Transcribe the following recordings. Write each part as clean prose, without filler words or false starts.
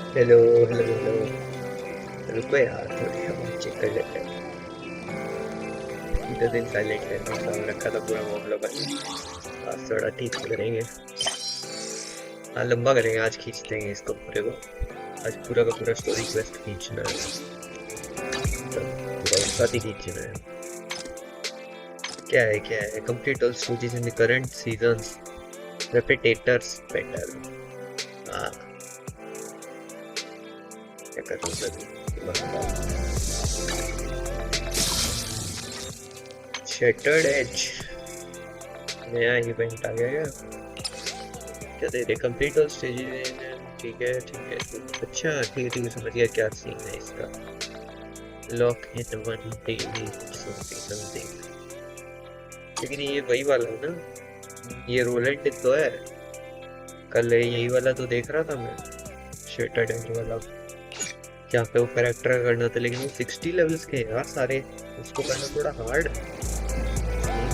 Hello hello hello. रुको यार, थोड़ी हम चेक कर लेते हैं। इतने दिन साइलेंट रहता था, रखा था पूरा मामला बंद। आज थोड़ा ठीक से करेंगे। हाँ, लंबा करेंगे आज, खींच देंगे इसको पूरे को। आज पूरा का पूरा स्टोरी क्वेस्ट खींचना है, मतलब पूरा एक साथ ही खींचना है। क्या है complete all stories in the current seasons, रेपिटेटर्स बेटर। हाँ, क्या कर रहा हूँ अभी। शटर्ड एज नया इवेंट आ गया क्या? क्या दे रहे कंप्लीट ऑल स्टेजेस। ठीक है ठीक है अच्छा ठीक है समझ गया क्या सीन है इसका। Lock in one daily something something. लेकिन ये वही वाला है ना, ये रोलेंट तो है। कल यही वाला तो देख रहा था मैं, शटर्ड एज वाला। यहाँ पे वो कैरेक्टर करना था, लेकिन वो 60 लेवल्स के हैं यार सारे। उसको करना थोड़ा हार्ड,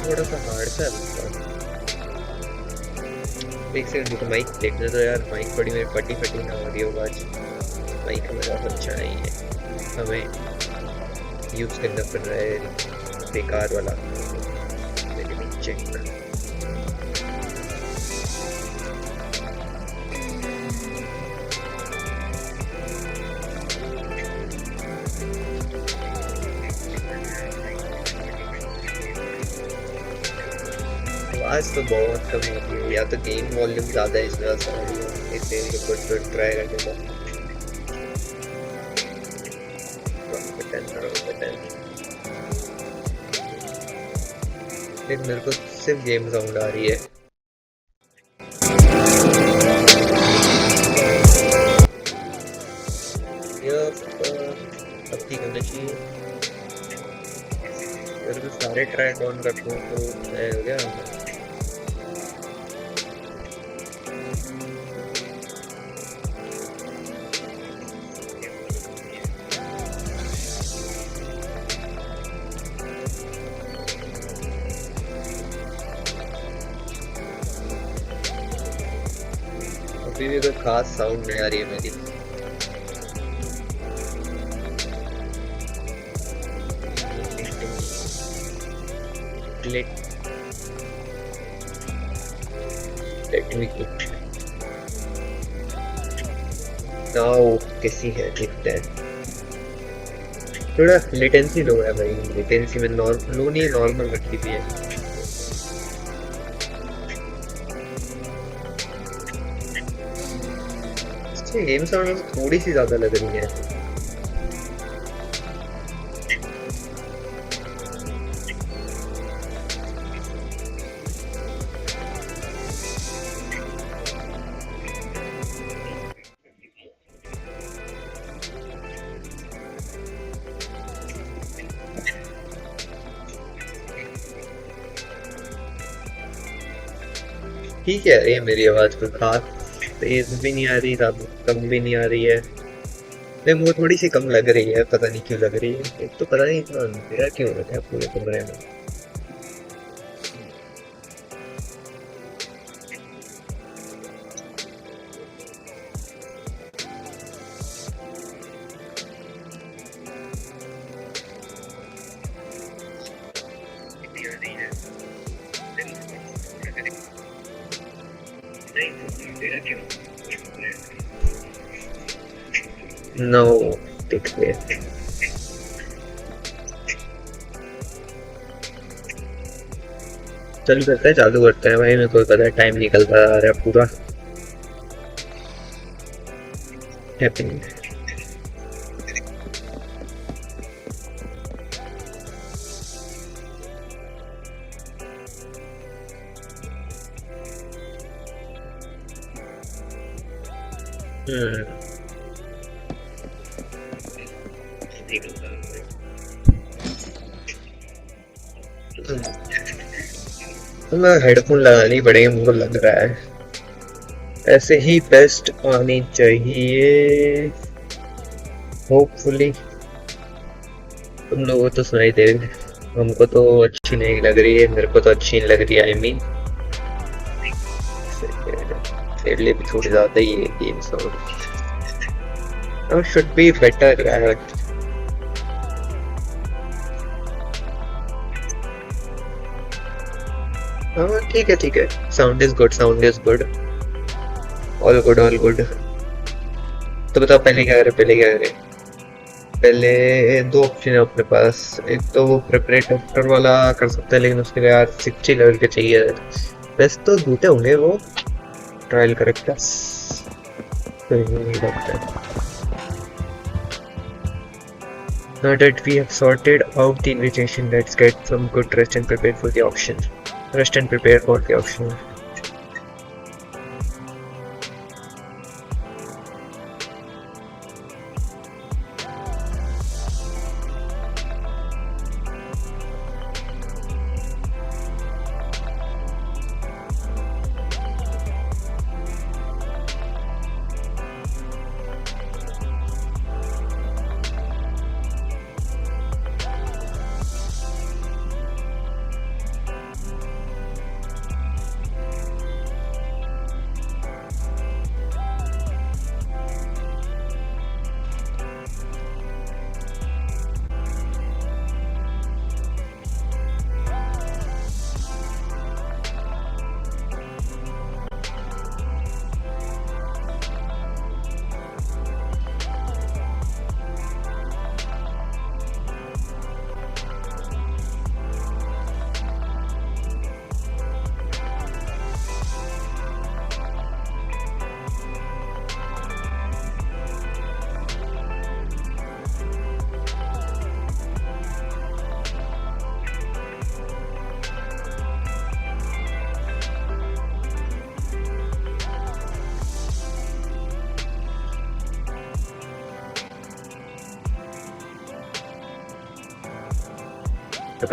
थोड़ा सा हार्ड सा लगता। एक सेकंड रुको, माइक देखने दो यार। माइक बड़ी मेरी फटी फटी ना हो रही होगा आज। माइक मेरा अच्छा नहीं है, हमें यूज करना पड़ रहा है बेकार वाला। Let me check. आवाज तो बहुत कम होती है, या तो गेम वॉल्यूम ज्यादा है इसमें असर आ रही है, इसलिए कुछ तो ट्राई करने का। लेकिन मेरे को सिर्फ गेम साउंड आ रही है। ये अब ठीक होना चाहिए। अगर मैं सारे ट्रैक ऑन कर दूँ तो हो गया। अभी भी कोई खास साउंड नहीं आ रही है मेरी। लेट मी कुछ नाउ कैसी है देखते हैं। थोड़ा लेटेंसी लो है भाई, लेटेंसी में लो नहीं है, नॉर्मल रखी हुई है। गेम साउंड थोड़ी सी ज्यादा लग रही है। ठीक है, ये मेरी आवाज कोई खास तेज भी नहीं आ रही, ज्यादा कम भी नहीं आ रही है। नहीं, वो थोड़ी सी कम लग रही है, पता नहीं क्यों लग रही है। एक तो पता नहीं इतना अंधेरा क्यों हो रखा है पूरे कमरे में। नो, देखते हैं। चलो करते हैं, चालू करते हैं भाई। मेरे को पता है टाइम निकलता आ रहा है पूरा। हैपनिंग तो मैं हेडफोन लगानी पड़ेगी, मुझको लग रहा है। ऐसे ही बेस्ट आनी चाहिए होपफुली। तुम लोगों को तो सुनाई दे रही है, हमको तो अच्छी नहीं लग रही है। मेरे को तो अच्छी नहीं लग रही है, आई मीन तेरे लिए भी थोड़ी ज्यादा ही है game sound. should be better. Yeah. ठीक है. Sound is good. Sound is good. All good. All good. तो बताओ पहले क्या करें. पहले दो ऑप्शन है अपने पास. एक तो वो प्रिपरेटर वाला कर सकते हैं, लेकिन उसके लिए यार 60 लेवल के चाहिए. बस तो दूते होंगे वो ट्रायल करेक्टर्स. तो ये नहीं लगता है. Now that we have sorted out the invitation, let's get some good rest and prepare for the auction. Rest and prepare for the auction.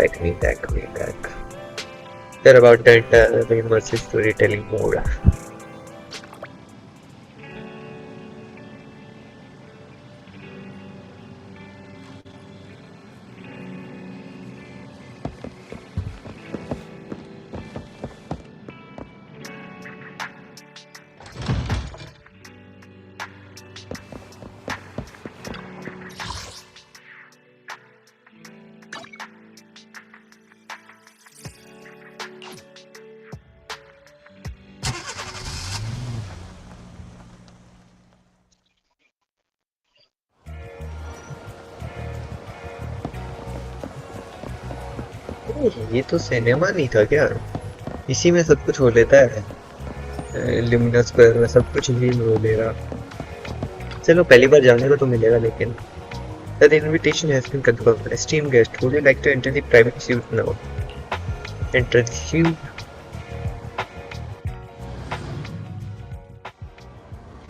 Back me back. They're about that immersive storytelling mode. ये तो cinema नहीं था क्या? इसी में सब कुछ हो लेता है. लिमिनस स्क्वायर में सब कुछ ही हो ले रहा. चलो पहली बार जाने को तो मिलेगा. लेकिन The invitation has been confirmed. Esteemed guest, would you like to enter the private suite now? Enter the suite.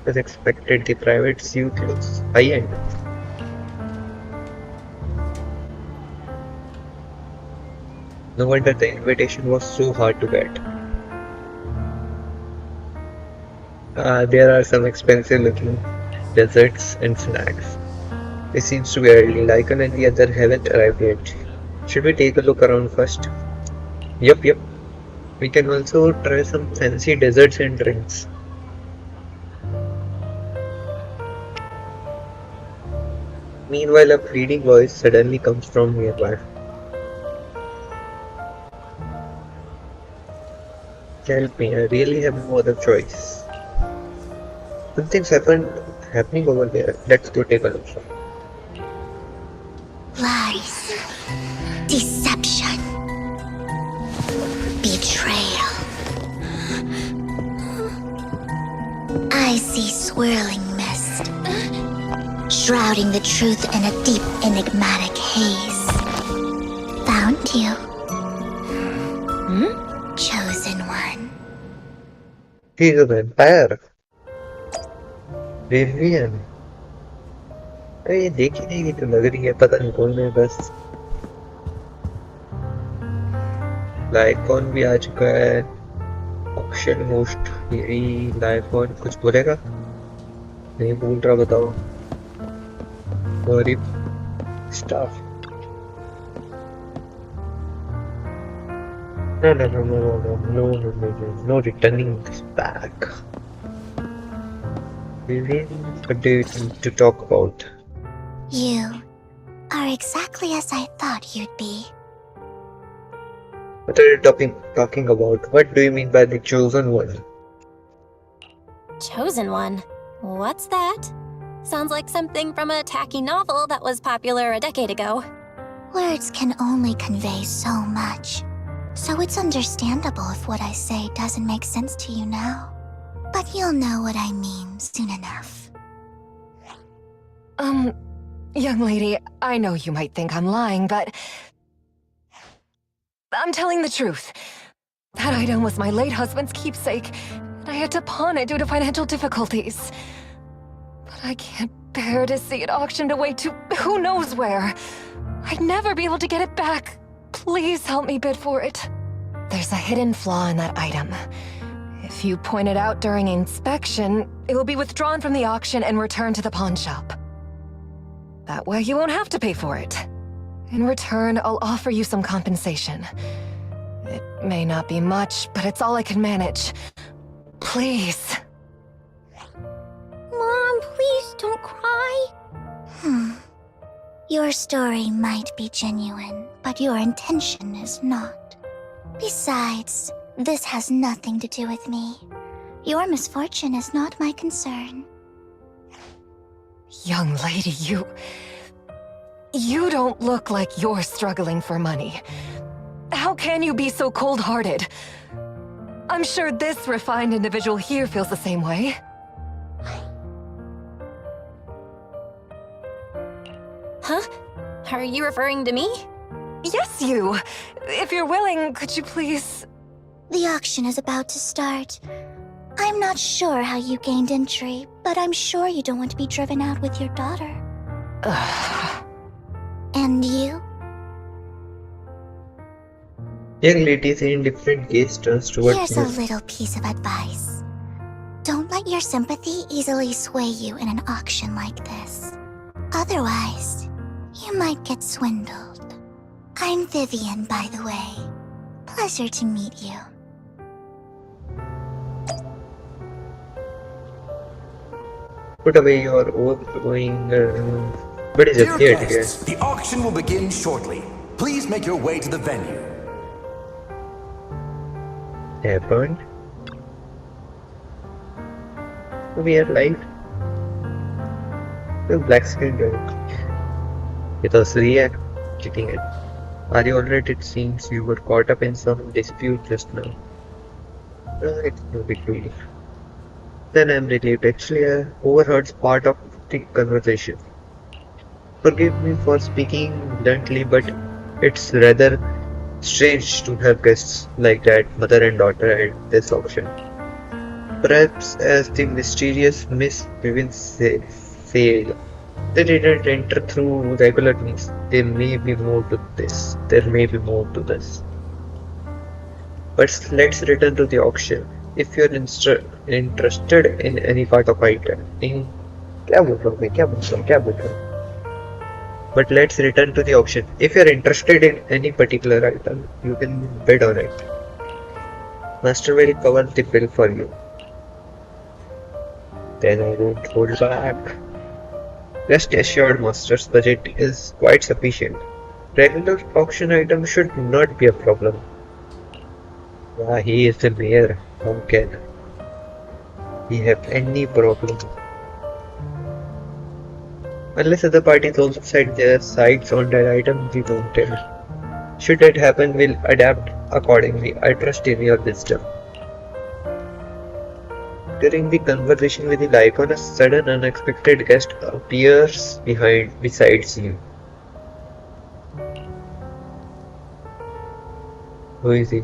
As expected, the private suite looks high-end. No wonder the invitation was so hard to get. There are some expensive looking desserts and snacks. It seems to be early. Lycan and the other haven't arrived yet. Should we take a look around first? Yep. We can also try some fancy desserts and drinks. Meanwhile, a pleading voice suddenly comes from nearby. Help me, I really have no other choice. Something's happening over there. Let's go take a look. Lies, deception, betrayal. I see swirling mist, shrouding the truth in a deep, enigmatic haze. Found you. Chosen one. He's a vampire. Vivian. ये देख ही नहीं तो लग रही है. पता नहीं कौन है. बस लाइकॉन भी आ चुका है. ऑप्शन होस्ट यही. लाइकॉन कुछ बोलेगा? नहीं बोल रहा. बताओ. गरीब staff. No returning this back. What do you need to talk about? You are exactly as I thought you'd be. What are you talking about? What do you mean by the chosen one? Chosen one? What's that? Sounds like something from a tacky novel that was popular a decade ago. Words can only convey so much, so it's understandable if what I say doesn't make sense to you now. But you'll know what I mean soon enough. Young lady, I know you might think I'm lying, but I'm telling the truth. That item was my late husband's keepsake, and I had to pawn it due to financial difficulties. But I can't bear to see it auctioned away to who knows where. I'd never be able to get it back. Please help me bid for it. There's a hidden flaw in that item. If you point it out during inspection, it will be withdrawn from the auction and returned to the pawn shop. That way you won't have to pay for it. In return, I'll offer you some compensation. It may not be much, but it's all I can manage. Please. Mom, please don't cry. Your story might be genuine, but your intention is not. Besides, this has nothing to do with me. Your misfortune is not my concern. Young lady, you don't look like you're struggling for money. How can you be so cold-hearted? I'm sure this refined individual here feels the same way. Huh? Are you referring to me? Yes, you! If you're willing, could you please... The auction is about to start. I'm not sure how you gained entry, but I'm sure you don't want to be driven out with your daughter. And you? Young ladies in different gaze turns towards Here's you. a little piece of advice. Don't let your sympathy easily sway you in an auction like this. Otherwise, you might get swindled. I'm Vivian, by the way. Pleasure to meet you. Put away your overflowing. What is Dear it here? guests, the auction will begin shortly. Please make your way to the venue. Happened. We are live. The black screen going. It was reacting it. Are you alright? It seems you were caught up in some dispute just now. It's no big deal. Then I'm relieved. Actually, I overheard part of the conversation. Forgive me for speaking bluntly, but it's rather strange to have guests like that, mother and daughter, at this auction. Perhaps, as the mysterious Miss Vivian said, they didn't enter through regular means. There may be more to this. But let's return to the auction. If you're interested in any part of item, But let's return to the auction. If you're interested in any particular item, you can bid on it. Master will cover the bill for you. Then I won't hold back. Rest assured, Master's budget is quite sufficient. Regular auction items should not be a problem. He is the mayor. How can he have any problem? Unless other parties also set their sights on that item, we won't tell. Should that happen, we'll adapt accordingly. I trust in your wisdom. During the conversation with the Lycon, a sudden unexpected guest appears besides you. Who is he?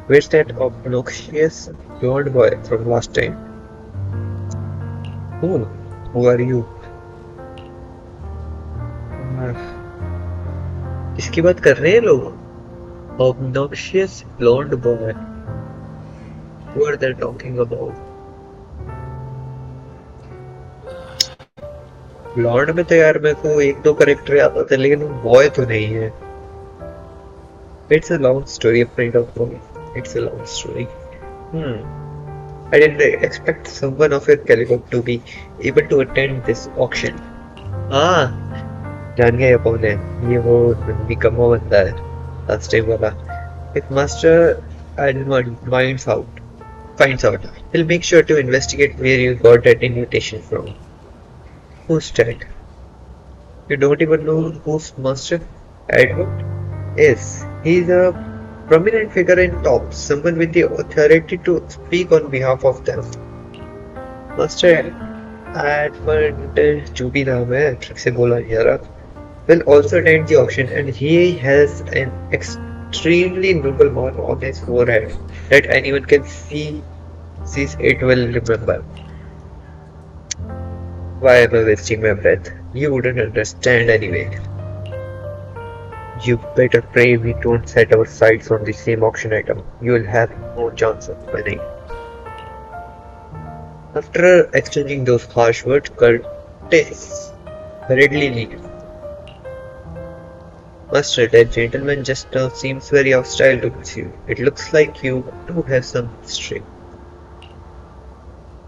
Where's that obnoxious blonde boy from last time? Who are you? किसकी बात कर रहे हैं लोग? Obnoxious blonde boy. Who are they talking about? Blonde में तो यार मेरे को एक दो करेक्टर याद होते हैं, लेकिन बॉय तो नहीं है. It's a long story, friend of mine. It's a long story. Hmm. I didn't expect someone of your caliber to be able to attend this auction. हाँ, जान गया ये कौन है? ये वो निकम्मा बंदा है, लास्ट टाइम वाला. If Master Almond finds out, he'll make sure to investigate where you got that invitation from. Who's that? You don't even know who's Master Edward is. He's a prominent figure in top, someone with the authority to speak on behalf of them. Master Edward जो भी नाम है ठीक से बोला नहीं जा रहा will also attend the auction, and he has an extremely noble mark on his forehead that anyone can sees it will remember. Why am I wasting my breath? You wouldn't understand anyway. You better pray we don't set our sights on the same auction item. You will have no chance of winning. After exchanging those harsh words, Curtis hurriedly leaves. Master, that gentleman just now seems very hostile towards you. It looks like you do have some history.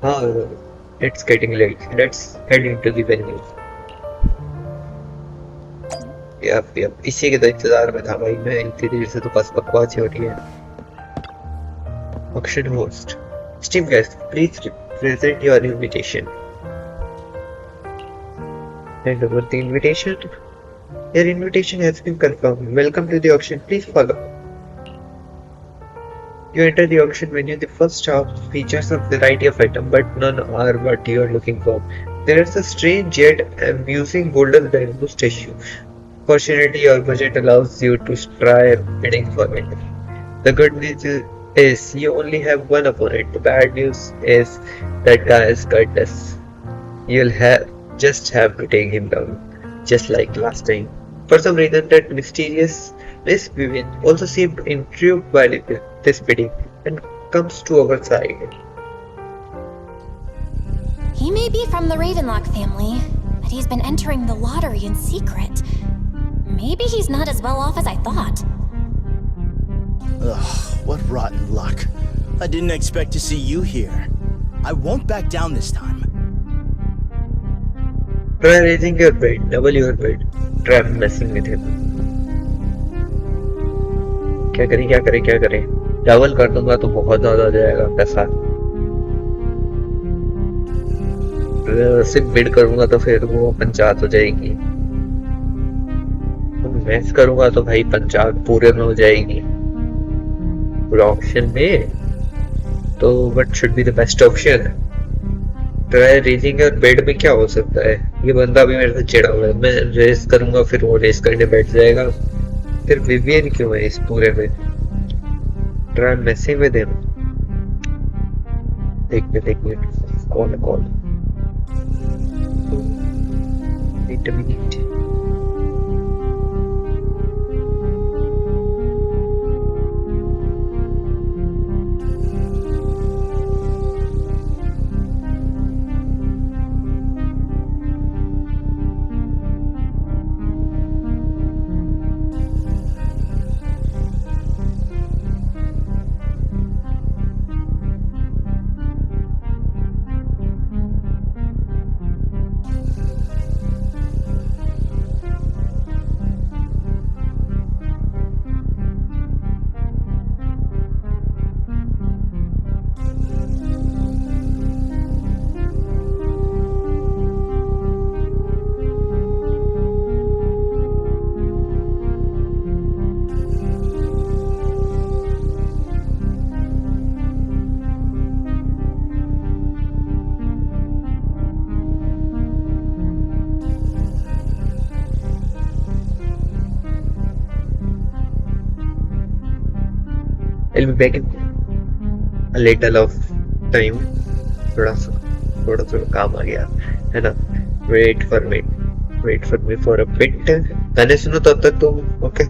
Ah, it's getting late. Let's head into the venue. Yup इसी के तो इंतजार में था भाई मैं इतनी देर से तो बस बकवास ही हो रही है. Auction host. Esteemed guests, please present your invitation. Hand over the invitation. Your invitation has been confirmed. Welcome to the auction. Please follow. You enter the auction venue. The first half features a variety of items, but none are what you are looking for. There is a strange yet amusing golden bamboo statue. Fortunately, your budget allows you to try bidding for it. The good news is you only have one opponent. The bad news is that guy is Curtis. Just have to take him down, just like last time. For some reason, that mysterious Miss Vivian also seemed intrigued by this bidding and comes to our side. He may be from the Ravenlock family, but he's been entering the lottery in secret. Maybe he's not as well off as I thought. Ugh, what rotten luck. I didn't expect to see you here. I won't back down this time. Try raising your bid, double your bid. Try messing with him. क्या करें? Double कर दूंगा तो बहुत ज्यादा हो जाएगा पैसा. सिर्फ बिड करूंगा तो फिर वो 50 हो जाएगी. मैच करूंगा तो भाई 50 पूरे में हो जाएगी. पूरा ऑप्शन में तो what should be the best option? Try raising और बेड में क्या हो सकता है? ये बंदा भी मेरे से चिढ़ा हुआ है. मैं रेस करूंगा फिर वो रेस करने बैठ जाएगा. फिर विवियन क्यों है इस पूरे में? Try messing with him. देखिए call wait a minute. I'll be back in a little of time. थोड़ा सा काम आ गया है ना. Wait for me for a bit. गाने सुनो तब तक तुम. ओके.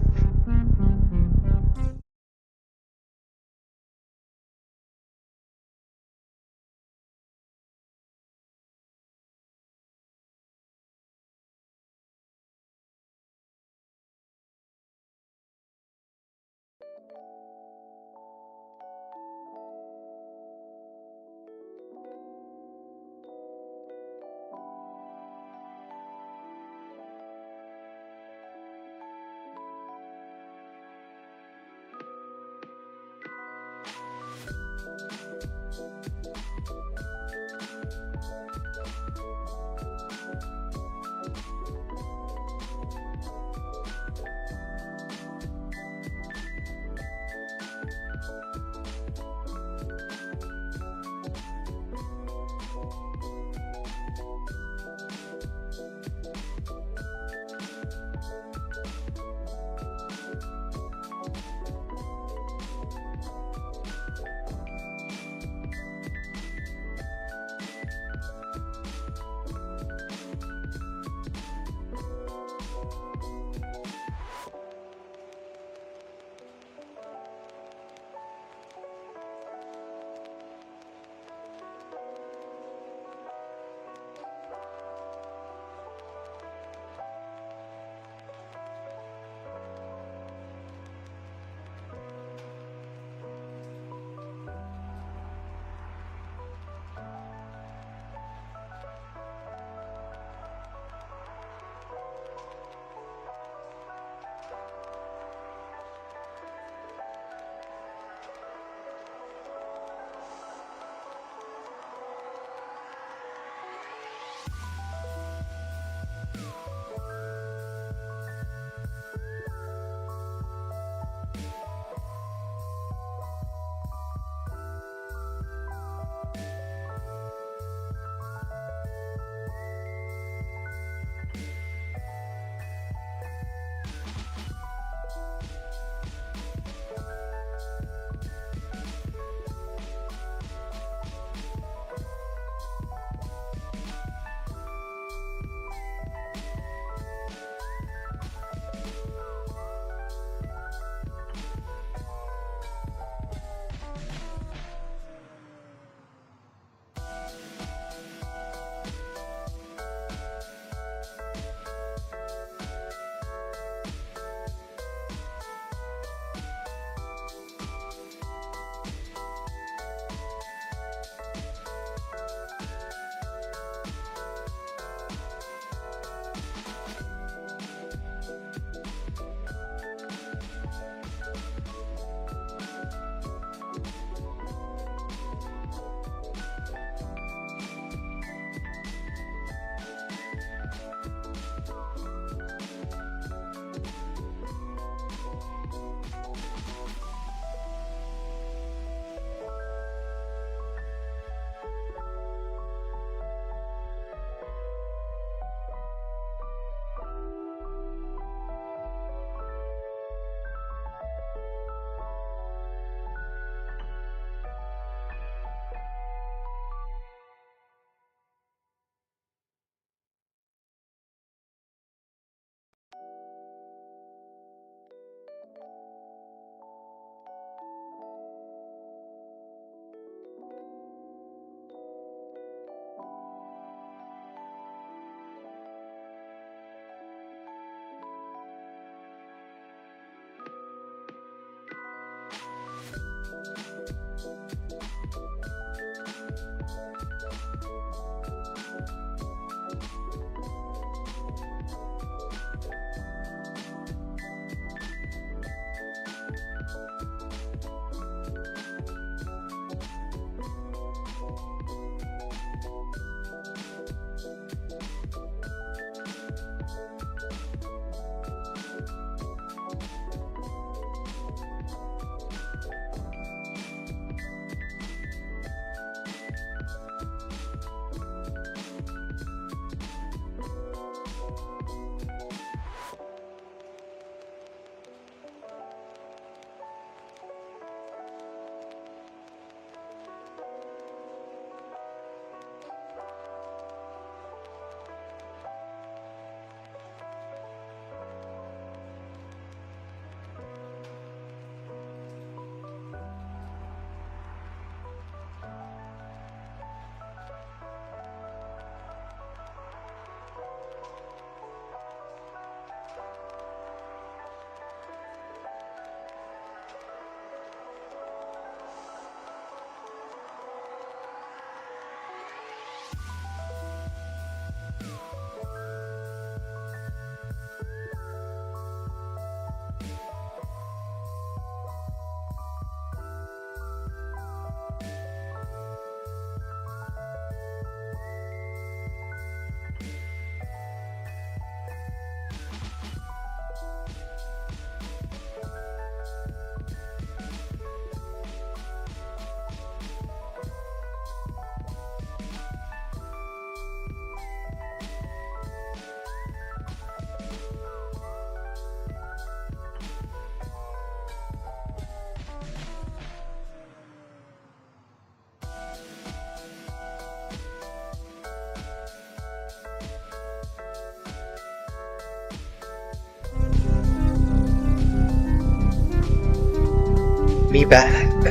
We back.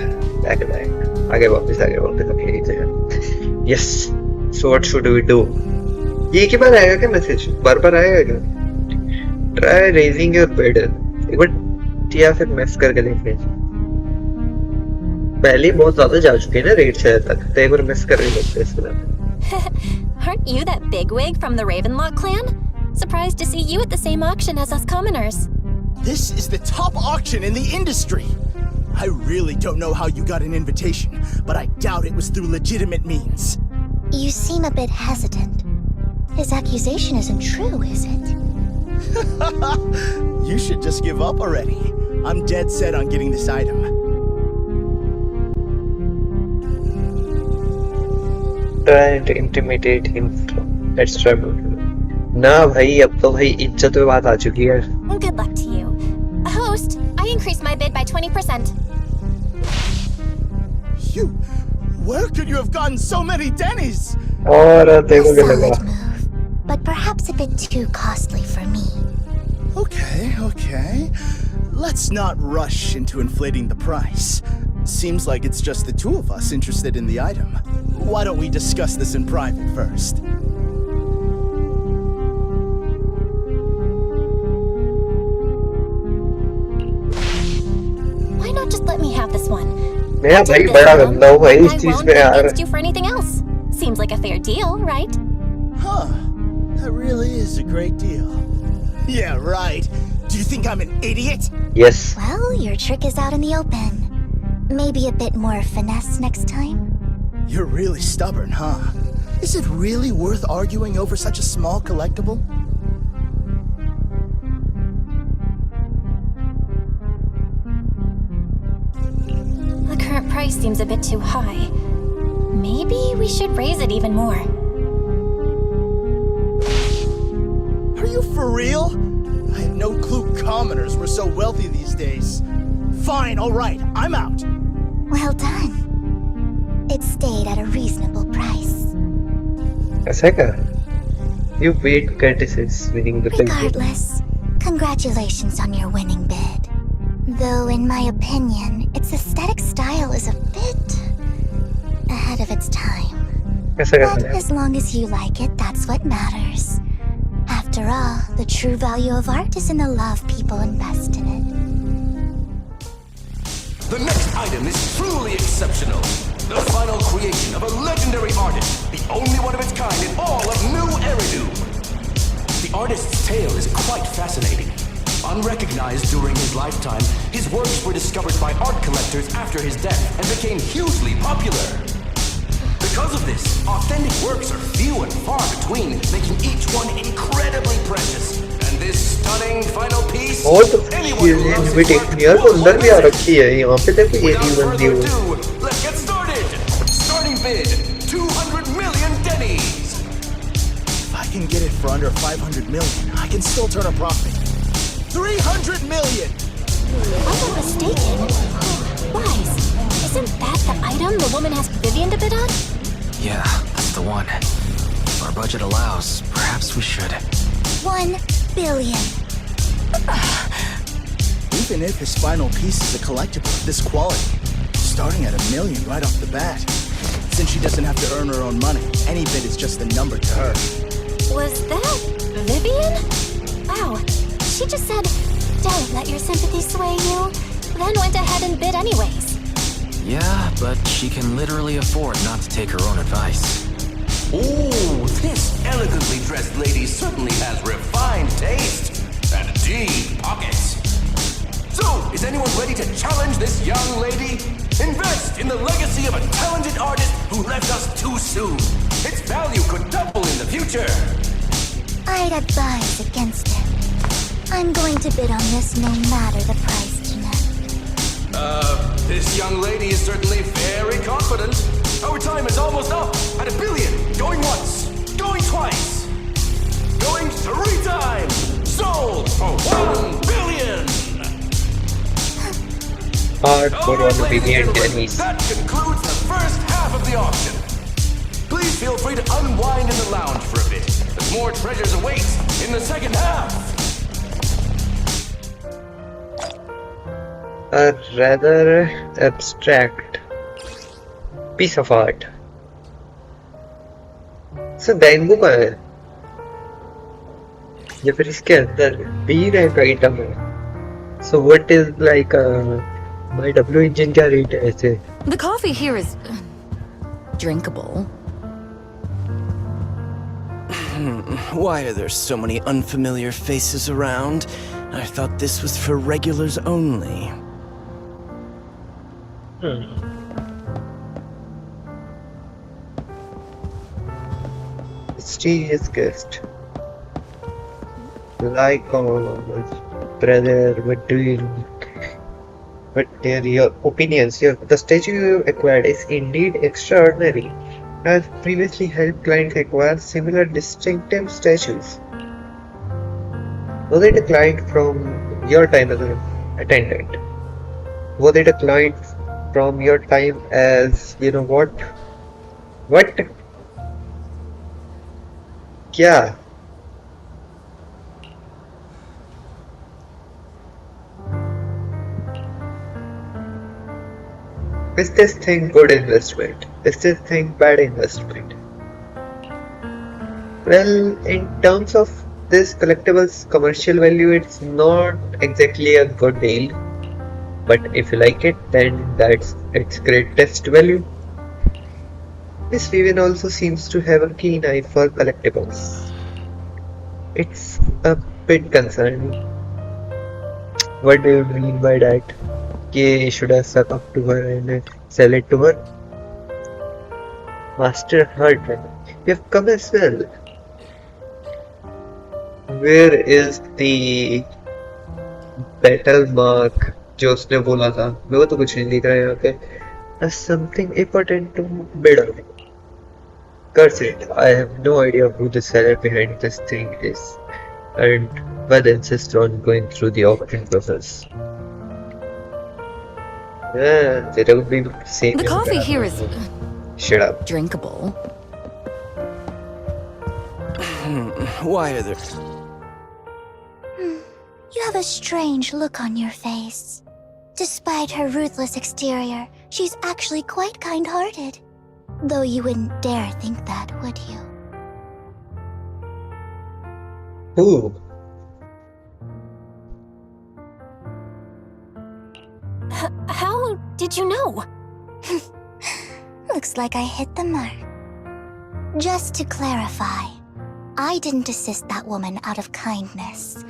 आगे वापस अपनी जगह. Yes. So what should we do? ये के बाद आएगा क्या मैसेज? बार आएगा क्या? Try raising your bed. एक बार या फिर मैस करके देखते हैं. पहले ही बहुत ज्यादा जा चुके हैं ना रेड शहर तक. तो एक बार मैस करके देखते हैं इसके बाद. Aren't you that bigwig from the Ravenlock clan? Surprised to see you at the same auction as us commoners. This is the top auction in the industry. I really don't know how you got an invitation, but I doubt it was through legitimate means. You seem a bit hesitant. His accusation isn't true, is it? You should just give up already. I'm dead set on getting this item. Try to intimidate him. Let's try. ना भाई अब तो भाई इज्जत पे बात आ चुकी है. Good luck to you. Host, I increased my bid by 20%. Where could you have gotten so many Denny's? और A देखो क्या लगा. solid move, but perhaps a bit too costly for me. Okay. Let's not rush into inflating the price. Seems like it's just the two of us interested in the item. Why don't we discuss this in private first? Why not just let me have this one? मेरा I'll भाई take this बड़ा one. गंदा हो भाई इस I चीज won't में bid यार. against you for anything else. Seems like a fair deal, right? Huh. That really is a great deal. Yeah, right. Do you think I'm an idiot? Yes. Well, your trick is out in the open. Maybe a bit more finesse next time? You're really stubborn, huh? Is it really worth arguing over such a small collectible? The current price seems a bit too high. Maybe we should raise it even more. Are you for real? I had no clue commoners were so wealthy these days. Fine, alright, I'm out. Well done. It stayed at a reasonable price. ऐसा क्या? You paid 26 winning the bid. Regardless, congratulations on your winning bid. Though in my opinion, its aesthetic style is a bit ahead of its time. ऐसा But कैसा है? as long as you like it, that's what matters. After all, the true value of art is in the love people invest in it. The next item is truly exceptional. The final creation of a legendary artist, the only one of its kind in all of New Eridu. The artist's tale is quite fascinating. Unrecognized during his lifetime, his works were discovered by art collectors after his death and became hugely popular. Because of this, authentic works are few and far between, making each one incredibly precious. And this stunning final piece, और तो anyone ये who loves his invitation work यार तो अंदर भी आ will रखी है. यहाँ पे देखो ये Without नहीं बनती further हुई. ado, let's get started. Starting bid, 200 million Denny's. If I can get it for under 500 million, I can still turn a profit. 300 million! If I'm not mistaken, Bois, isn't that the item the woman asked Vivian to bid on? Yeah, that's the one. If our budget allows, perhaps we should. 1 billion. Even if his final piece is a collectible of this quality, starting at $1 million right off the bat. Since she doesn't have to earn her own money, any bid is just a number to her. Was that Vivian? Wow, she just said, "Don't let your sympathy sway you," then went ahead and bid anyways. Yeah, but she can literally afford not to take her own advice. Ooh, this elegantly dressed lady certainly has refined taste and deep pockets. So, is anyone ready to challenge this young lady? Invest in the legacy of a talented artist who left us too soon. Its value could double in the future. I'd advise against it. I'm going to bid on this no matter the price tonight. This young lady is certainly very confident. Our time is almost up at $1 billion. Going once, going twice, going 3 times. Sold for $1 billion. Hard for All right, 1 ladies billion and gentlemen, Denny's. that concludes the first half of the auction. Please feel free to unwind in the lounge for a bit, as more treasures await in the second half. a rather abstract piece of art. So बैंगो का है या फिर इसके अंदर बीर है का item है. So what is like my W engine क्या रेट है ऐसे? The coffee here is drinkable. Why are there so many unfamiliar faces around? I thought this was for regulars only. Mysterious guest. Like brother, what are your opinions? The statue you acquired is indeed extraordinary. I've previously helped clients acquire similar distinctive statues. Was it a client from your time as an attendant? Was it a client from your time as, you know what? What? Yeah. Is this thing good investment? Is this thing bad investment? Well, in terms of this collectible's commercial value, it's not exactly a good deal. But if you like it, then that's its greatest value. Miss Vivian also seems to have a keen eye for collectibles. It's a bit concerning. What do you mean by that? You should have stuck up to her and sell it to her? Master Hurt, you have come as well. Where is the battle mark जो उसने बोला था? मेरे को तो कुछ नहीं दिख रहा है यहाँ पे. There's something important to bid on. Curse it, I have no idea who the seller behind this thing is, and why they insist on going through the auction process. Yeah, they don't be same. The coffee here is Shut up. drinkable. Why are there... You have a strange look on your face. Despite her ruthless exterior, she's actually quite kind-hearted. Though you wouldn't dare think that, would you? Who? How did you know? Looks like I hit the mark. Just to clarify, I didn't assist that woman out of kindness,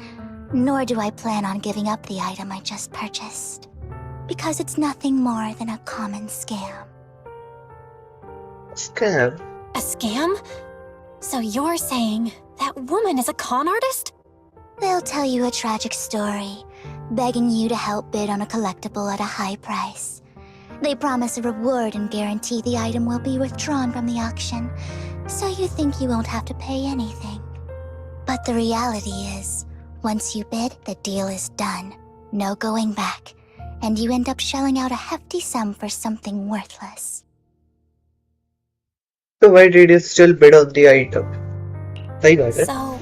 nor do I plan on giving up the item I just purchased, because it's nothing more than a common scam. Scam? A scam? So you're saying that woman is a con artist? They'll tell you a tragic story, begging you to help bid on a collectible at a high price. They promise a reward and guarantee the item will be withdrawn from the auction, so you think you won't have to pay anything. But the reality is, once you bid, the deal is done. No going back, and you end up shelling out a hefty sum for something worthless. So why did you still bid on the item? I got it. So,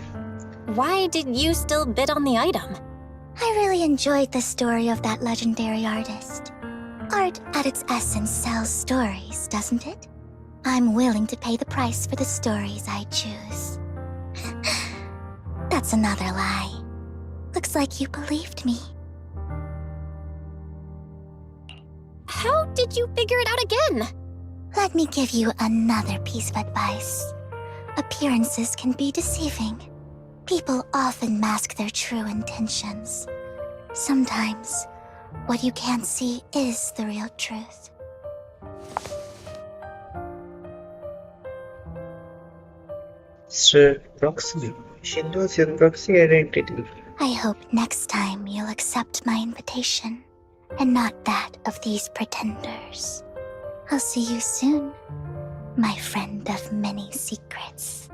why did you still bid on the item? I really enjoyed the story of that legendary artist. Art at its essence sells stories, doesn't it? I'm willing to pay the price for the stories I choose. That's another lie. Looks like you believed me. How did you figure it out again? Let me give you another piece of advice. Appearances can be deceiving. People often mask their true intentions. Sometimes, what you can't see is the real truth. Sir Proxy. She knows your proxy identity. I hope next time you'll accept my invitation, and not that of these pretenders. I'll see you soon, my friend of many secrets.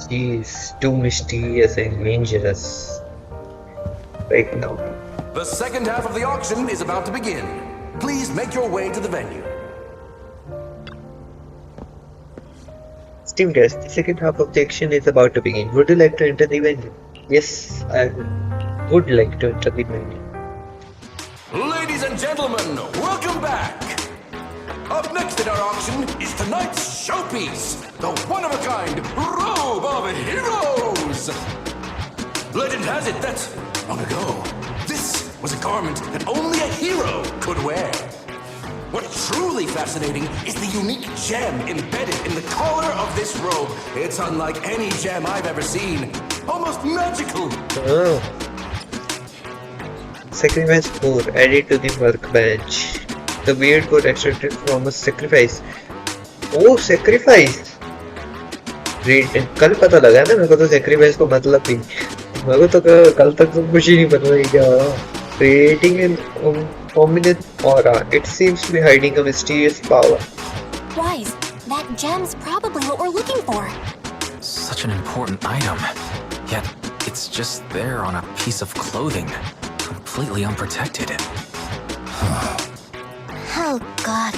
She's too mysterious and dangerous right now. The second half of the auction is about to begin. Please make your way to the venue. Steam guest, the second half of the action is about to begin. Would you like to enter the venue? Yes, I will. would like to enter the menu. Ladies and gentlemen, welcome back! Up next in our auction is tonight's showpiece, the one-of-a-kind Robe of Heroes! Legend has it that, long ago, this was a garment that only a hero could wear. What's truly fascinating is the unique gem embedded in the collar of this robe. It's unlike any gem I've ever seen. Almost magical! Oh. Sacrifice core added to the workbench. The weird core extracted from a sacrifice. Oh, sacrifice! Read. कल पता लगा ना मेरे को तो sacrifice को मतलब ही मेरे को तो कल तक तो कुछ ही नहीं पता था क्या creating an prominent aura. It seems to be hiding a mysterious power. Bois, that gem's probably what we're looking for. Such an important item. Yet, it's just there on a piece of clothing. Completely unprotected. Oh, God.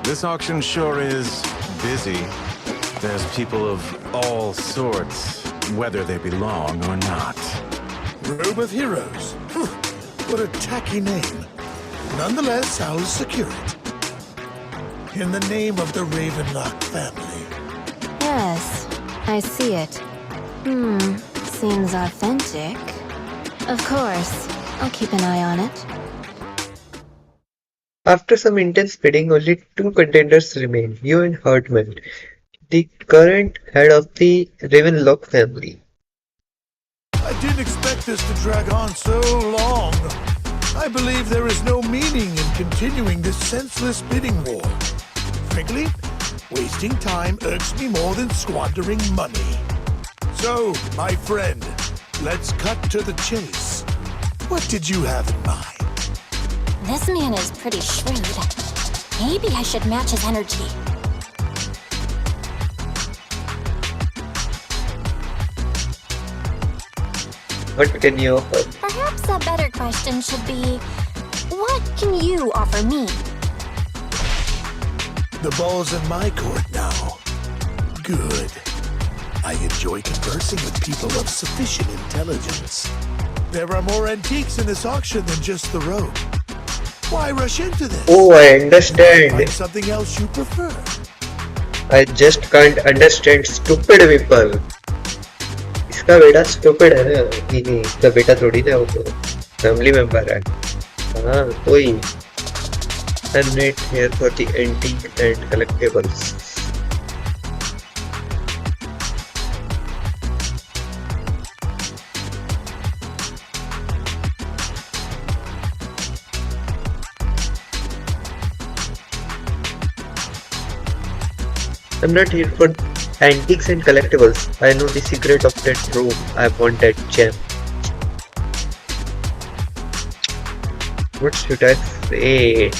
This auction sure is busy. There's people of all sorts, whether they belong or not. Robe of Heroes. What a tacky name. Nonetheless, I'll secure it. In the name of the Ravenlock family. Yes, I see it. Seems authentic. Of course, I'll keep an eye on it. After some intense bidding, only 2 contenders remain, you and Herdman, the current head of the Ravenlock family. I didn't expect this to drag on so long. I believe there is no meaning in continuing this senseless bidding war. Frankly, wasting time irks me more than squandering money. So, my friend, let's cut to the chase. What did you have in mind? This man is pretty shrewd. Maybe I should match his energy. What can you offer? Perhaps a better question should be, what can you offer me? The ball's in my court now. Good. I enjoy conversing with people of sufficient intelligence. There are more antiques in this auction than just the robe. Why rush into this? Oh, I understand. Find something else you prefer. I just can't understand stupid people. इसका बेटा stupid है ना? नहीं, इसका बेटा थोड़ी ना, वो तो family member है. हाँ, कोई. I'm not here for the antique and collectibles. I'm not here for antiques and collectibles. I know the secret of that robe. I want that gem. What should I say?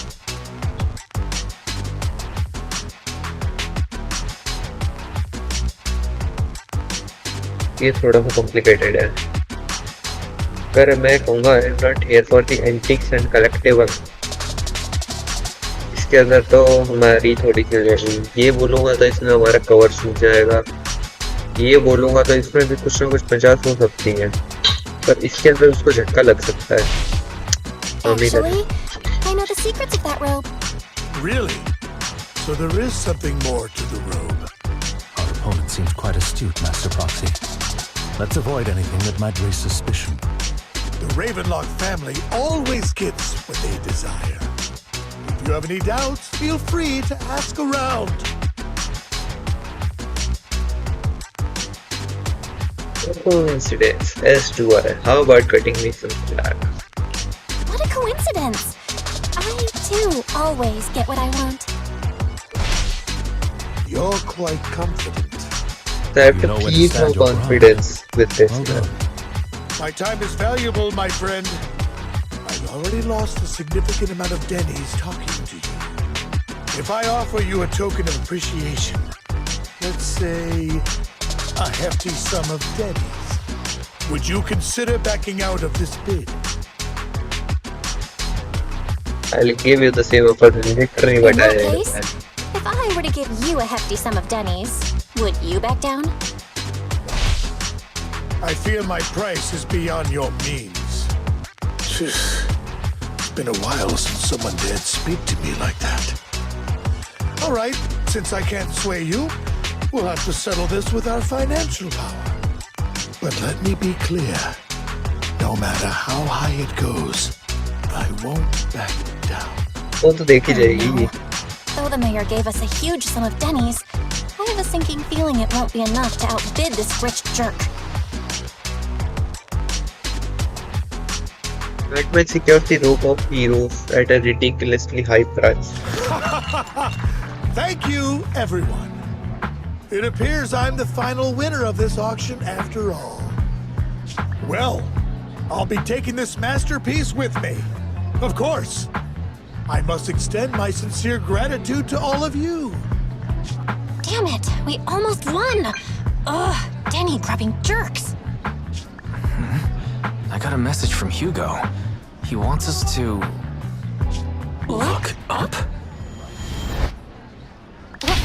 ये थोड़ा सा complicated है. अगर मैं कहूँगा I'm not here for the antiques and collectibles, इसके अंदर तो हमारी थोड़ी सी जाएगी. ये बोलूँगा तो इसमें हमारा कवर सूख जाएगा. ये बोलूँगा तो इसमें भी कुछ ना कुछ 50 हो सकती है, पर इसके अंदर उसको झटका लग सकता है. Actually, I know the secrets of that robe. Really? So there is something more to the robe. Our opponent seems quite astute, Master Proxy. Let's avoid anything that might raise suspicion. The Ravenlock family always gets what they desire. If you have any doubts, feel free to ask around. Coincidence as to why. How about cutting me some slack? What a coincidence! I, too, always get what I want. You're quite confident. So I have to keep my confidence with this. Well done. My time is valuable, my friend. I've already lost a significant amount of Denny's talking to you. If I offer you a token of appreciation, let's say a hefty sum of Denny's, would you consider backing out of this bid? I'll give you the same offer literally In what that I case, if I were to give you a hefty sum of Denny's, would you back down? I fear my price is beyond your means. It's been a while since someone dared speak to me like that. All right, since I can't sway you, we'll have to settle this with our financial power. But let me be clear. No matter how high it goes, I won't back down. वो तो देखी जाएगी. Though the mayor gave us a huge sum of dennies, I have a sinking feeling it won't be enough to outbid this rich jerk. Batman secures the rope of heroes at a ridiculously high price. Thank you, everyone. It appears I'm the final winner of this auction after all. Well, I'll be taking this masterpiece with me. Of course. I must extend my sincere gratitude to all of you. Damn it, we almost won! Ugh, denny grabbing jerks. I got a message from Hugo. He wants us to... look up?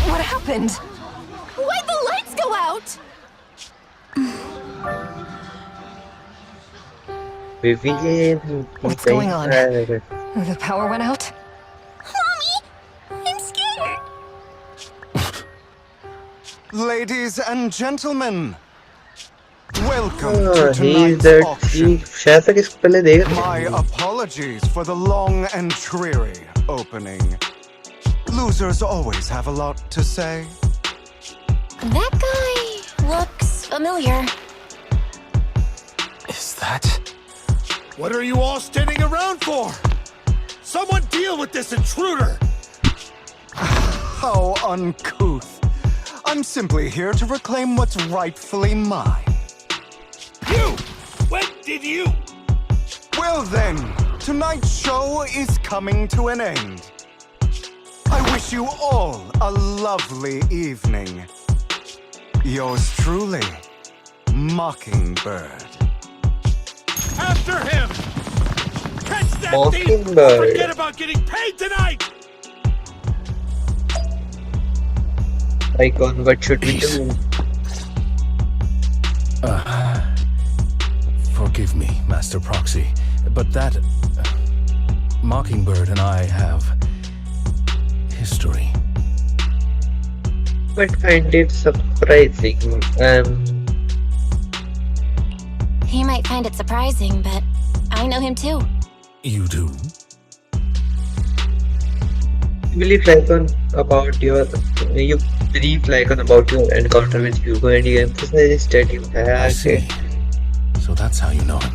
What happened? Why'd the lights go out? What's going on? The power went out? Mommy! I'm scared! Ladies and gentlemen, welcome to he's tonight's the auction. शायद तक इसको पहले देगा. My apologies for the long and dreary opening. Losers always have a lot to say. That guy looks familiar. Is that... What are you all standing around for? Someone deal with this intruder! How uncouth. I'm simply here to reclaim what's rightfully mine. You! When did you? Well then, tonight's show is coming to an end. I wish you all a lovely evening. Yours truly, Mockingbird. After him! Catch that thief! Mockingbird. Forget about getting paid tonight! Icon, what should we do? Forgive me, Master Proxy, but that... Mockingbird and I have... history. But find it surprising. He might find it surprising, but I know him too. You do? You brief Lycon about your encounter with Hugo and you emphasize that you had. I see. So that's how you know him.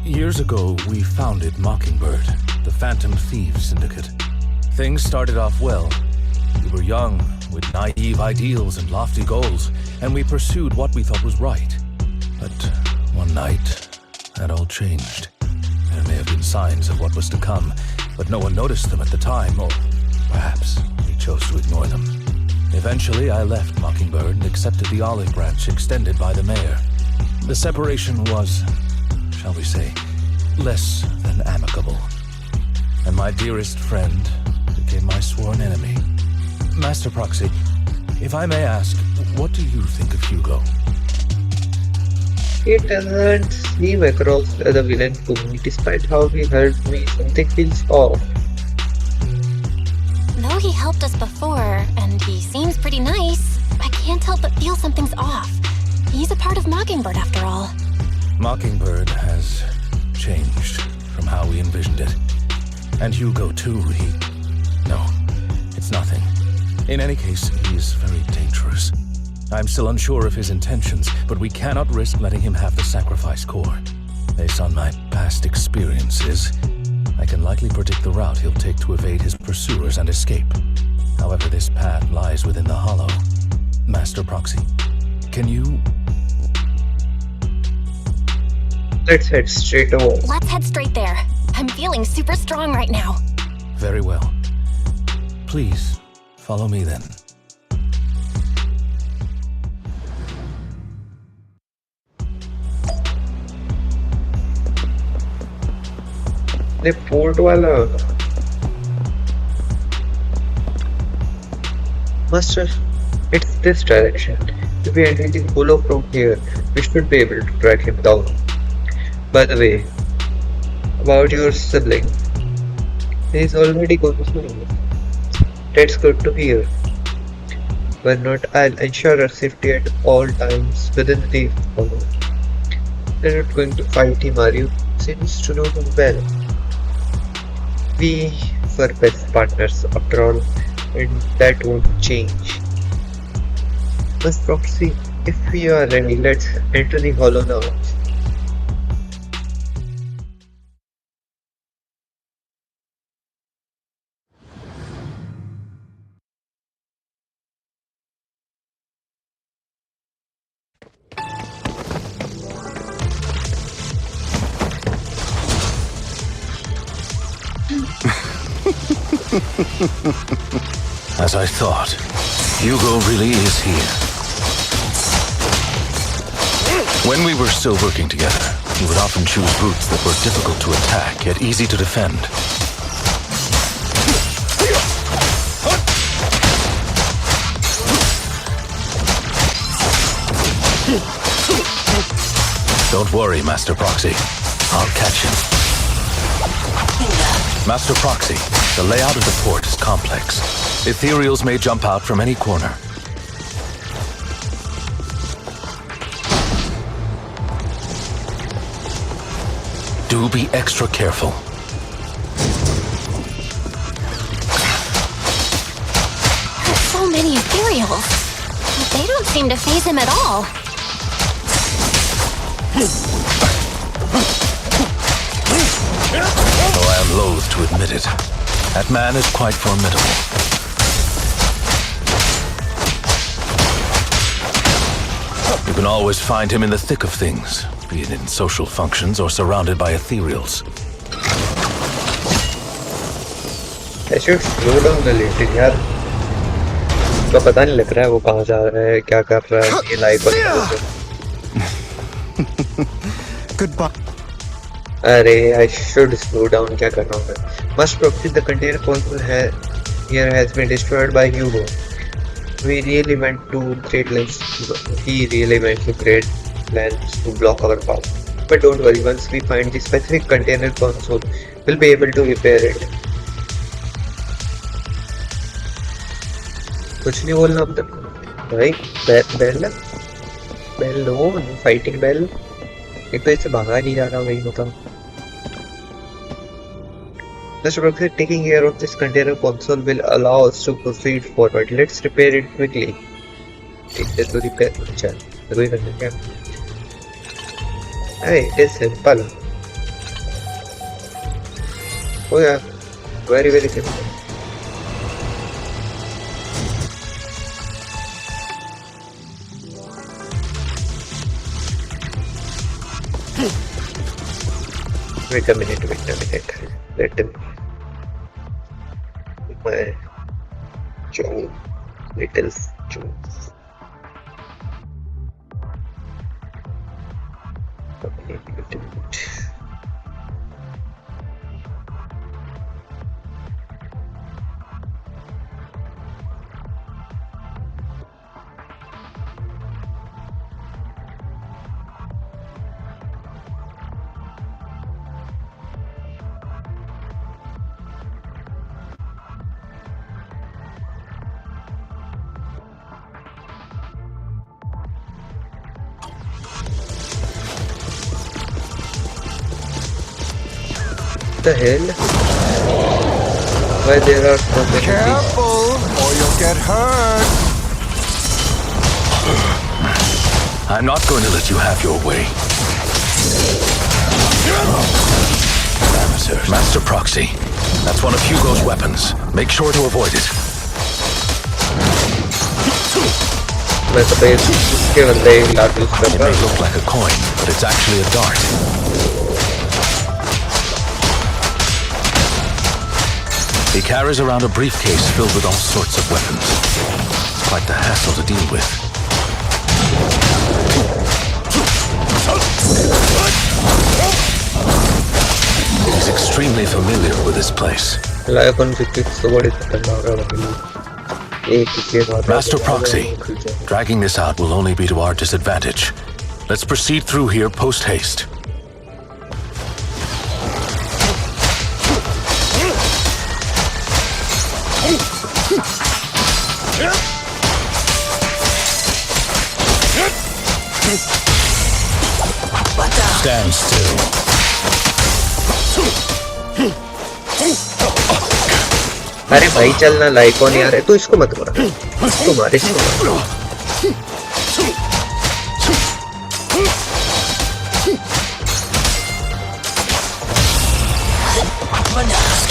Years ago, we founded Mockingbird, the Phantom Thieves Syndicate. Things started off well. We were young, with naive ideals and lofty goals, and we pursued what we thought was right. But one night, that all changed. There may have been signs of what was to come, but no one noticed them at the time, or perhaps we chose to ignore them. Eventually, I left Mockingbird and accepted the olive branch extended by the mayor. The separation was, shall we say, less than amicable. And my dearest friend became my sworn enemy. Master Proxy, if I may ask, what do you think of Hugo? It doesn't seem across as a villain to me, despite how he hurt me. Something feels off. Though he helped us before, and he seems pretty nice, I can't help but feel something's off. He's a part of Mockingbird after all. Mockingbird has changed from how we envisioned it. And Hugo too, No, it's nothing. In any case, he is very dangerous. I'm still unsure of his intentions, but we cannot risk letting him have the sacrifice core. Based on my past experiences, I can likely predict the route he'll take to evade his pursuers and escape. However, this path lies within the hollow. Master Proxy, can you... Let's head straight over. Let's head straight there. I'm feeling super strong right now. Very well. Please, follow me then. The port wala. Master, it's this direction. If we enter the hollow from here, We should be able to track him down. By the way, about your sibling. He's already gone through. That's good to hear. Why not? I'll ensure her safety at all times within the follow. They're not going to fight him, are you? Seems to know him well. We were best partners after all, and that won't change. Miss Proxy, if we are ready, let's enter the hollow now. As I thought, Hugo really is here. When we were still working together, he would often choose routes that were difficult to attack, yet easy to defend. Don't worry, Master Proxy. I'll catch him. Master Proxy, the layout of the port is complex. Ethereals may jump out from any corner. Do be extra careful. There's so many ethereals. They don't seem to faze him at all. Though I am loath to admit it, that man is quite formidable. You can always find him in the thick of things, be it in social functions or surrounded by ethereals. I should slow down a little, यार. तो पता नहीं लग रहा है वो कहाँ जा रहा है, क्या कर रहा है, ये लाइक Goodbye. अरे I should slow down, क्या कर रहा हूँ मैं? Must proxy the container console here has been destroyed by Hugo. We really went to great lengths. He really went to great lengths to block our path. But don't worry, once we find the specific container console, we'll be able to repair it. कुछ नहीं बोलना अब तक भाई. Bell लो, fighting bell. एक तो इससे भागा नहीं जा रहा भाई, बताओ. Mr. Proxy, taking care of this container console will allow us to proceed forward. Let's repair it quickly. Take this to repair. अच्छा, कोई करना क्या? Hey, it is simple. Oh yeah, very simple. Wait a minute. Let him. My Joe, little Joe. Wait a minute. What the hell? Why there are so many Careful, or you'll get hurt. I'm not going to let you have your way. Master Proxy, that's one of Hugo's weapons. Make sure to avoid it. It may look like a coin, but it's actually a dart. He carries around a briefcase filled with all sorts of weapons. It's quite the hassle to deal with. He's extremely familiar with this place. Master Proxy, dragging this out will only be to our disadvantage. Let's proceed through here post-haste. Stand still. अरे भाई चलना, like नहीं आ रहा है तो इसको मत मार, इसको मार, इसको मार।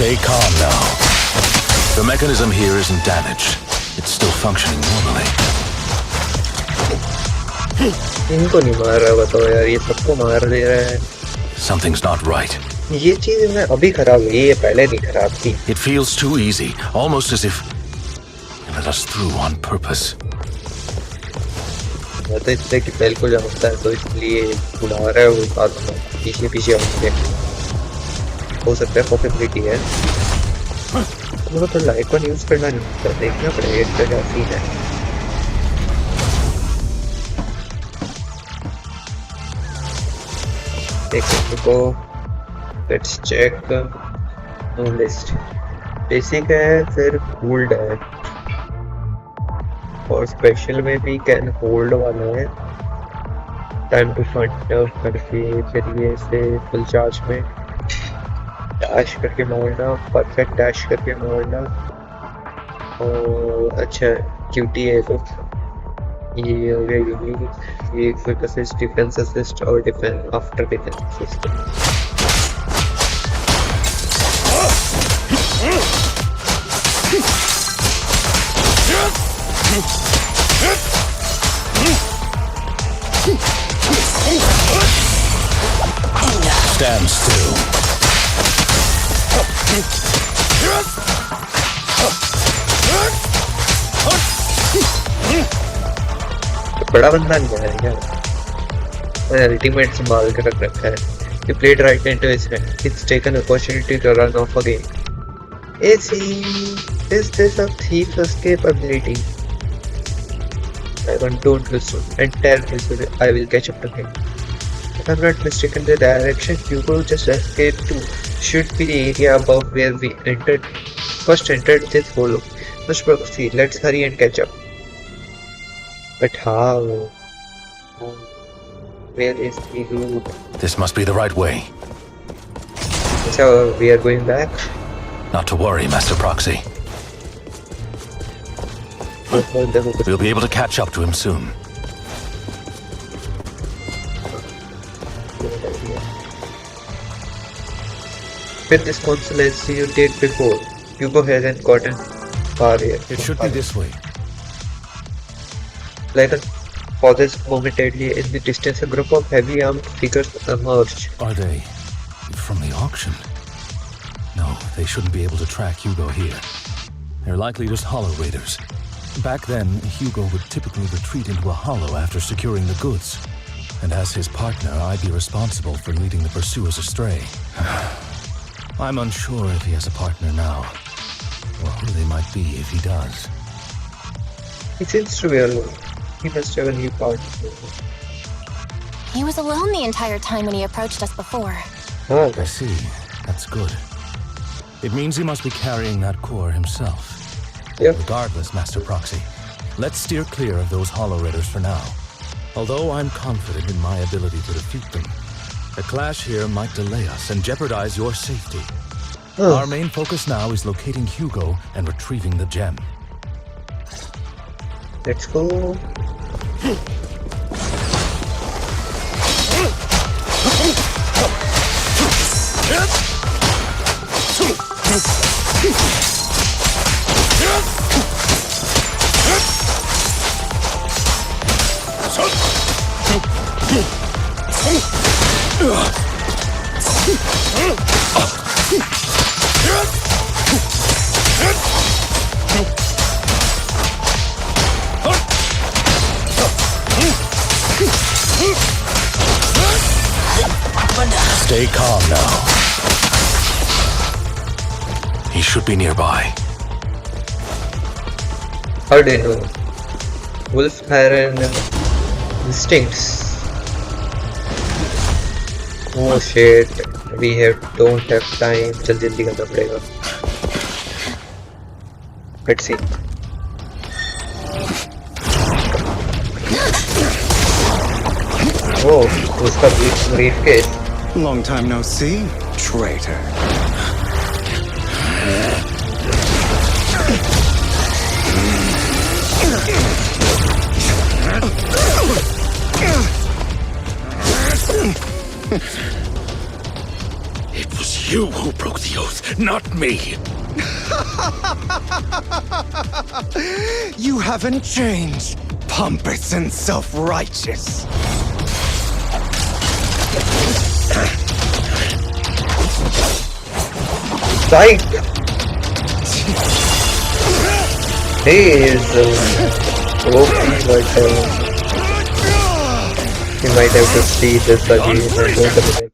Stay calm now. The mechanism here isn't damaged. It's still functioning normally. इनको नहीं मार रहा, बताओ यार, ये सबको मार दे रहा है। Something's not right. ये चीज मैं अभी खराब हुई, ये पहले नहीं खराब थी। It feels too easy, almost as if you let us through on purpose. मैं तो इसलिए कि पहले को जानता है तो इसलिए बुला रहा है, वो बात पीछे पीछे होंगे, हो सकता है पॉसिबिलिटी है। मुझे तो लाइक को यूज करना नहीं होता, देखना पड़ेगा इसका क्या सीन है। एक सेकंड को लेट्स चेक लिस्ट। बेसिक है, फिर होल्ड है और स्पेशल में भी कैन होल्ड वाला है। टाइम टू फंड करके फिर ये से फुल चार्ज में डैश करके मारना, परफेक्ट डैश करके मारना। और अच्छा क्यूटी है तो ये हो गया यूनिक, ये क्विक असिस्ट, डिफेंस असिस्ट और defence after defence assist. Stand still. बड़ा बंदा नहीं है क्या? अल्टीमेट संभाल के रख रखा है। He played right into his hand. It's taken opportunity to run off again. Is this a thief's escape ability? Don't listen and tell me I will catch up to him. If I'm not mistaken, the direction Hugo just escaped to should be the area above where we first entered this hollow. Let's proceed. Let's hurry and catch up. But how? Where is the route? This must be the right way. So we are going back? Not to worry, Master Proxy. We'll be able to catch up to him soon. With this console as you did before, Hugo hasn't gotten far yet. It should be this way. Lycan pauses momentarily. In the distance, a group of heavy armed figures emerge. Are they from the auction? No, they shouldn't be able to track Hugo here. They're likely just hollow raiders. Back then, Hugo would typically retreat into a hollow after securing the goods. And as his partner, I'd be responsible for leading the pursuers astray. I'm unsure if he has a partner now, or who they might be if he does. He seems to be alone. He must have a new partner. He was alone the entire time when he approached us before. Oh. I see. That's good. It means he must be carrying that core himself. Yep. Regardless, Master Proxy, let's steer clear of those hollow raiders for now. Although I'm confident in my ability to defeat them, a clash here might delay us and jeopardize your safety. Oh. Our main focus now is locating Hugo and retrieving the gem. Let's go. Stay calm now. He should be nearby. How do you know? Wolf Iron instincts. Oh shit, don't have time. जल्दी जल्दी करना पड़ेगा. Let's see. Oh, उसका briefcase. Long time no see, traitor. It was you who broke the oath, not me. You haven't changed, pompous and self-righteous. Psych! He is OP, but he might have to see this again and go to the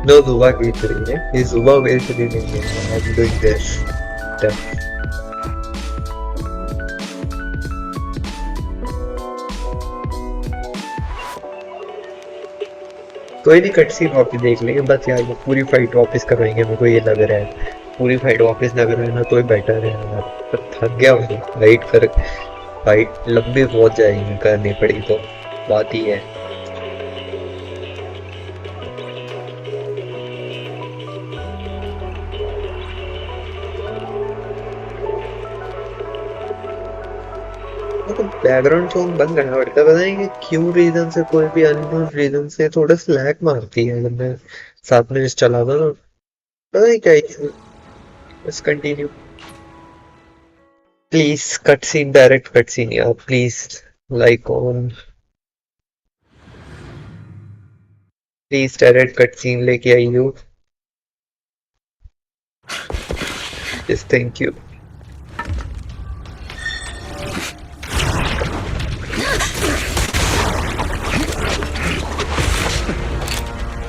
No Zuba V3, he's Zuba V3 I'm doing this. Done. कोई नहीं cut scene वापस देख लेंगे बस यार वो पूरी fight वापस करवाएंगे मेरे को ये लग रहा है पूरी फाइट वापस ना करवाए ना तो ही बेटर है यार पर थक गया हूँ फाइट लंबी बहुत जाएगी करनी पड़ी तो बात ही है बैकग्राउंड सॉन्ग बंद करना पड़ता है पता नहीं कि क्यों रीजन से कोई भी अननोन रीजन से थोड़ा स्लैग मारती है जब मैं 7 मिनट चलाता ना पता नहीं क्या Let's continue. Please, cutscene, direct cutscene, yeah. Please, like on. Please, direct cutscene लेके आइयो. Just thank you.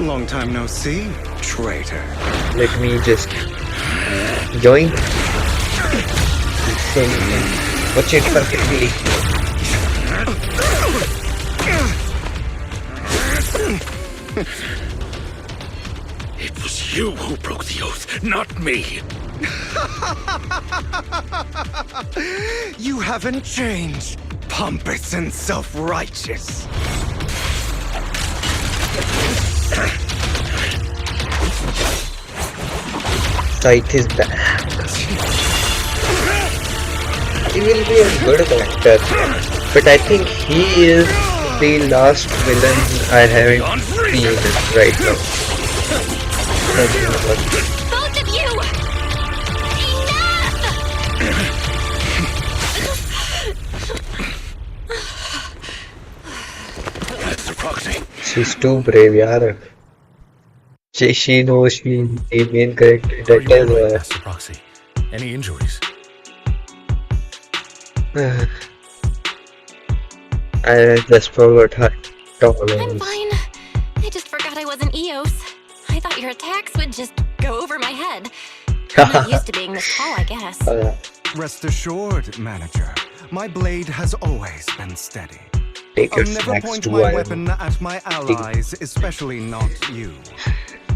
Long time no see, traitor. Let me just join. So, watch it perfectly. It was you who broke the oath, not me. You haven't changed, pompous and self-righteous. Sight is back. He will be a good character, but I think he is the last villain I haven't seen right now. Both of you! That's the proxy. She's too brave, yaar. She knows she's the main character. That is why. Master Proxy. Any injuries? I just forgot her I'm tolerance. fine. I just forgot I wasn't Eos. I thought your attacks would just go over my head. I'm not used to being this tall, I guess. Rest assured, manager, my blade has always been steady. Take your I'll never snacks point to my one. weapon at my allies, especially not you.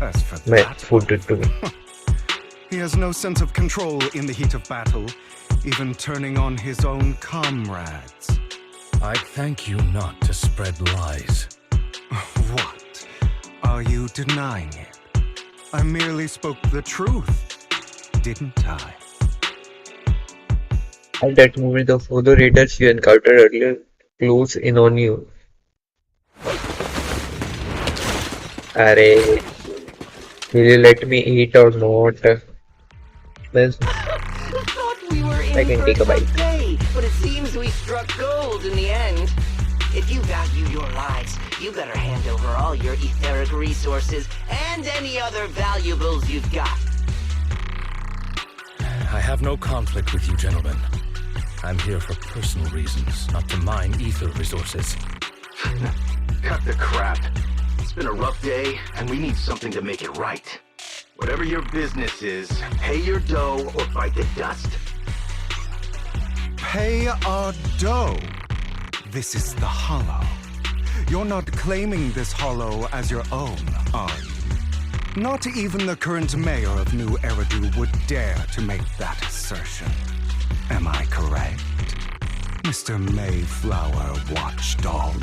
As for My that, food to me. he has no sense of control in the heat of battle, even turning on his own comrades. I'd thank you not to spread lies. What? Are you denying it? I merely spoke the truth, didn't I? At that moment, the photo raiders you encountered earlier close in on you. Arey, will you let me eat or not? Then I can take a bite. Day, but it seems we struck gold in the end. If you value your lives, you better hand over all your etheric resources and any other valuables you've got. I have no conflict with you, gentlemen. I'm here for personal reasons, not to mine ether resources. Cut the crap. It's been a rough day, and we need something to make it right. Whatever your business is, pay your dough or bite the dust. Pay our dough. This is the Hollow. You're not claiming this Hollow as your own, are you? Not even the current mayor of New Eridu would dare to make that assertion. Am I correct, Mr. Mayflower Watchdog?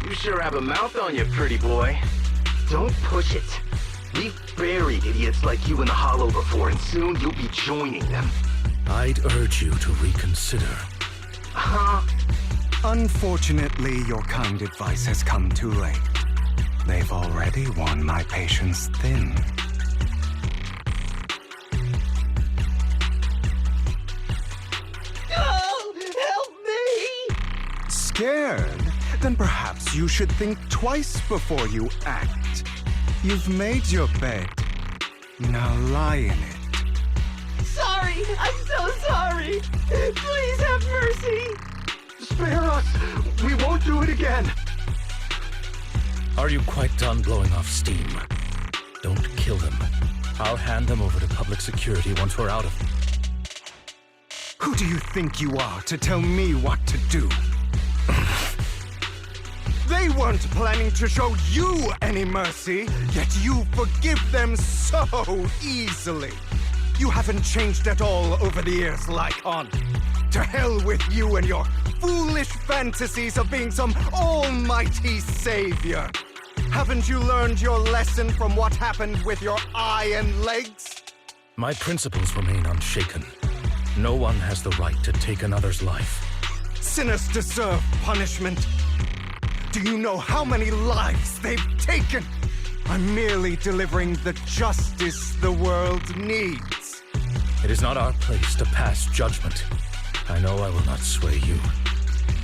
You sure have a mouth on you, pretty boy. Don't push it. We've buried idiots like you in the Hollow before, and soon you'll be joining them. I'd urge you to reconsider. Huh? Unfortunately, your kind advice has come too late. They've already worn my patience thin. Oh, help me! Scared? Then perhaps you should think twice before you act. You've made your bed. Now lie in it. Sorry, I'm so sorry. Please have mercy. Spare us! We won't do it again! Are you quite done blowing off steam? Don't kill them. I'll hand them over to public security once we're out of them. Who do you think you are to tell me what to do? They weren't planning to show you any mercy, yet you forgive them so easily. You haven't changed at all over the years, Lycon. To hell with you and your foolish fantasies of being some almighty savior. Haven't you learned your lesson from what happened with your eye and legs? My principles remain unshaken. No one has the right to take another's life. Sinners deserve punishment. Do you know how many lives they've taken? I'm merely delivering the justice the world needs. It is not our place to pass judgment. I know I will not sway you.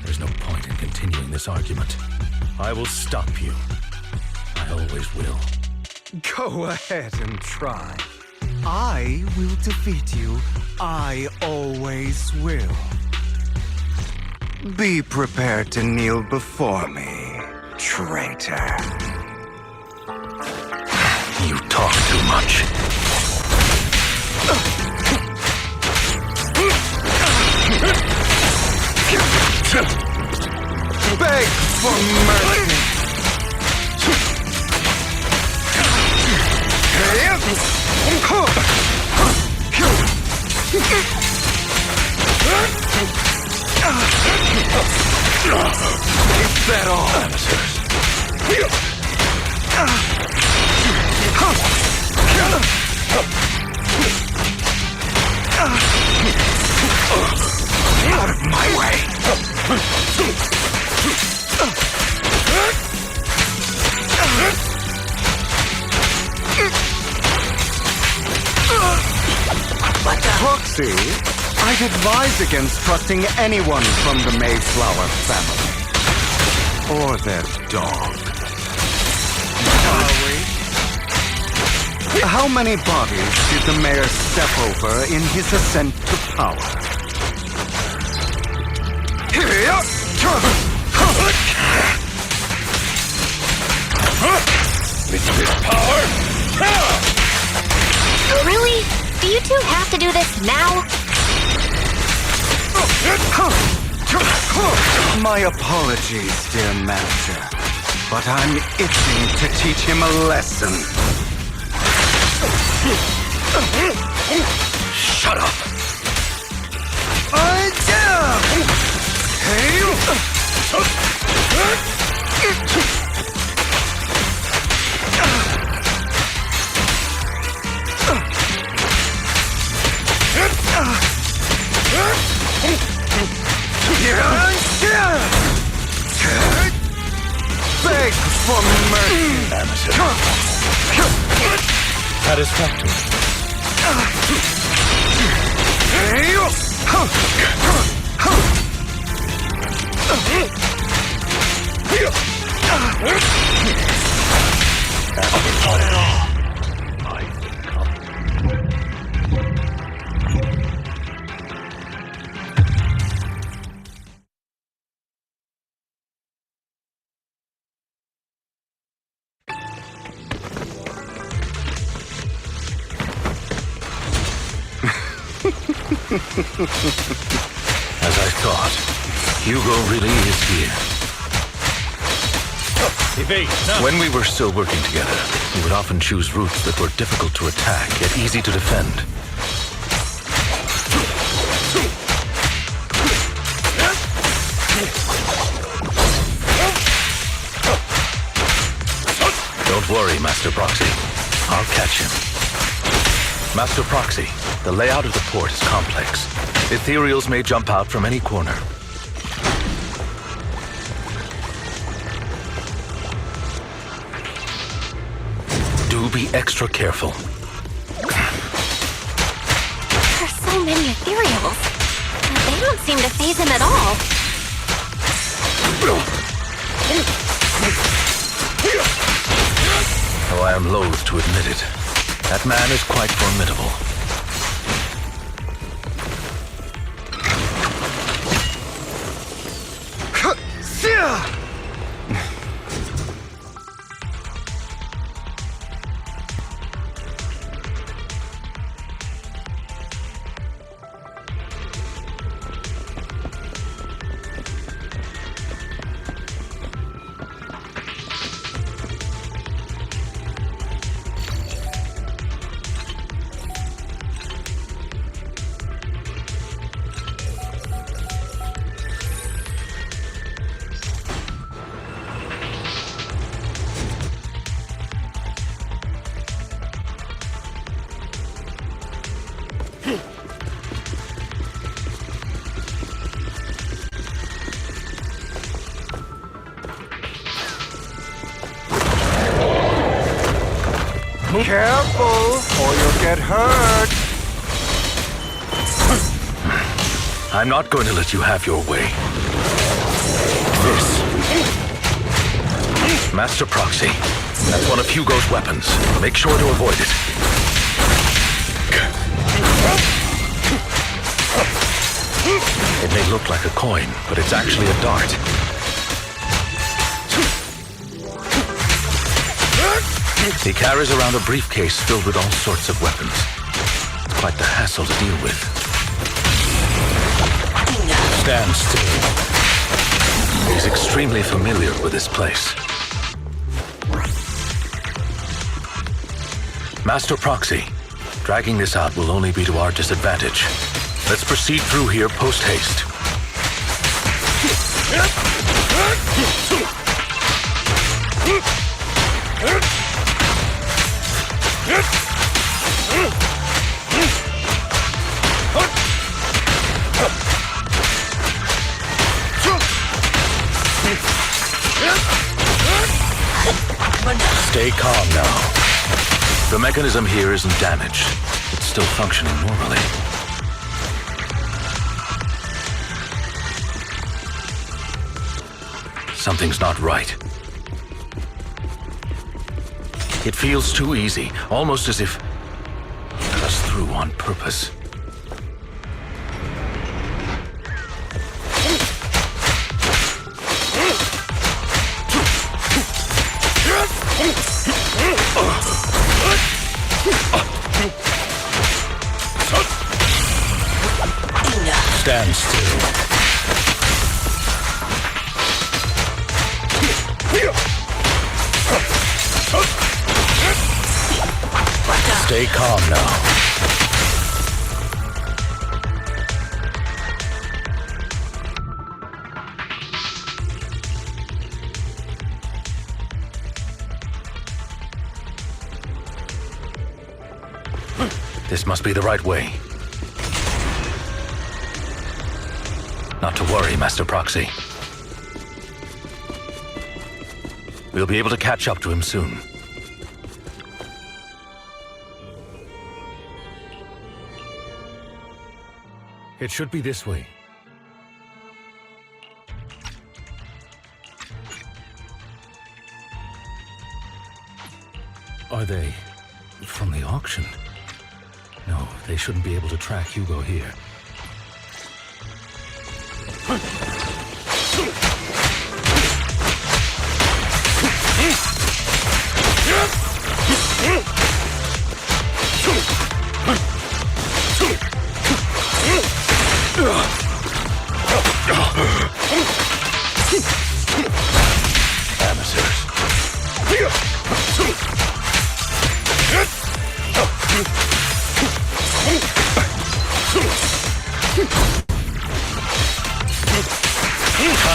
There's no point in continuing this argument. I will stop you. I always will. Go ahead and try. I will defeat you. I always will. Be prepared to kneel before me, traitor. You talk too much. Beg for mercy. Is that all? Out of my way! Proxy, I'd advise against trusting anyone from the Mayflower family. Or their dog. Are we? How many bodies did the mayor step over in his ascent to power? With this power? Really? Do you two have to do this now? My apologies, dear manager, but I'm itching to teach him a lesson. Shut up! Beg for mercy. Amateur. Satisfactory. As I thought, Hugo really is here. When we were still working together, we would often choose routes that were difficult to attack, yet easy to defend. Don't worry, Master Proxy. I'll catch him. Master Proxy, the layout of the port is complex. Ethereals may jump out from any corner. Do be extra careful. There's so many ethereals. They don't seem to faze him at all. Though I am loath to admit it, that man is quite formidable. Careful, or you'll get hurt. I'm not going to let you have your way. This. Master Proxy. That's one of Hugo's weapons. Make sure to avoid it. It may look like a coin, but it's actually a dart. He carries around a briefcase filled with all sorts of weapons. It's quite the hassle to deal with. Stand still. He's extremely familiar with this place. Master Proxy, dragging this out will only be to our disadvantage. Let's proceed through here post-haste. Stay calm now. The mechanism here isn't damaged. It's still functioning normally. Something's not right. It feels too easy, almost as if it cut us through on purpose. Stand still. Stay calm now. This must be the right way. Not to worry, Master Proxy. We'll be able to catch up to him soon. It should be this way. Are they from the auction? No, they shouldn't be able to track Hugo here.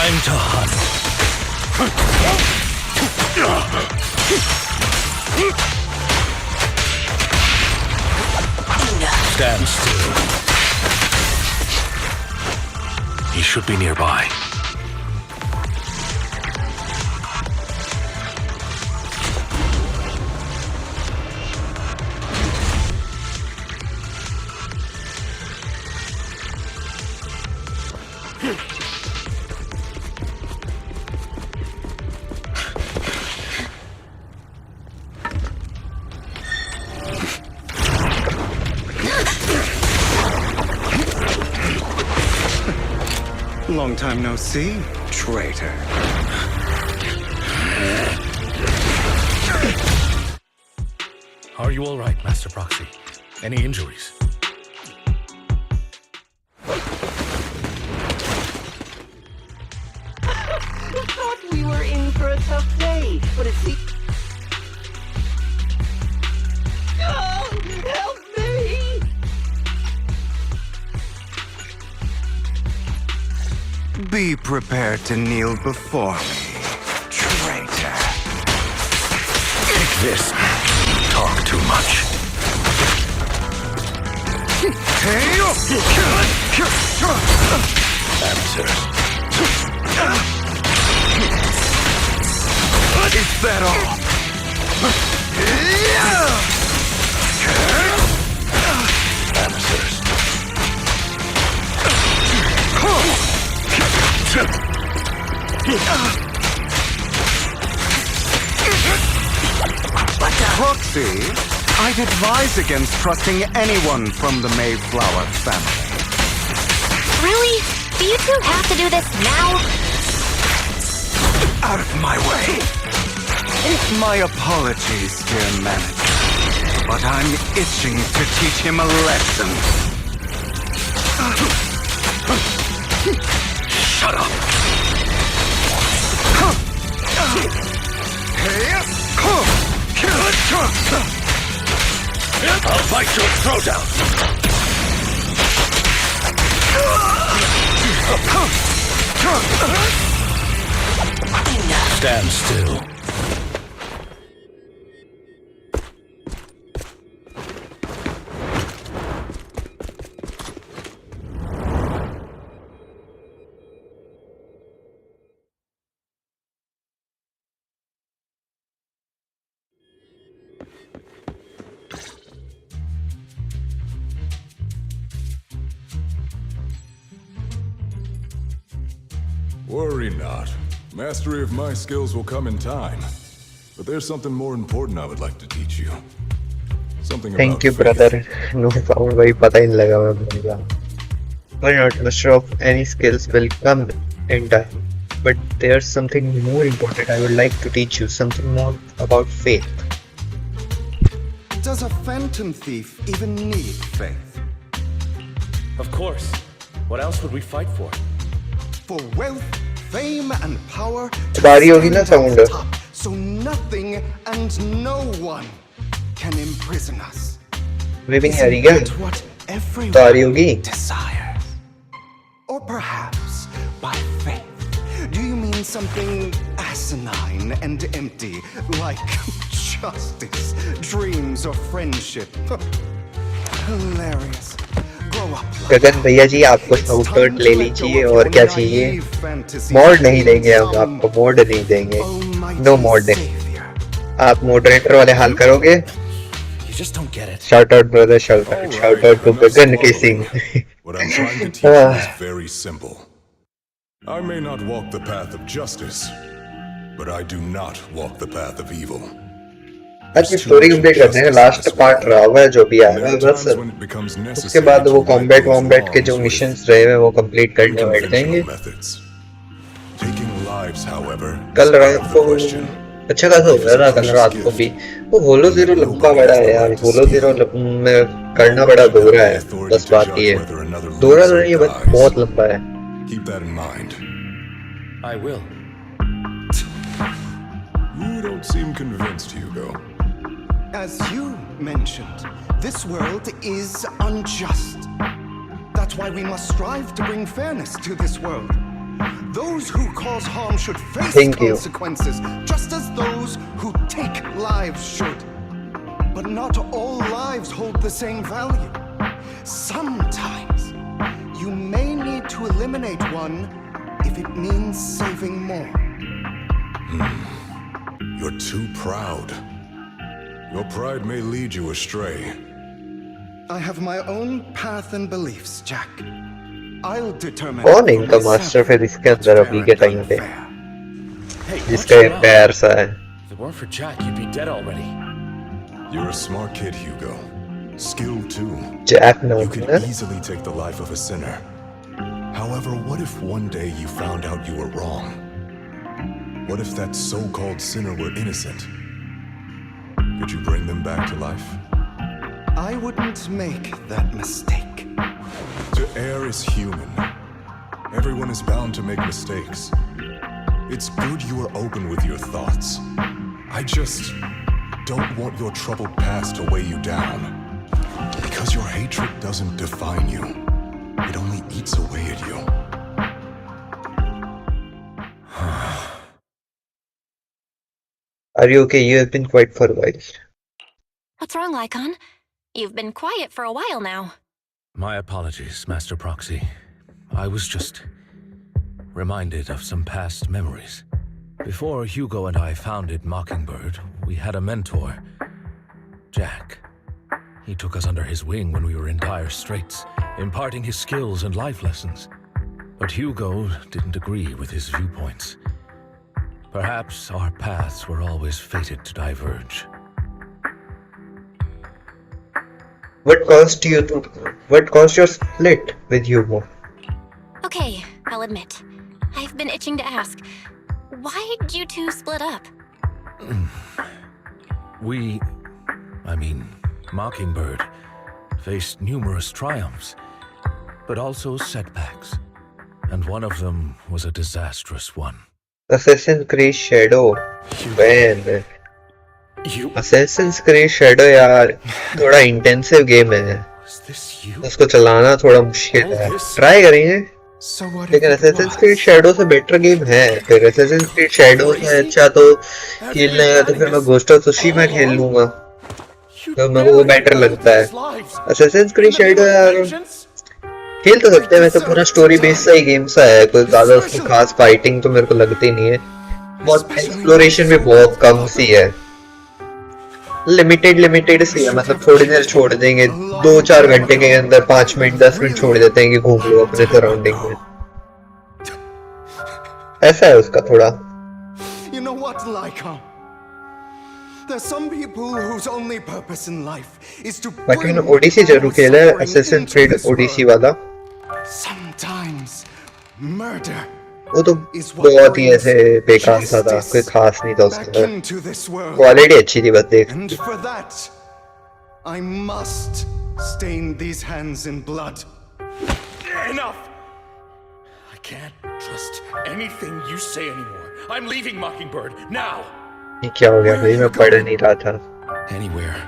Time to hunt. Stand still. He should be nearby. Long time no see, traitor. Are you all right, Master Proxy? Any injuries? Thought we were in for a tough day, but it seems... Oh, help me! Be prepared to kneel before me, traitor. Take this. Talk too much. Amateurs. Is that all? Amateurs. Proxy, I'd advise against trusting anyone from the Mayflower family. Really? Do you two have to do this now? Out of my way. My apologies, dear manager. But I'm itching to teach him a lesson. Shut up! I'll bite your throat out! Stand still. Worry not. Mastery of my skills will come in time. But there's something more important I would like to teach you. Something about Thank you, faith. brother. No sound भाई पता ही नहीं लगा मैं बोलूँगा. Why not? Master of any skills will come in time. But there's something more important I would like to teach you. Something more about faith. Does a phantom thief even need faith? Of course. What else would we fight for? For wealth, fame, and power to बारी होगी ना stand sound. on top, so nothing and no one can imprison us. वे भी नहीं आ रही क्या? Isn't that what तो आ रही होगी. everyone desires? Or perhaps by faith, do you mean something asinine and empty, like justice, dreams, or friendship? Hilarious. Grow up. गगन भैया जी आपको snout ले लीजिए और क्या चाहिए. मॉड नहीं देंगे हम आपको. मॉड नहीं देंगे. No modding. आप मॉडरेटर वाले हाल करोगे. Shout out brother, shout out to Gagan Kissing. What I'm trying to teach you is very simple. I may not walk the path of justice, but I do not walk the path of evil. अच्छी story complete करते हैं. Last part रहा हुआ है जो भी आया है बस. उसके बाद वो कॉम्बैट के जो मिशंस रहे हैं वो कंप्लीट करने बैठ जाएंगे. कल रात को अच्छा खासा हो गया था. कल रात को भी वो होलो जीरो लंबा बड़ा है यार. होलो जीरो में करना बड़ा दोहरा है. बस बात ये है दोहरा नहीं है, बस बहुत लंबा है. Keep that in mind. I will. You don't seem convinced, Hugo. As you mentioned, this world is unjust. That's why we must strive to bring fairness to this world. Those who cause harm should face consequences, just as those who take lives should. But not all lives hold the same value. Sometimes, you may need to eliminate one if it means saving more. You're too proud. Your pride may lead you astray. I have my own path and beliefs, Jack. I'll determine. कौन इनका master फिर इसके अंदर अभी के time पे जिसका ये पैर सा है. If it weren't for Jack, you'd be dead already. You're a smart kid, Hugo. Skilled too. Jack no. You could easily take the life of a sinner. However, what if one day you found out you were wrong? What if that so-called sinner were innocent? Could you bring them back to life? I wouldn't make that mistake. To err is human. Everyone is bound to make mistakes. It's good you are open with your thoughts. I just don't want your troubled past to weigh you down. Because your hatred doesn't define you. It only eats away at you. Are you okay? You have been quiet for a while. What's wrong, Lycon? You've been quiet for a while now. My apologies, Master Proxy. I was just reminded of some past memories. Before Hugo and I founded Mockingbird, we had a mentor, Jack. He took us under his wing when we were in dire straits, imparting his skills and life lessons. But Hugo didn't agree with his viewpoints. Perhaps our paths were always fated to diverge. What caused your split with Hugo? Okay, I'll admit. I've been itching to ask. Why did you two split up? Mockingbird, faced numerous triumphs, but also setbacks. And one of them was a disastrous one. Assassin's Creed Shadow. Man. Assassin's Creed Shadow यार थोड़ा intensive game है. उसको चलाना थोड़ा मुश्किल है. Try करेंगे. लेकिन Assassin's Creed Shadow से बेटर गेम है. फिर Assassin's Creed Shadow से अच्छा तो खेलने का तो फिर मैं Ghost of Tsushima खेल लूँगा. तो मेरे को वो बेटर लगता है. Assassin's Creed Shadow यार खेल तो सकते हैं. वैसे पूरा स्टोरी बेस्ड सा ही गेम सा है. कोई ज्यादा उसमें खास फाइटिंग तो मेरे को लगती नहीं है. बहुत एक्सप्लोरेशन भी बहुत कम सी है. लिमिटेड सी है. मतलब थोड़ी देर छोड़ देंगे. 2-4 घंटे के अंदर 5 मिनट 10 मिनट छोड़ देते हैं कि घूम लो अपने सराउंडिंग में. ऐसा है उसका थोड़ा. You know what, Lyca? There's some people whose only purpose in life is to बाकी मैंने ओडिसी जरूर खेला है. Assassin's Creed ओडिसी वाला. Sometimes murder वो तो बहुत ही ऐसे बेकार सा था. कोई खास नहीं था उसका. क्वालिटी अच्छी थी बस देख. And for that, I must stain these hands in blood. Enough! I can't trust anything you say anymore. I'm leaving Mockingbird now. ये क्या हो गया भाई? मैं पढ़ नहीं रहा था. Anywhere.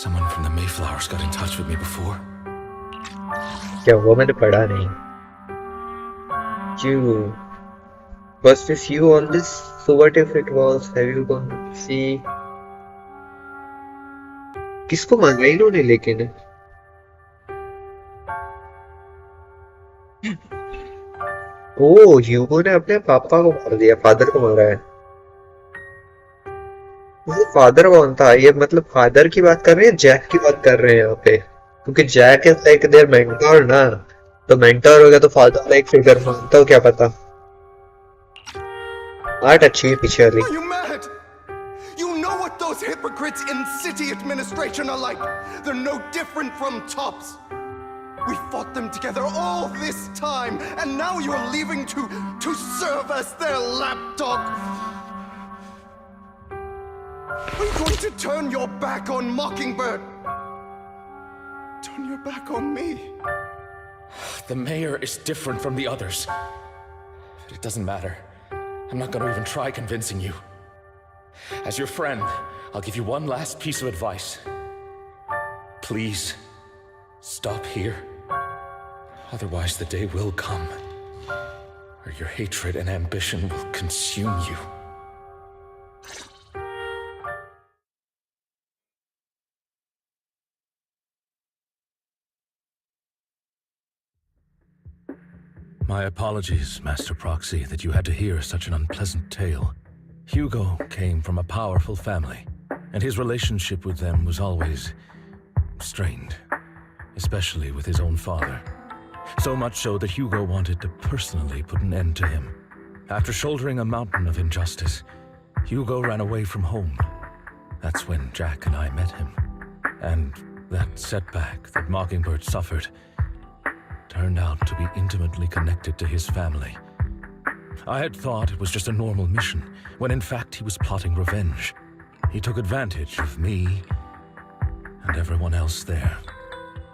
Someone from the Mayflowers got in touch with me before. क्या हुआ? मैंने पढ़ा नहीं. You was this you on this? So what if it was? Have you gone to see? किसको मांगा इन्होंने लेकिन? ओह, ह्यूगो ने अपने पापा को मार दिया. फादर को मारा है. वो फादर कौन था? ये मतलब फादर की बात कर रहे हैं, जैक की बात कर रहे हैं यहाँ पे? क्योंकि Jack is like their mentor ना. तो मेंटर हो गया तो फादर लाइक फिगर मानता हो. क्या पता. आर्ट अच्छी है पीछे वाली. Are you mad? You know what those hypocrites in city administration are like. They're no different from tops. We fought them together all this time, and now you're leaving to serve as their lapdog. Are you going to turn your back on Mockingbird? Turn your back on me? The mayor is different from the others. But it doesn't matter. I'm not going to even try convincing you. As your friend, I'll give you one last piece of advice. Please, stop here. Otherwise, the day will come where your hatred and ambition will consume you. My apologies, Master Proxy, that you had to hear such an unpleasant tale. Hugo came from a powerful family, and his relationship with them was always strained, especially with his own father. So much so that Hugo wanted to personally put an end to him. After shouldering a mountain of injustice, Hugo ran away from home. That's when Jack and I met him. And that setback that Mockingbird suffered turned out to be intimately connected to his family. I had thought it was just a normal mission, when in fact he was plotting revenge. He took advantage of me and everyone else there.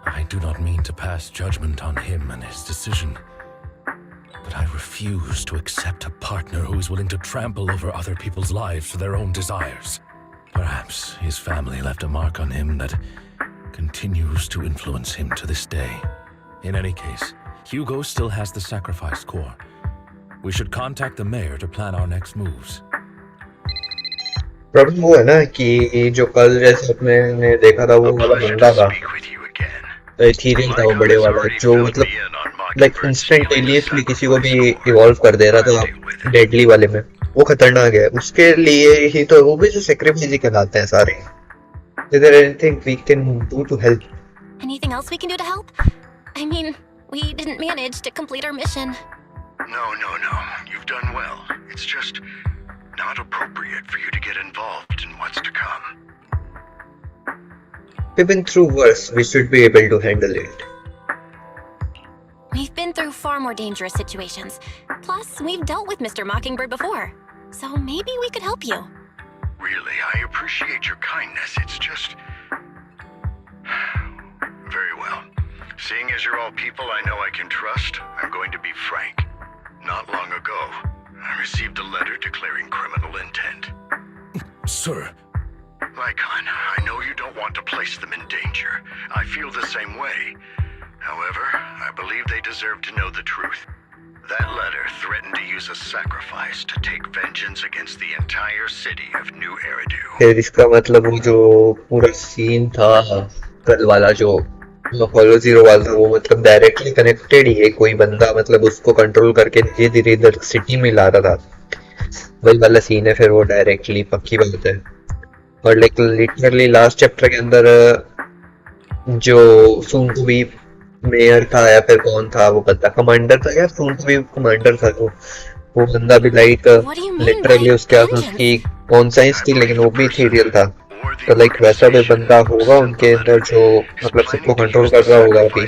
I do not mean to pass judgment on him and his decision, but I refuse to accept a partner who is willing to trample over other people's lives for their own desires. Perhaps his family left a mark on him that continues to influence him to this day. In any case, Hugo still has the sacrifice core. We should contact the mayor to plan our next moves. Problem वो है ना कि जो कल जैसे अपने देखा था वो वाला बंदा था. इथीरियल था वो बड़े वाला, जो मतलब लाइक इंस्टेंटेनियसली किसी को भी इवॉल्व कर दे रहा था डेडली वाले में. वो खतरनाक है, उसके लिए ही तो वो भी जो सेक्रीफाइस ही कहलाते हैं सारे. Is there anything we can do to help? Anything else we can do to help? I mean, we didn't manage to complete our mission. No. You've done well. It's just not appropriate for you to get involved in what's to come. We've been through worse. We should be able to handle it. We've been through far more dangerous situations. Plus, we've dealt with Mr. Mockingbird before. So maybe we could help you. Really, I appreciate your kindness. It's just... Very well. Seeing as you're all people I know I can trust, I'm going to be frank. Not long ago, I received a letter declaring criminal intent. Sir. Lycon, I know you don't want to place them in danger. I feel the same way. However, I believe they deserve to know the truth. That letter threatened to use a sacrifice to take vengeance against the entire city of New Eridu. फिर इसका मतलब वो जो पूरा scene था कल वाला जो फॉलो जीरो वाला था, वो मतलब डायरेक्टली कनेक्टेड ही है. कोई बंदा मतलब उसको कंट्रोल करके धीरे धीरे इधर सिटी में ला रहा था. वही वाला सीन है फिर वो डायरेक्टली, पक्की बात है. और लाइक लिटरली लास्ट चैप्टर के अंदर जो सून टू बी मेयर था या फिर कौन था वो बंदा, कमांडर था या सून टू बी कमांडर था, तो वो बंदा भी लाइक लिटरली उसके आस उसकी कॉन्साइंस थी, लेकिन वो भी इथेरियल था. तो लाइक वैसा भी बंदा होगा उनके अंदर जो मतलब सबको कंट्रोल कर रहा होगा अभी.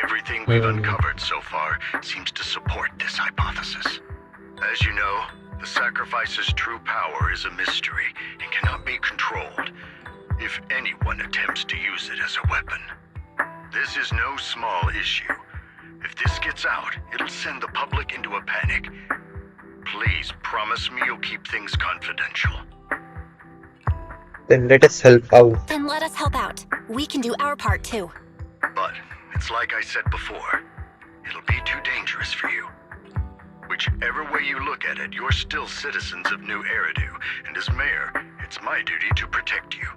Everything we've uncovered so far seems to support this hypothesis. As you know, the sacrifice's true power is a mystery and cannot be controlled if anyone attempts to use it as a weapon. This is no small issue. If this gets out, it'll send the public into a panic. Please promise me you'll keep things confidential. Then let us help out. Then let us help out. We can do our part too. But it's like I said before, it'll be too dangerous for you. Whichever way you look at it, you're still citizens of New Eridu, and as mayor, it's my duty to protect you.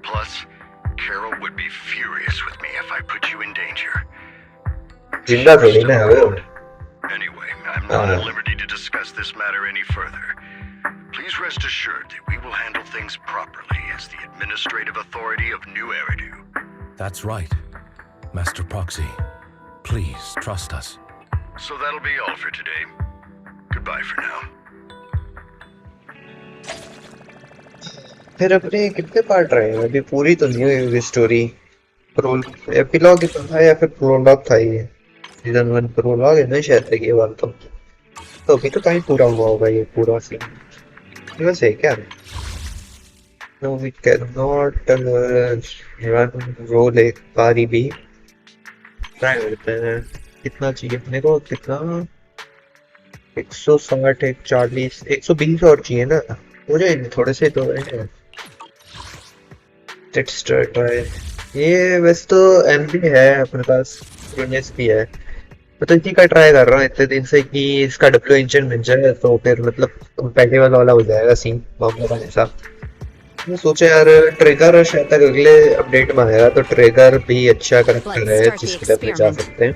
Plus, Carol would be furious with me if I put you in danger. Anyway, I'm not at liberty to discuss this matter any further. Please rest assured that we will handle things properly as the administrative authority of New Eridu. That's right. Master Proxy, please trust us. So that'll be all for today. Goodbye for now. फिर अपने कितने part रहे हैं अभी? पूरी तो नहीं हुई स्टोरी. एपिलॉग था या फिर प्रोलॉग था? ये सीजन 1 प्रोलॉग है ना शायद तक ये बात. तो अभी तो कहीं पूरा हुआ होगा ये पूरा सीन. वैसे है क्या? No, we cannot run roll a कारी भी. ट्राई करते हैं. कितना चाहिए अपने को? कितना? 160, 140, 120 और चाहिए ना. हो जाएंगे थोड़े से तो है. Let's try. ये वैसे तो एमबी है अपने पास, यूनिस भी है. तो इसी का ट्राई कर रहा हूँ इतने दिन से कि इसका डब्ल्यू इंजन बन जाए तो फिर मतलब कंपैटिबल वाला हो जाएगा सीन मामला का ऐसा. मैं सोचा यार ट्रिगर शायद तक अगले अपडेट में आएगा, तो ट्रिगर भी अच्छा करेक्टर है जिसके लिए अपने जा सकते हैं.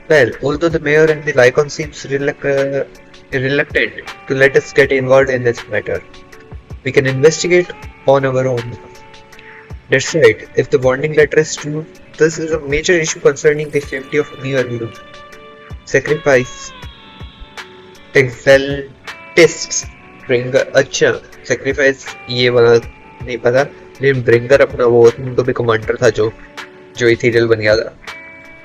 Well, although the mayor and the Lycon seems reluctant to let us get involved in this matter, we can investigate on our own. That's right. If the warning letter is true, this is a major issue concerning the safety of New Eridu. Sacrifice. Exaltists. Bringer. अच्छा, sacrifice ये वाला नहीं पता, लेकिन bringer अपना वो तो भी कमांडर था जो इथेरियल बन गया था.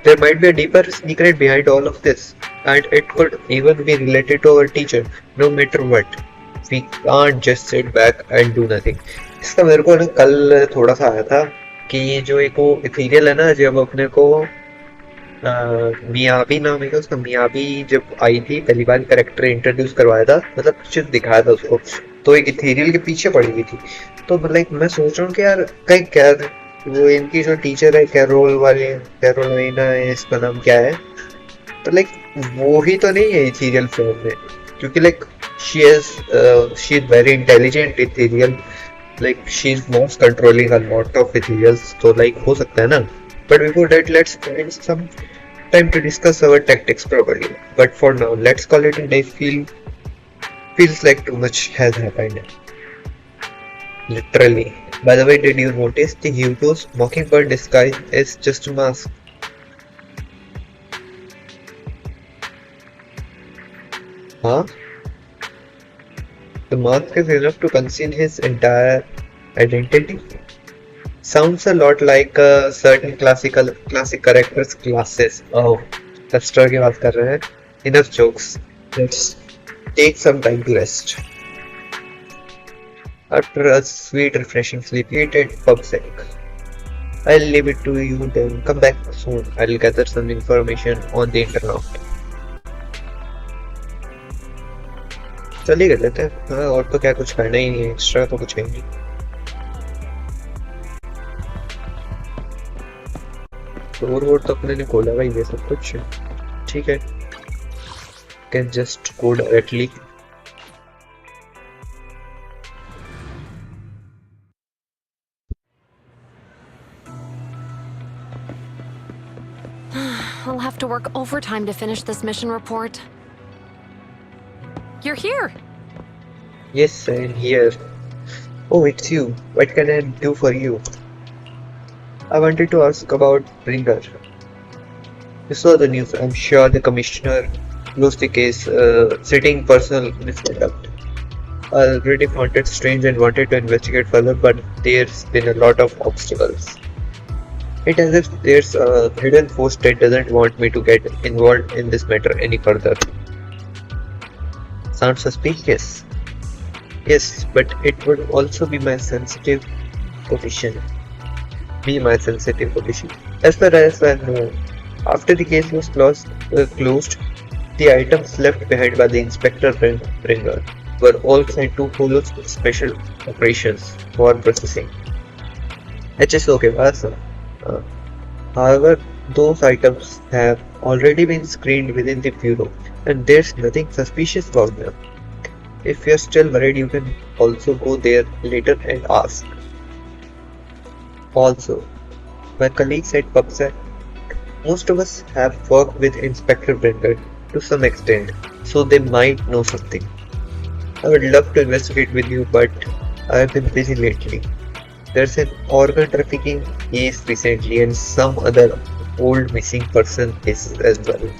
There might be a deeper secret behind all of this, and it could even be related to our teacher. No matter what, we can't just sit back and do nothing. इसका मेरे को ना कल थोड़ा सा आया था कि ये जो एक वो इथेरियल है ना, जब अपने को मियाबी नाम है उसका, मियाबी जब आई थी पहली बार कैरेक्टर इंट्रोड्यूस करवाया था, मतलब कुछ दिखाया था उसको, तो एक इथेरियल के पीछे पड़ी हुई थी. तो मतलब मैं सोच रहा हूँ कि यार कहीं क्या वो इनकी जो टीचर है कैरोलिना है, इसका नाम क्या है, तो लाइक वो ही तो नहीं है इथेरियल फॉर्म में, क्योंकि like she is very intelligent ethereal, like she is most controlling a lot of ethereals. तो लाइक हो सकता है ना But before that, let's spend some time to discuss our tactics properly. But for now, let's call it a day. Feels like too much has happened. Literally. By the way, did you notice the Hugo's mockingbird disguise is just a mask? Huh? The mask is enough to conceal his entire identity? Sounds a lot like a certain classic character's glasses. Oh, Lester की बात कर रहे हैं. Enough jokes. Let's take some time to rest. After a sweet, refreshing sleep, eat at PubSec. I'll leave it to you then. Come back soon. I'll gather some information on the internet. चलिए कर लेते हैं. हाँ, और तो क्या कुछ करना ही नहीं है. एक्स्ट्रा तो कुछ है ही नहीं. स्टोर वोर तो अपने ने खोला भाई. ये सब कुछ ठीक है. Can just go directly. I'll have to work overtime to finish this mission report. You're here! Yes, I'm here. Oh, it's you. What can I do for you? I wanted to ask about Bringer. You saw the news. I'm sure the commissioner closed the case, citing personal misconduct. I already found it strange and wanted to investigate further, but there's been a lot of obstacles. It's as if there's a hidden force that doesn't want me to get involved in this matter any further. Sounds suspicious. Yes, but it would also be my sensitive position. As far as I know, after the case was closed, the items left behind by the Inspector Bringer were all sent to Holo's Special Operations for processing. HSO के पास. However, those items have already been screened within the Bureau, and there's nothing suspicious about them. If you're still worried, you can also go there later and ask. Also, my colleagues at PubSec, most of us have worked with Inspector Bringer to some extent, so they might know something. I would love to investigate with you, but I have been busy lately. There's an organ trafficking case recently and some other old missing person cases as well.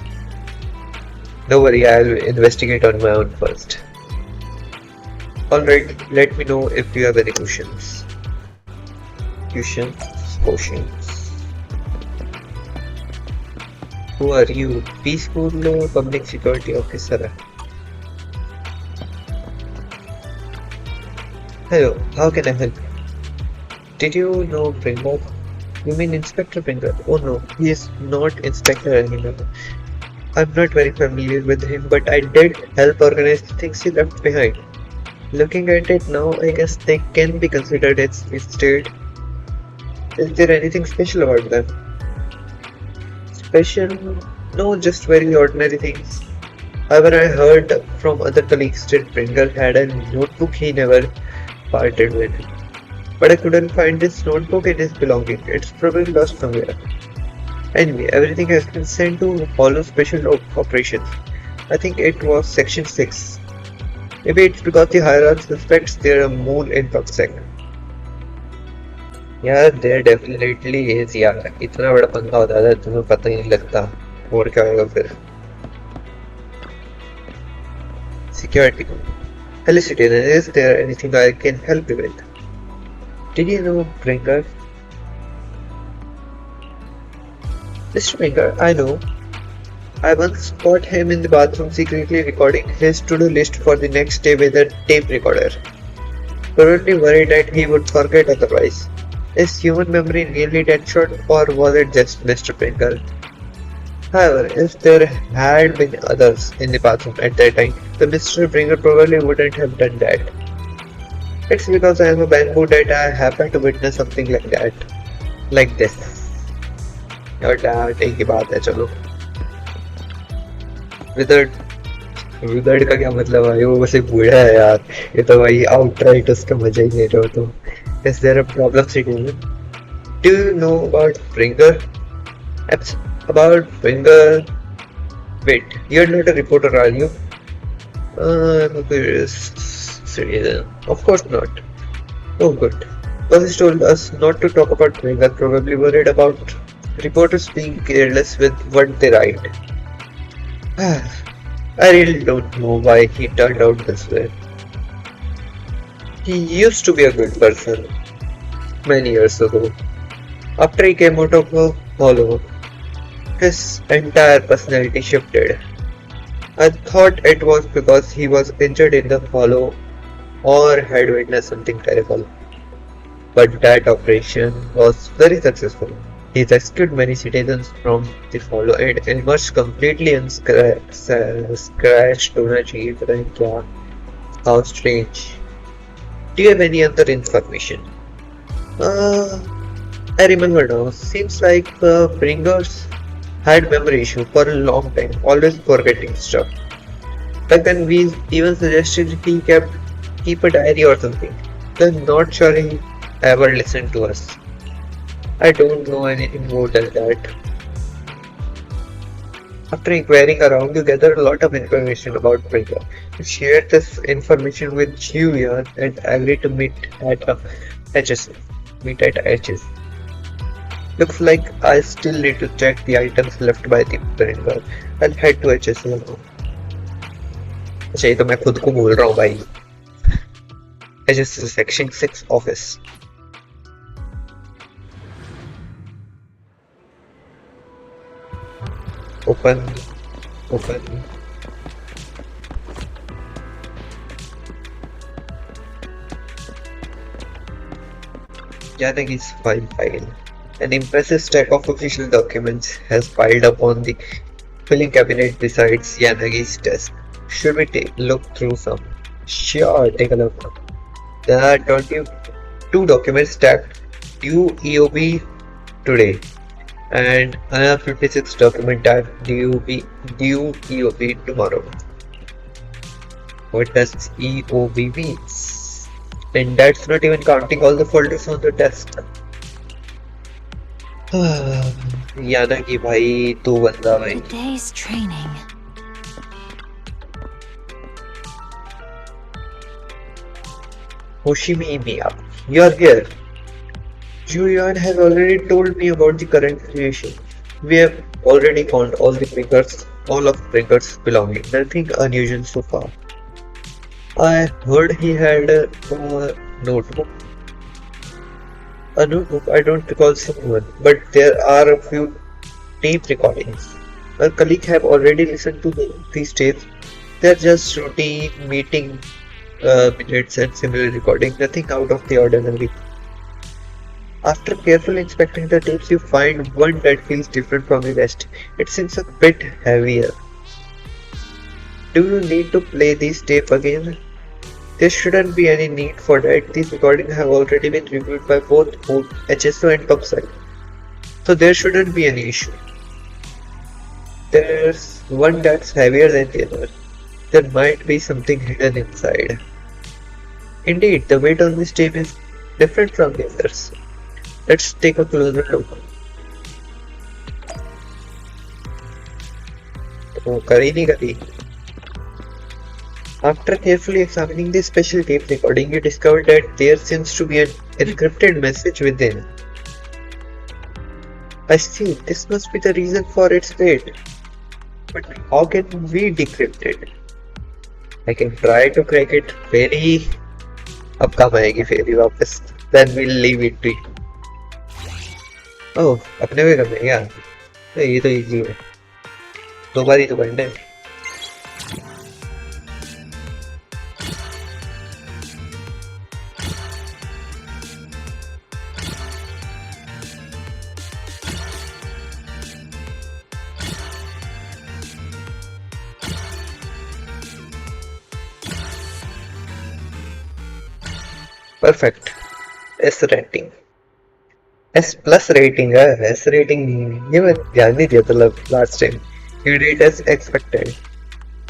Don't worry, I'll investigate on my own first. Alright, let me know if you have any questions. Questions. Who are you? Peaceful public security officer. Hello, how can I help you? Did you know Bringer? You mean Inspector Bringer? Oh no, he is not Inspector anymore. I'm not very familiar with him, but I did help organize the things he left behind. Looking at it now, I guess they can be considered as estate. Is there anything special about them? Special? No, just very ordinary things. However, I heard from other colleagues that Bringer had a notebook he never parted with. But I couldn't find this notebook in his belongings. It's probably lost somewhere. Anyway, everything has been sent to Hollow Special Operations. I think it was Section 6. Maybe it's because the hierarchy suspects there are more in PubSec. Yeah, there definitely is. यार इतना बड़ा पंखा होता है तुम्हें पता ही नहीं लगता. और क्या होगा फिर? Security. Hello, citizen. Is there anything I can help you with? Did you know Bringer? Mr. Bringer, I know. I once caught him in the bathroom secretly recording his to-do list for the next day with a tape recorder. Probably worried that he would forget otherwise. Is human memory really that short, or was it just Mr. Bringer? However, if there had been others in the bathroom at that time, the Mr. Bringer probably wouldn't have done that. It's because I am a bamboo that I happen to witness something like that. Like this. और एक ही बात है चलो. Withered का क्या मतलब है? वो बस एक बूढ़ा है यार. ये तो भाई आउटराइट उसका मजा ही ले रहे हो तुम. Is there a problem, citizen? Do you know about Bringer? It's about Finger. Wait, you're not a reporter, are you? I'm a curious citizen. Of course not. Oh, good. Boss told us not to talk about Finger, probably worried about reporters being careless with what they write. I really don't know why he turned out this way. He used to be a good person many years ago. After he came out of a hollow, his entire personality shifted. I thought it was because he was injured in the hollow or had witnessed something terrible. But that operation was very successful. He rescued many citizens from the hollow and emerged completely unscratched on a cheap rank. How strange. Do you have any other information? I remember now. Seems like the bringers had memory issue for a long time, always forgetting stuff. Back then we even suggested he keep a diary or something. I'm not sure he ever listened to us. I don't know anything more than that. After inquiring around, you gather a lot of information about Bringer. You shared this information with Julian and agreed to meet at HS. Meet at HS. Looks like I still need to check the items left by the Bringer. I'll head to HS now. अच्छा ये तो मैं खुद को बोल रहा हूँ भाई. HS Section 6 office. Open. Yanagi's file. An impressive stack of official documents has piled up on the filing cabinet beside Yanagi's desk. Should we look through some? Sure, take a look. There are 22 documents stacked due EOB today, and another 56 document due EOB tomorrow. What does EOB means? And that's not even counting all the folders on the desk. Yanagi भाई तू बंदा भाई. Today's training. Hoshimi Miya, you're here. Julian has already told me about the current situation. We have already found all of Brinker's belongings. Nothing unusual so far. I heard he had a notebook. A notebook, I don't recall seeing one, but there are a few tape recordings. My colleagues have already listened to these tapes. They're just routine meeting minutes and similar recording, nothing out of the ordinary. After carefully inspecting the tapes, you find one that feels different from the rest. It seems a bit heavier. Do you need to play these tapes again? There shouldn't be any need for that. These recordings have already been reviewed by both HSO and PubSec, so there shouldn't be any issue. There's one that's heavier than the other. There might be something hidden inside. Indeed, the weight on this tape is different from the others. Let's take a closer look. After carefully examining this special tape recording, you discover that there seems to be an encrypted message within. I see, this must be the reason for its weight. But how can we decrypt it? I can try to crack it very. अब कब आएगी फेरी वापस? Then we'll leave it to you. Oh, अपने में करना है क्या? ये तो easy है. दो बार ही तो करना है. Perfect. S rating. S plus rating है. S rating ये मैं ध्यान नहीं दिया था last time. You did as expected.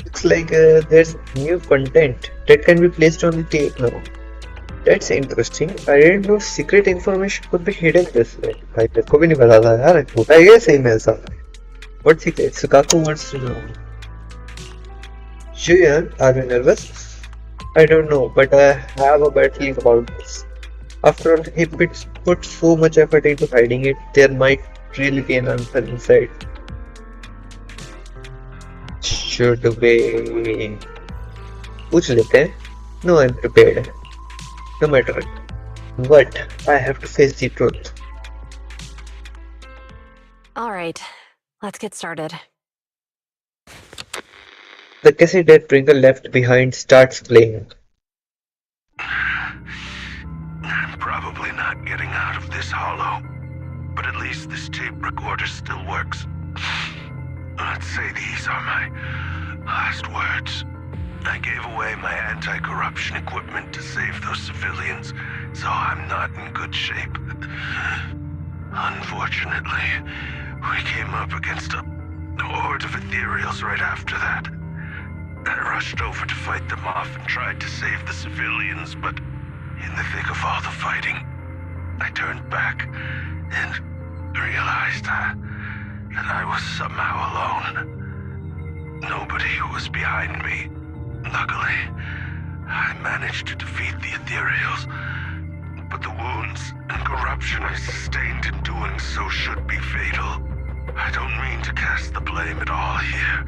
Looks like there's new content that can be placed on the tape now. That's interesting. I didn't know secret information could be hidden this way. भाई मेरे को भी नहीं पता था यार, होता है ये सही में ऐसा? What secret? Sukaku wants to know. Julian, are you nervous? I don't know, but I have a bad feeling about this. After all, he put so much effort into hiding it, there might really be an answer inside. Should we पूछ लेते हैं? No, I'm prepared. No matter what, I have to face the truth. All right, let's get started. The cassette that Pringle left behind starts playing. I'm probably not getting out of this hollow, but at least this tape recorder still works. Let's say these are my last words. I gave away my anti-corruption equipment to save those civilians, so I'm not in good shape. Unfortunately, we came up against a horde of ethereals right after that. I rushed over to fight them off and tried to save the civilians, but in the thick of all the fighting, I turned back and realized that I was somehow alone. Nobody was behind me. Luckily, I managed to defeat the ethereals, but the wounds and corruption I sustained in doing so should be fatal. I don't mean to cast the blame at all here,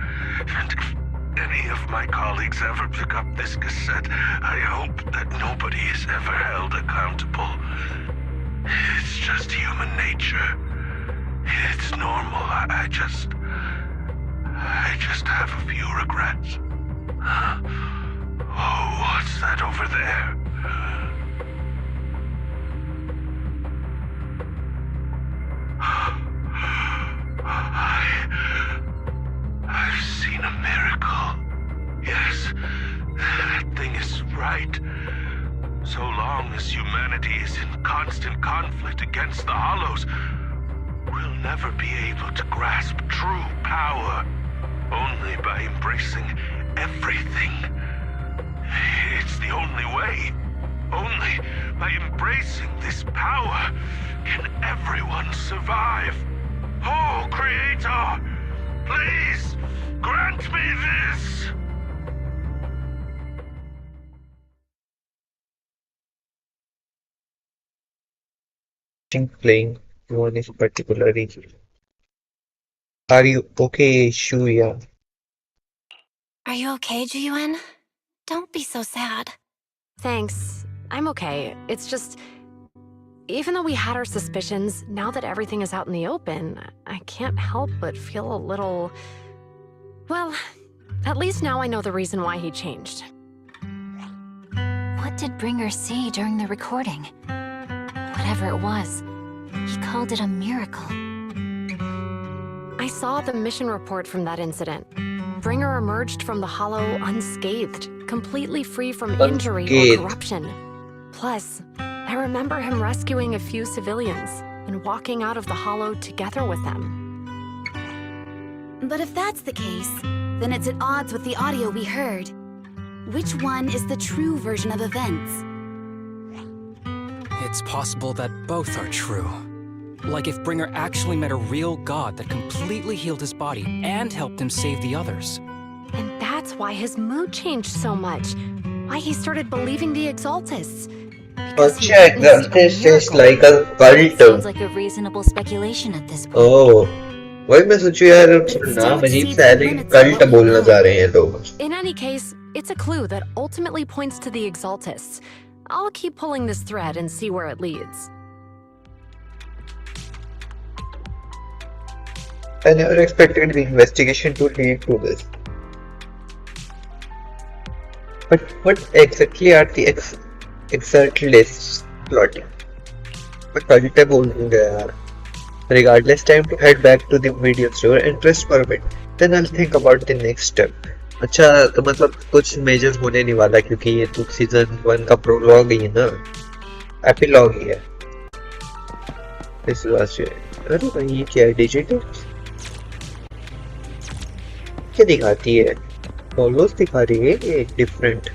and if any of my colleagues ever pick up this cassette, I hope that nobody is ever held accountable. It's just human nature. It's normal. I just have a few regrets. Oh, what's that over there? I've seen a miracle. Yes, that thing is right. So long as humanity is in constant conflict against the Hollows, we'll never be able to grasp true power. Only by embracing everything. It's the only way. Only by embracing this power can everyone survive. Oh, Creator, please grant me this. Playing one is particularly. Are you okay, Shuya? Are you okay, Jiyuan? Don't be so sad. Thanks. I'm okay. It's just... Even though we had our suspicions, now that everything is out in the open, I can't help but feel a little... Well, at least now I know the reason why he changed. What did Bringer see during the recording? Whatever it was, he called it a miracle. I saw the mission report from that incident. Bringer emerged from the Hollow unscathed, completely free from injury or corruption. Plus, I remember him rescuing a few civilians and walking out of the Hollow together with them. But if that's the case, then it's at odds with the audio we heard. Which one is the true version of events? It's possible that both are true. Like if Bringer actually met a real god that completely healed his body and helped him save the others. And that's why his mood changed so much. Why he started believing the Exaltists. Acha, Exaltist is like a cult. Sounds like a reasonable speculation at this point. Oh, वही मैं सोचू यार नाम अजीब सा है लेकिन cult बोलना चाह रहे हैं लोग. In any case, it's a clue that ultimately points to the Exaltists. I'll keep pulling this thread and see where it leads. I never expected the investigation to lead to this. But what exactly are the Exaltists plotting? मैं cult है बोलूँगा यार. Regardless, time to head back to the video store and rest for a bit. Then I'll think about the next step. अच्छा तो मतलब कुछ major होने नहीं वाला क्योंकि ये तो सीजन 1 का प्रोलॉग ही है ना, एपिलॉग ही है. इस वास्ते अरे भाई ये क्या है, डिजिटल क्या दिखाती है? फॉलोस दिखा रही है ये different.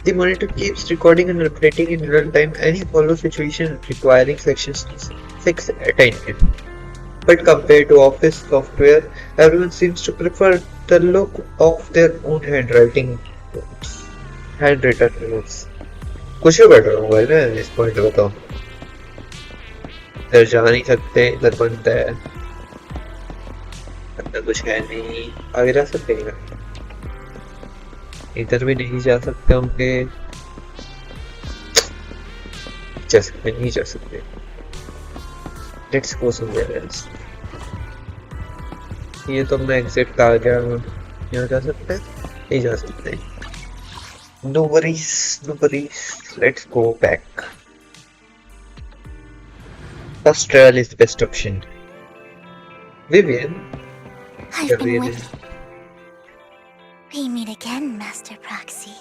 The monitor keeps recording and updating in real time any follow situation requiring section 6 attention. But compared to office software, everyone seems to prefer the look of their own handwritten notes. कुछ भी better होगा ना इस point पे बताओ. इधर जा नहीं सकते, इधर बंद है, अंदर कुछ है नहीं, आगे जा सकते हैं, इधर भी नहीं जा सकते होंगे, नहीं जा सकते. Let's go somewhere else. ये तो मैं एग्जिट का आ गया, यहाँ जा सकते हैं, नहीं जा सकते. No worries, no worries. Let's go back. First trial is the best option. Vivian. I've been with you. We meet again, Master Proxy.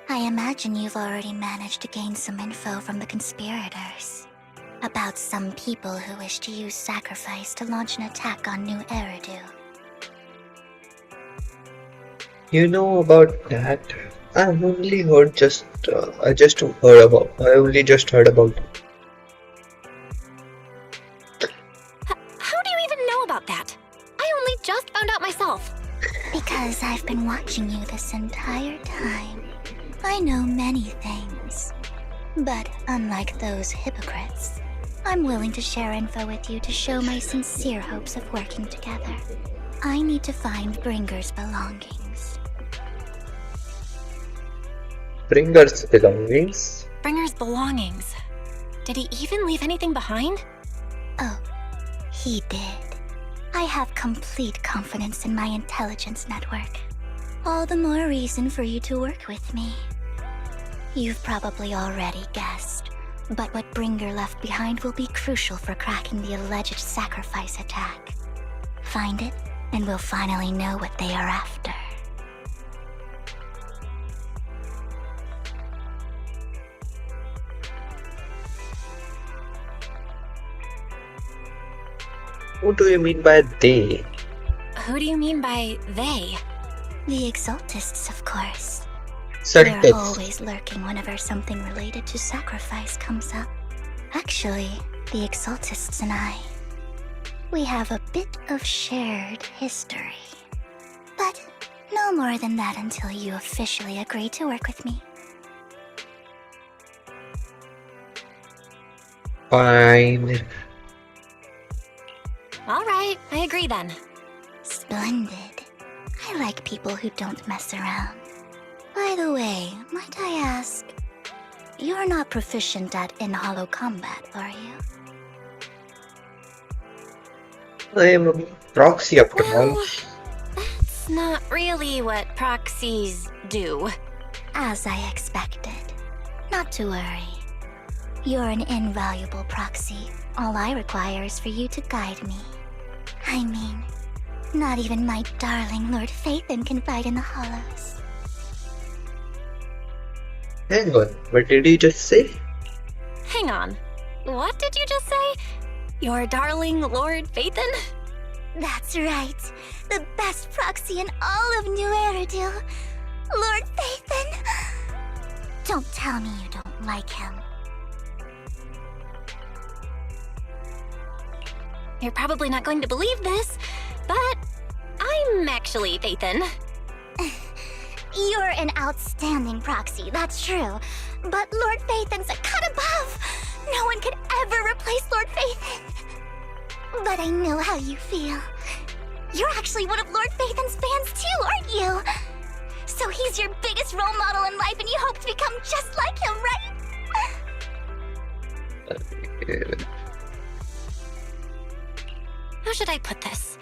I imagine you've already managed to gain some info from the conspirators about some people who wish to use sacrifice to launch an attack on New Eridu. You know about that? I've only heard I only just heard about it. How do you even know about that? I only just found out myself. Because I've been watching you this entire time. I know many things. But unlike those hypocrites, I'm willing to share info with you to show my sincere hopes of working together. I need to find Bringer's belongings. Bringer's belongings? Bringer's belongings. Did he even leave anything behind? Oh, he did. I have complete confidence in my intelligence network. All the more reason for you to work with me. You've probably already guessed, but what Bringer left behind will be crucial for cracking the alleged sacrifice attack. Find it, and we'll finally know what they are after. What do you mean by they? Who do you mean by they? The Exaltists, of course. Certes. They're always lurking whenever something related to sacrifice comes up. Actually, the Exaltists and I, we have a bit of shared history. But no more than that until you officially agree to work with me. Fine. All right, I agree then. Splendid. I like people who don't mess around. By the way, might I ask, you're not proficient at in-hollow combat, are you? I am a proxy after all. That's not really what proxies do. As I expected. Not to worry. You're an invaluable proxy. All I require is for you to guide me. I mean, not even my darling Lord Phaethon can fight in the hollows. Hang on, what did you just say? Hang on. What did you just say? Your darling Lord Phaethon? That's right. The best proxy in all of New Eridu. Lord Phaethon. Don't tell me you don't like him. You're probably not going to believe this, but I'm actually Phaethon. You're an outstanding proxy, that's true. But Lord Phaethon's a cut above. No one could ever replace Lord Phaethon. But I know how you feel. You're actually one of Lord Phaethon's fans too, aren't you? So he's your biggest role model in life and you hope to become just like him, right? How should I put this?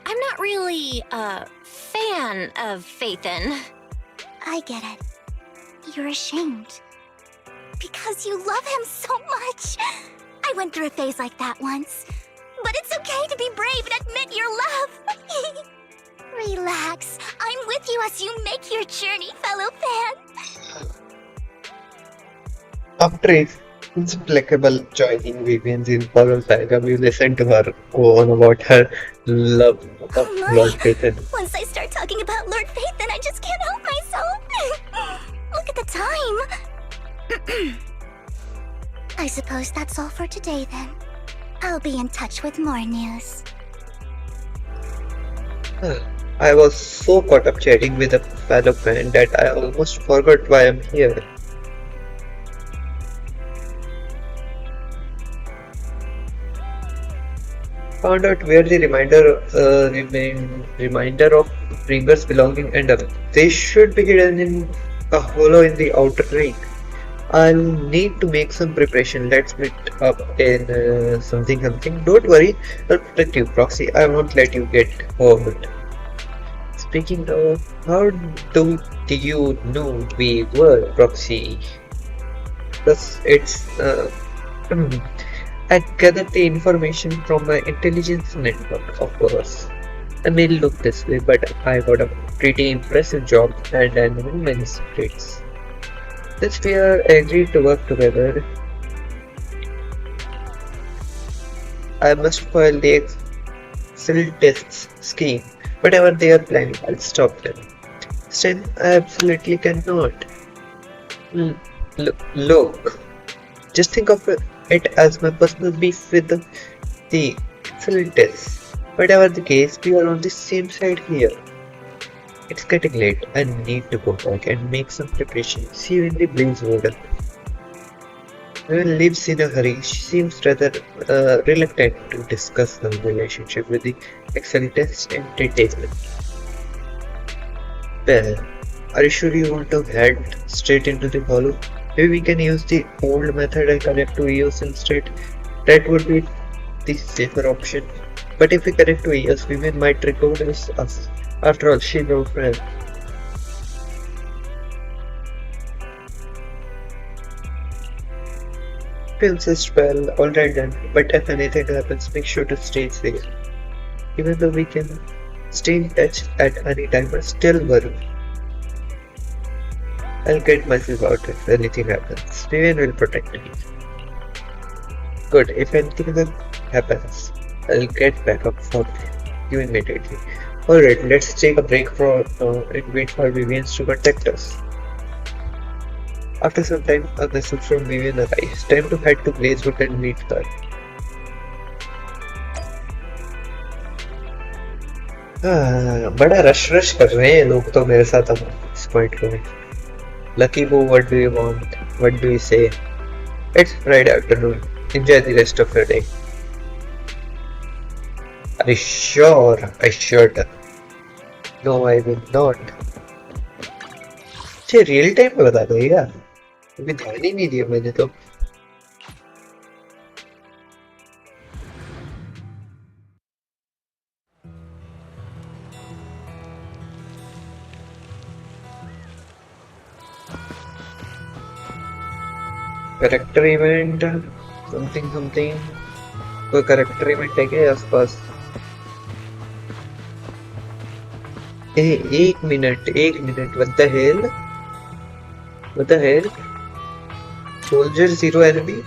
I'm not really a fan of Phaethon. I get it. You're ashamed. Because you love him so much. I went through a phase like that once. But it's okay to be brave and admit your love. Relax. I'm with you as you make your journey, fellow fan. After his inexplicable joining Vivian's in Polar Saga, we listened to her go on about her love of Lord Phaethon. Once I start talking about Lord Phaethon, I just can't help myself. Look at the time. I suppose that's all for today then. I'll be in touch with more news. I was so caught up chatting with a fellow friend that I almost forgot why I'm here. Found out where the reminder of Bringer's belonging end up. They should be hidden in a hollow in the outer ring. I'll need to make some preparation. Let's meet up in something. Don't worry, I'll protect you, Proxy. I won't let you get hurt. Speaking of, how do you know we were, Proxy? Plus, it's I gathered the information from my intelligence network, of course. I may look this way, but I got a pretty impressive job and I know many secrets. Since we are agreed to work together, I must foil the Excel tests scheme. Whatever they are planning, I'll stop them. Still, I absolutely cannot. Look, just think of it as my personal beef with the Excel tests. Whatever the case, we are on the same side here. It's getting late. I need to go back and make some preparation. See you in the Blaze Warden. Everyone lives in a hurry. She seems rather reluctant to discuss her relationship with the Excel test in detail. Well, are you sure you want to head straight into the hollow? Maybe we can use the old method and connect to EOS instead. That would be the safer option. But if we connect to EOS, Vivian might recognize us. After all, she's our friend. If you insist, well, alright then. But if anything happens, make sure to stay safe. Even though we can stay in touch at any time, but still worry. I'll get myself out if anything happens. Vivian will protect me. Good, if anything happens, I'll get back up for you immediately. Alright, let's take a break and wait for Vivian to contact us. After some time, a message from Vivian arrives. Time to head to Blazewood and meet her. बड़ा rush कर रहे हैं लोग तो मेरे साथ अब इस पॉइंट पे. Lucky Boo, what do you want? What do you say? It's Friday afternoon. Enjoy the rest of your day. Are you sure? I should. No, I will not. अच्छा रियल टाइम में बता दो यार. अभी ध्यान ही नहीं दिया मैंने तो. Character event, something. कोई character event है क्या आसपास? एक minute. What the hell? Soldier Zero enemy?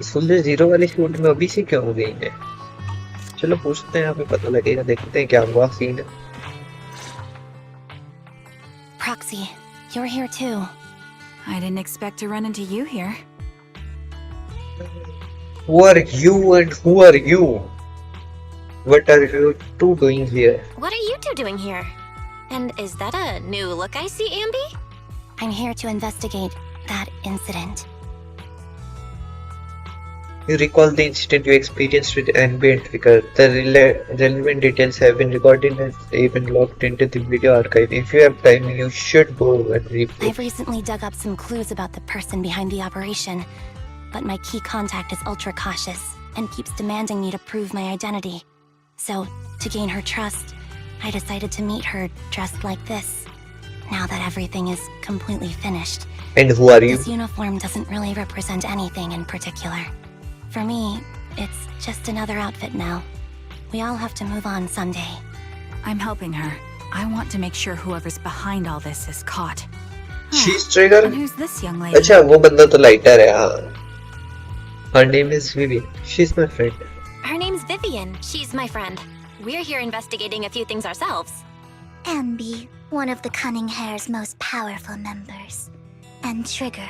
Soldier Zero वाली शूट में अभी से क्या हो गई है? चलो पूछते हैं, यहाँ पे पता लगेगा. देखते हैं क्या हुआ scene. Proxy, you're here too. I didn't expect to run into you here. Who are you and who are you? What are you two doing here? What are you two doing here? And is that a new look I see, Ambi? I'm here to investigate that incident. You recall the incident you experienced with ambient figure. The relevant details have been recorded and even logged into the video archive. If you have time, you should go and replay. I've recently dug up some clues about the person behind the operation, but my key contact is ultra cautious and keeps demanding me to prove my identity. So, to gain her trust, I decided to meet her dressed like this. Now that everything is completely finished. And who are you? This uniform doesn't really represent anything in particular. For me, it's just another outfit now. We all have to move on someday. I'm helping her. I want to make sure whoever's behind all this is caught. She's trigger. And who's this young lady? अच्छा वो बंदा तो lighter है हाँ. Her name is Vivian. She's my friend. Her name's Vivian. She's my friend. We're here investigating a few things ourselves. Ambi, one of the Cunning Hare's most powerful members, and Trigger,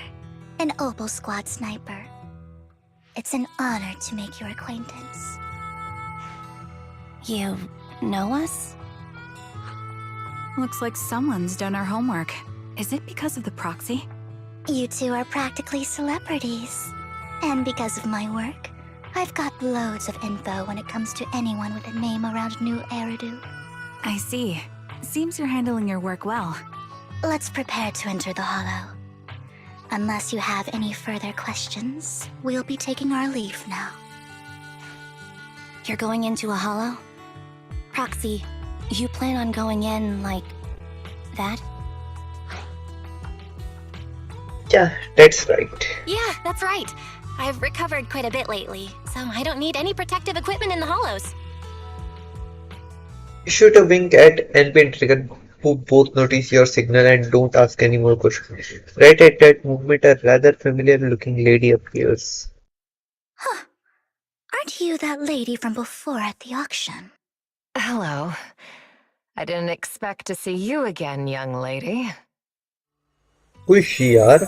an Opal Squad sniper. It's an honor to make your acquaintance. You know us? Looks like someone's done our homework. Is it because of the proxy? You two are practically celebrities. And because of my work, I've got loads of info when it comes to anyone with a name around New Eridu. I see. Seems you're handling your work well. Let's prepare to enter the Hollow. Unless you have any further questions, we'll be taking our leave now. You're going into a Hollow? Proxy, you plan on going in like that? Yeah, that's right. Yeah, that's right. I've recovered quite a bit lately, so I don't need any protective equipment in the hollows. Shoot a wink at NP and Trigger, who both notice your signal and don't ask any more questions. Right at that moment, a rather familiar-looking lady appears. Huh. Aren't you that lady from before at the auction? Hello. I didn't expect to see you again, young lady. Who is she, yaar?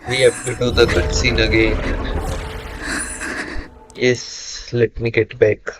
We have to do the cutscene again. Yes, let me get back.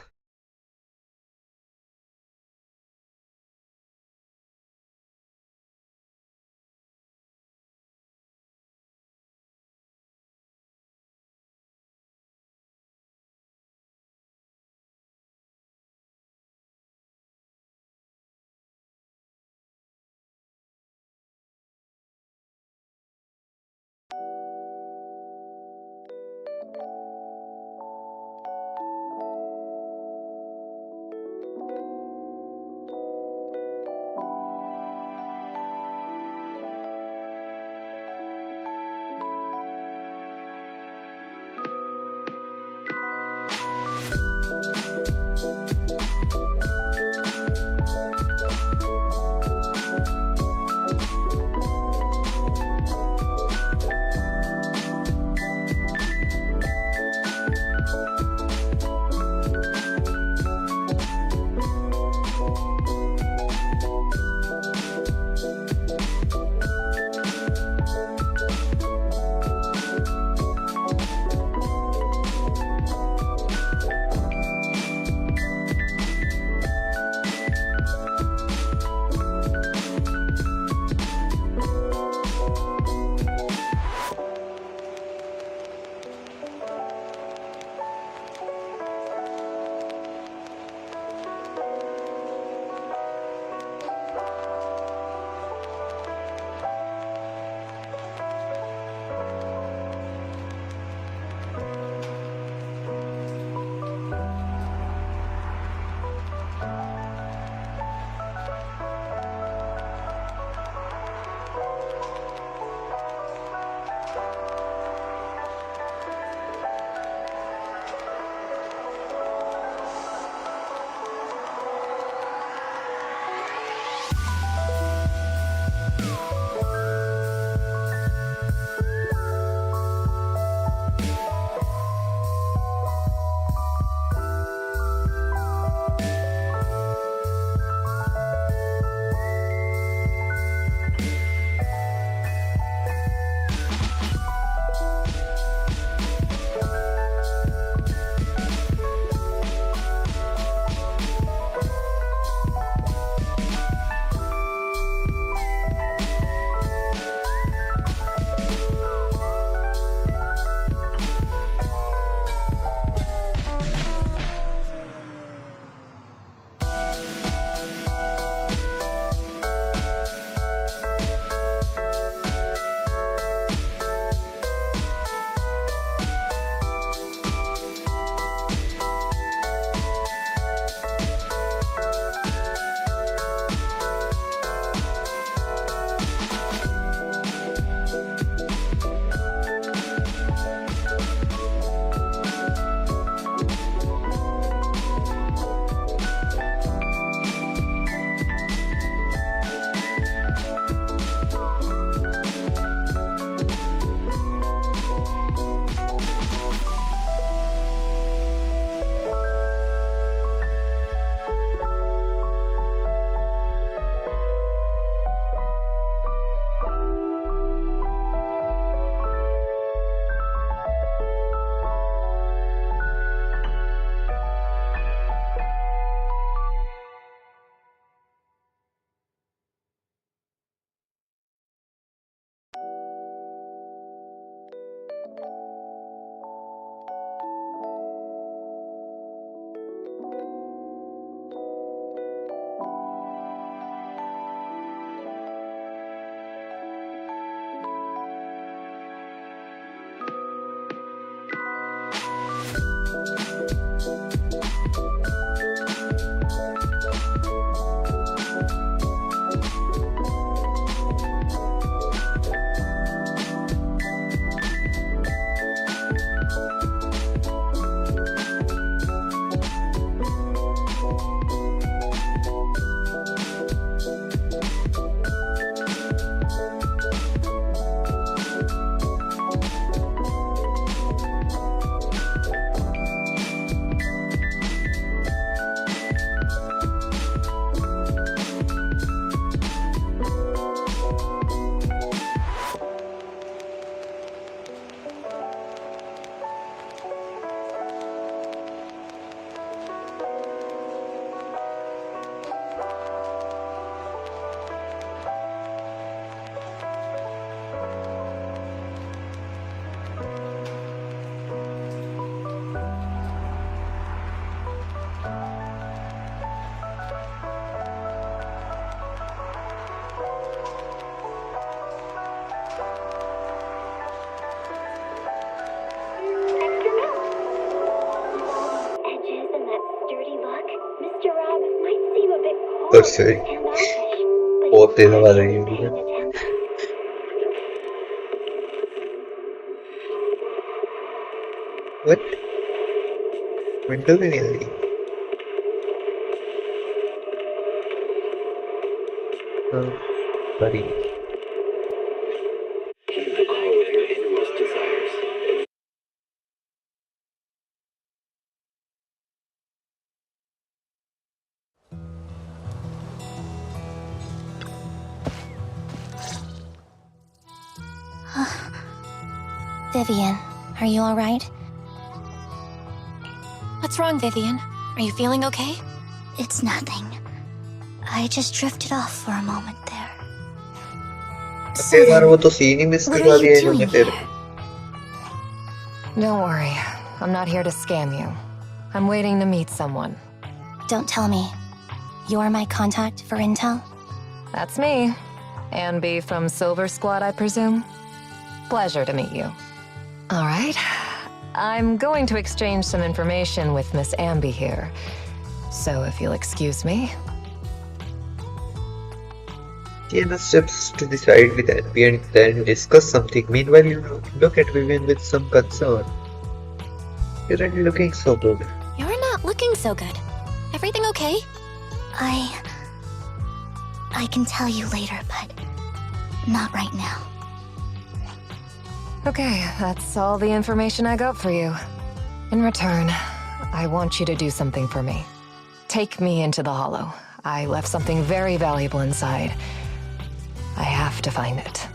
ऊपर से बहुत तेज आवाज आई है। What? Window भी नहीं आ रही। हाँ, बड़ी। Vivian, are you alright? What's wrong, Vivian? Are you feeling okay? It's nothing. I just drifted off for a moment there. So यार then, वो तो सीन ही मिस what करवा are दिया you इन्होंने doing फिर। here? Don't worry. I'm not here to scam you. I'm waiting to meet someone. Don't tell me. You're my contact for intel? That's me. Ambi from Silver Squad, I presume? Pleasure to meet you. All right. I'm going to exchange some information with Miss Ambi here. So if you'll excuse me. Tiana steps to the side with Ambi and then discuss something. Meanwhile, you look at Vivian with some concern. You're not looking so good. You're not looking so good. Everything okay? I can tell you later, but not right now. Okay, that's all the information I got for you. In return, I want you to do something for me. Take me into the Hollow. I left something very valuable inside. I have to find it.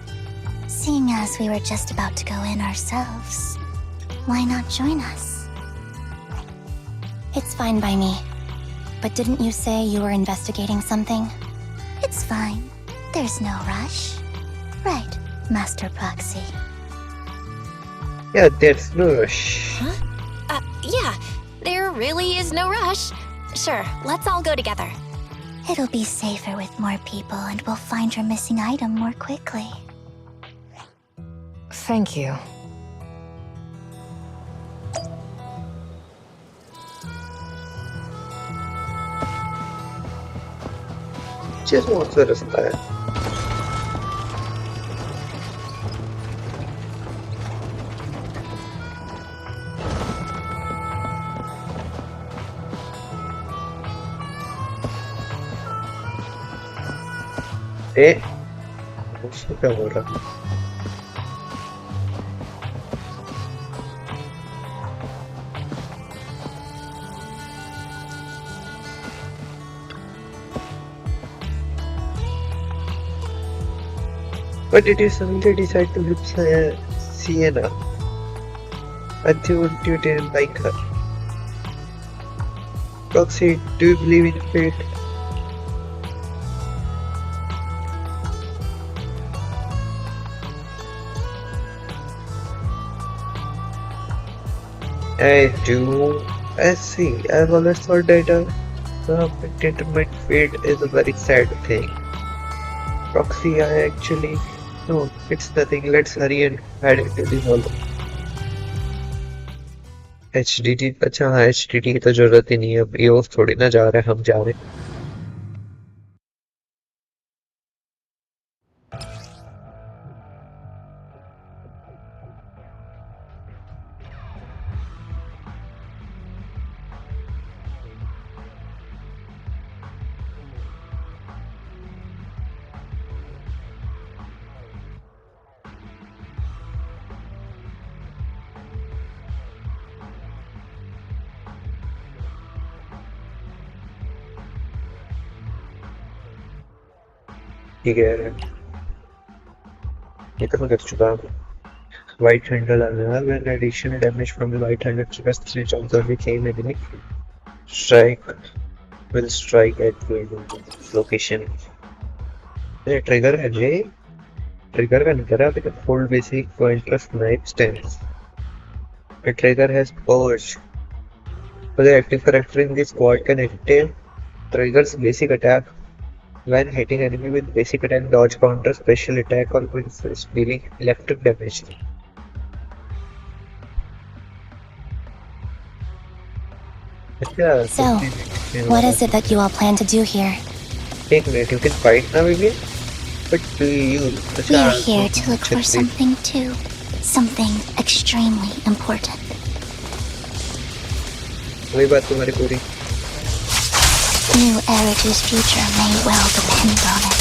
Seeing as we were just about to go in ourselves, why not join us? It's fine by me. But didn't you say you were investigating something? It's fine. There's no rush. Right, Master Proxy. Yeah, there's no rush. Huh? Yeah. There really is no rush. Sure, let's all go together. It'll be safer with more people and we'll find your missing item more quickly. Thank you. Just wants to understand. उसको क्या बोल रहा? But did you suddenly decide to leave Sienna? I thought you didn't like her. Proxy, do you believe in fate? I do. I see. I've always thought that predetermined fate is a very sad thing. Proxy, I actually... No, it's nothing. Let's hurry and head into the hall. HDD, अच्छा हाँ HDD की तो जरूरत ही नहीं है अब ये थोड़ी ना जा रहे हैं हम जा रहे हैं ठीक है ये तो मैं कर चुका हूँ White handle आ गया when additional damage from the white handle triggers 3 jumps on the same enemy strike will strike at the location ये trigger है जे trigger का नहीं कर रहा because full basic pointless knife stance the trigger has purge for the active character in this squad can active triggers basic attack when hitting enemy with basic attack, dodge, counter, special attack or quick fist dealing electric damage. So, what is it that you all plan to do here? एक minute, you can fight now again? But you... We're here to look for something too. Something extremely important. वही बात तुम्हारी पूरी. New Eridu's future may well depend on it.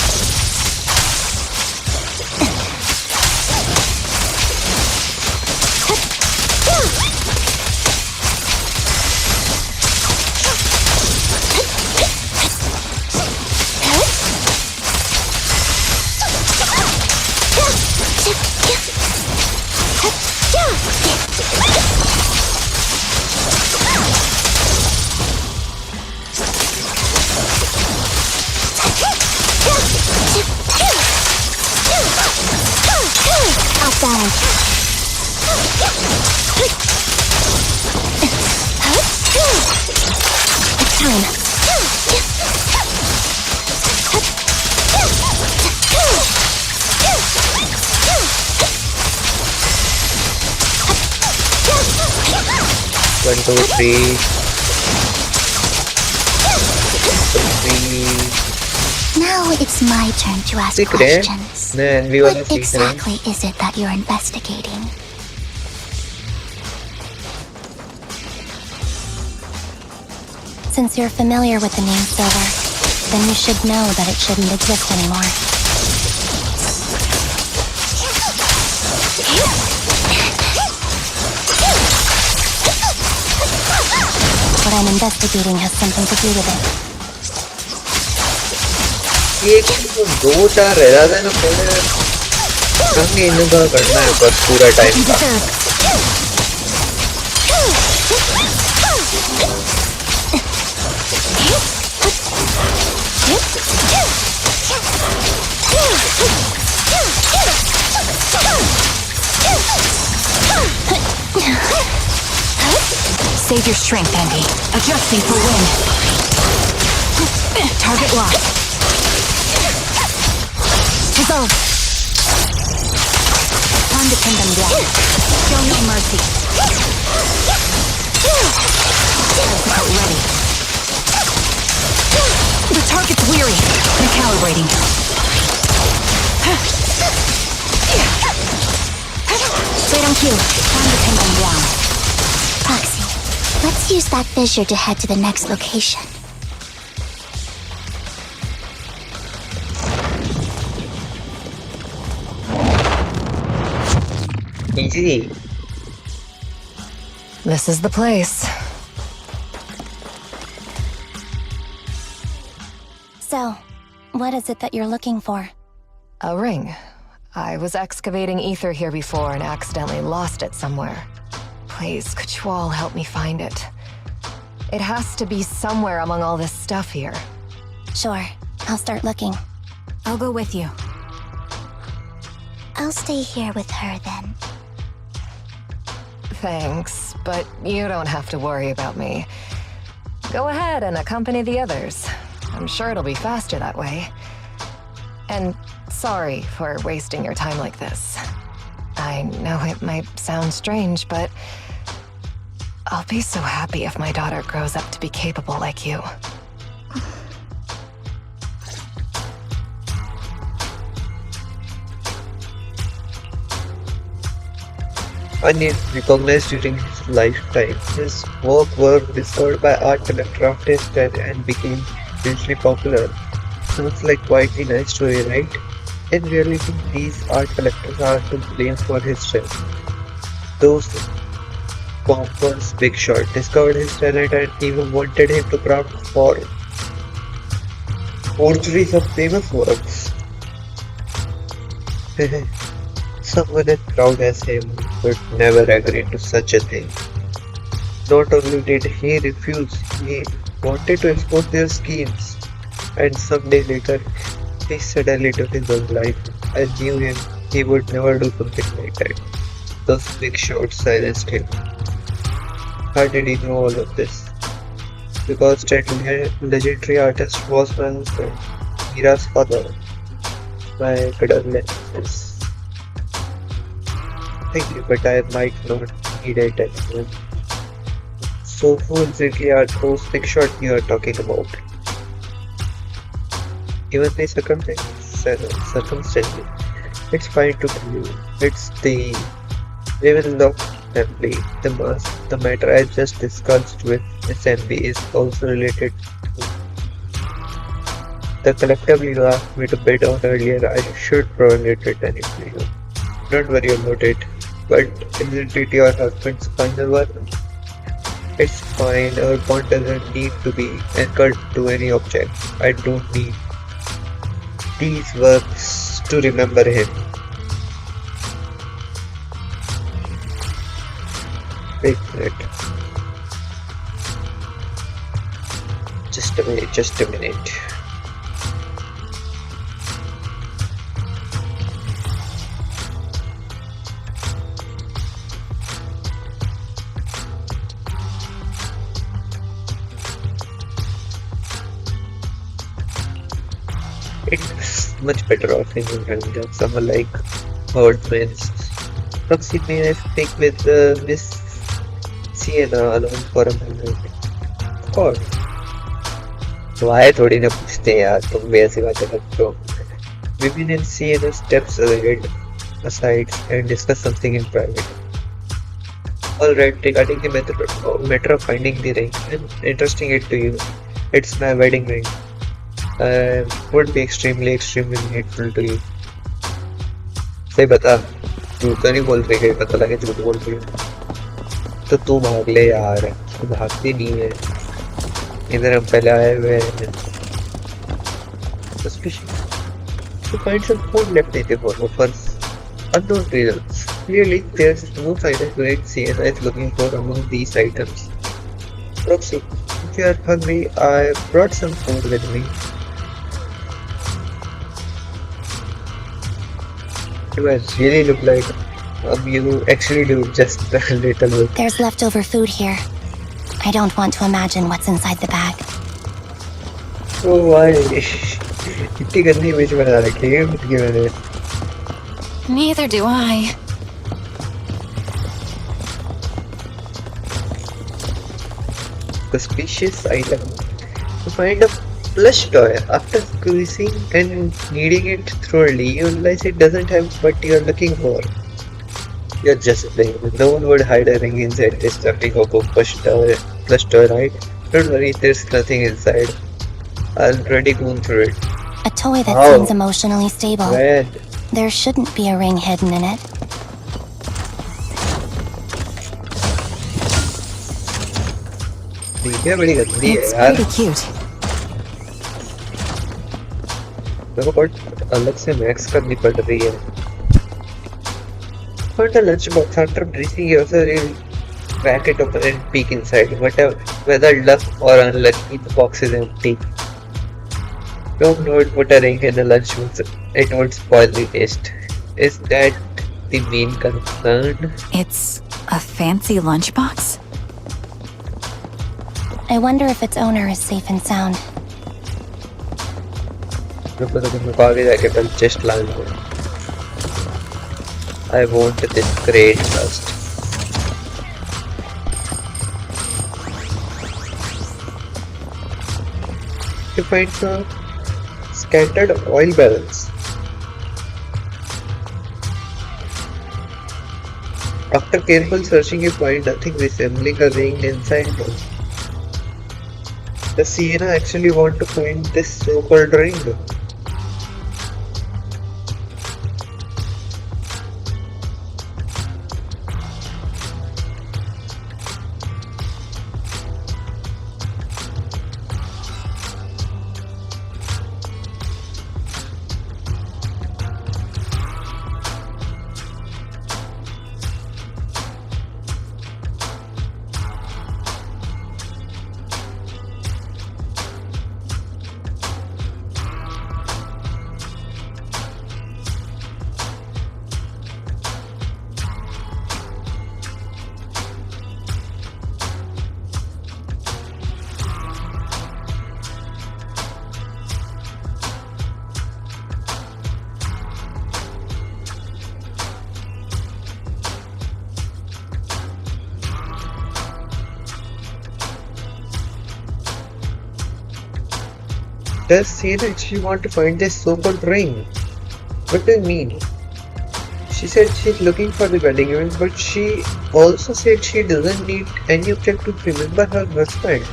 One, two, three. Now it's my turn to ask questions. What exactly is it that you're investigating? Since you're familiar with the name Silver, then you should know that it shouldn't exist anymore. What I'm investigating has something to do with it. ये दो चार रह जाता है ना पहले कहीं इनका करना है बस पूरा टाइम का. Save your strength, Andy. Adjusting for wind. Target locked. Dissolve. Time to pin them down. Show no mercy. Antidote ready. The target's weary. Recalibrating. Wait on cue. Time to pin them down. Proxy, let's use that fissure to head to the next location. Easy. This is the place. So, what is it that you're looking for? A ring. I was excavating ether here before and accidentally lost it somewhere. Please, could you all help me find it? It has to be somewhere among all this stuff here. Sure, I'll start looking. I'll go with you. I'll stay here with her then. Thanks, but you don't have to worry about me. Go ahead and accompany the others. I'm sure it'll be faster that way. And sorry for wasting your time like this. I know it might sound strange, but I'll be so happy if my daughter grows up to be capable like you. Recognized during his lifetime. His work were discovered by art collector of his time and became hugely popular. Sounds like quite a nice story, right? In reality, these art collectors are to blame for his death. Those pompous Big Shot discovered his talent and even wanted him to craft for forgeries of famous works. Someone as proud as him would never agree to such a thing. Not only did he refuse, he wanted to expose their schemes. And someday later, he suddenly took his own life. I knew him, he would never do something like that. Those Big Shots silenced him. How did he know all of this? Because that legendary artist was my husband, Mira's father, my condolences. Thank you, but I might not need it anymore. So who exactly are those Big Shots you are talking about? Even the circumstances, it's fine to believe. It's the Ravenlock family. The matter I just discussed with SMB is also related to the collectively you asked me to bet on earlier. I should probably return it to you. Don't worry about it. But isn't it your husband's final word? It's fine. Our bond doesn't need to be anchored to any object. I don't need these works to remember him. Wait a minute. Just a minute. It's much better off in England than someone like Howard Prince. Proxy, may I speak with Miss Sienna alone for a moment? Of course. Why थोड़ी ना पूछते हैं यार, तुम भी ऐसी बातें करते हो. Vivian and Sienna steps aside and discuss something in private. Alright, regarding the matter of finding the ring, I'm entrusting it to you. It's my wedding ring. I would be extremely grateful to you. सही बता, झूठ तो नहीं बोल रही है, पता लगे झूठ बोल रही है. तो तू भाग ले यार, तू भागती नहीं है. इधर हम पहले आए हुए हैं. Suspicious. To find some food left in the bottle for unknown reasons. Clearly, there's no sign of great Sienna is looking for among these items. Proxy, if you are hungry, I brought some food with me. Do I really look like you actually do just a little bit? There's leftover food here. I don't want to imagine what's inside the bag. Oh, why? इतनी गंदी image बना रखी है खुद की मैंने. Neither do I. Suspicious item. To find a plush toy after squeezing and kneading it thoroughly, you realize it doesn't have what you're looking for. You're just playing. No one would hide a ring inside this stuffing of a plush toy, right? Don't worry, there's nothing inside. I've already gone through it. A toy that seems emotionally stable. Red. There shouldn't be a ring hidden in it. It's pretty cute. मेरे को अलग से max करनी पड़ रही है. But a lunchbox, after breathing yourself, you crack it open and peek inside. Whether luck or unlucky, the box is empty. Don't put a ring in a lunchbox. It would spoil the taste. Is that the main concern? It's a fancy lunchbox? I wonder if its owner is safe and sound. Just land. I want this crate first. You find some scattered oil barrels. After careful searching, you find nothing resembling a ring inside them. Does Sienna actually want to find this so-called ring? Does Sienna actually want to find this so-called ring? What do you mean? She said she's looking for the wedding ring, but she also said she doesn't need any object to remember her husband.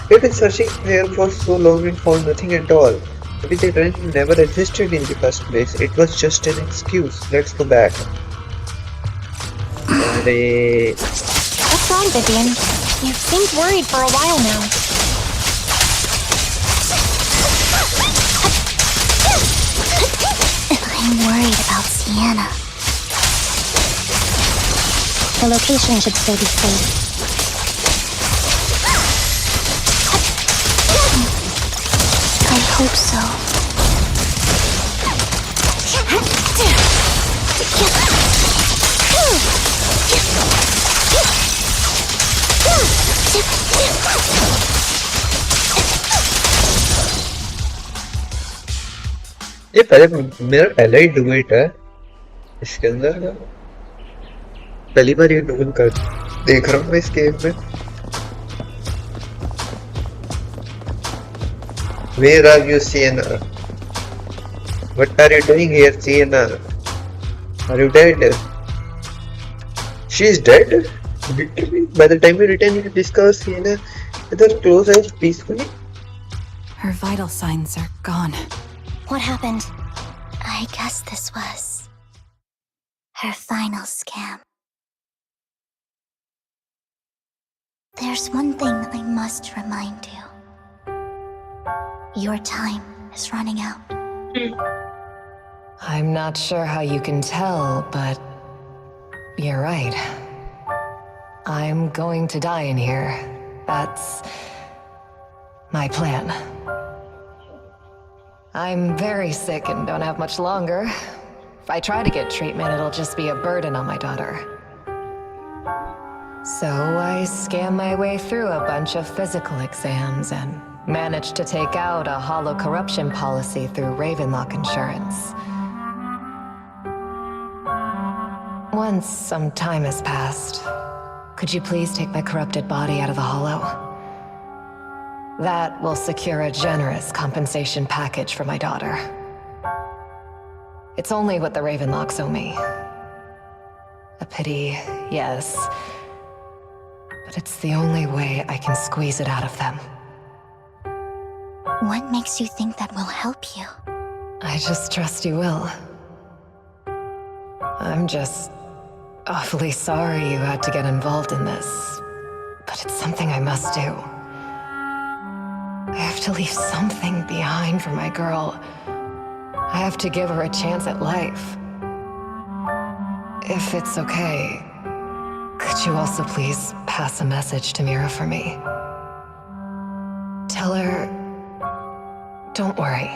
We've been searching here for so long and found nothing at all. Maybe the ring never existed in the first place. It was just an excuse. Let's go back. What's wrong, Vivian? You seemed worried for a while now. I'm worried about Sienna. The location should still be safe. I hope so. ये मेरा पहले ही duet है इसके अंदर का पहली बार ये duet कर देख रहा हूँ मैं इस गेम में Where are you, Sienna? What are you doing here, Sienna? Are you dead? She is dead? Literally. By the time you return, you discover Sienna with her closed eyes peacefully. Her vital signs are gone. What happened? I guess this was her final scam. There's one thing I must remind you. Your time is running out. I'm not sure how you can tell, but you're right. I'm going to die in here. That's my plan. I'm very sick and don't have much longer. If I try to get treatment, it'll just be a burden on my daughter. So I scam my way through a bunch of physical exams and managed to take out a hollow corruption policy through Ravenlock Insurance. Once some time has passed, could you please take my corrupted body out of the hollow? That will secure a generous compensation package for my daughter. It's only what the Ravenlocks owe me. A pity, yes. But it's the only way I can squeeze it out of them. What makes you think that will help you? I just trust you will. I'm just awfully sorry you had to get involved in this, but it's something I must do. I have to leave something behind for my girl. I have to give her a chance at life. If it's okay, could you also please pass a message to Mira for me? Tell her, don't worry.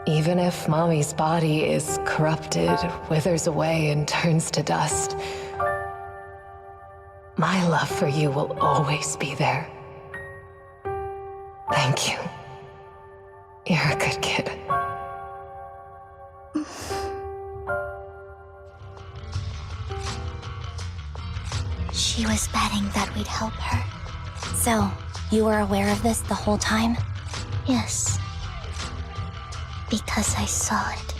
Even if Mommy's body is corrupted, withers away, and turns to dust, my love for you will always be there. Thank you. You're a good kid. She was betting that we'd help her. So, you were aware of this the whole time? Yes. Because I saw it.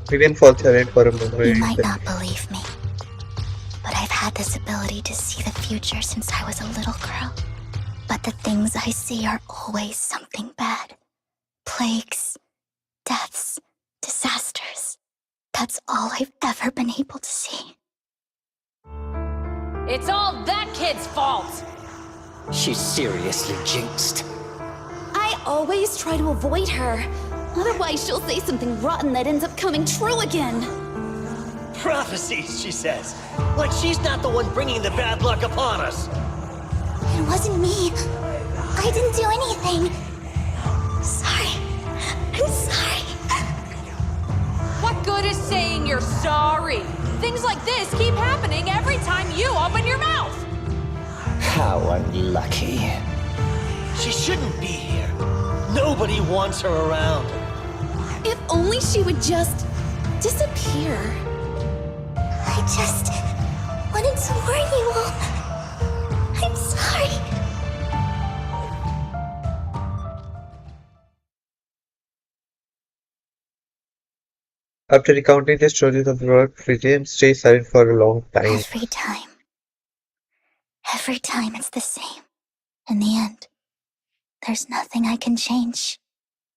Vivian falls silent for a moment. You might not believe me, but I've had this ability to see the future since I was a little girl. But the things I see are always something bad. Plagues, deaths, disasters. That's all I've ever been able to see. It's all that kid's fault! She's seriously jinxed. I always try to avoid her. Otherwise, she'll say something rotten that ends up coming true again. Prophecies, she says. Like she's not the one bringing the bad luck upon us. It wasn't me. I didn't do anything. Sorry. I'm sorry. What good is saying you're sorry? Things like this keep happening every time you open your mouth! How unlucky. She shouldn't be here. Nobody wants her around. If only she would just disappear. I just wanted to warn you all. I'm sorry. After recounting the stories of work, Vivian stays silent for a long time. Every time it's the same. In the end, there's nothing I can change.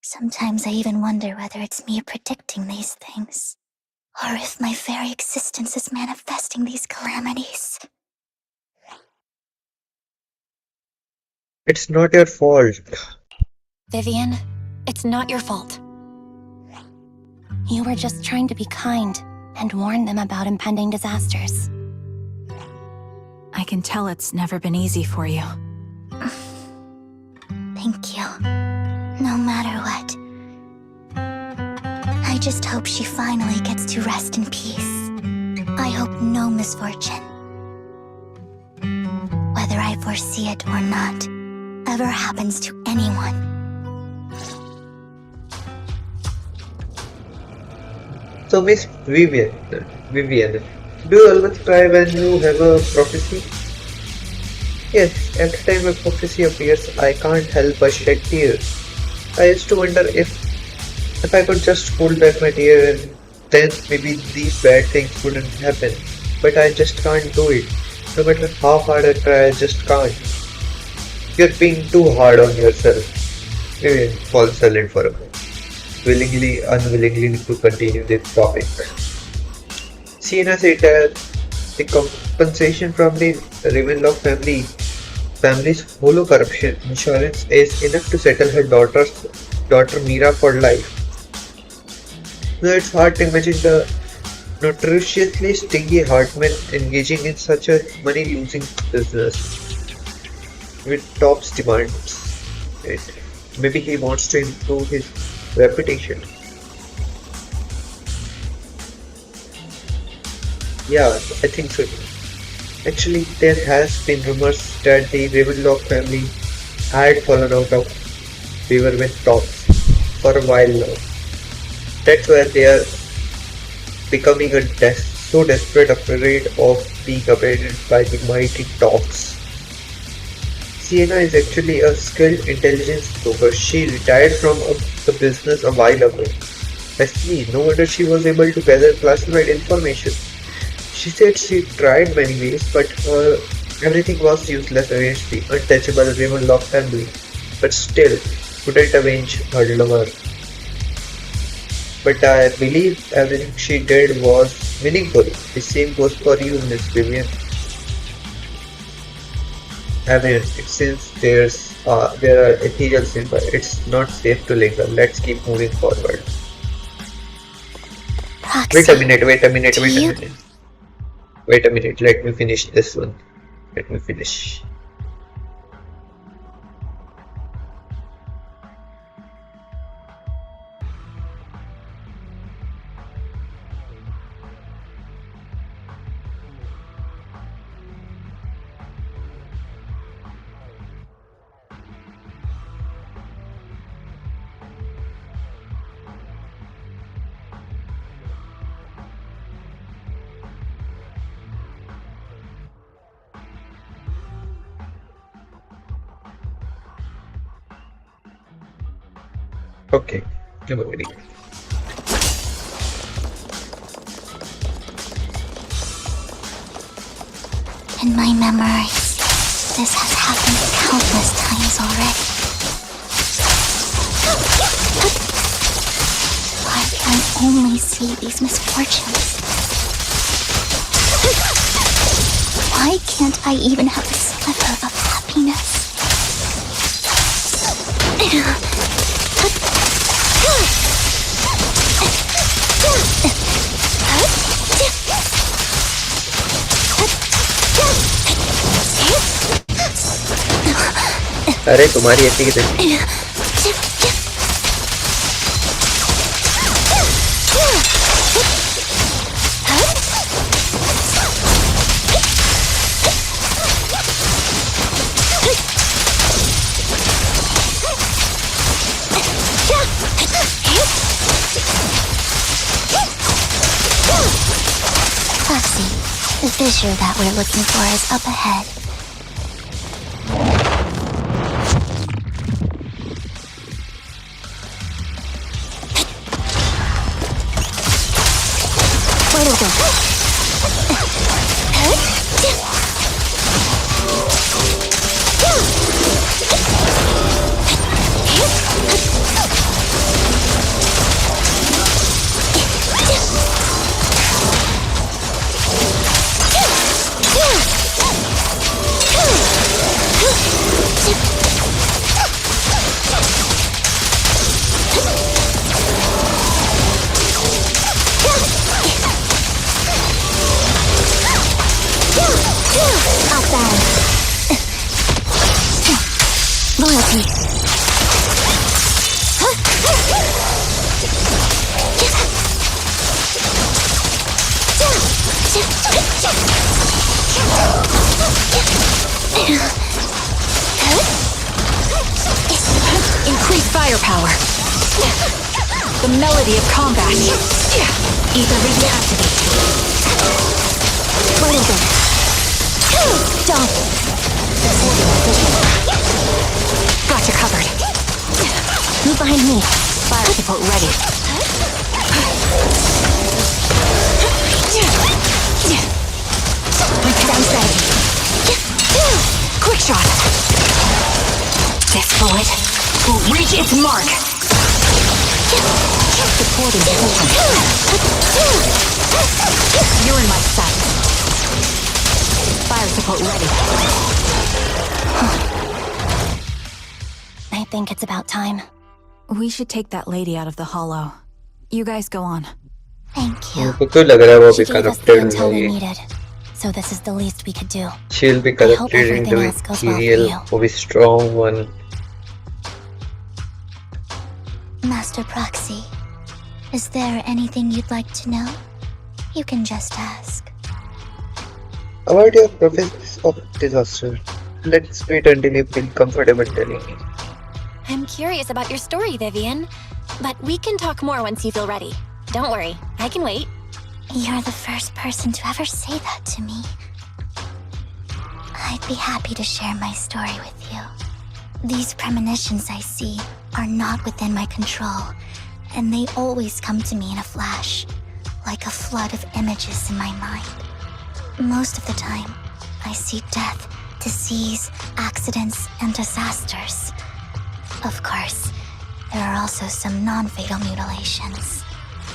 Sometimes I even wonder whether it's me predicting these things, or if my very existence is manifesting these calamities. It's not your fault. Vivian, it's not your fault. You were just trying to be kind and warn them about impending disasters. I can tell it's never been easy for you. Thank you. No matter what. I just hope she finally gets to rest in peace. I hope no misfortune, whether I foresee it or not, ever happens to anyone. So Miss Vivian, do you always cry when you have a prophecy? Yes, every time a prophecy appears, I can't help but shed tears. I used to wonder if I could just hold back my tears, and then maybe these bad things wouldn't happen. But I just can't do it. No matter how hard I try, I just can't. You're being too hard on yourself. Vivian falls silent for a moment, willingly, unwillingly to continue this topic. Sienna said that the compensation from the Ravenlock family's hollow corruption insurance is enough to settle her daughter Mira for life. Though it's hard to imagine the notoriously stingy Hartman engaging in such a money-losing business with Top's demands. Maybe he wants to improve his reputation. Yeah, I think so. Actually, there has been rumors that the Ravenlock family had fallen out of favor with Tops for a while now. That's why they are becoming so desperate, afraid of being abandoned by the mighty Tops. Sienna is actually a skilled intelligence broker. She retired from the business a while ago. I see, no wonder she was able to gather classified information. She said she tried many ways, but everything was useless against the untouchable Ravenlock family. But still, couldn't avenge her lover. But I believe everything she did was meaningful. The same goes for you, Miss Vivian. I mean, since there are ethereal symbols, it's not safe to linger. Let's keep moving forward. Roxy, Wait a minute, let me finish this one. Let me finish. Okay, I'm ready. In my memories, this has happened countless times already. Why can I only see these misfortunes? Why can't I even have a sliver of happiness? अरे तुम्हारी ऐसी की तैसी Foxy, fissure that we're looking for is up ahead. Wait a minute. Loyalty. Increase firepower. The melody of combat. Ether reactivate. Wait a minute. Don't. Got you covered. Move behind me. Fire support ready. Sounds ready. Quick shot. This bullet will reach its mark. Supporting position. You're in my sight. Fire support ready. I think it's about time. We should take that lady out of the hollow. You guys go on. Thank you. मुझको क्यों लग रहा है वो She भी gave us the corrupted intel we होगी. needed, so this is the least we could do. She'll be I hope corrupted everything into else a goes well for serial, you. will be strong one. Master Proxy, is there anything you'd like to know? You can just ask. About your process of disaster. Let's wait until you feel comfortable telling me. I'm curious about your story, Vivian. But we can talk more once you feel ready. Don't worry, I can wait. You're the first person to ever say that to me. I'd be happy to share my story with you. These premonitions I see are not within my control, and they always come to me in a flash, like a flood of images in my mind. Most of the time, I see death, disease, accidents, and disasters. Of course, there are also some non-fatal mutilations.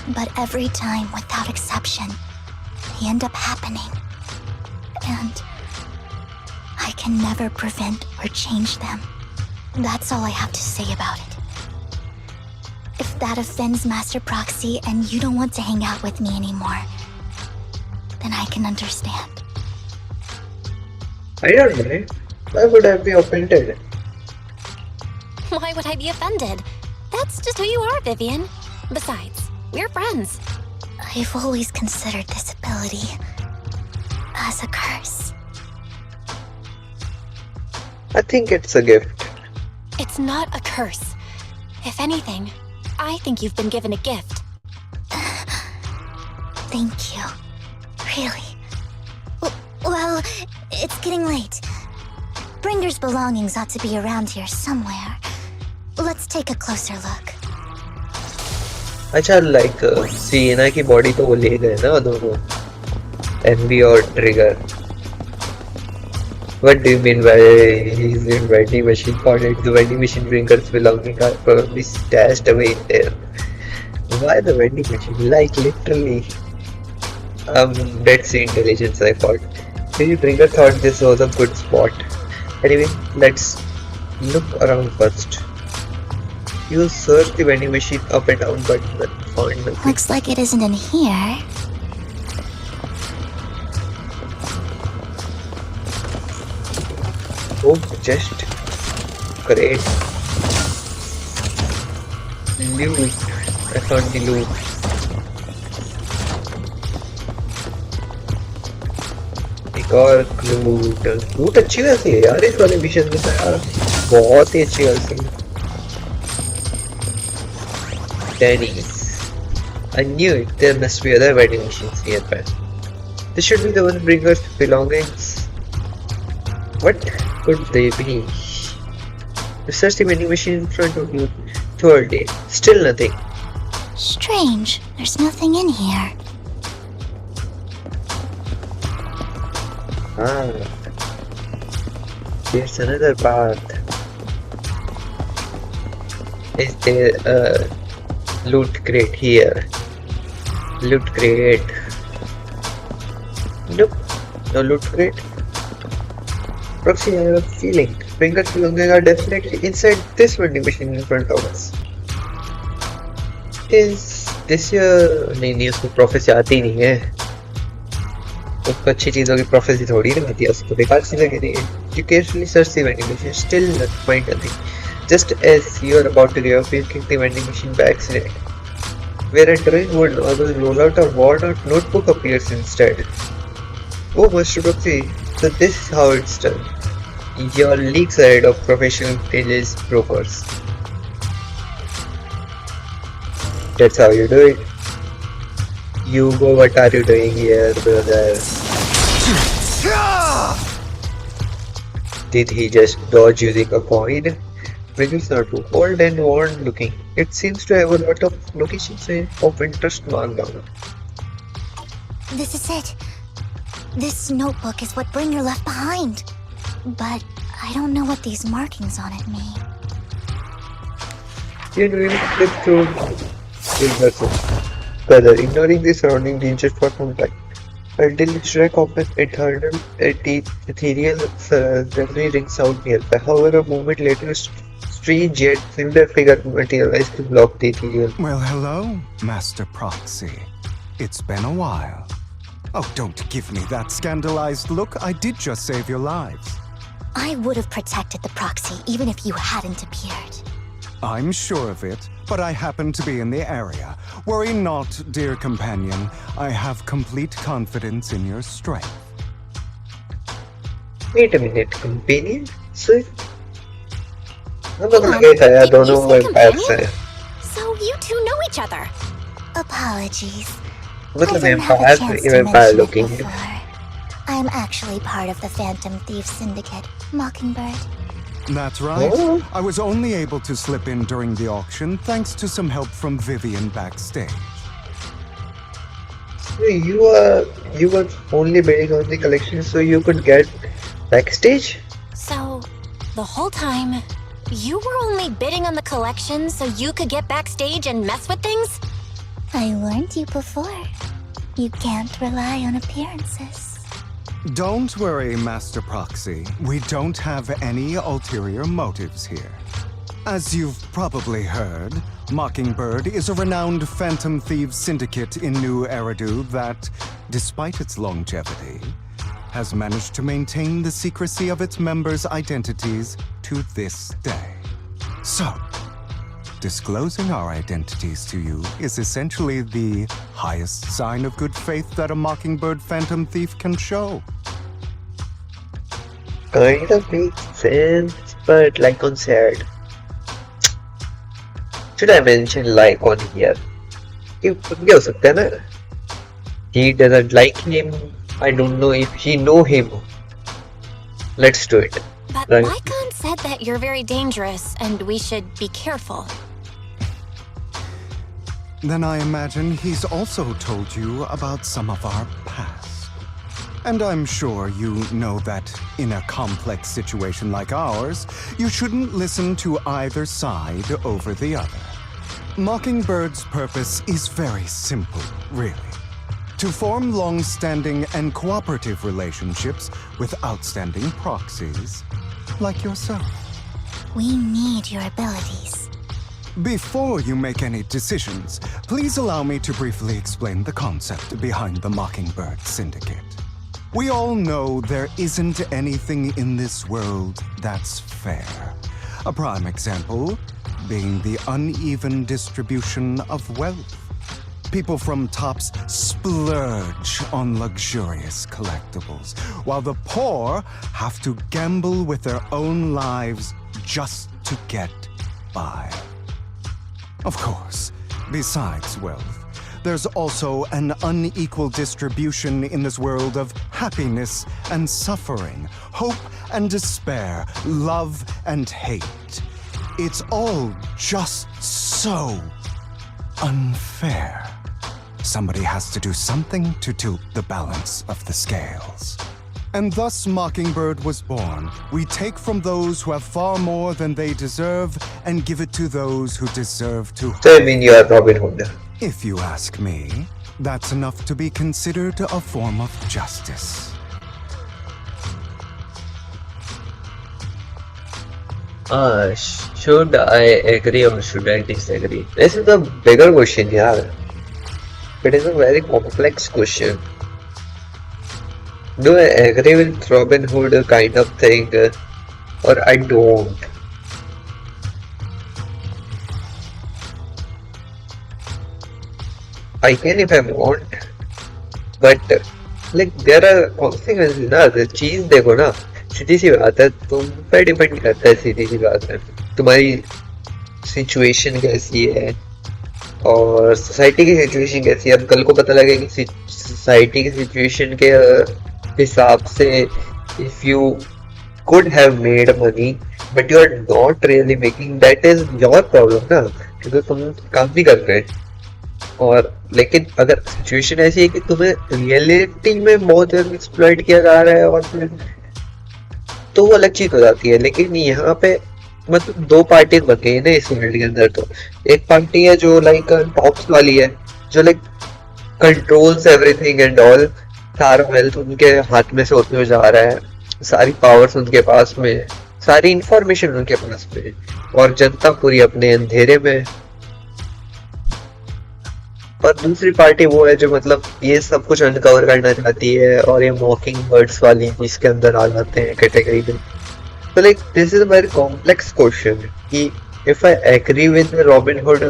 But every time, without exception, they end up happening. And I can never prevent or change them. That's all I have to say about it. If that offends Master Proxy and you don't want to hang out with me anymore, then I can understand. I don't know. Why would I be offended? Why would I be offended? That's just who you are, Vivian. Besides, we're friends. I've always considered this ability as a curse. I think it's a gift. It's not a curse. If anything, I think you've been given a gift. Thank you. Really. Well, it's getting late. Bringer's belongings ought to be around here somewhere. Let's take a closer look. अच्छा like सीना की body तो वो ले गए ना दोनों NB और trigger. What do you mean by he's in vending machine pocket? The vending machine Bringer's belongings are probably stashed away in there. Why the vending machine? Like literally. That's the intelligence I thought. Maybe Bringer thought this was a good spot. Anyway, let's look around first. You search the vending machine up and down but found nothing. Looks like it isn't in here. Oh, chest. Great. Loot. I found the loot. एक और लूट अच्छी खासी है यार इस वाले mission में तो यार बहुत ही अच्छी खासी है. Denny's. I knew it. There must be other vending machines nearby. This should be the one bring us belongings. What could they be? Research the vending machine in front of you. Third day. Still nothing. Strange. There's nothing in here. Ah. Here's another path. Is there a loot crate here? Loot crate. Nope. No loot crate. Proxy, I have a feeling. Bringer's belongings are definitely inside this vending machine in front of us. Is this your... नहीं उसको prophecy आती नहीं है उसको अच्छी चीज़ों की prophecy थोड़ी ना आती है उसको बेकार चीज़ें कहती है You carefully search the vending machine, still not find nothing. Just as you are about to give up, you kick the vending machine by accident. Where a drawing would normally roll out, a worn-out notebook appears instead. Oh, Mr. Proxy, so this is how it's done. Your leagues ahead of professional intelligence brokers. That's how you do it. Hugo, what are you doing here, brother? Did he just dodge using a coin? Bringer's not too old and worn looking. It seems to have a lot of locations of interest marked down. This is it. This notebook is what Bringer left behind. But I don't know what these markings on it mean. You know, you flip through Brother, ignoring the surrounding danger for some time. Until it struck off an ethereal memory rings out nearby. However, a moment later, a strange yet similar figure materialized to block the ethereal. Well, hello, Master Proxy. It's been a while. Oh, don't give me that scandalized look. I did just save your lives. I would have protected the proxy even if you hadn't appeared. I'm sure of it, but I happen to be in the area. Worry not, dear companion. I have complete confidence in your strength. Wait a minute, companion? So, I'm not gonna get I don't know what I'm saying. So you two know each other. Apologies. Look at I the didn't have a vampire, chance to vampire mention it looking. before. I'm actually part of the Phantom Thieves Syndicate, Mockingbird. That's right. Oh. I was only able to slip in during the auction thanks to some help from Vivian backstage. You were only bidding on the collection so you could get backstage? So, the whole time, you were only bidding on the collection so you could get backstage and mess with things? I warned you before. You can't rely on appearances. Don't worry, Master Proxy. We don't have any ulterior motives here. As you've probably heard, Mockingbird is a renowned Phantom Thieves syndicate in New Eridu that, despite its longevity, has managed to maintain the secrecy of its members' identities to this day. So, disclosing our identities to you is essentially the highest sign of good faith that a Mockingbird Phantom Thief can show. Kind of makes sense, but like on said. Should I mention like on here? He doesn't like him. I don't know if he know him. Let's do it. But Right. Lycon said that you're very dangerous and we should be careful. Then I imagine he's also told you about some of our past. And I'm sure you know that in a complex situation like ours, you shouldn't listen to either side over the other. Mockingbird's purpose is very simple, really. To form long-standing and cooperative relationships with outstanding proxies like yourself. We need your abilities. Before you make any decisions, please allow me to briefly explain the concept behind the Mockingbird Syndicate. We all know there isn't anything in this world that's fair. A prime example being the uneven distribution of wealth. People from tops splurge on luxurious collectibles, while the poor have to gamble with their own lives just to get by. Of course, besides wealth, there's also an unequal distribution in this world of happiness and suffering, hope and despair, love and hate. It's all just so unfair. Somebody has to do something to tilt the balance of the scales. And thus Mockingbird was born. We take from those who have far more than they deserve and give it to those who deserve to. So I mean you are Robin Hood. If you ask me, that's enough to be considered a form of justice. Should I agree or should I disagree? This is a bigger question, yeah. It is a very complex question. Do I agree with Robin Hood kind of thing, or I don't? I can if I want, but like there are consequences ना. The चीज देखो ना, सीधी सी बात है, तुम पे depend करता है, सीधी सी बात है, तुम्हारी सिचुएशन कैसी है और सोसाइटी की सिचुएशन कैसी है। अब कल को पता लगे कि सोसाइटी की सिचुएशन के हिसाब से if you could have made money but you are not really making, that is your problem ना, क्योंकि तुम काम नहीं कर रहे। और लेकिन अगर सिचुएशन ऐसी है कि तुम्हें रियलिटी में बहुत एक्सप्लॉइट किया जा रहा है और तो वो अलग चीज हो जाती है। लेकिन यहाँ पे मतलब दो पार्टी बन गई है ना इस वर्ल्ड के अंदर। तो एक पार्टी है जो लाइक टॉप्स वाली है, जो like controls everything and all, सारा वेल्थ उनके हाथ में से होते हुए जा रहा है, सारी पावर्स उनके पास में, सारी इंफॉर्मेशन उनके पास में, और जनता पूरी अपने अंधेरे में। और दूसरी पार्टी वो है जो मतलब ये सब कुछ अनकवर करना चाहती है और ये मॉकिंग बर्ड्स वाली जिसके अंदर आ जाते हैं कैटेगरी में। तो like this is a very complex question कि if I agree with Robin Hood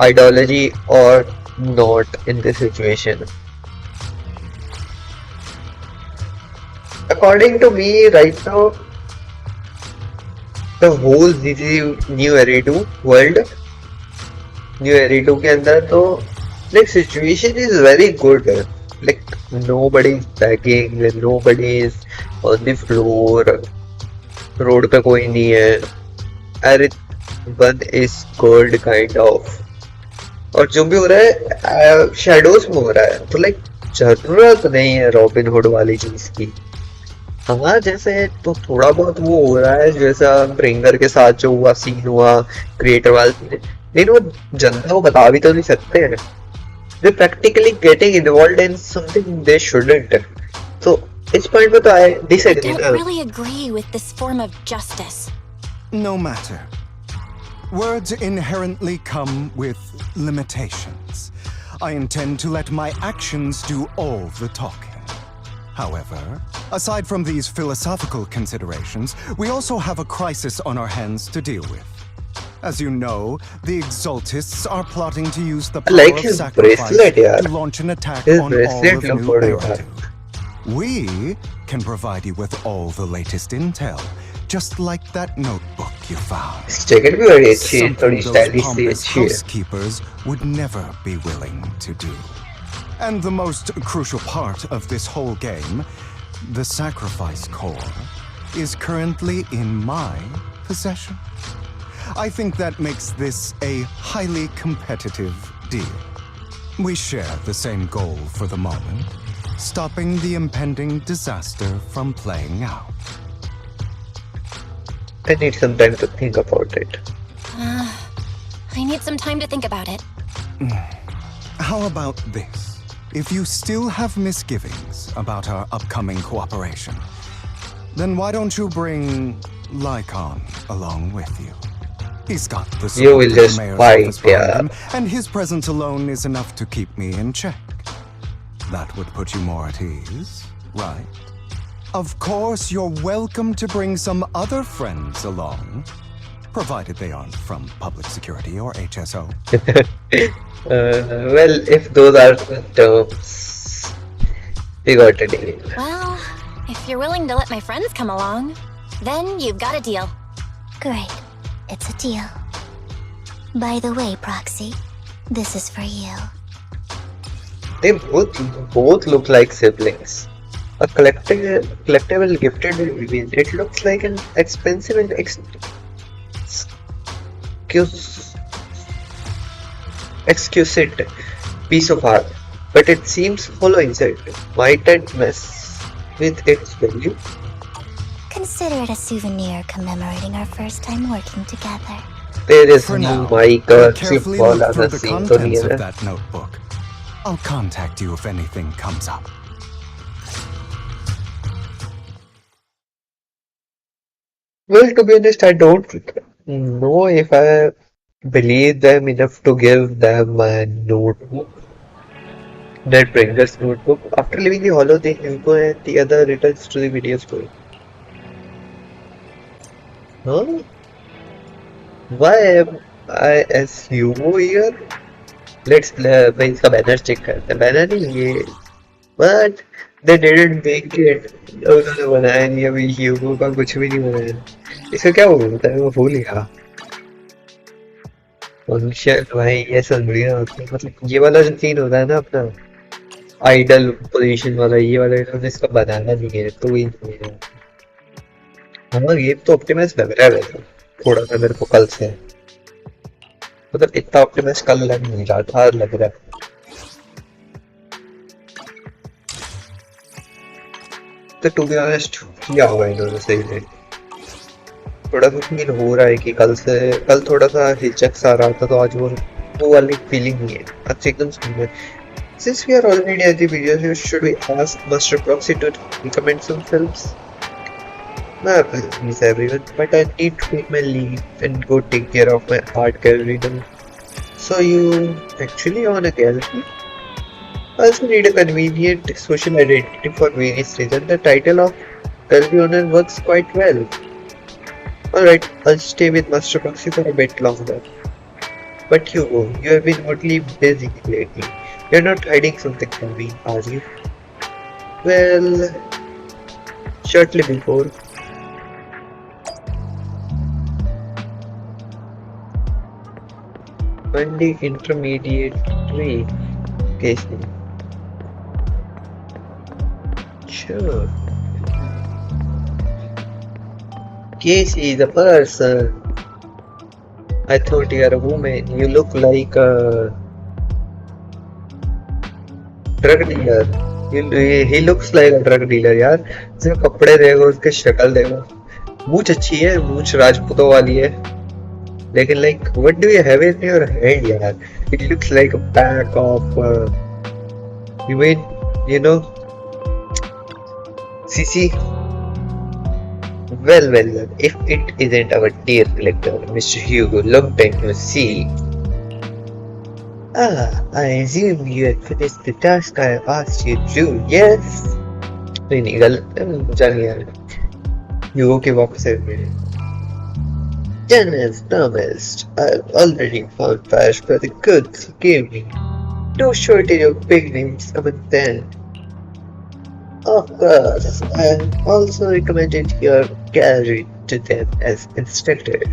ideology और not in this situation. According to me right now, the whole ZZZ New Era 2 world, New Era 2 के अंदर तो like situation is very good. Like nobody is begging, nobody is on the floor, road पे कोई नहीं है, everyone is good kind of। और जो भी हो रहा है shadows में हो रहा है, तो like जरूरत नहीं है रॉबिन हुड वाली चीज की। हाँ जैसे तो थोड़ा बहुत वो हो रहा है, जैसा ब्रिंगर के साथ जो हुआ सीन हुआ क्रिएटर वाले, लेकिन वो जनता को बता भी तो नहीं सकते हैं। They're practically getting involved in something they shouldn't. So इस point पे तो I disagree. I don't really agree with this form of justice. No matter. Words inherently come with limitations. I intend to let my actions do all the talking. However, aside from these philosophical considerations, we also have a crisis on our hands to deal with. As you know, the Exaltists are plotting to use the power of sacrifice to launch an attack on all of New Era 2. We can provide you with all the latest intel, just like that notebook you found. Something those pompous housekeepers would never be willing to do. And the most crucial part of this whole game, the sacrifice core, is currently in my possession. I think that makes this a highly competitive deal. We share the same goal for the moment, stopping the impending disaster from playing out. I need some time to think about it. I need some time to think about it. How about this? If you still have misgivings about our upcoming cooperation, then why don't you bring Lycon along with you? He's got the support of the mayor's office behind him, and his presence alone is enough to keep me in check. That would put you more at ease, right? Of course, you're welcome to bring some other friends along, provided they aren't from public security or HSO. Well, if those are the terms, we got a deal. Well, if you're willing to let my friends come along, then you've got a deal. Great. It's a deal. By the way, Proxy, this is for you. They both look like siblings. A collectible gifted with reveal. It looks like an expensive and exquisite piece of art, but it seems hollow inside. Might it mess with its value? Consider it a souvenir commemorating our first time working together. There is For no now, mic I'll or carefully ball look on through the the scene contents of that notebook. I'll contact you if anything comes up. Well, to be honest, I don't know if I believe them enough to give them a notebook. That Bringer's notebook. After leaving the hollow, the Hugo and the other returns to the video store. Huh? Why am I as Hugo here? Let's भाई इसका banner check करते हैं banner नहीं ये but they didn't make it उन्होंने बनाया नहीं अभी ह्यूगो का कुछ भी नहीं बनाया इसका क्या बोलता है मैं भूल गया फंक्शन भाई ये सब बढ़िया होता है मतलब ये वाला जो सीन होता है ना अपना आइडल पोजीशन वाला ये वाला इन्होंने इसका बनाना नहीं है तो वही नहीं है हाँ ये तो ऑप्टिमाइज लग रहा है वैसे थोड़ा सा मेरे को कल से मतलब इतना ऑप्टिमाइज कल लग नहीं रहा था लग रहा है तो टू बी ऑनेस्ट किया होगा इन्होंने सही से थोड़ा सा फील हो रहा है कि कल थोड़ा सा हिचक सा रहा था तो आज वो वाली फीलिंग नहीं है आज एकदम सुंदर Since we are already at the video, should we ask Master Proxy to recommend some films? My apologies everyone, but I need to take my leave and go take care of my art gallery now. So you actually own a gallery? I also need a convenient social identity for various reasons. The title of gallery owner works quite well. Alright, I'll stay with Master Proxy for a bit longer. But Hugo, you have been oddly busy lately. You're not hiding something from me, are you? Well, shortly before. Monday intermediate 3. Casey. Sure. Casey is a person. I thought you are a woman. You look like a drug dealer. He looks like a drug dealer यार उसके कपड़े देखो उसके शक्ल देखो मूंछ अच्छी है मूंछ राजपूतों वाली है लेकिन like what do you have in your hand यार it looks like a pack of you mean you know CC well if it isn't our dear collector Mr. Hugo long time no see. I assume you had finished the task I asked you to do, yes? नहीं गलत जान गया ह्यूगो के वापस है मेरे Done as promised. I've already found files for the goods you gave me. No shortage of big names coming then. Of course, I've also recommended your gallery to them as instructed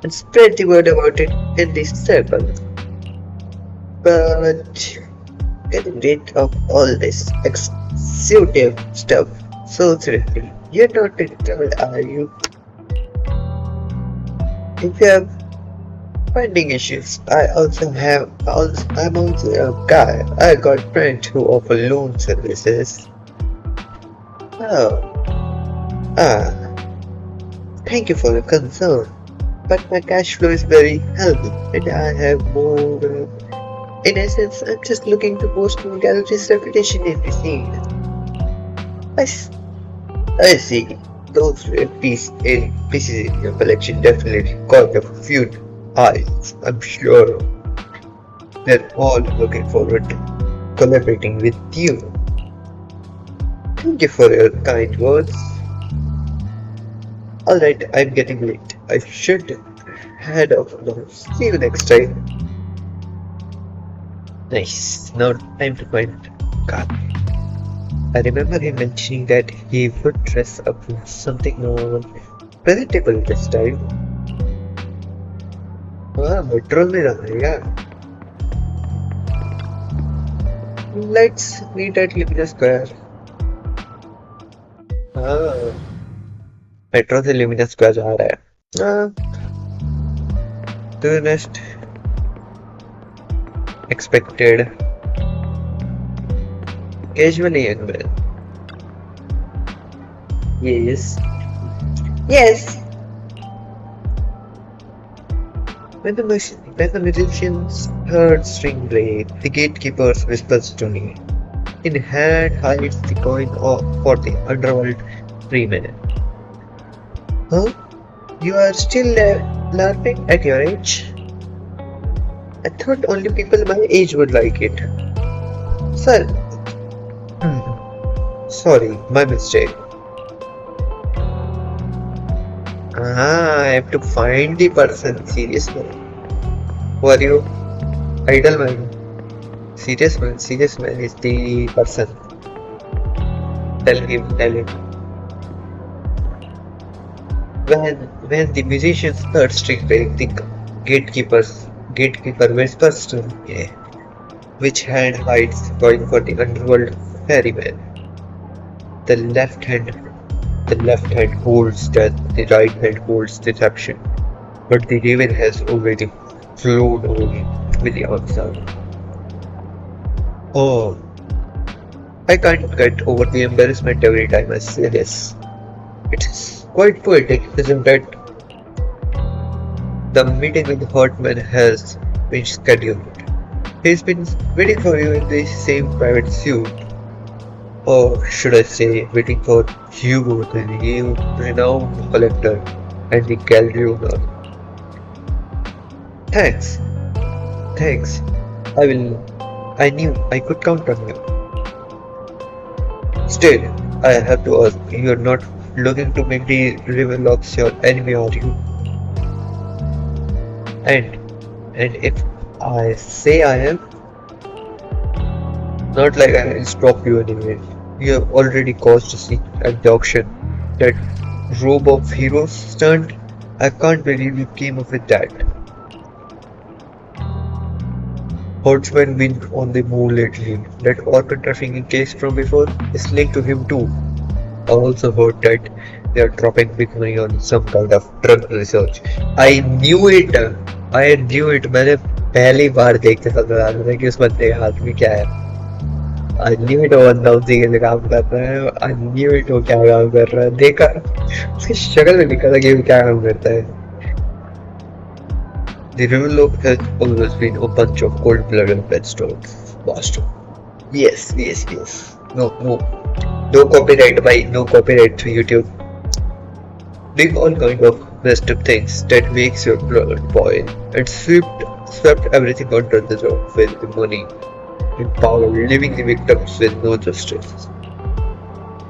and spread the word about it in the circle. But getting rid of all this executive stuff so thrifty. You're not in trouble, are you? If you have funding issues, I'm also a guy. I got friends who offer loan services. Thank you for your concern. But my cash flow is very healthy and I have more. In essence, I'm just looking to boost my gallery's reputation in the scene. I see. Those pieces in your collection definitely caught a few eyes, I'm sure. They're all looking forward to collaborating with you. Thank you for your kind words. Alright, I'm getting late. I should head off now. See you next time. Nice. Now time to find Carl. I remember him mentioning that he would dress up in something presentable this time. Metro में जाना है यार. Let's meet at Lumina Square. हाँ metro से lumina square जा रहा है हाँ तो next expected casually young man. Yes. When the musicians heard string break, the gatekeepers whispers to me. In hand hides the coin for the underworld freeman. Huh? You are still laughing at your age? I thought only people my age would like it. Sir. Sorry, my mistake. I have to find the person. Seriously. Who are you? Idle man. Serious man is the person. Tell him. When the musicians heard string break, the gatekeeper whispers to me, which hand hides coin for the underworld ferryman? The left hand holds death, the right hand holds deception. But the raven has already flown away with the answer. Oh, I can't get over the embarrassment every time I say this. It's quite poetic, isn't it? The meeting with Hartman has been scheduled. He's been waiting for you in the same private suit. Or should I say, waiting for Hugo, the renowned collector and the gallery owner. Thanks. I knew I could count on you. Still, I have to ask, you're not looking to make the Riverlocks your enemy, are you? And if I say I am, not like I will stop you anyway. You have already caused a scene at the auction. That robe of heroes stunt, I can't believe you came up with that. Horseman been on the move lately. That organ trafficking case from before is linked to him too. I also heard that they are dropping big money on some kind of drug research. I knew it. मैंने पहली बार देखते समय कि उस बंदे के हाथ में क्या है. I knew it वो बंदा उसी के लिए काम कर रहा है. I knew it वो क्या काम कर रहा है. देखा उसकी शक्ल में दिखा था कि वो क्या काम करता है. The Riverlock has always been a bunch of cold-blooded bastards. Yes. No copyright by no copyright to YouTube. Doing all kind of messed up things that makes your blood boil and swept everything under the rug with the money and power, leaving the victims with no justice.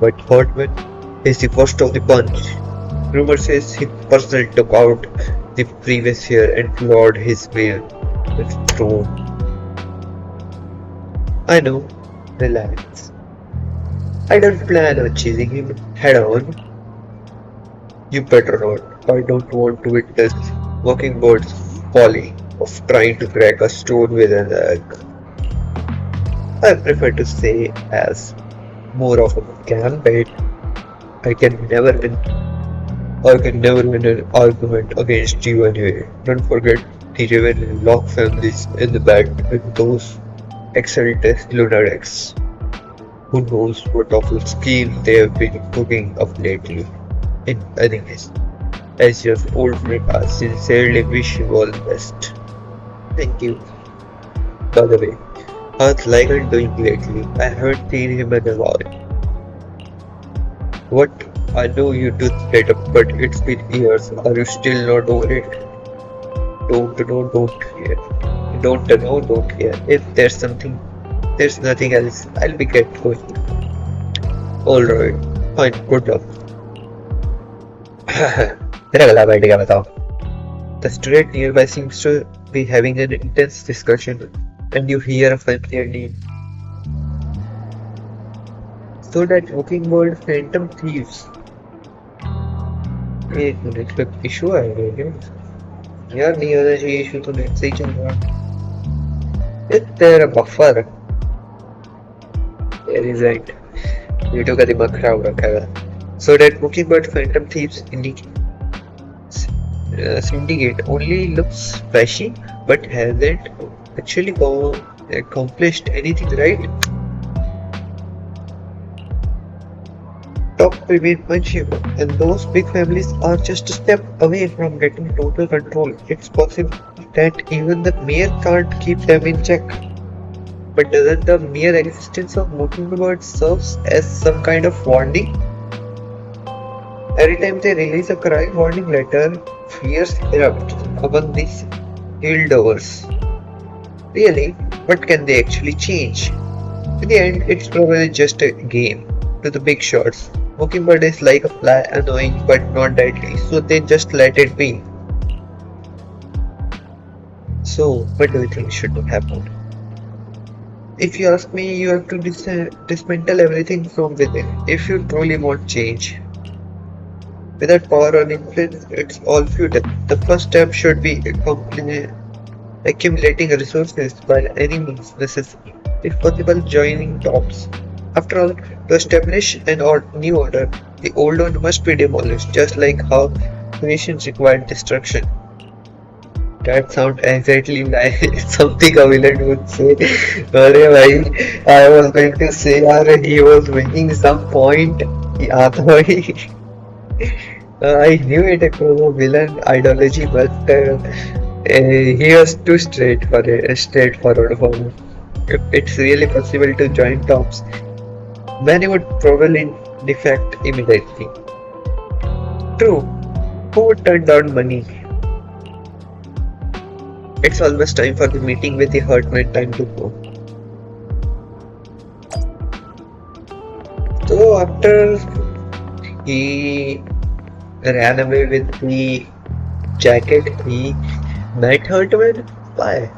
But Hartman is the worst of the bunch. Rumor says he personally took out the previous year and clawed his way with throne. I know, relax. I don't plan on chasing him head on. You better not. I don't want to witness Mockingbird's folly of trying to crack a stone with an egg. I prefer to say as more of a gambit. I can never win an argument against you anyway. Don't forget the Riverlock families in the bed with those excellent lunatics. Who knows what awful scheme they have been cooking up lately. And anyways, as your old friend, I sincerely wish you all the best. Thank you. By the way, how's Ligon doing lately? I haven't seen him in a while. What? I know you do straight up, but it's been years. Are you still not over it? Don't care. If there's nothing else, I'll be get going. Alright, fine, good luck. मेरा गला बैठ गया बताओ. The street nearby seems to be having an intense discussion, and you hear a familiar name. So that walking world phantom thieves. एक minute पे issue आएगा क्या? यार नहीं होना चाहिए इशू तो नेट से ही चल रहा है. ये तेरा बफर रिजाइंड वीडियो का दिमाग खराब रखा है so that Mockingbird Phantom Thieves syndicate only looks flashy but hasn't actually accomplished anything, right? Top remain punchable, and those big families are just a step away from getting total control. It's possible that even the mayor can't keep them in check. But doesn't the mere existence of Mockingbird serves as some kind of warning? Every time they release a crime warning letter, fears erupt among these hildovers. Really, what can they actually change? In the end, it's probably just a game to the big shots. Mockingbird is like a fly, annoying but not deadly, so they just let it be. So, what do you think should happen? If you ask me, you have to dismantle everything from within if you truly want change. Without power or influence, it's all futile. The first step should be accumulating resources by any means necessary. If possible, joining tops. After all, to establish an new order, the old one must be demolished, just like how creation required destruction. That sounds exactly like something a villain would say. अरे भाई, I was going to say, यार, he was making some point. याद भाई. I knew it was a villain ideology, but he was too straightforward for me. If it's really possible to join tops, many would probably defect immediately. True, who would turn down money? It's almost time for the meeting with the Hurtman. Time to go. So after he ran away with the jacket, he met Hurtman. Why?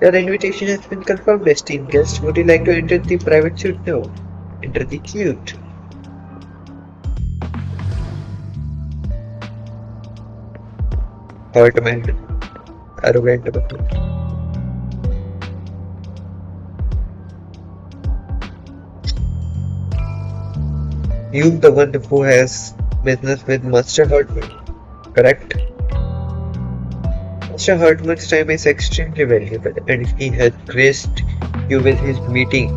Your invitation has been confirmed, esteemed guest. Would you like to enter the private suite? No. Enter the suite. Hurtman. Arrogant. You the one who has business with Master Hurtman, correct? Master Hurtman's time is extremely valuable, and he has graced you with his meeting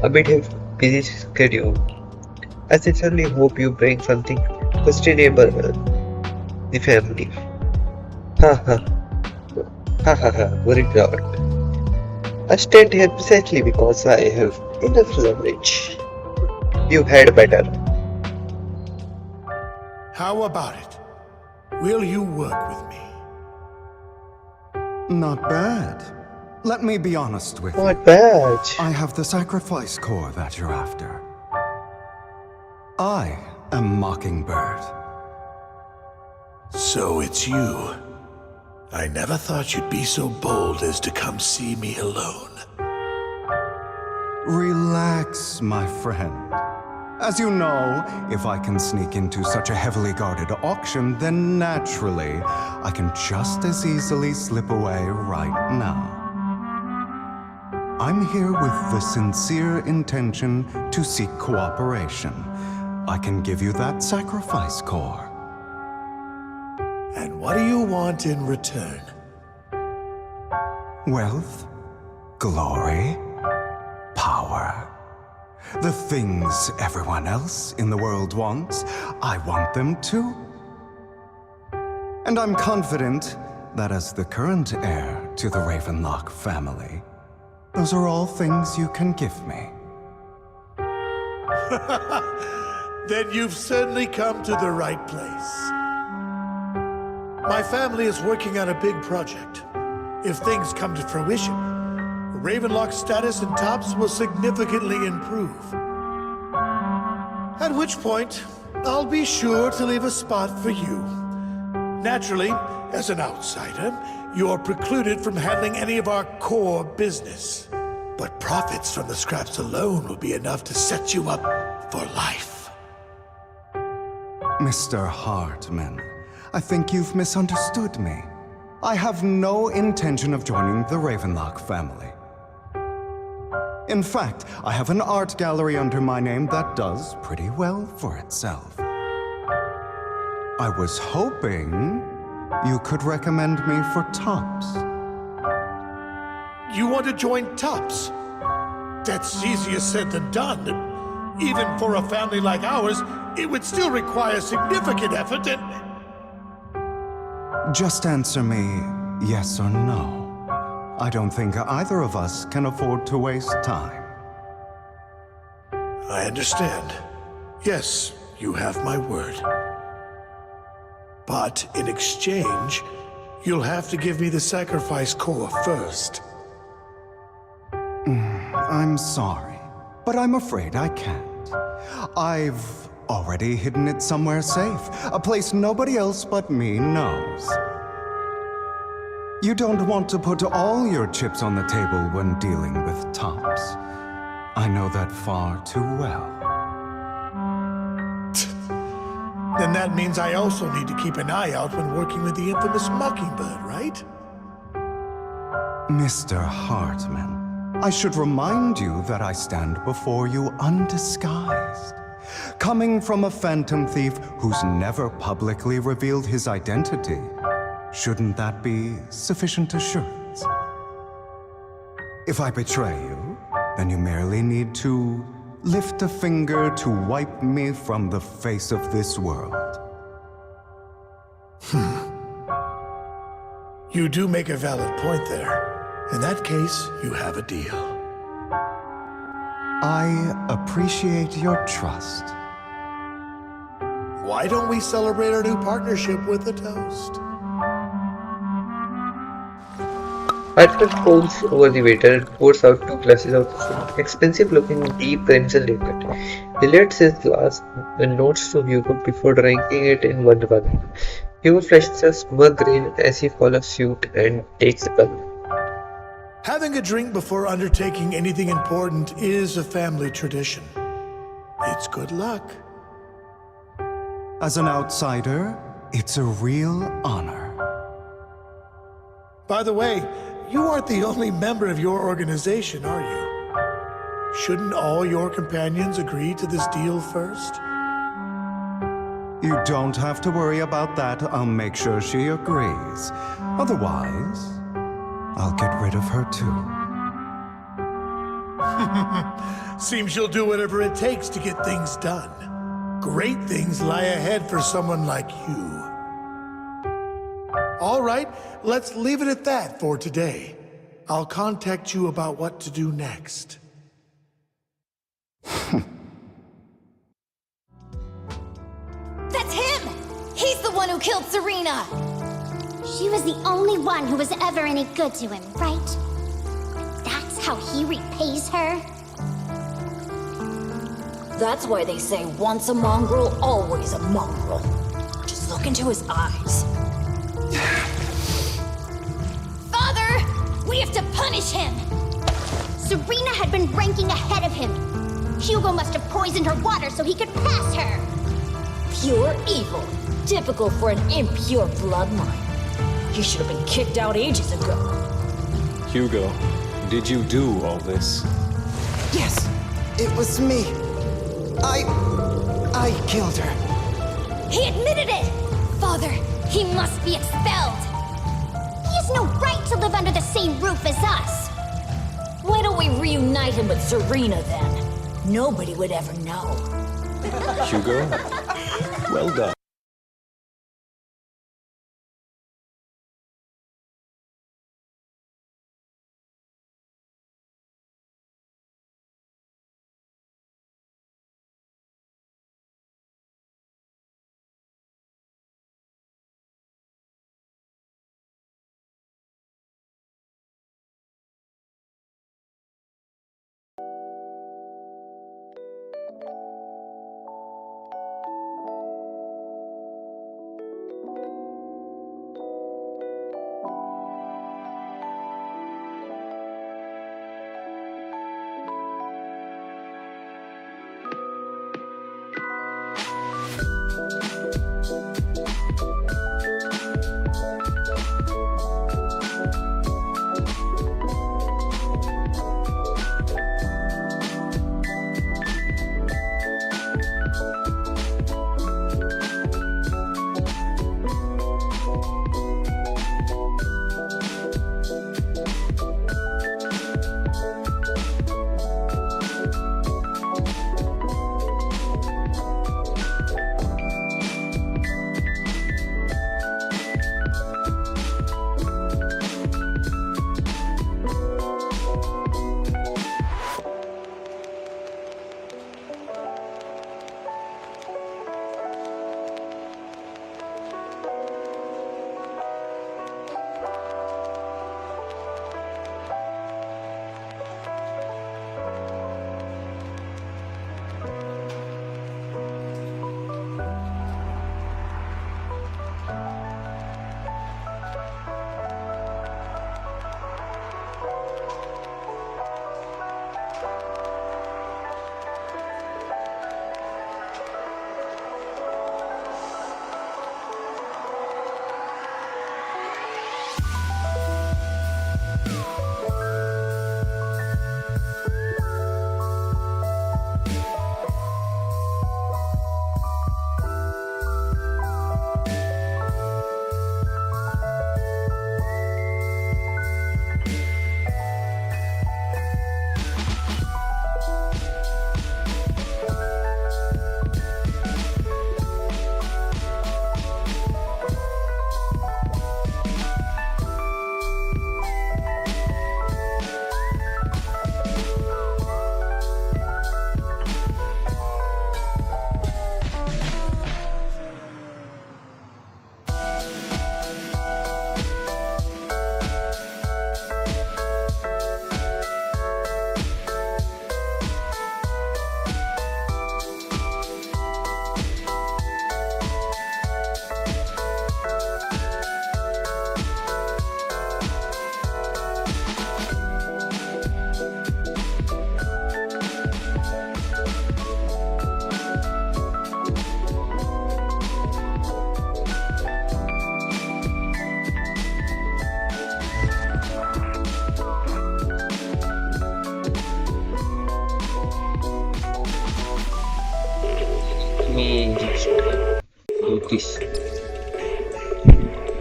amid his busy schedule. I sincerely hope you bring something sustainable to the family. Ha ha. Ha ha ha, worried God. I stand here precisely because I have enough leverage. You had better. How about it? Will you work with me? Not bad. Let me be honest with you. Not bad. I have the sacrifice core that you're after. I am Mockingbird. So it's you. I never thought you'd be so bold as to come see me alone. Relax, my friend. As you know, if I can sneak into such a heavily guarded auction, then naturally, I can just as easily slip away right now. I'm here with the sincere intention to seek cooperation. I can give you that sacrifice core. And what do you want in return? Wealth, glory, power. The things everyone else in the world wants, I want them too. And I'm confident that as the current heir to the Ravenlock family, those are all things you can give me. Then you've certainly come to the right place. My family is working on a big project. If things come to fruition, Ravenlock's status in Tops will significantly improve. At which point, I'll be sure to leave a spot for you. Naturally, as an outsider, you're precluded from handling any of our core business. But profits from the scraps alone will be enough to set you up for life. Mr. Hartman, I think you've misunderstood me. I have no intention of joining the Ravenlock family. In fact, I have an art gallery under my name that does pretty well for itself. I was hoping you could recommend me for tops. You want to join Tops? That's easier said than done. Even for a family like ours, it would still require significant effort and... Just answer me yes or no. I don't think either of us can afford to waste time. I understand. Yes, you have my word. But in exchange, you'll have to give me the sacrifice core first. I'm sorry, but I'm afraid I can't. I've already hidden it somewhere safe, a place nobody else but me knows. You don't want to put all your chips on the table when dealing with Tops. I know that far too well. Then that means I also need to keep an eye out when working with the infamous Mockingbird, right? Mr. Hartman, I should remind you that I stand before you undisguised. Coming from a phantom thief who's never publicly revealed his identity, shouldn't that be sufficient assurance? If I betray you, then you merely need to lift a finger to wipe me from the face of this world. You do make a valid point there. In that case, you have a deal. I appreciate your trust. Why don't we celebrate our new partnership with a toast? Hartman pulls over the waiter and pours out 2 glasses of expensive-looking deep crimson liquid. He lets his glass and nods to Hugo before drinking it in one gulp. Hugo flashes a smug grin as he follows suit and takes a gulp. Having a drink before undertaking anything important is a family tradition. It's good luck. As an outsider, it's a real honor. By the way, you aren't the only member of your organization, are you? Shouldn't all your companions agree to this deal first? You don't have to worry about that. I'll make sure she agrees. Otherwise, I'll get rid of her too. Seems you'll do whatever it takes to get things done. Great things lie ahead for someone like you. All right, let's leave it at that for today. I'll contact you about what to do next. That's him! He's the one who killed Serena! She was the only one who was ever any good to him, right? That's how he repays her? That's why they say once a mongrel, always a mongrel. Just look into his eyes. Father! We have to punish him! Serena had been ranking ahead of him. Hugo must have poisoned her water so he could pass her. Pure evil. Typical for an impure bloodline. He should have been kicked out ages ago. Hugo, did you do all this? Yes, it was me. I killed her. He admitted it! Father, he must be expelled! He has no right to live under the same roof as us! Why don't we reunite him with Serena then? Nobody would ever know. Hugo, well done.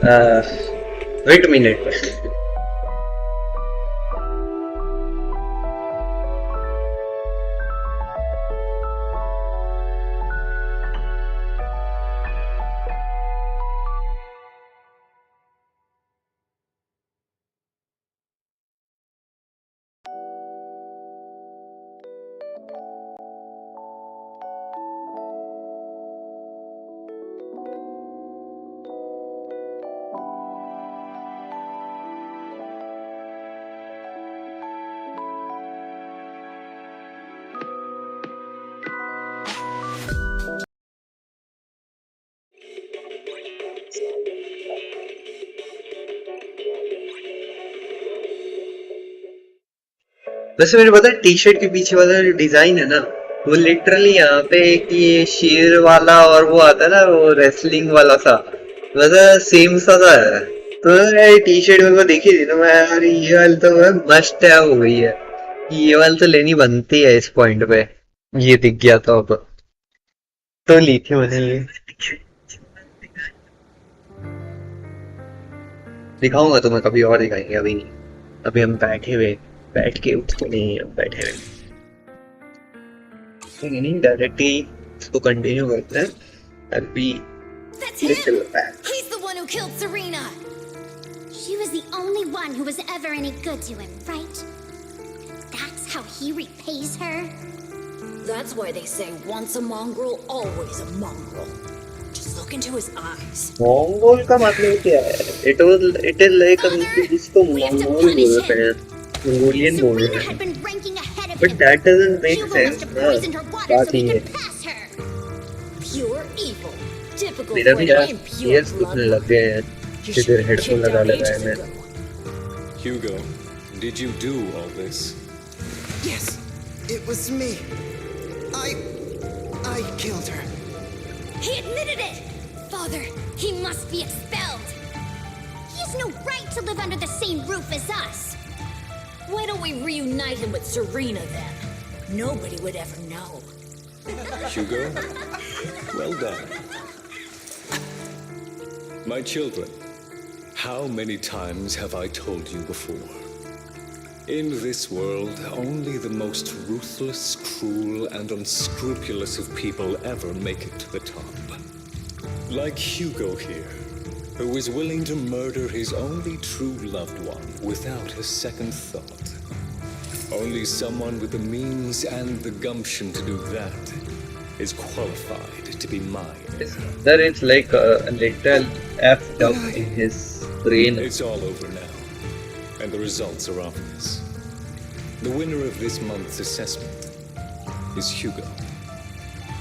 Wait a minute. वैसे मेरे पता है T shirt के पीछे वाला जो design है ना वो लिटरली यहाँ पे एक ये शेर वाला और वो आता है ना वो रेसलिंग वाला सा वैसा सेम सा है। तो मैं टी शर्ट मेरे को देखी थी तो मैं यार ये वाली तो मस्ट है हो गई है ये वाली तो लेनी बनती है इस पॉइंट पे। ये दिख गया तो अब तो ली थी मैंने ये दिखाऊंगा तुम्हें कभी और दिखाएंगे अभी नहीं अभी हम बैठ के उठते नहीं हम बैठे हुए नहीं डायरेक्टली इसको कंटिन्यू करते हैं अभी little back. He's the one who killed Serena. She was the only one who was ever any good to him, right? That's how he repays her. That's why they say once a mongrel, always a mongrel. Just look into his eyes. Mongol का मतलब क्या है? It is like इसको Mongol बोलते हैं. Mongolian बोल रहे हैं. But that doesn't make sense. बात ही है. Pure evil. Typical मेरा भी यार impure ears दुखने लग गए हैं. इधर हेडफोन लगा है मैं. Hugo, did you do all this? Yes, it was me. I killed her. He admitted it! Father, he must be expelled. He has no right to live under the same roof as us. Why don't we reunite him with Serena then? Nobody would ever know. Hugo, well done. My children, how many times have I told you before? In this world, only the most ruthless, cruel, and unscrupulous of people ever make it to the top. Like Hugo here, who is willing to murder his only true loved one without a second thought. Only someone with the means and the gumption to do that is qualified to be mine. That it's like a little effed up in his brain. It's all over now. And the results are obvious. The winner of this month's assessment is Hugo.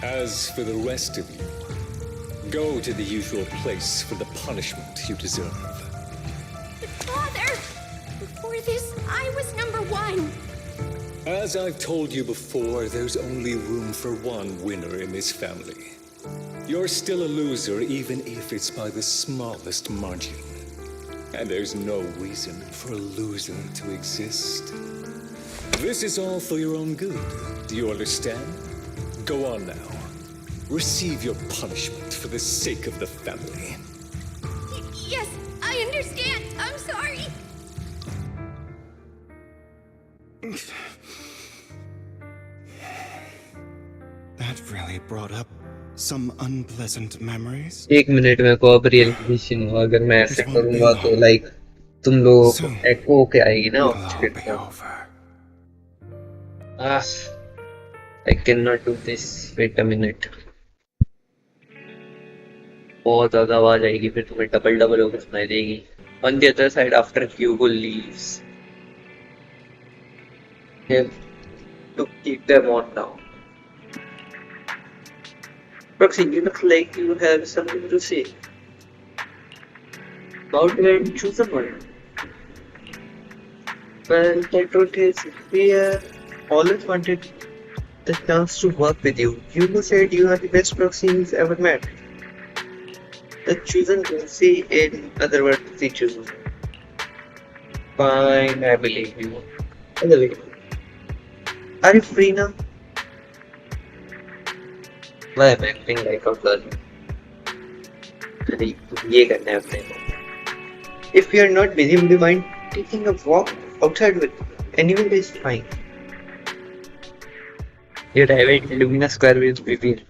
As for the rest of you, go to the usual place for the punishment you deserve. But Father, before this, I was number one. As I've told you before, there's only room for one winner in this family. You're still a loser, even if it's by the smallest margin. And there's no reason for a loser to exist. This is all for your own good. Do you understand? Go on now. Receive your punishment for the sake of the family. Yes, I understand. I'm sorry. That really brought up some unpleasant memories. एक minute में को अब realisation हुआ अगर मैं ऐसे करूँगा तो लाइक तुम लोगों को एको के आएगी ना I cannot do this. Wait a minute. बहुत ज़्यादा आवाज आएगी फिर तुम्हें डबल होकर सुनाई देगी. On the other side, after Hugo leaves, have to keep them on now. Proxy, you look like you have something to say. About to choose someone. Well, the truth is, we always wanted the chance to work with you. You said you are the best proxy he's ever met. The chosen proxy, in other words, the chosen. Fine, I believe you. Are you free now? Why am I acting like a girl? ये करना है अपने को. If you are not busy, would you mind taking a walk outside with me? Anywhere is fine. You're right, Lumina Square is revealed.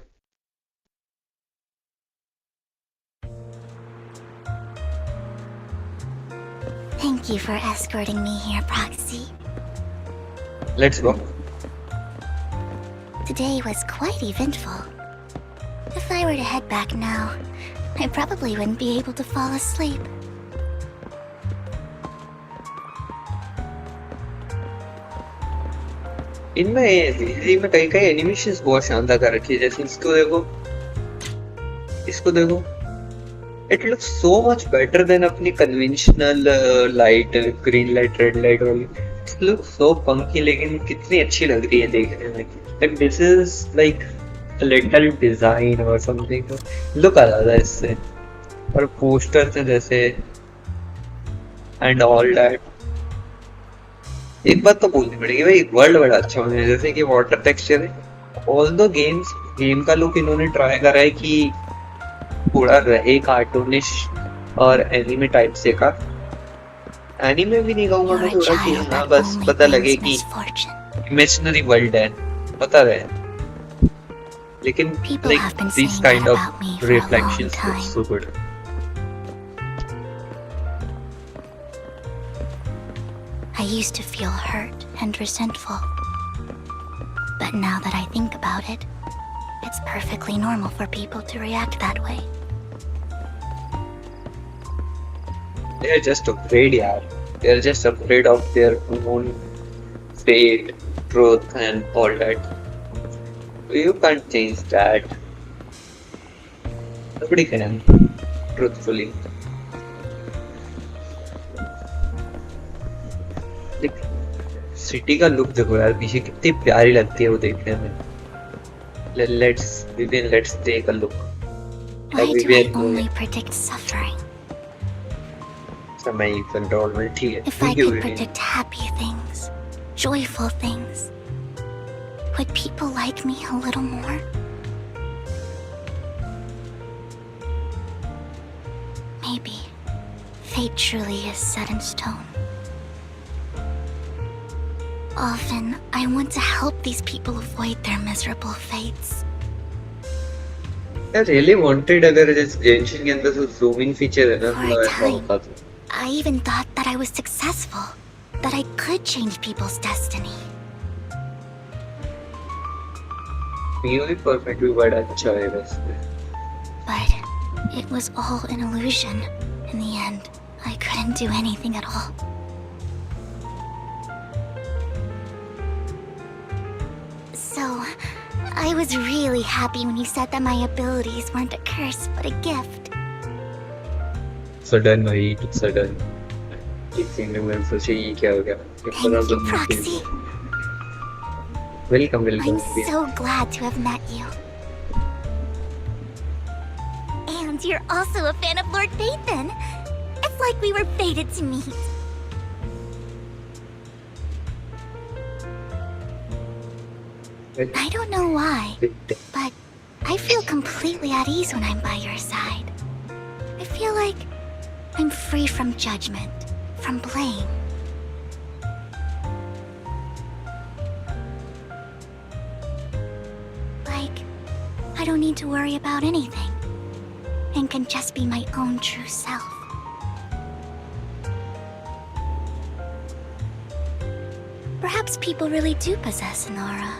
Thank you for escorting me here, Proxy. Let's go. Today was quite eventful. If I were to head back now, I probably wouldn't be able to fall asleep. इनमें कई कई animations बहुत शानदार कर रखी है, जैसे इसको देखो It looks so much better than अपनी conventional light, green light, red light वाली. It looks so funky, लेकिन कितनी अच्छी लग रही है देखने में. Like this is like a little design or something. Look अलग है इससे. और पोस्टर से जैसे and all that. एक बात तो बोलनी पड़ेगी भाई, वर्ल्ड बड़ा अच्छा होना है, जैसे कि वाटर टेक्सचर है. ऑल द गेम का लुक इन्होंने ट्राई करा है कि पूरा रहे कार्टूनिश और एनिमे टाइप से का. एनिमे भी नहीं कहूँगा मैं, थोड़ा कि हाँ बस पता लगे कि इमेजिनरी वर्ल्ड है, पता रहे. लेकिन like these kind of reflections look so good. I used to feel hurt and resentful. But now that I think about it, it's perfectly normal for people to react that way. They're just afraid, yaar. They're just afraid of their own fate, truth, and all that. You can't change that. Nobody can, truthfully. City का look देखो यार, पीछे कितनी प्यारी लगती है वो देखने में. Let's take a look. Why do I only predict suffering? समय कंट्रोल में ठीक है. If I could predict happy things, joyful things, would people like me a little more? Maybe fate truly is set in stone. Often, I want to help these people avoid their miserable fates. I really wanted अगर जैसे जेंशिन के अंदर zooming feature है ना, For a time, I even thought that I was successful, that I could change people's destiny. ये भी perfectly बड़ा अच्छा है वैसे. But it was all an illusion. In the end, I couldn't do anything at all. So, I was really happy when you said that my abilities weren't a curse, but a gift. Sudden भाई, sudden. एक single में सोचे ये क्या हो गया? Thank you, Proxy. Welcome. I'm so glad to have met you. And you're also a fan of Lord Phaethon. It's like we were fated to meet. I don't know why, but I feel completely at ease when I'm by your side. I feel like I'm free from judgment, from blame. Like, I don't need to worry about anything, and can just be my own true self. Perhaps people really do possess an aura.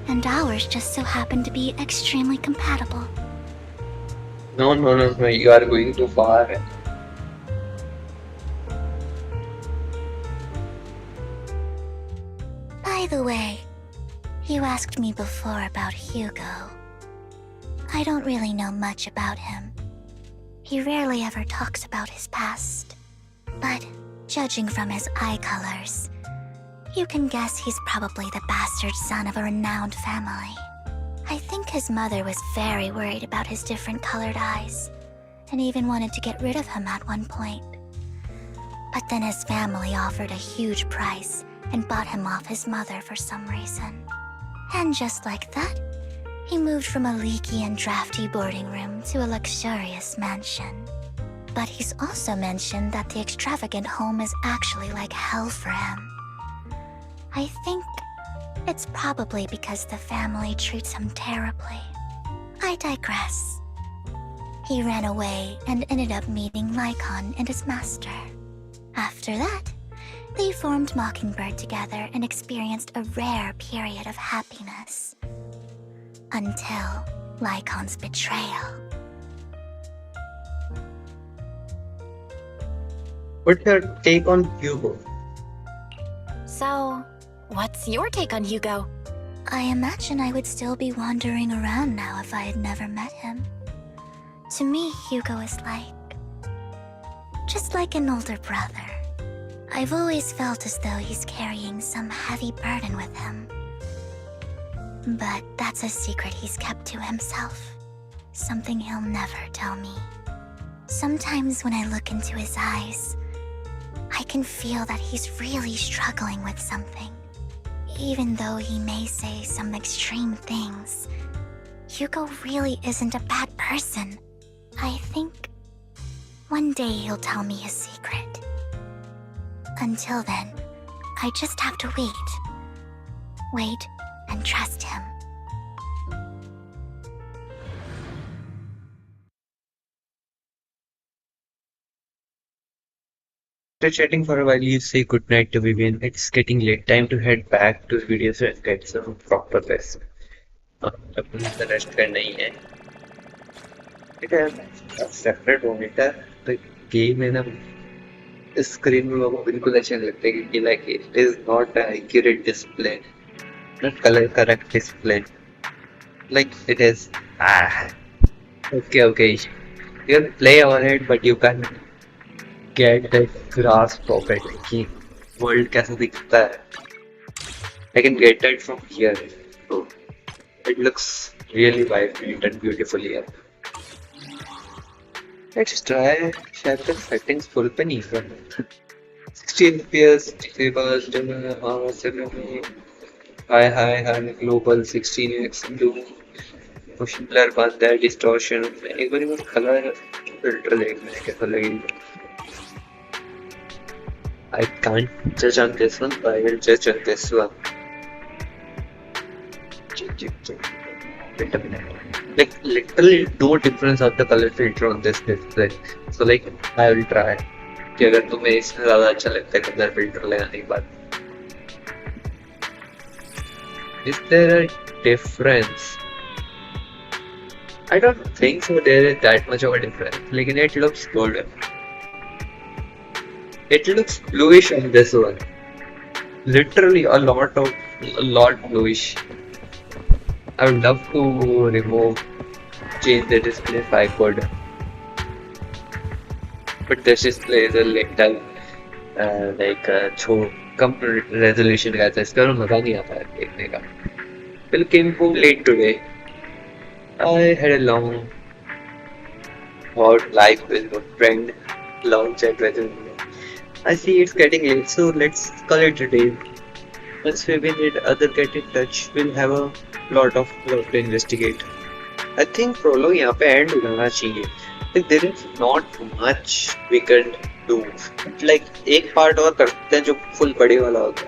And ours just so happen to be extremely compatible. No, you are going too far. By the way, you asked me before about Hugo. I don't really know much about him. He rarely ever talks about his past. But judging from his eye colors, you can guess he's probably the bastard son of a renowned family. I think his mother was very worried about his different colored eyes, and even wanted to get rid of him at one point. But then his family offered a huge price and bought him off his mother for some reason. And just like that, he moved from a leaky and drafty boarding room to a luxurious mansion. But he's also mentioned that the extravagant home is actually like hell for him. I think it's probably because the family treats him terribly. I digress. He ran away and ended up meeting Lycon and his master. After that, they formed Mockingbird together and experienced a rare period of happiness. Until Lycon's betrayal. What's your take on Hugo? So, what's your take on Hugo? I imagine I would still be wandering around now if I had never met him. To me, Hugo is just like an older brother. I've always felt as though he's carrying some heavy burden with him. But that's a secret he's kept to himself. Something he'll never tell me. Sometimes when I look into his eyes, I can feel that he's really struggling with something. Even though he may say some extreme things, Hugo really isn't a bad person. I think one day he'll tell me his secret. Until then, I just have to wait. Wait and trust him. After chatting for a while, you say goodnight to Vivian. It's getting late. Time to head back to the videos and get some proper rest. अपनी तो rest करना ही है. ठीक है. Separate monitor तो game है ना. Screen में वो बिल्कुल अच्छा नहीं लगता क्योंकि like it is not an accurate display, not color correct display. Like it is okay. You can play on it, but you can't get the grasp of it. कि world कैसा दिखता है. I can get that from here. So it looks really vibrant and beautiful here. Let's try share the settings full पे नहीं कर 60 FPS, 60 burst, high, global, 16x blue, motion blur बंद है, distortion. एक बारी मैं color filter देखना है कैसा लगेगा. I can't judge on this one, but I will judge on this one. Check. Wait a minute. Like literally no difference of the color filter on this display. So like I will try. कि अगर तुम्हें इससे ज़्यादा अच्छा लगता है colour filter लगाने के बाद. Is there a difference? I don't think so. There is that much of a difference. Lekin it looks good. It looks bluish on this one. Literally a lot bluish. I would love to change the display if I could. But this display is a little come resolution का है, इसका मजा नहीं आता है देखने का. Bill came home late today. I had a long hot life with a friend, long chat with him. I see it's getting late, so let's call it a day. Once we need other get in touch, we'll have a lot of work to investigate. I think prologue यहाँ पे end होना चाहिए. Like there is not much we can do. Like एक part और करते हैं जो full बड़े वाला होता है.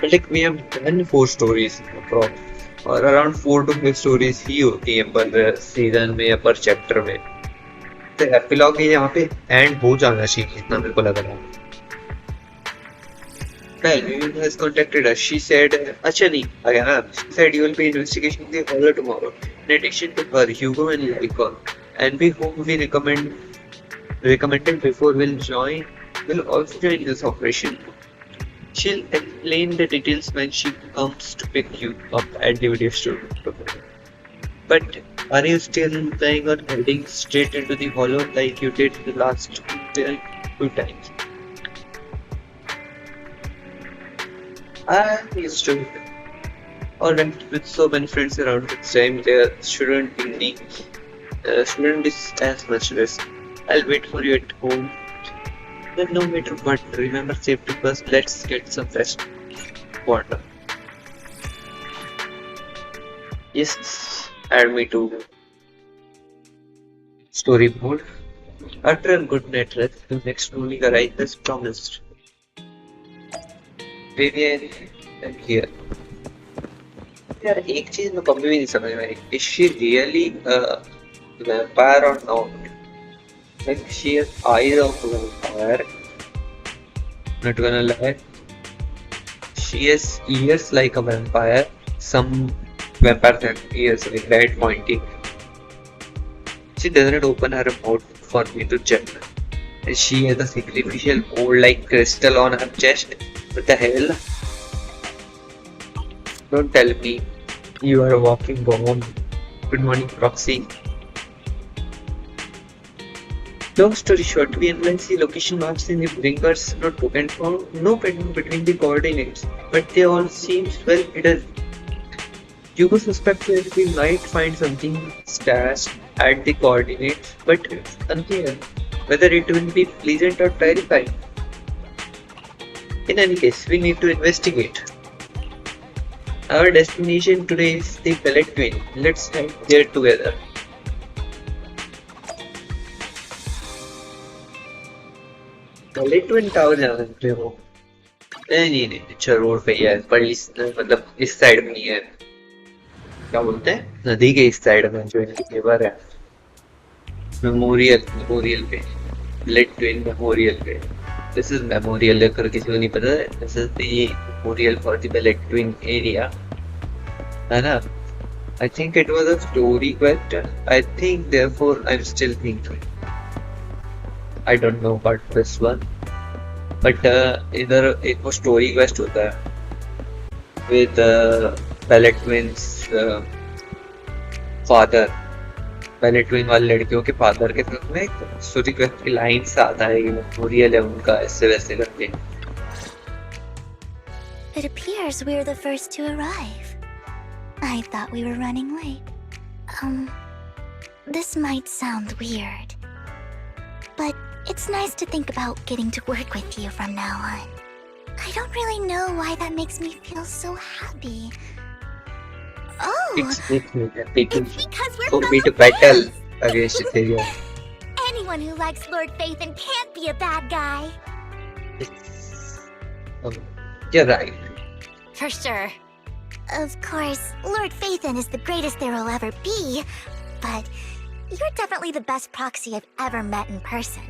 But like we have done 4 stories और around 4 to 5 stories ही होती हैं पर season में या पर chapter में. तो epilogue यहाँ पे end हो जाना चाहिए इतना मेरे को लग रहा है. Well, Vivian has contacted us. She said, Achani, she said you will be investigating the horror tomorrow. In addition to her, Hugo and Lycon, and we whom we recommended before will also join this operation. She'll explain the details when she comes to pick you up at the video studio. But are you still planning on heading straight into the hollow like you did the last 2 times? I used to. Alright, with so many friends around this time, there shouldn't be as much risk. I'll wait for you at home. Then no matter what, remember safety first. Let's get some fresh water. Yes, add me to story mode. After a good night rest, the next morning arrived as promised. Vivian and here. यार एक चीज मैं कभी भी नहीं समझ में आई. Is she really a vampire or not? Like she has eyes of a vampire. Not gonna lie. She has ears like a vampire. Some vampires have ears like red pointy. She doesn't open her mouth for me to check. She has a sacrificial mold like crystal on her chest. What the hell? Don't tell me you are a walking bomb. Good morning, Proxy. Long story short, we analyze the location marks in the bringers notebook and found no pattern between the coordinates, but they all seem well hidden. Hugo suspected we might find something stashed at the coordinates, but it's unclear whether it will be pleasant or terrifying. In any case, we need to investigate. Our destination today is the Pellet Twin. Let's head there together. Pellet Twin Tower जाना है वो. नहीं अच्छा road पे ही है, पर इस मतलब इस साइड में नहीं है. क्या बोलते हैं, नदी के इस साइड में जो इनकी नेबर है. मेमोरियल पे, Pellet Twin मेमोरियल पे. This is memorial, अगर किसी को नहीं पता. This is the memorial for the Pellet Twin area, है ना? I think it was a story quest. I think therefore I'm still thinking. I don't know about this one, but इधर एक वो story quest होता है with Pellet Twin's father. Pellet Twin वाले लड़कियों के फादर के साथ में एक स्टोरी क्वेस्ट की लाइन्स आता है कि मेमोरियल है उनका ऐसे वैसे करके. It appears we're the first to arrive. I thought we were running late. This might sound weird, but it's nice to think about getting to work with you from now on. I don't really know why that makes me feel so happy. Oh, It's because we're for me fellow to battle friends. against Ethereum. Anyone who likes Lord Phaethon can't be a bad guy. You're right. For sure. Of course, Lord Phaethon is the greatest there will ever be, but you're definitely the best proxy I've ever met in person.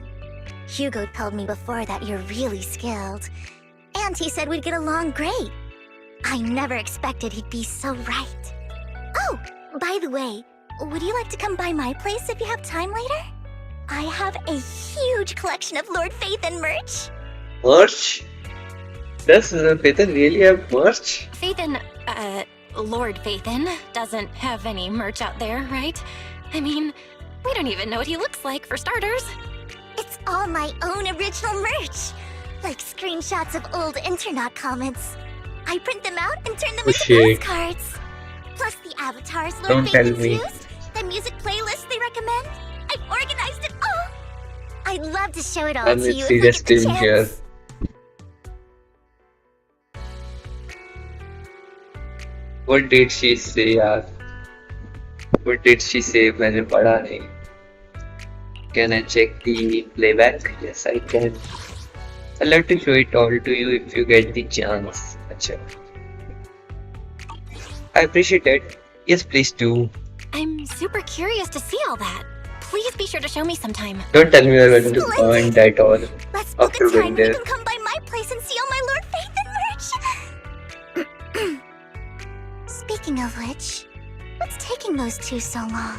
Hugo told me before that you're really skilled, and he said we'd get along great. I never expected he'd be so right. Oh, by the way, would you like to come by my place if you have time later? I have a huge collection of Lord Phaethon merch. Merch? Does Phaethon really have merch? Phaethon, Lord Phaethon doesn't have any merch out there, right? I mean, we don't even know what he looks like, for starters. It's all my own original merch, like screenshots of old internet comments. I print them out and turn them into shit. postcards. Plus the avatars Lord Don't tell Phaethon's me. used, the music playlists they recommend. I've organized it all. I'd love to show it all I'm to you if I serious get the team here. chance. What did she say, yaar? What did she say? मैंने पढ़ा नहीं. Can I check the playback? Yes, I can. I'd like to show it all to you if you get the chance. अच्छा. I appreciate it. Yes, please do. I'm super curious to see all that. Please be sure to show me sometime. Don't tell me you're going to burn that all Let's book after a time being when you there. can come by my place and see all my Lord Phaethon merch. Speaking of which, what's taking those two so long?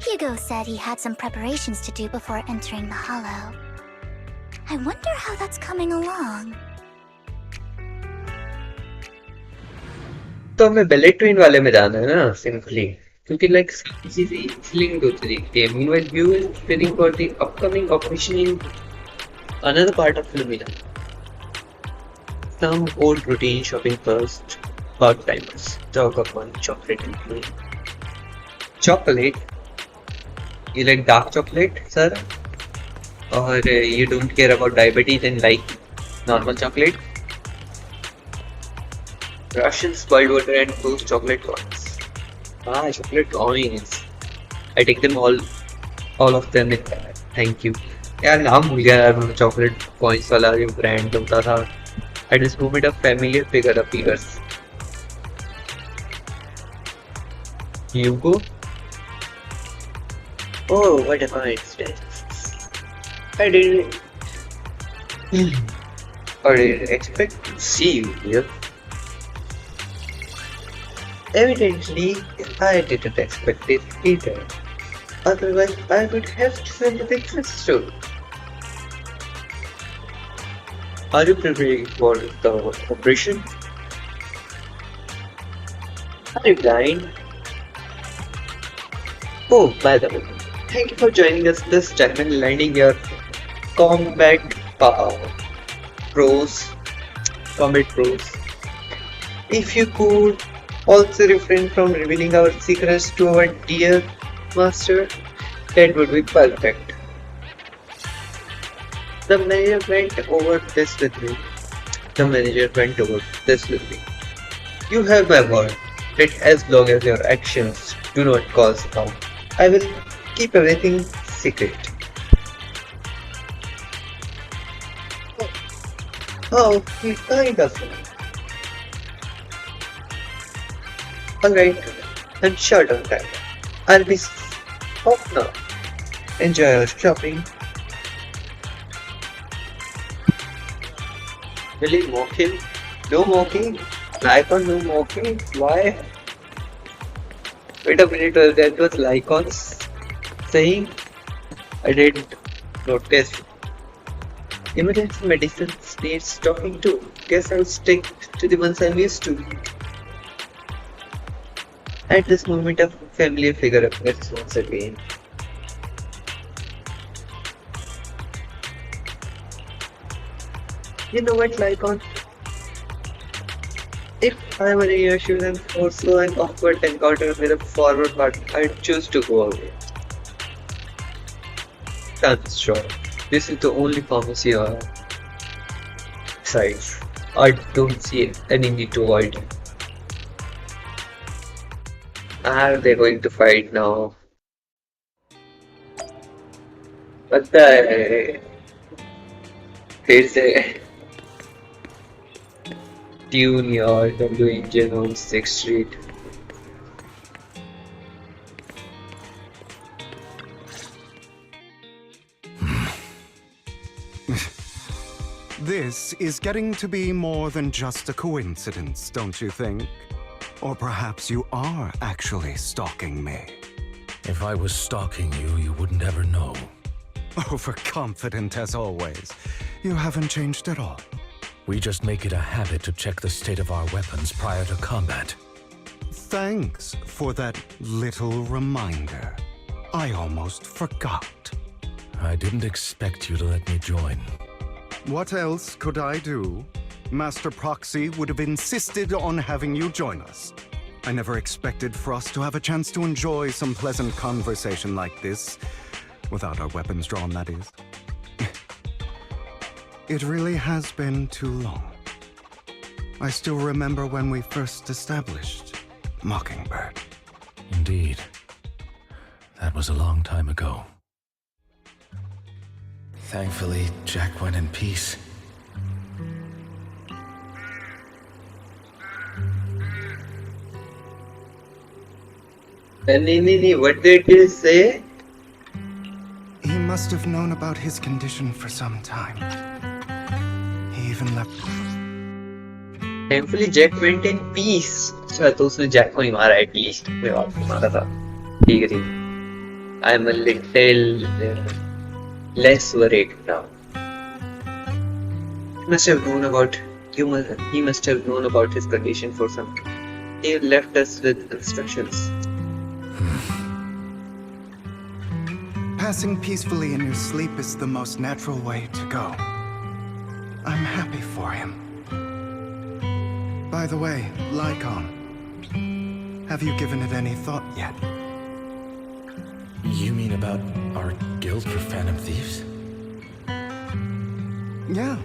Hugo said he had some preparations to do before entering the Hollow. I wonder how that's coming along. तो हमें Pellet Twin वाले में जाना है ना, simply. क्योंकि like किसी से linked होती दिखती है. Meanwhile, View is preparing for the upcoming operation in another part of Lumina. Some old routine shopping first. Part timers. Talk of one chocolate with me. Chocolate? You like dark chocolate, sir? Or you don't care about diabetes and like normal chocolate? Russian spoiled water and those chocolate coins. Ah, chocolate coins. I take them all of them in that. Thank you. यार नाम भूल गया यार मैं chocolate coins वाला जो brand होता था at this moment a familiar figure appears Hugo oh what a coincidence I didn't I didn't expect to see you here evidently I didn't expect it either otherwise I would have sent a picture. Are you preparing for the operation? Are you blind? Oh, by the way, thank you for joining us this time and lending your combat pros. If you could also refrain from revealing our secrets to our dear master, that would be perfect. The manager went over this with me. You have my word that as long as your actions do not cause harm, I will keep everything secret. Oh, he kind of. Alright, I'm short on time. I'll be off now. Enjoy your shopping. Really mocking? No mocking? Lycon no mocking? Why? Wait a minute, that was Lycon's saying? I didn't notice. Emergency medicine needs talking to. Guess I'll stick to the ones I'm used to. At this moment, a familiar figure appears once again. You know what, Lycon? If I were in your shoes and foresaw an awkward encounter with a forward button, I'd choose to go away. I'm sure. This is the only pharmacy on besides, I don't see any need to avoid it. Are they going to fight now? What the here's a tune your W engine on 6th Street. This is getting to be more than just a coincidence, don't you think? Or perhaps you are actually stalking me. If I was stalking you, you wouldn't ever know. Overconfident as always. You haven't changed at all. We just make it a habit to check the state of our weapons prior to combat. Thanks for that little reminder. I almost forgot. I didn't expect you to let me join. What else could I do? Master Proxy would have insisted on having you join us. I never expected for us to have a chance to enjoy some pleasant conversation like this. Without our weapons drawn, that is. It really has been too long. I still remember when we first established Mockingbird. Indeed. That was a long time ago. Thankfully, Jack went in peace. What did he say? He must have known about his condition for some time. He even left. Thankfully, Jack went in peace. अच्छा तो उसने Jack को नहीं मारा at least. कोई बात नहीं मारा था. ठीक है ठीक. I'm a little less worried now. He must have known about his condition for some time. He left us with instructions. Passing peacefully in your sleep is the most natural way to go. I'm happy for him. By the way, Lycon, have you given it any thought yet? You mean about our guild for Phantom Thieves? Yeah.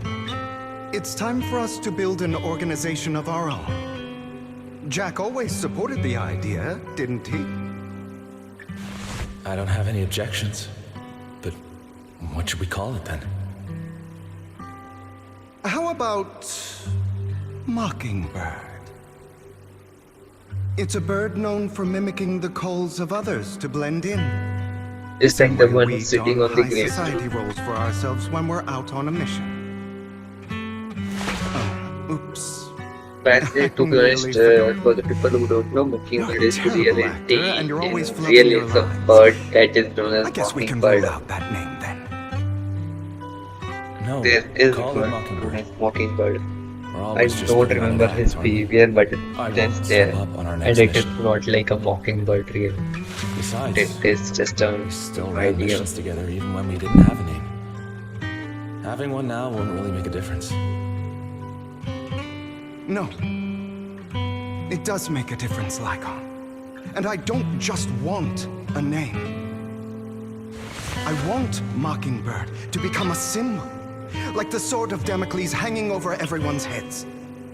It's time for us to build an organization of our own. Jack always supported the idea, didn't he? I don't have any objections, but What should we call it then? How about Mockingbird? It's a bird known for mimicking the calls of others to blend in. Is like the Way one we sitting don on the high grave. society roles for ourselves when we're out on a mission. Oh, oops. But to be honest, for the people who don't know, Mockingbird is really and you're always flubbing really your it's a lines. bird that is known as I guess we can rule Mockingbird. out that name then. No, There is call one it Mockingbird. known as Mockingbird. We're I always just don't putting on remember that, his aren't we? behavior, but I that's won't there. slip up on our And next it is mission. not like a mockingbird really. Besides, It is just a we still ran idea. missions together even when we didn't have a name. Having one now won't really make a difference. No. It does make a difference, Lycon. And I don't just want a name. I want Mockingbird to become a symbol, like the sword of Damocles hanging over everyone's heads,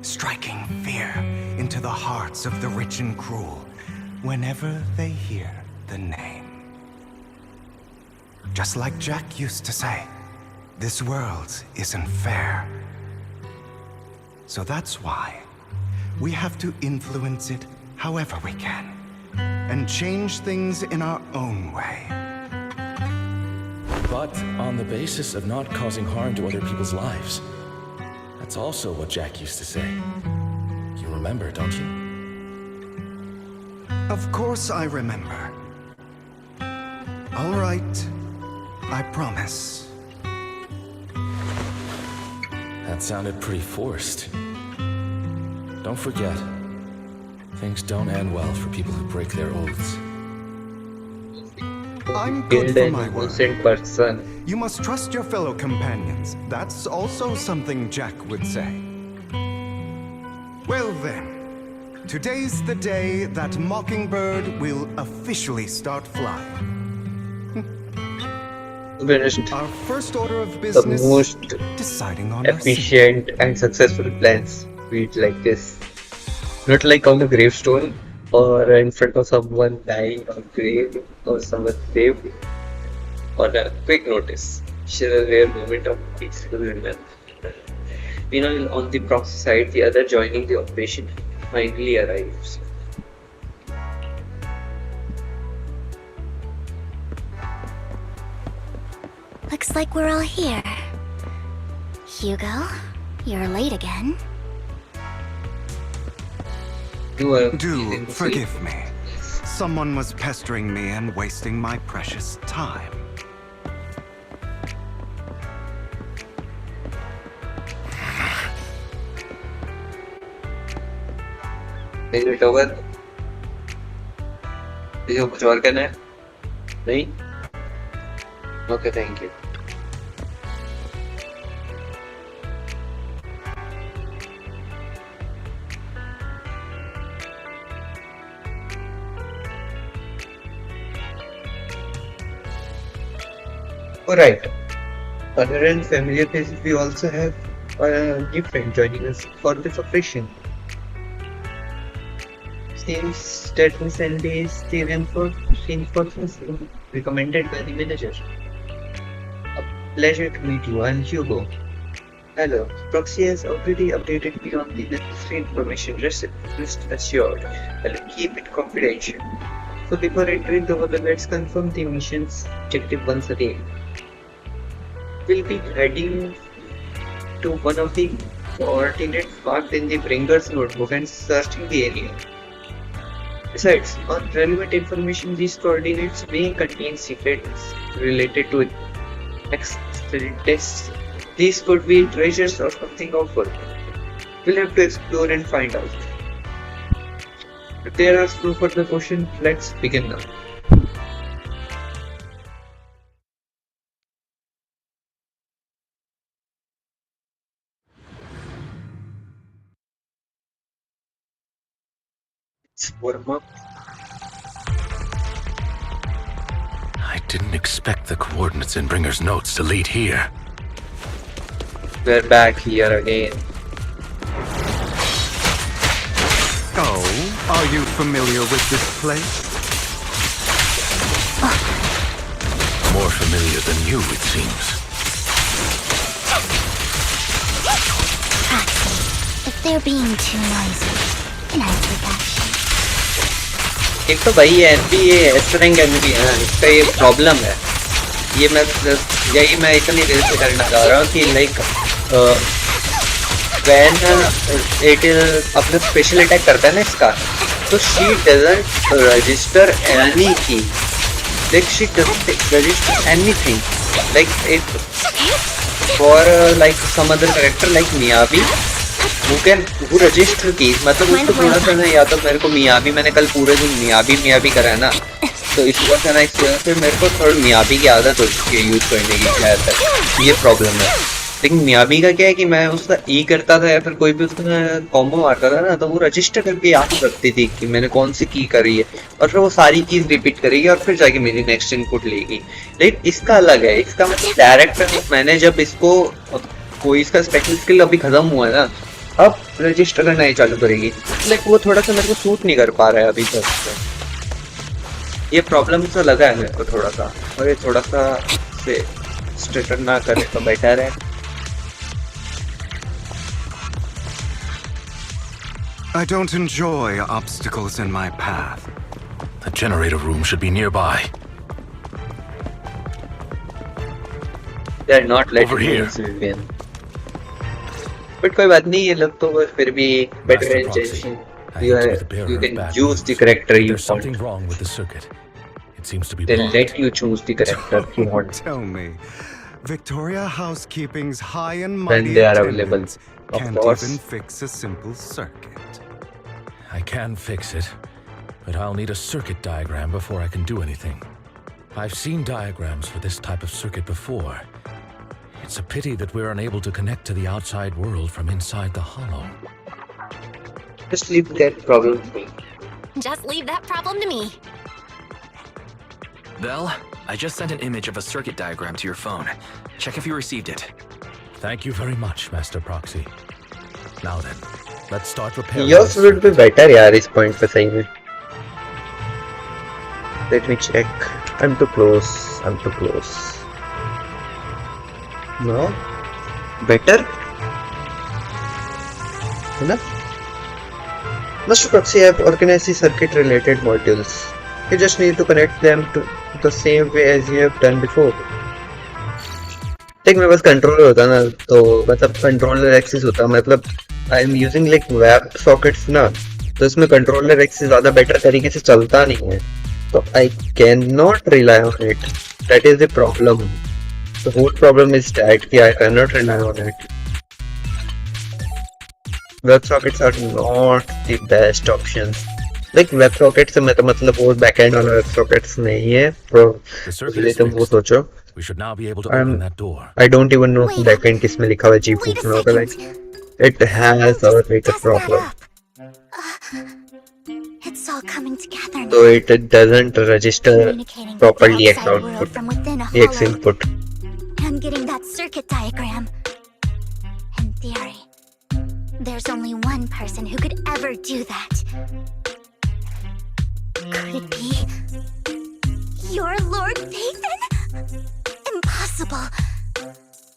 striking fear into the hearts of the rich and cruel whenever they hear the name. Just like Jack used to say, this world isn't fair. So that's why we have to influence it however we can, and change things in our own way. But on the basis of not causing harm to other people's lives. That's also what Jack used to say. You remember, don't you? Of course I remember. All right, I promise. That sounded pretty forced. Don't forget, things don't end well for people who break their oaths. I'm good Killed for an my word. innocent person. You must trust your fellow companions. That's also something Jack would say. Well then, today's the day that Mockingbird will officially start flying. To be honest, Our first order of the business, most deciding on our efficient and successful plans read like this. Not like on the gravestone or in front of someone dying on grave or someone saved, or a quick notice. Share a rare moment of peaceful remembrance. Meanwhile, on the proxy side, the other joining the operation finally arrives. Looks like we're all here. Hugo, you're late again. Do forgive me. Someone was pestering me and wasting my precious time. Is it over? Is it कुछ और करना है? नहीं? Okay, thank you. Alright. Other than familiar faces, we also have a new friend joining us for this operation. Seems that recently is the reinforcements recommended by the manager. A pleasure to meet you. I'm Hugo. Hello. Proxy has already updated me on the necessary information. Rest assured, I'll keep it confidential. So before entering the order, let's confirm the mission's objective once again. We'll be heading to one of the coordinates marked in the Bringer's notebook and searching the area. Besides, on relevant information, these coordinates may contain secrets related to external tests. These could be treasures or something awful. We'll have to explore and find out. If there are no further questions, let's begin now. Warm up. I didn't expect the coordinates in Bringer's notes to lead here. We're back here again. Oh, are you familiar with this place? more familiar than you, it seems. Proxy, if they're being too noisy, can I take action? एक तो भाई NP ये एस्टरिंग NP है, इसका ये problem है। ये मैं यही मैं इतनी देर से करना चाह रहा हूँ कि लाइक व्हेन इट अपना स्पेशल अटैक करता है ना इसका, तो she doesn't register anything, like she doesn't register anything like it for like some other character like Miyabi who register keys, मतलब उसको थोड़ा सा ना, या तो मेरे को मियाबी, मैंने कल पूरे दिन मियाबी करा है ना, तो इस वजह से ना इस वजह से मेरे को थोड़ी मियाबी की आदत हो चुकी है यूज करने की, ज़्यादातर ये प्रॉब्लम है। लेकिन मियाबी का क्या है कि मैं उसका ई करता था या फिर कोई भी उसका कॉम्बो मारता था ना, तो वो रजिस्टर करके याद रखती थी कि मैंने कौन सी की करी है, और फिर वो सारी कीज रिपीट करेगी और फिर जाके मेरी नेक्स्ट इनपुट लेगी। लेकिन इसका अलग है, इसका मतलब डायरेक्ट मैंने जब इसको कोई इसका स्पेशल स्किल अभी खत्म हुआ है ना, अब रजिस्टर करना ही चालू करेगी, लेकिन वो थोड़ा सा मेरे को सूट नहीं कर पा रहा है अभी तक। ये प्रॉब्लम सा लगा है मेरे को थोड़ा सा, और ये थोड़ा सा से स्ट्रेटन ना करे तो बेटर है। I don't enjoy obstacles in my path. The generator room should be nearby. They're not letting me win. But कोई बात नहीं, ये लोग तो फिर भी better intention. You can use the character you There's something want. wrong with the circuit. It seems to be They'll blocked. let you choose the character you want Tell me, Victoria Housekeeping's high and when mighty they are available. attendants Of can't course. even fix a simple circuit. I can fix it, but I'll need a circuit diagram before I can do anything. I've seen diagrams for this type of circuit before. It's a pity that we're unable to connect to the outside world from inside the hollow. Just leave that problem to me. Just leave that problem to me. Belle, I just sent an image of a circuit diagram to your phone. Check if you received it. Thank you very much, Master Proxy. Now then, let's start repairing. Yours would be better यार इस point पे सही में. Let me check. I'm too close. I'm too close. No? Better? Enough? Master Proxy have organized the circuit related modules. You just need to connect them to the same way as you have done before. देख मेरे पास controller होता ना, तो मतलब controller access होता, मतलब I am using like web sockets ना, तो इसमें कंट्रोलर एक्सेस ज़्यादा बेटर तरीके से चलता नहीं है, तो I can not rely on it, that is the problem. The whole problem is that I cannot rely on it. Web sockets are not the best options. Like web sockets से मैं तो मतलब वो backend वाला web sockets नहीं है, इसलिए तुम वो सोचो। We should now be able to open that door. I don't even know backend किस में लिखा हुआ है, G-Food में होगा, like it has a bit of problem. It's all coming together now. So it doesn't register properly X output, the X input. I'm getting that circuit diagram. In theory, there's only one person who could ever do that. Could it be your Lord Phaethon? Impossible.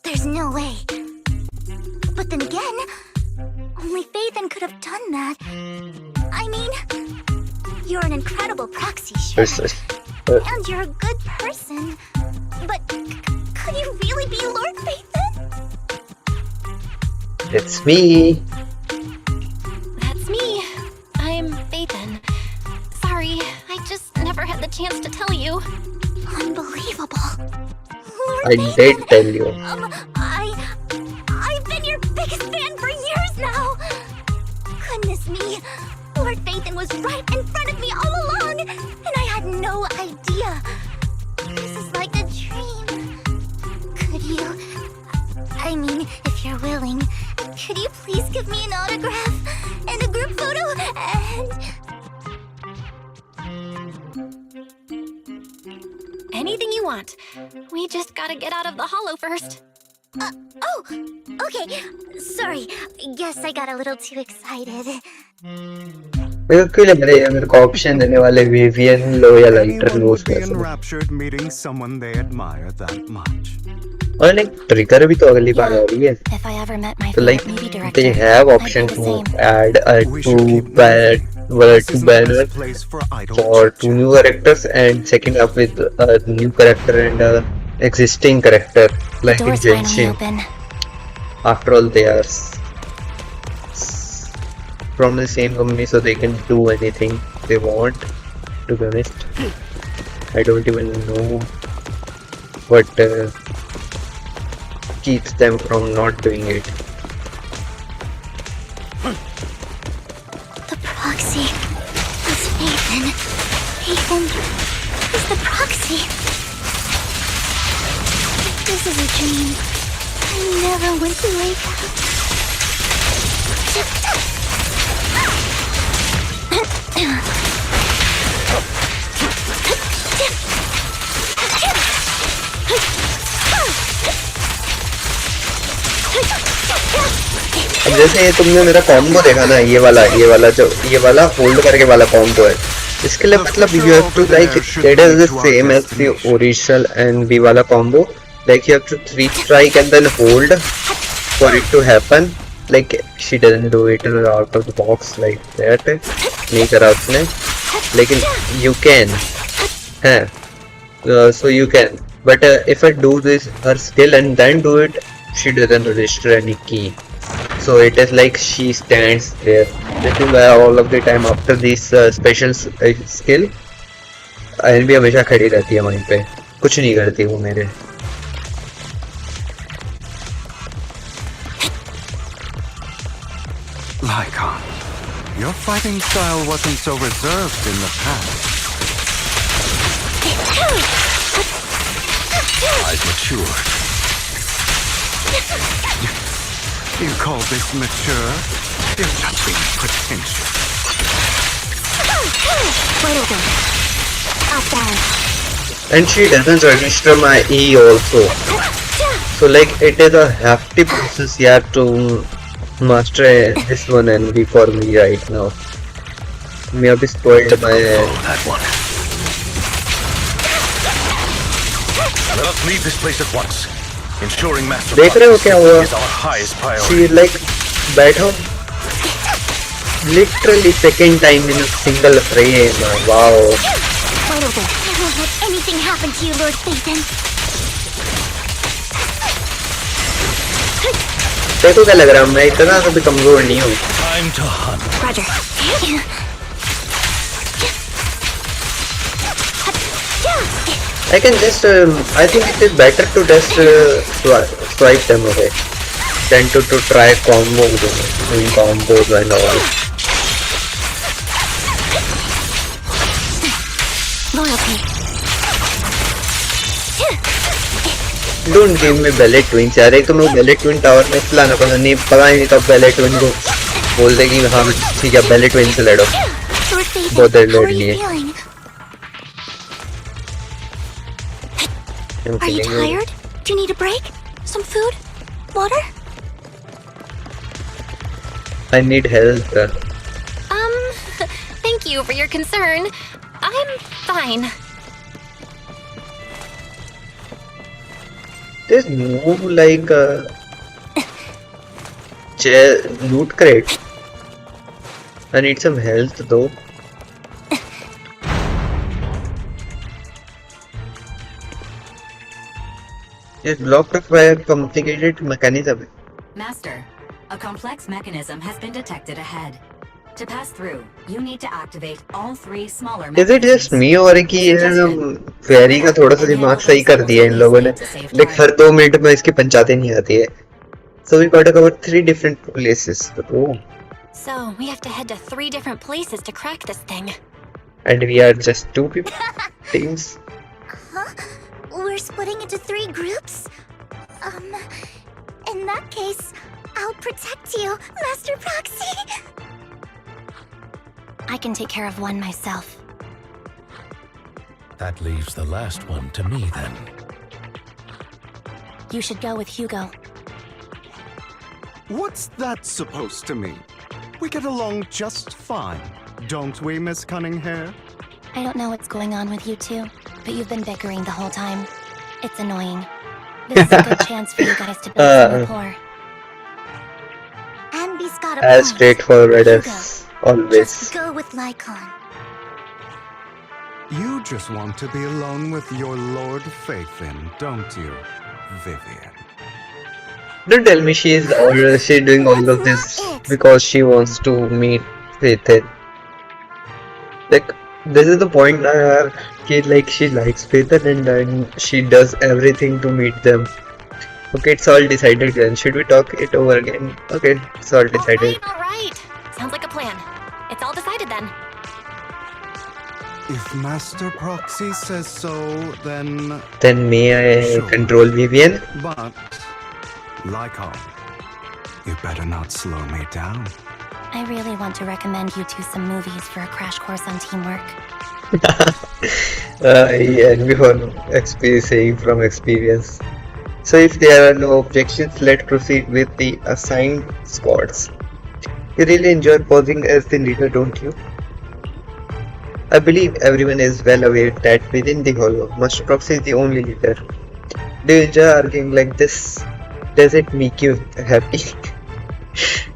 There's no way. But then again, only Phaethon could have done that. I mean, you're an incredible proxy, sure. And you're a good person. But could you really be Lord Phaethon? It's me. That's me. I'm Phaethon. Sorry, I just never had the chance to tell you. Unbelievable. I did tell you. I've been your biggest fan for years now. Goodness me. Lord Phaethon was right in front of me all along, and I had no idea. This is like a dream. Could you... I mean, if you're willing, could you please give me an autograph and a group photo and... Anything you want. We just gotta get out of the hollow first. Oh! Okay. Sorry. Guess I got a little too excited. मेरे को क्यों लग रहा है मेरे को option देने वाले विवियन लो या lighter low Be enraptured meeting someone they admire that much. और लाइक ट्रिगर भी तो अगली बार आ रही है तो like they have option to add two banner for two new characters and second up with a new character and existing character like in Genshin. After all they are from the same company so they can do anything they want, to be honest. I don't even know what keeps them from not doing it. The proxy is Ethan. Ethan is the proxy. This is a dream. I never went to wake up. अब जैसे तुमने मेरा combo देखा ना ये वाला hold करके वाला कॉम्बो है इसके लिए मतलब you have to like it is the same as the original and B वाला combo like you have to 3 strike and then hold for it to happen like she doesn't do it out of the box like that नहीं करा उसने लेकिन you can so you can but if I do this her skill and then do it she doesn't register any key so it is like she stands there that is why all of the time after this special skill ion भी हमेशा खड़ी रहती है वहीं पे कुछ नहीं करती वो मेरे Lycon, your fighting style wasn't so reserved in the past. I've matured. You call this mature? You're just being pretentious. Wait open. Up down. and she doesn't register my E also so like it is a hefty process you have to master this one and be for me right now may have spoiled my that one. Let us leave this place at once. Ensuring master देख रहे हो क्या हुआ is our highest priority. she like बैठो literally second time in a single frame wow Wait open. I won't let anything happen to you, Lord Phaeton. देखो क्या लग रहा है मैं इतना कभी कमजोर नहीं हूँ Time to hunt. Roger. I can just I think it is better to just swipe them away than to try combos doing combos and all. Loyalty. Don't give me belly twins यार एक तो मैं belly twin tower में चलाना पता नहीं कब belly twin को बोल देगी हाँ ठीक है belly twin से लड़ो बहुत देर लड़ लिए Are you tired? Do you need a break? Some food? Water? I need help. Thank you for your concern. I'm fine. There's no like loot crate. I need some health though. It's blocked by a complicated mechanism. Master, a complex mechanism has been detected ahead. To pass through, you need to activate all 3 smaller Is it just me और कि फेरी का थोड़ा सा दिमाग सही कर दिया इन लोगों ने like हर 2 मिनट में इसकी पंचायतें नहीं आती है so we got to cover 3 different places oh. So we have to head to 3 different places to crack this thing. And we are just 2 people teams. Huh? We're splitting into 3 groups? In that case, I'll protect you, Master Proxy. I can take care of one myself. That leaves the last one to me then. You should go with Hugo. What's that supposed to mean? We get along just fine. Don't we, Miss Cunninghair? I don't know what's going on with you two, but you've been bickering the whole time. It's annoying. This is a good chance for you guys to build some rapport. Anby's got a As point. straightforward as always. Just go with Lycon. You just want to be alone with your Lord Faithin, don't you, Vivian? Don't tell me she's doing all of this because she wants to meet Faithin. Like, this is the point where she likes Faithin and then she does everything to meet them. Okay, it's all decided then. Should we talk it over again? Okay, it's all decided. Alright. Sounds like a plan. It's all decided then. If Master Proxy says so, then... Then may I control Vivian? But, Lycon, you better not slow me down. I really want to recommend you two some movies for a crash course on teamwork. Saying from experience. So if there are no objections, let's proceed with the assigned squads. You really enjoy posing as the leader, don't you? I believe everyone is well aware that within the Hollow, Master Proxy is the only leader. Do you enjoy arguing like this? Does it make you happy?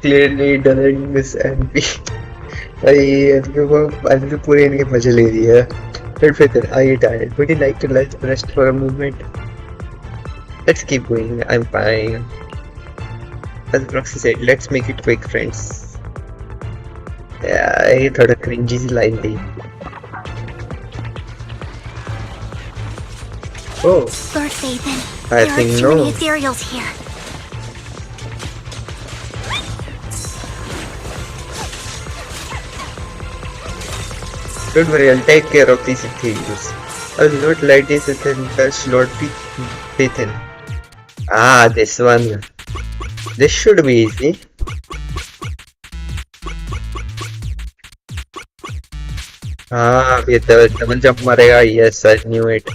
Clearly it doesn't, Miss Anby. Anby पूरे इनके मजे ले रही है. But Faithin, are you tired? Would you like to rest for a moment? Let's keep going. I'm fine. As Proxy said, let's make it quick, friends. Yeah, I thought a cringy line थी. Oh. Lord Faithin, I there think are too no. many ethereals here. Don't worry, I'll take care of these ethereals. I will not let this touch Lord Faithin. Ah, this one. This should be easy. Ah, ये double jump मारेगा. Yes, I knew it.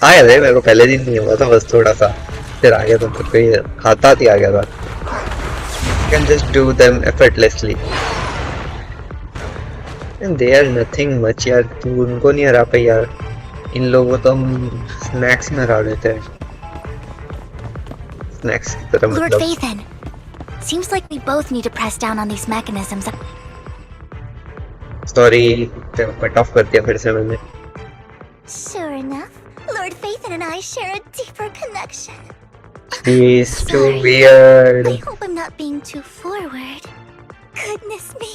आ गया था मेरे को पहले दिन नहीं हुआ था बस थोड़ा सा फिर आ गया था तो कोई खाता ही आ गया था. You can just do them effortlessly and they are nothing much यार. तू उनको नहीं हरा पाई यार. इन लोगों को तो हम स्नैक्स में हरा देते हैं. स्नैक्स की तरह Lord मतलब. Faithin, seems like we both need to press down on these mechanisms. Sorry, cut off कर दिया फिर से मैंने. Sure enough, Lord Faithin and I share a deeper connection. He's too weird. I hope I'm not being too forward. Goodness me.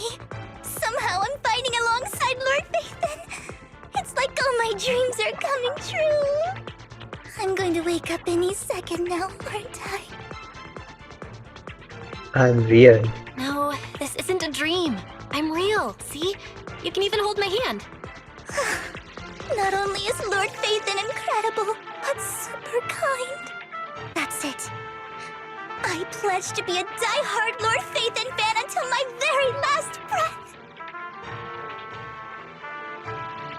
Somehow I'm fighting alongside Lord Faithin. It's like all my dreams are coming true. I'm going to wake up any second now, aren't I? I'm real. No, this isn't a dream. I'm real, see? You can even hold my hand. Not only is Lord Faithin incredible, but super kind. That's it. I pledge to be a die-hard Lord Faithin fan until my very last breath.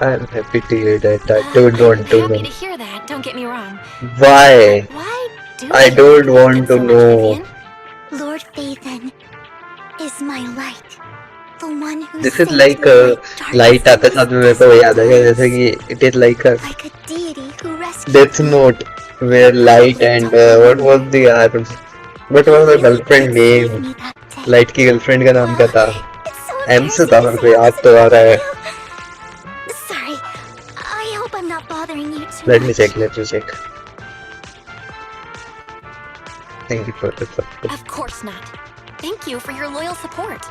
I'm happy to hear that. I don't want to Happy know. to hear that, don't get me wrong. Why? Why do I you don't like want him to so much, know. Vivian? Lord Faithin is my light. The one who This is saved like me a from light darkness आते साथ में मेरे को याद आया जैसे कि it is like a deity who rescued Death Note where light and what was the what was the girlfriend name? Light की girlfriend का नाम क्या था? M से था मेरे को याद तो आ रहा है. Sorry, I hope I'm not bothering you too Let me much. check. Let me check. Thank you for the support. Of course not. Thank you for your loyal support.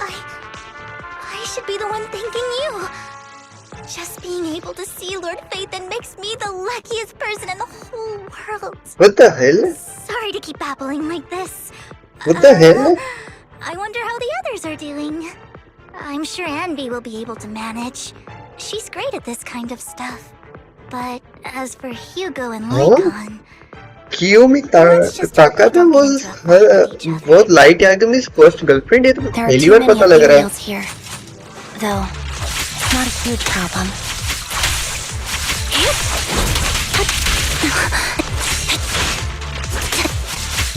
I should be the one thanking you. Just being able to see Lord Faithin makes me the luckiest person in the whole world. What the hell? Sorry to keep babbling like this. What the hell? I wonder how the others are doing. I'm sure Anby will be able to manage. She's great at this kind of stuff. But as for Hugo and Lycon, Kiyomi Takata was Light Yagami's first girlfriend. ये तो there are पहली too बार many पता लग रहा है. ethereals here. Though, it's not a huge problem.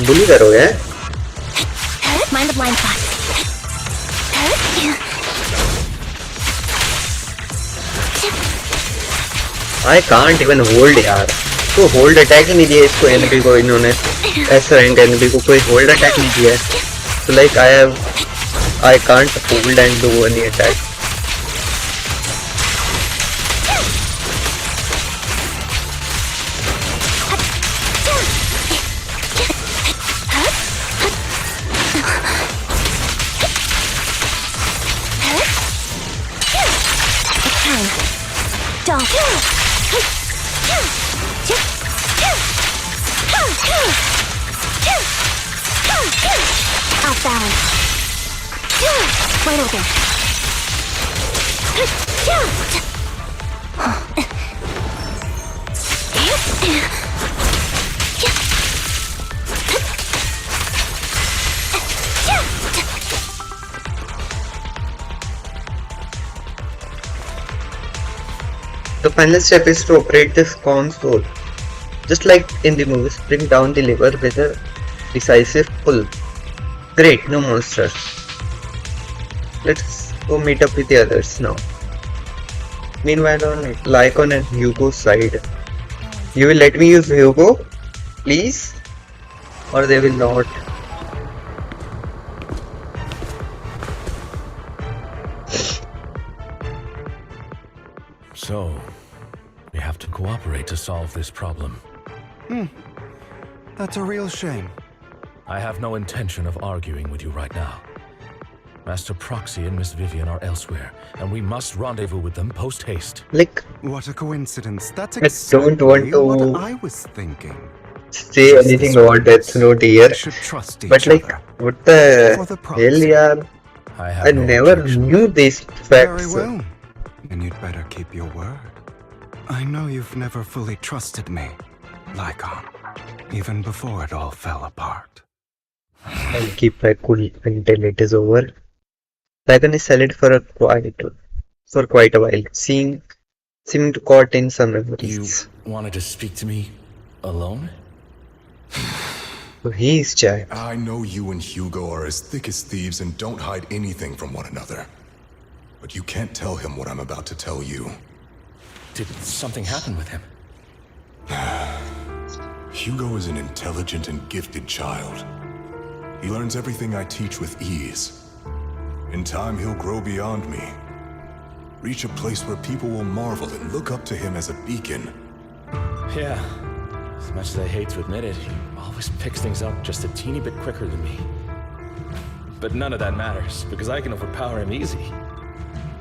bully करोगे? Mind the blind spot. I can't even hold यार. तो hold attack ही नहीं दिया इसको enemy को इन्होंने. ऐसा rank enemy को कोई hold attack नहीं दिया. So like I can't hold and do any attack. Off balance. Wide open. The final step is to operate this console. Just like in the movies, bring down the lever with a decisive pull. Great, no monsters. Let's go meet up with the others now. Meanwhile, on Lycon and Hugo's side, you will let me use Hugo, please, or they will not. So, we have to cooperate to solve this problem. That's a real shame. I have no intention of arguing with you right now. Master Proxy and Miss Vivian are elsewhere, and we must rendezvous with them post-haste. Like, what a coincidence. That's I don't want to what I was thinking. say anything about Death Note here, but like, what the hell, yaar? I never knew these facts. Very well. Then you'd better keep your word. I know you've never fully trusted me, Lycon, even before it all fell apart. I'll keep my cool until it is over. Lycon is silent for quite a while, seeming to caught in some memories. You wanted to speak to me alone? So he's Jack. I know you and Hugo are as thick as thieves and don't hide anything from one another. But you can't tell him what I'm about to tell you. Did something happen with him? Hugo is an intelligent and gifted child. He learns everything I teach with ease. In time, he'll grow beyond me. Reach a place where people will marvel and look up to him as a beacon. Yeah. As much as I hate to admit it, he always picks things up just a teeny bit quicker than me. But none of that matters, because I can overpower him easy.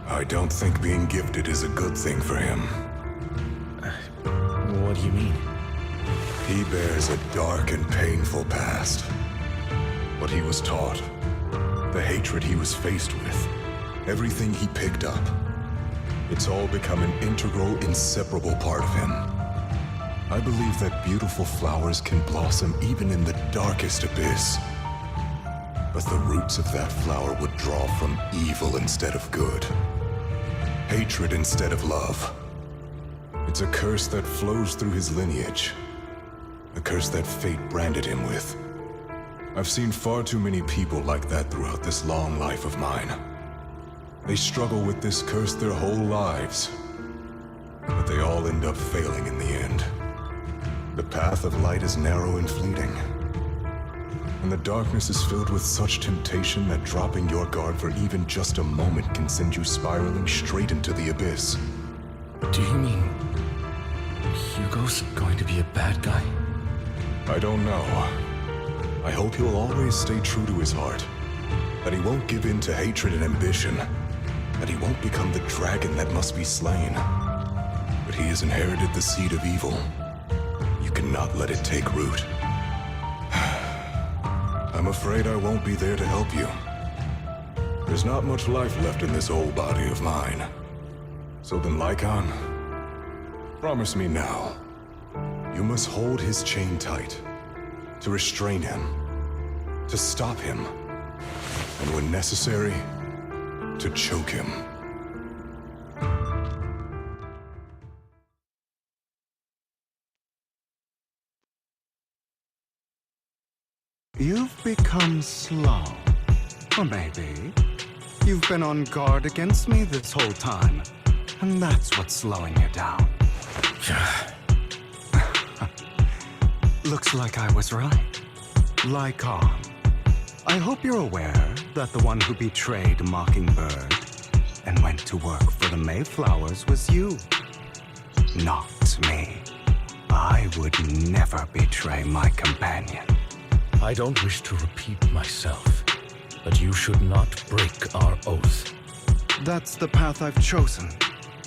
I don't think being gifted is a good thing for him. What do you mean? He bears a dark and painful past. What he was taught, the hatred he was faced with, everything he picked up, it's all become an integral, inseparable part of him. I believe that beautiful flowers can blossom even in the darkest abyss. But the roots of that flower would draw from evil instead of good. Hatred instead of love. It's a curse that flows through his lineage. A curse that fate branded him with. I've seen far too many people like that throughout this long life of mine. They struggle with this curse their whole lives. But they all end up failing in the end. The path of light is narrow and fleeting. And the darkness is filled with such temptation that dropping your guard for even just a moment can send you spiraling straight into the abyss. Do you mean Hugo's going to be a bad guy? I don't know. I hope he'll always stay true to his heart. That he won't give in to hatred and ambition. That he won't become the dragon that must be slain. But he has inherited the seed of evil. You cannot let it take root. I'm afraid I won't be there to help you. There's not much life left in this old body of mine. So then, Lycon, promise me now. You must hold his chain tight. To restrain him. To stop him. And when necessary, to choke him. become slow. Or maybe you've been on guard against me this whole time, and that's what's slowing you down. Looks like I was right. Lycon, I hope you're aware that the one who betrayed Mockingbird and went to work for the Mayflowers was you, not me. I would never betray my companion. I don't wish to repeat myself, but you should not break our oath. That's the path I've chosen,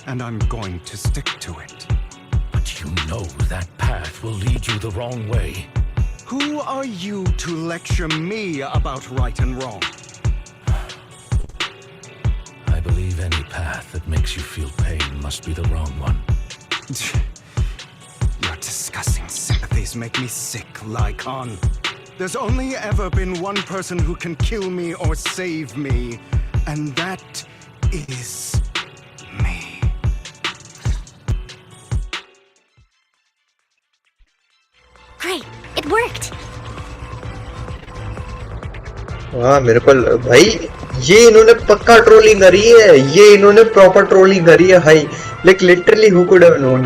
and I'm going to stick to it. But you know that path will lead you the wrong way. Who are you to lecture me about right and wrong? I believe any path that makes you feel pain must be the wrong one. Your disgusting sympathies make me sick, Lycon. There's only ever been one person who can kill me or save me, and that is me. Great, it worked. हाँ मेरे को भाई ये इन्होंने पक्का trolling करी है, ये इन्होंने प्रॉपर ट्रोलिंग करी है भाई. Like literally who could have known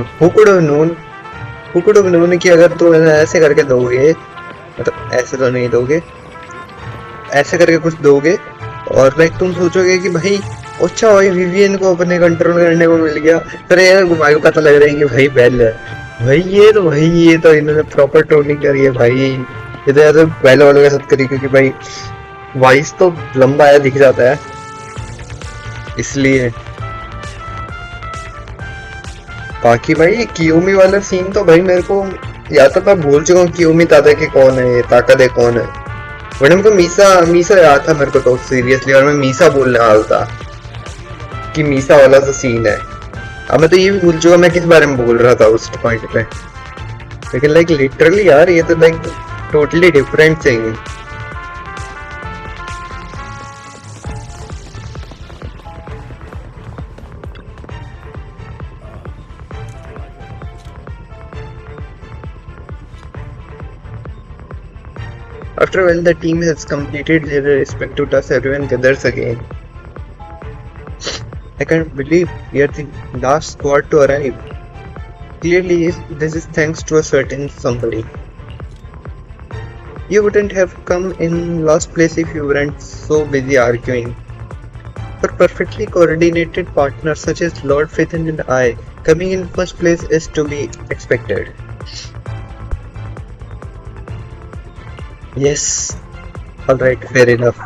कि अगर तुम ऐसे करके दोगे, मतलब ऐसे तो नहीं दोगे, ऐसे करके कुछ दोगे और लाइक तुम सोचोगे कि भाई अच्छा भाई विवियन को अपने कंट्रोल करने को मिल गया, फिर यार घुमाए को पता लग रहा है कि भाई बेल है. भाई ये तो इन्होंने प्रॉपर ट्रोलिंग करी है भाई. ये तो यार बेल वालों के साथ करी, क्योंकि भाई वॉइस तो लंबा है दिख जाता है इसलिए. बाकी भाई कियोमी वाला सीन तो भाई मेरे को, या तो मैं भूल चुका हूँ कियोमी ताकत कौन है, ये ताकत है कौन है, बट हमको मीसा याद था मेरे को तो सीरियसली, और मैं मीसा बोलने वाला था कि मीसा वाला तो सीन है. अब मैं तो ये भी भूल चुका मैं किस बारे में बोल रहा था उस पॉइंट पे, लेकिन लाइक लिटरली यार ये तो like totally different thing. After when the team has completed their respective tasks, everyone gathers again. I can't believe we are the last squad to arrive. Clearly, this is thanks to a certain somebody. You wouldn't have come in last place if you weren't so busy arguing. For perfectly coordinated partners such as Lord Phaethon and I, coming in first place is to be expected. Yes. Alright, fair enough.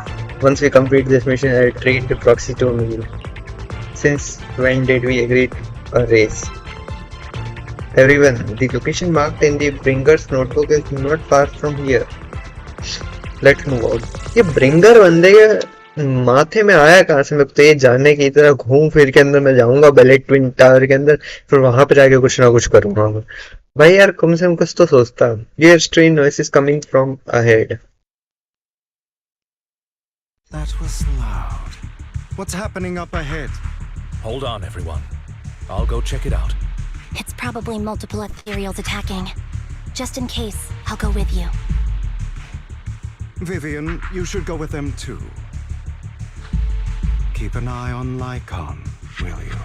Once we complete this mission, I'll treat the proxy to a meal. Since when did we agree a race? Everyone, the location marked in the Bringer's notebook is not far from here. Let's move out. ये Bringer बंदे के माथे में आया कहाँ से? मैं तो ये जानने की तरह घूम फिर के अंदर मैं जाऊंगा बैलेट ट्विन टावर के अंदर, फिर वहां पे जाके कुछ ना कुछ करूंगा. भाई यार कम से कम कुछ तो सोचता. Your strange noise is coming from ahead. That was loud. What's happening up ahead? Hold on, everyone. I'll go check it out. It's probably multiple ethereals attacking. Just in case, I'll go with you. Vivian, you should go with them too. Keep an eye on Lycon, will you?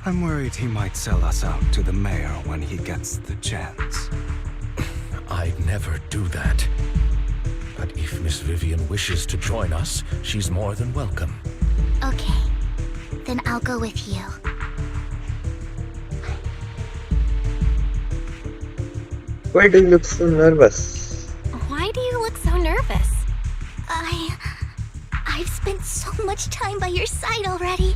I'm worried he might sell us out to the mayor when he gets the chance. I'd never do that. But if Miss Vivian wishes to join us, she's more than welcome. Okay, then I'll go with you. Why do you look so nervous? Why do you look so nervous? I've spent so much time by your side already.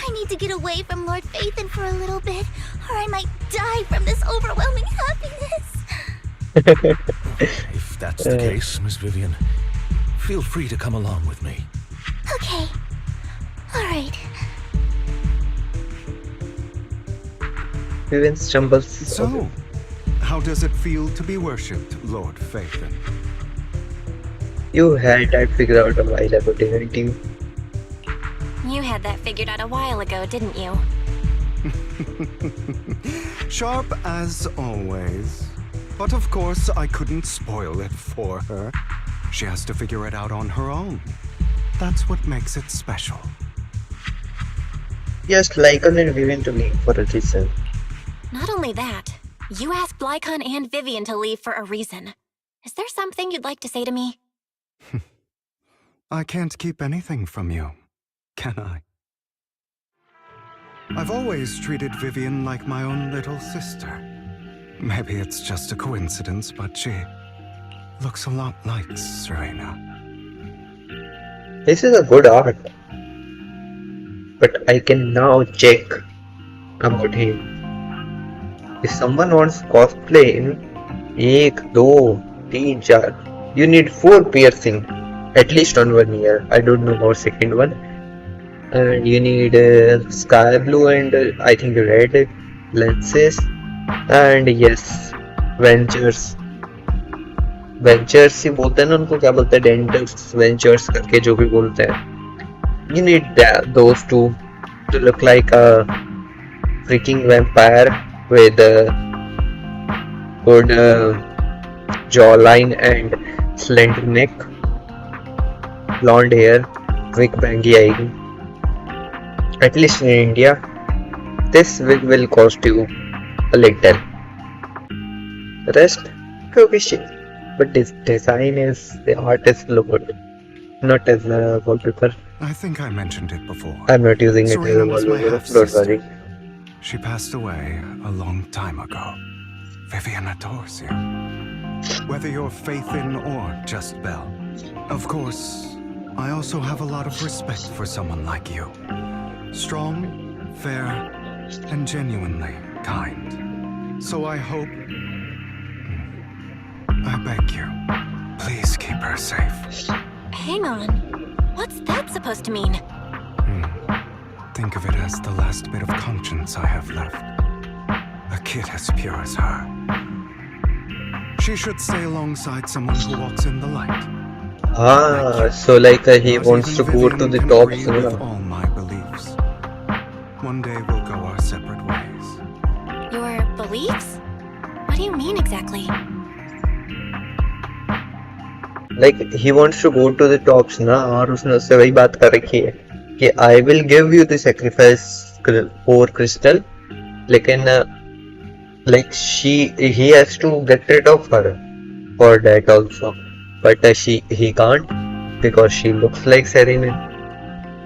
I need to get away from Lord Phaethon for a little bit, or I might die from this overwhelming happiness. If that's the case, Miss Vivian, feel free to come along with me. Okay. Alright. Vivian stumbles. So, how does it feel to be worshipped, Lord Phaethon? You had that figured out a while ago, didn't you? You had that figured out a while ago, didn't you? Sharp as always. But of course, I couldn't spoil it for her. She has to figure it out on her own. That's what makes it special. Yes, Lycan and Vivian to leave for a reason. Not only that, you asked Lycon and Vivian to leave for a reason. Is there something you'd like to say to me? I can't keep anything from you, can I? I've always treated Vivian like my own little sister. Maybe it's just a coincidence, but she looks a lot like Serena. This is a good art. But I can now check about him. If someone wants cosplay in 1, 2, 3, 4, you need 4 piercing. At least on 1 year. I don't know about second one. And you need sky blue and I think red lenses. And yes, ventures. Ventures ही बोलते हैं ना उनको क्या बोलते हैं डेंटल्स ventures करके जो भी बोलते हैं. You need those two to look like a freaking vampire with a good jawline and slender neck, blonde hair, wig bangy आएगी. At least in India, this wig will cost you a little. Rest, okay shit. But this design is the artist look good, not as a wallpaper. I think I mentioned it before. I'm not using it as a Serena was my wallpaper. Don't half-sister. worry. She passed away a long time ago. Vivian adores you. Whether you're Faith in or just Belle. Of course, I also have a lot of respect for someone like you. Strong, fair, and genuinely kind. So I hope... I beg you, please keep her safe. Hang on. What's that supposed to mean? Think of it as the last bit of conscience I have left. A kid as pure as her. She should stay alongside someone who walks in the light. Ah, so like he wants to go to the top. With all my beliefs. One day we'll go our separate ways. Your beliefs? What do you mean exactly? Like he wants to go to the tops ना और उसने उससे वही बात कर रखी है कि I will give you the sacrifice for crystal लेकिन like he has to get rid of her for that also but he can't because she looks like Serena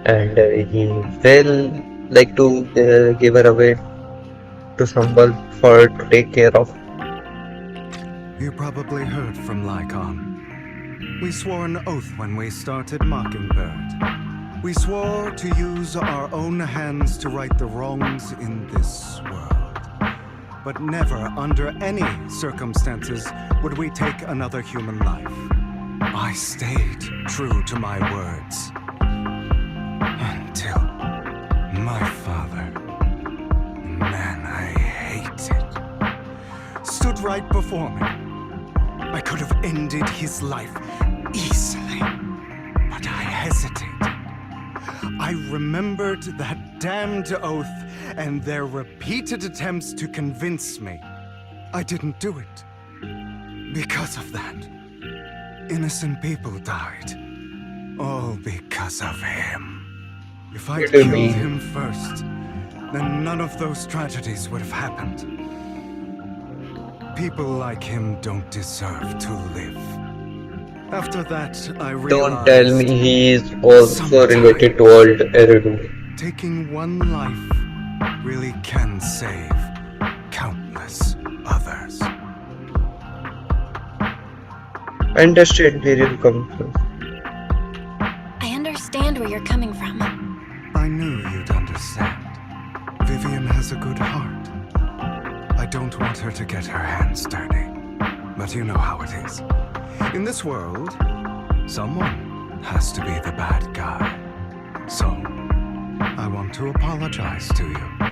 and he will like to give her away to someone for to take care of. You probably heard from Lycon. We swore an oath when we started Mockingbird. We swore to use our own hands to right the wrongs in this world. But never, under any circumstances, would we take another human life. I stayed true to my words. Until my father, man I hated, stood right before me. I could have ended his life easily, but I hesitated. I remembered that damned oath and their repeated attempts to convince me. I didn't do it. Because of that, innocent people died. All because of him. If I'd killed him first, then none of those tragedies would have happened. People like him don't deserve to live. After that, I realized... Don't tell me he is also related to old Eridu. Taking one life really can save countless others. I understand where you're coming from. I understand where you're coming from. I knew you'd understand. Vivian has a good heart. I don't want her to get her hands dirty. But you know how it is. In this world, someone has to be the bad guy. So, I want to apologize to you.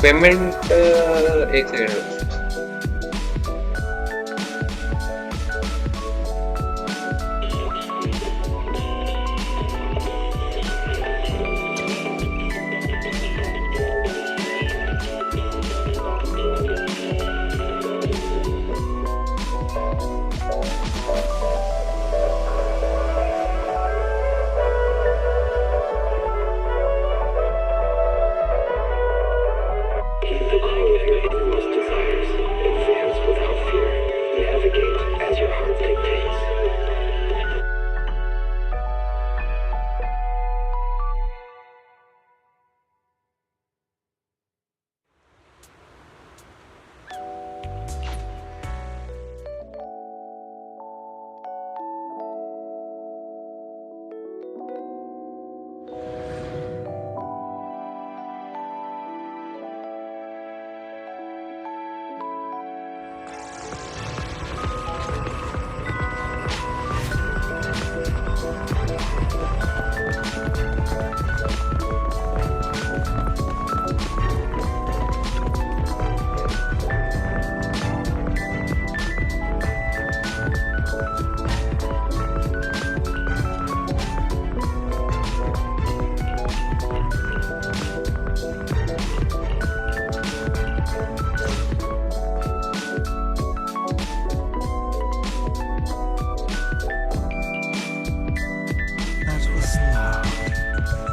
Payment एक second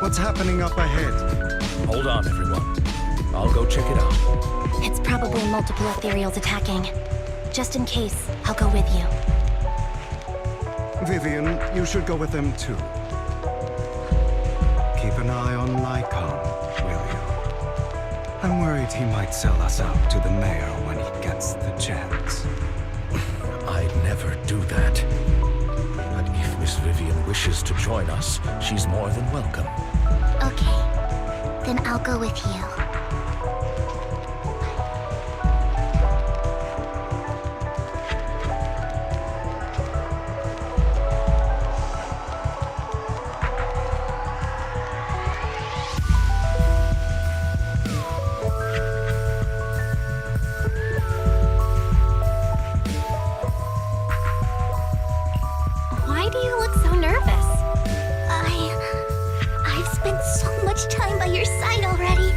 What's happening up ahead? Hold on, everyone. I'll go check it out. It's probably multiple ethereals attacking. Just in case, I'll go with you. Vivian, you should go with them too. Keep an eye on Lycon, will you? I'm worried he might sell us out to the mayor when he gets the chance. I'd never do that. But if Miss Vivian wishes to join us, she's more than welcome. Okay, then I'll go with you. Why do you look so nervous? I've spent so much time by your side already.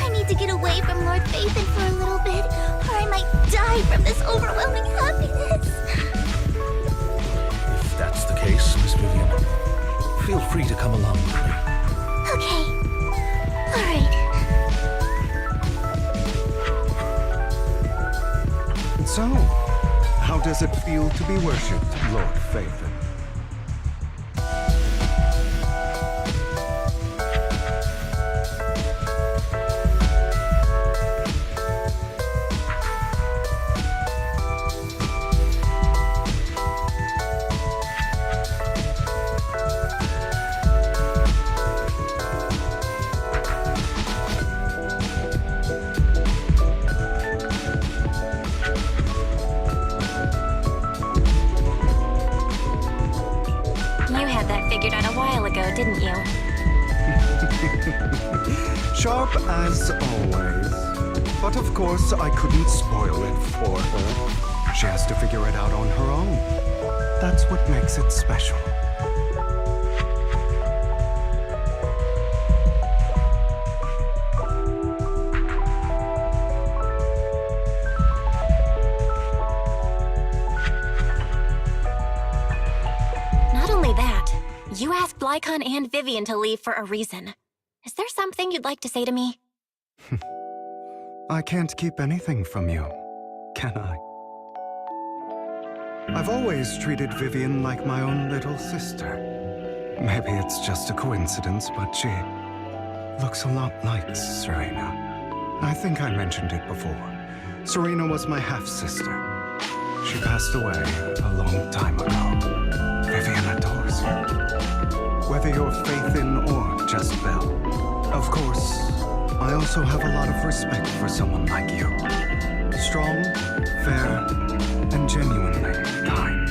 I need to get away from Lord Phaethon for a little bit, or I might die from this overwhelming happiness. If that's the case, Miss Vivian, feel free to come along with me. Okay. All right. So, how does it feel to be worshipped, Lord Phaethon? didn't you? Sharp as always. But of course, I couldn't spoil it for her. She has to figure it out on her own. That's what makes it special. Not only that, you asked Lycon and Vivian to leave for a reason. Is there something you'd like to say to me? I can't keep anything from you, can I? I've always treated Vivian like my own little sister. Maybe it's just a coincidence, but she looks a lot like Serena. I think I mentioned it before. Serena was my half-sister. She passed away a long time ago. Vivian adores you. Whether you're faith in or just Belle. Of course, I also have a lot of respect for someone like you. Strong, fair, and genuinely kind.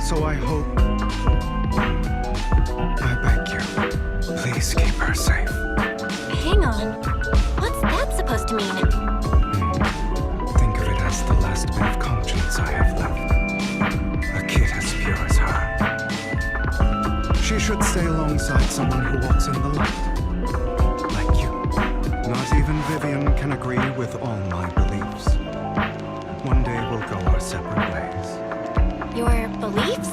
So I hope... I beg you, please keep her safe. Hang on. What's that supposed to mean? Think of it as the last bit of conscience I have left. A kid as pure as her. She should stay alongside someone who walks in the light. Like you. Not even Vivian can agree with all my beliefs. One day we'll go our separate ways. Your beliefs?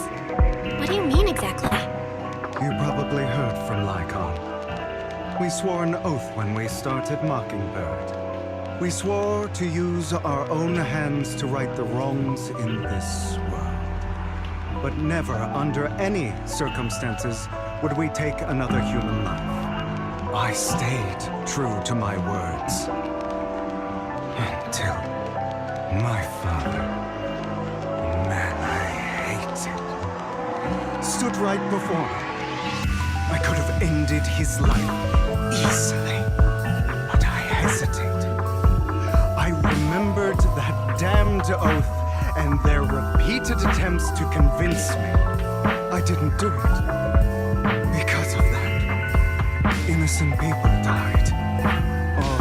What do you mean exactly? You probably heard from Lycon. We swore an oath when we started Mockingbird. We swore to use our own hands to right the wrongs in this world. But never, under any circumstances, would we take another human life. I stayed true to my words. Until my father, man I hated, stood right before me. I could have ended his life easily, but I hesitated. I remembered that damned oath and their repeated attempts to convince me I didn't do it. Because of that, innocent people died. All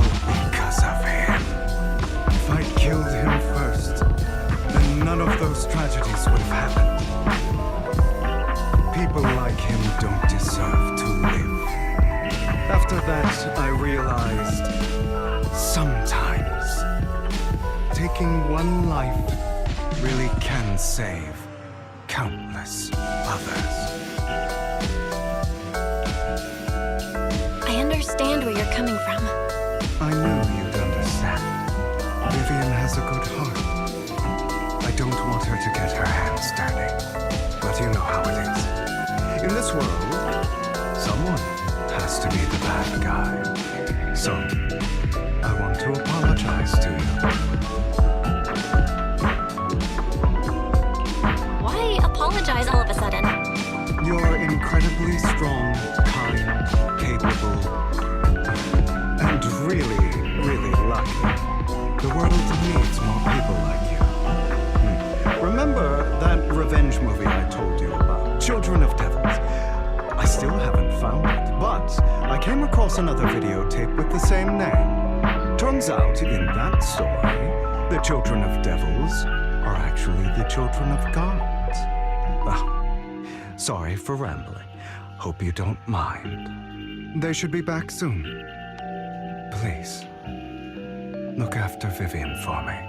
because of him. If I'd killed him first, then none of those tragedies would have happened. People like him don't deserve to live. After that, I realized sometimes taking one life really can save countless others. I understand where you're coming from. I knew you'd understand. Vivian has a good heart. I don't want her to get her hands dirty. But you know how it is. In this world, someone has to be the bad guy. So, I want to apologize to you. Why apologize all of a sudden? You're incredibly strong, kind, capable, and really, really lucky. The world needs more people like you. Remember that revenge movie I told you about, Children of Devils? I still haven't found it, but I came across another videotape with the same name. Turns out, in that story, the children of devils are actually the children of gods. Sorry for rambling. Hope you don't mind. They should be back soon. Please, look after Vivian for me.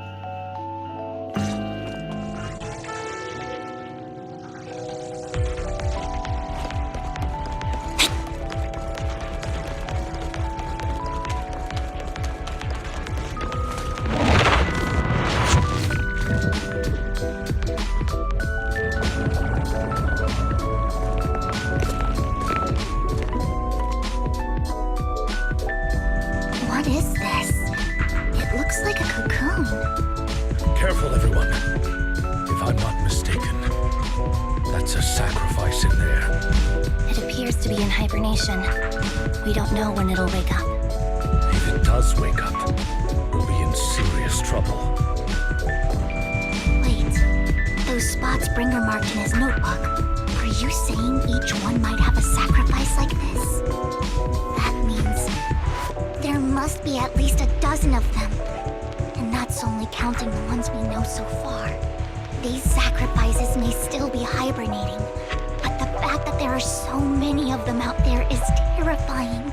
What is this? It looks like a cocoon. Careful, everyone. If I'm not mistaken, that's a sacrifice in there. It appears to be in hibernation. We don't know when it'll wake up. If it does wake up, we'll be in serious trouble. Wait, those spots Bringer marked in his notebook. Are you saying each one might have a sacrifice like this? That means there must be at least a dozen of them. And that's only counting the ones we know so far. These sacrifices may still be hibernating, but the fact that there are so many of them out there is terrifying.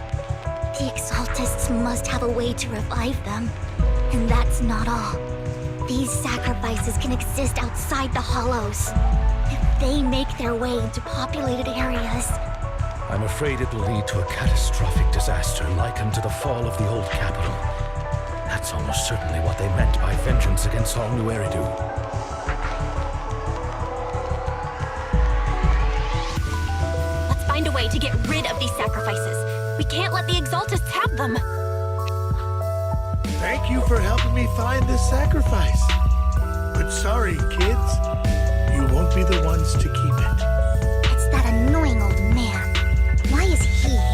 The Exaltists must have a way to revive them. And that's not all. These sacrifices can exist outside the Hollows. If they make their way into populated areas... I'm afraid it will lead to a catastrophic disaster likened to the fall of the old capital. That's almost certainly what they meant by vengeance against all New Eridu. Let's find a way to get rid of these sacrifices. We can't let the Exaltists have them. Thank you for helping me find this sacrifice. But sorry, kids. You won't be the ones to keep it. It's that annoying old man. Why is he here?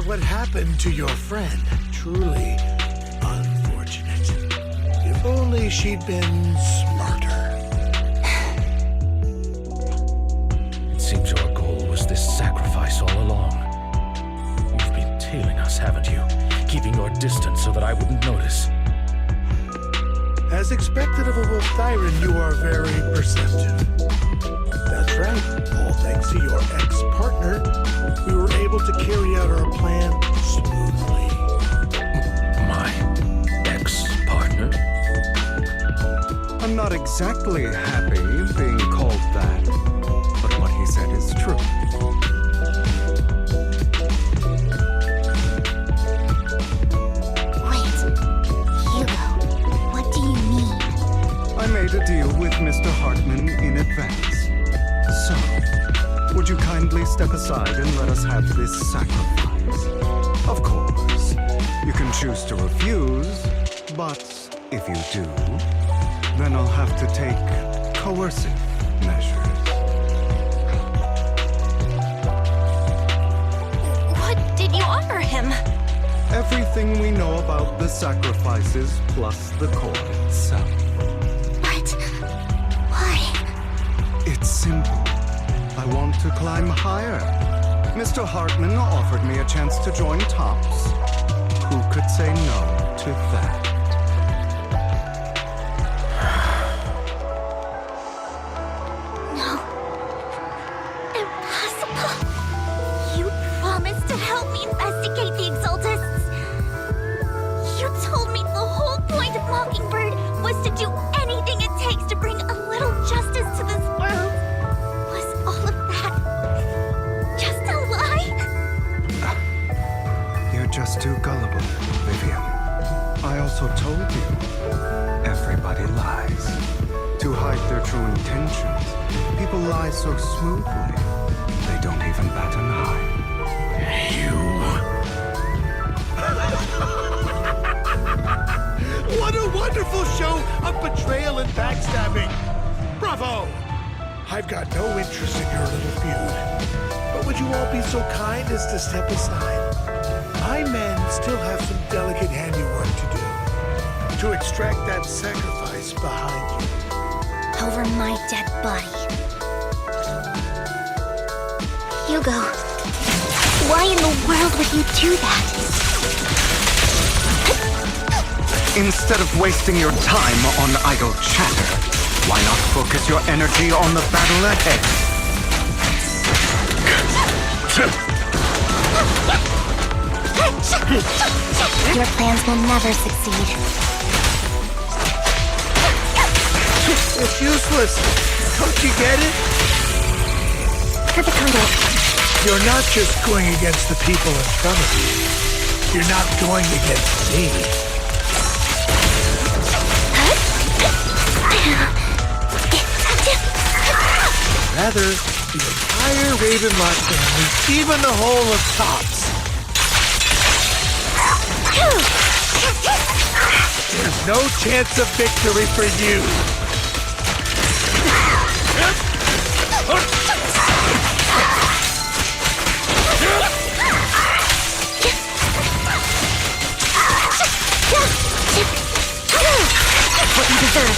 What happened to your friend? Truly unfortunate. If only she'd been smarter. It seems your goal was this sacrifice all along. You've been tailing us, haven't you? Keeping your distance so that I wouldn't notice. As expected of a wolf Thyran, you are very perceptive. That's right. All thanks to your ex-partner, we were able to carry out our plan smoothly. My ex-partner? I'm not exactly happy being called that, but what he said is true. Wait, Hugo, what do you mean? I made a deal with Mr. Hartman in advance. So, would you kindly step aside and let us have this sacrifice? Of course, you can choose to refuse, but if you do, then I'll have to take coercive measures. What did you offer him? Everything we know about the sacrifices plus the core itself. But why? It's simple. I want to climb higher. Mr. Hartman offered me a chance to join Tops. Who could say no to that? No. Impossible. You promised to help me investigate the Exaltists. You told me the whole point of Mockingbird was to do anything it takes to bring a little justice to this world. Just too gullible, Vivian. I also told you, everybody lies. To hide their true intentions, people lie so smoothly, they don't even bat an eye. What a wonderful show of betrayal and backstabbing! Bravo! I've got no interest in your little feud. But would you all be so kind as to step aside? My men still have some delicate handiwork to do to extract that sacrifice behind you. Over my dead body. Hugo, why in the world would you do that? Instead of wasting your time on idle chatter, why not focus your energy on the battle ahead? Your plans will never succeed. It's useless. Don't you get it? Perfect combo. You're not just going against the people in front of you. You're not going against me. Rather, the entire Ravenlock family, even the whole of Tops. There's no chance of victory for you. What you deserve.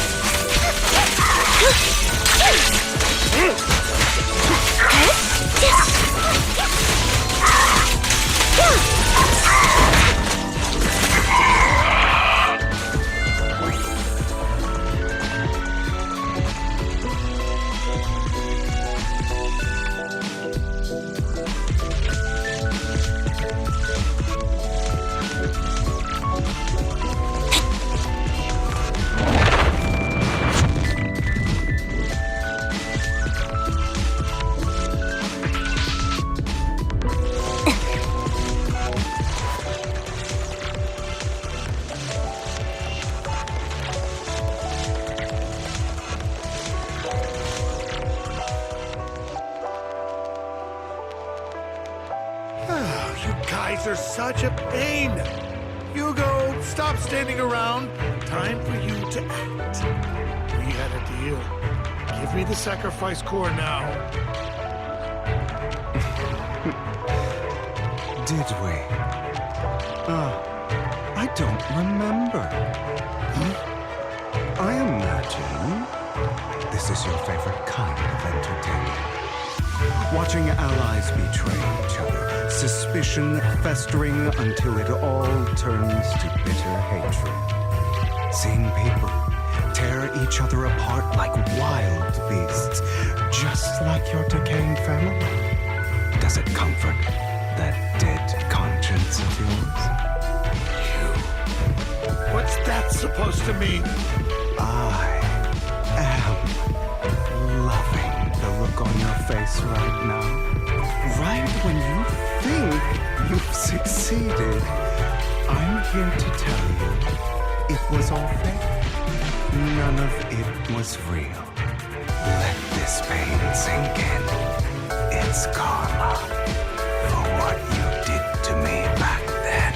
Are such a pain. Hugo, stop standing around. Time for you to act. We had a deal. Give me the sacrifice core now. Did we? I don't remember. I imagine this is your favorite kind of entertainment. Watching allies betray each other. Suspicion festering until it all turns to bitter hatred. Seeing people tear each other apart like wild beasts, just like your decaying family. Does it comfort that dead conscience of yours? What's that supposed to mean? I am loving the look on your face right now. Right when you think you've succeeded, I'm here to tell you it was all fake. None of it was real. Let this pain sink in. It's karma for what you did to me back then.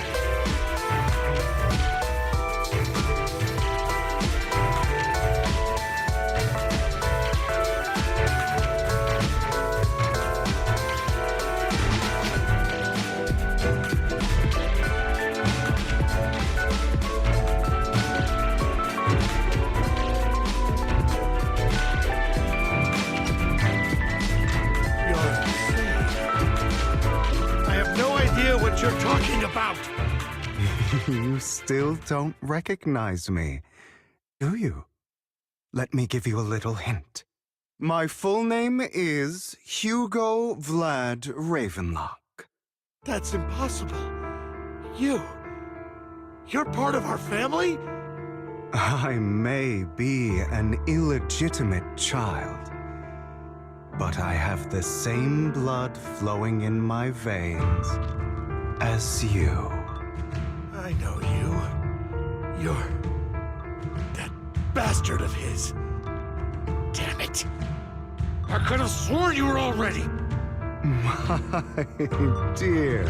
You're talking about. You still don't recognize me, do you? Let me give you a little hint. My full name is Hugo Vlad Ravenlock. That's impossible. You're part of our family? I may be an illegitimate child, but I have the same blood flowing in my veins as you. I know you. You're that bastard of his. Damn it. I could have sworn you were already. My dear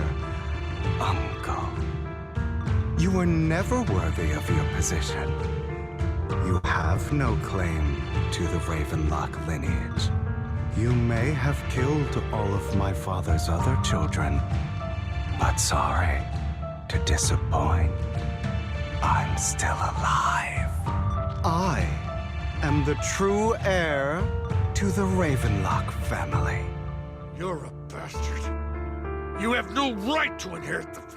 uncle, you were never worthy of your position. You have no claim to the Ravenlock lineage. You may have killed all of my father's other children, but sorry to disappoint. I'm still alive. I am the true heir to the Ravenlock family. You're a bastard. You have no right to inherit the family.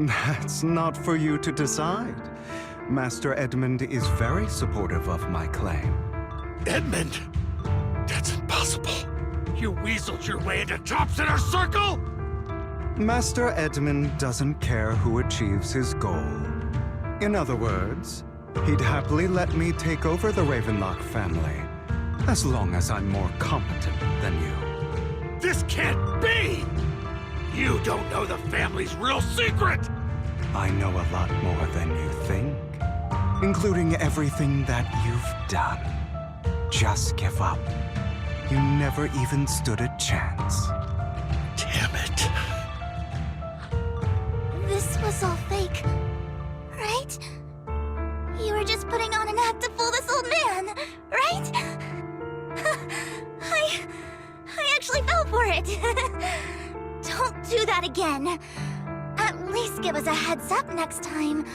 That's not for you to decide. Master Edmund is very supportive of my claim. Edmund? That's impossible. You weaseled your way into Top's inner circle? Master Edmund doesn't care who achieves his goal. In other words, he'd happily let me take over the Ravenlock family, as long as I'm more competent than you. This can't be! You don't know the family's real secret! I know a lot more than you think, including everything that you've done. Just give up. You never even stood a chance. Damn it. This was all fake, right? You were just putting on an act to fool this old man, right? I actually fell for it. Don't do that again. At least give us a heads up next time.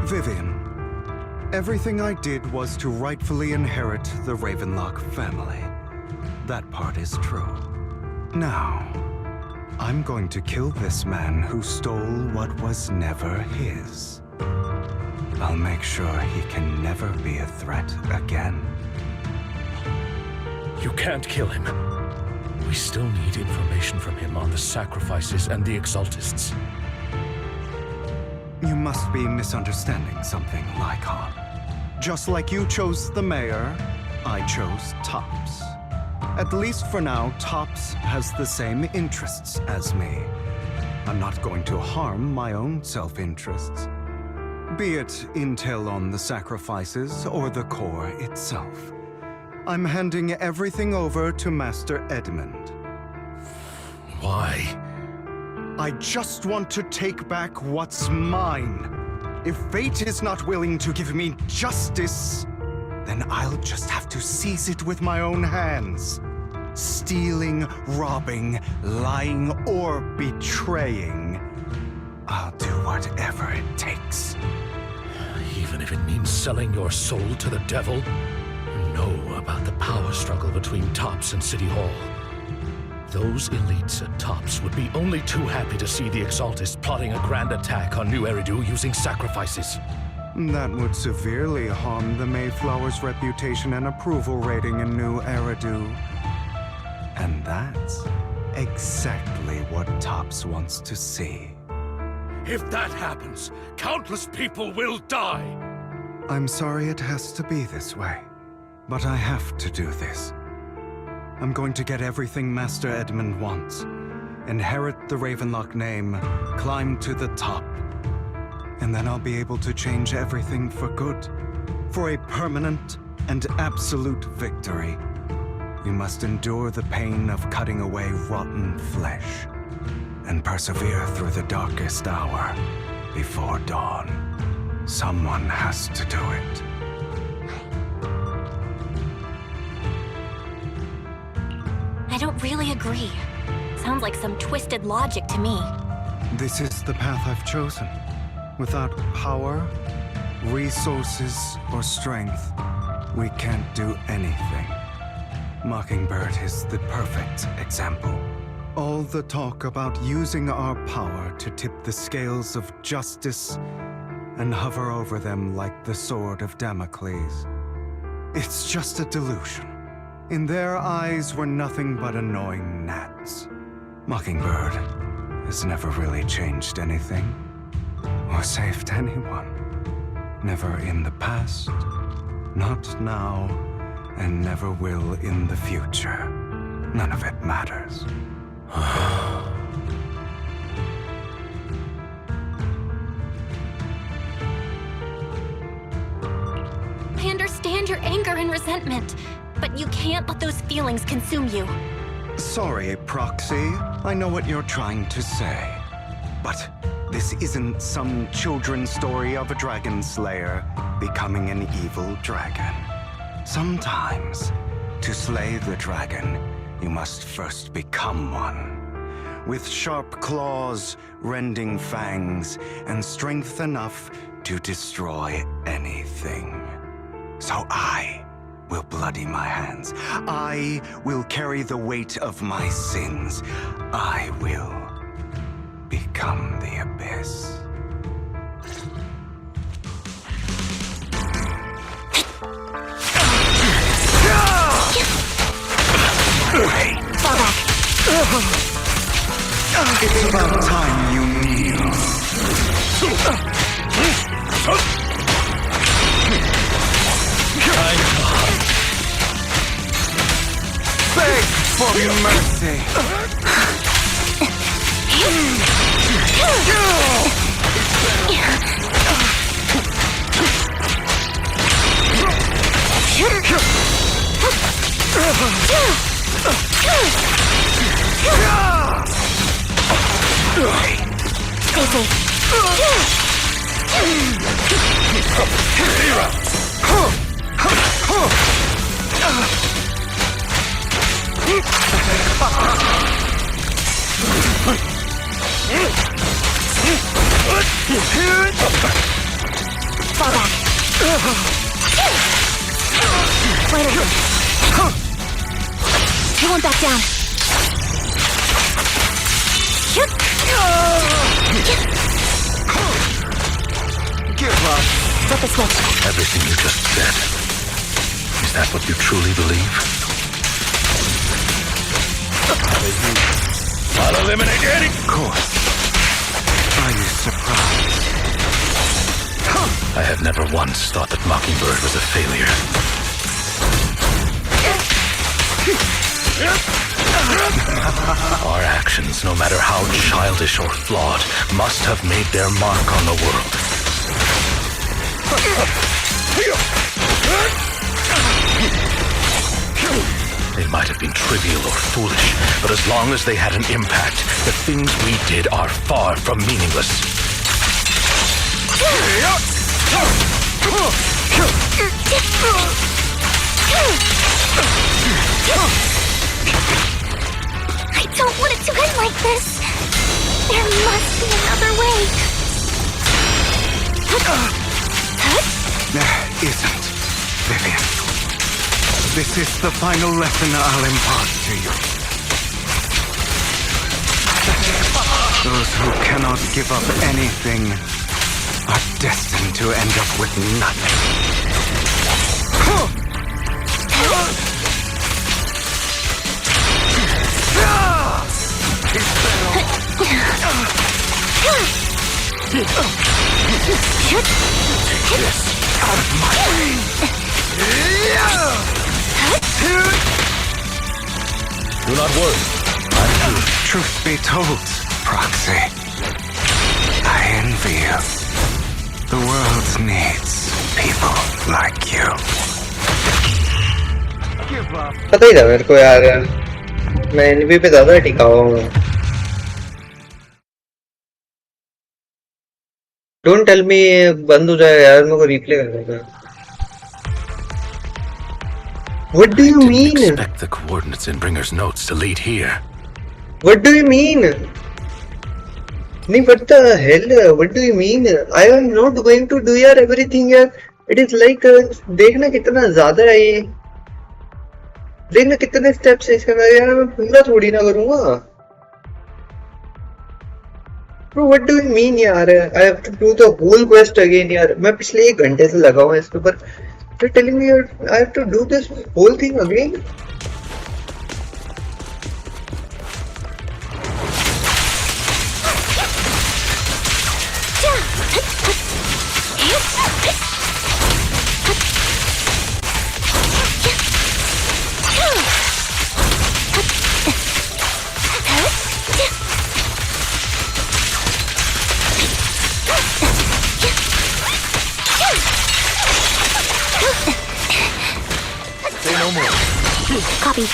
Vivian, everything I did was to rightfully inherit the Ravenlock family. That part is true. Now, I'm going to kill this man who stole what was never his. I'll make sure he can never be a threat again. You can't kill him. We still need information from him on the sacrifices and the Exaltists. You must be misunderstanding something, Lycon. Just like you chose the mayor, I chose Tops. At least for now, Tops has the same interests as me. I'm not going to harm my own self-interests. Be it intel on the sacrifices or the core itself. I'm handing everything over to Master Edmund. Why? I just want to take back what's mine. If fate is not willing to give me justice, then I'll just have to seize it with my own hands. Stealing, robbing, lying, or betraying. I'll do whatever it takes. Even if it means selling your soul to the devil? You know about the power struggle between Tops and City Hall. Those elites at Tops would be only too happy to see the Exaltists plotting a grand attack on New Eridu using sacrifices. That would severely harm the Mayflower's reputation and approval rating in New Eridu. And that's exactly what Tops wants to see. If that happens, countless people will die! I'm sorry it has to be this way, but I have to do this. I'm going to get everything Master Edmund wants. Inherit the Ravenlock name, climb to the top. And then I'll be able to change everything for good. For a permanent and absolute victory. You must endure the pain of cutting away rotten flesh. And persevere through the darkest hour before dawn. Someone has to do it. I don't really agree. Sounds like some twisted logic to me. This is the path I've chosen. Without power, resources, or strength, we can't do anything. Mockingbird is the perfect example. All the talk about using our power to tip the scales of justice and hover over them like the sword of Damocles. It's just a delusion. In their eyes, we're nothing but annoying gnats. Mockingbird has never really changed anything or saved anyone. Never in the past, not now, and never will in the future. None of it matters. I understand your anger and resentment, but you can't let those feelings consume you. Sorry, Proxy. I know what you're trying to say. But this isn't some children's story of a dragon slayer becoming an evil dragon. Sometimes, to slay the dragon, you must first become one. With sharp claws, rending fangs, and strength enough to destroy anything. So I will bloody my hands. I will carry the weight of my sins. I will become the abyss. Fall back. It's about time you kneel. Beg for mercy. Fall back. Wait a minute. I won't back down. Give up. Flip the switch. Everything you just said. Is that what you truly believe? I'll eliminate any. Of course. Are you surprised? I have never once thought that Mockingbird was a failure. Our actions, no matter how childish or flawed, must have made their mark on the world. They might have been trivial or foolish, but as long as they had an impact, the things we did are far from meaningless. I don't want it to end like this. There must be another way. There isn't, Vivian. This is the final lesson I'll impart to you. Those who cannot give up anything are destined to end up with nothing. Take this out of my way. Do not worry. I'm here. Truth be told, Proxy, I envy you. The world needs people like you. Give up. पता ही था मेरे को यार मैं NB पे ज्यादा टिका हुआ हूँ. Don't tell me बंद हो जाएगा यार मेरे को रिप्ले करने का. What do you mean? Expect the coordinates in Bringer's notes to lead here. What do you mean? नहीं, what the hell? What do you mean? I am not going to do यार everything यार. It is like देखना कितना ज़्यादा है ये. देखना कितने steps है इसके अंदर यार, मैं पूरा थोड़ी ना करूँगा. Bro, what do you mean यार? I have to do the whole quest again यार. मैं पिछले 1 घंटे से लगा हुआ इस पे, पर you're telling me I have to do this whole thing again? Copy.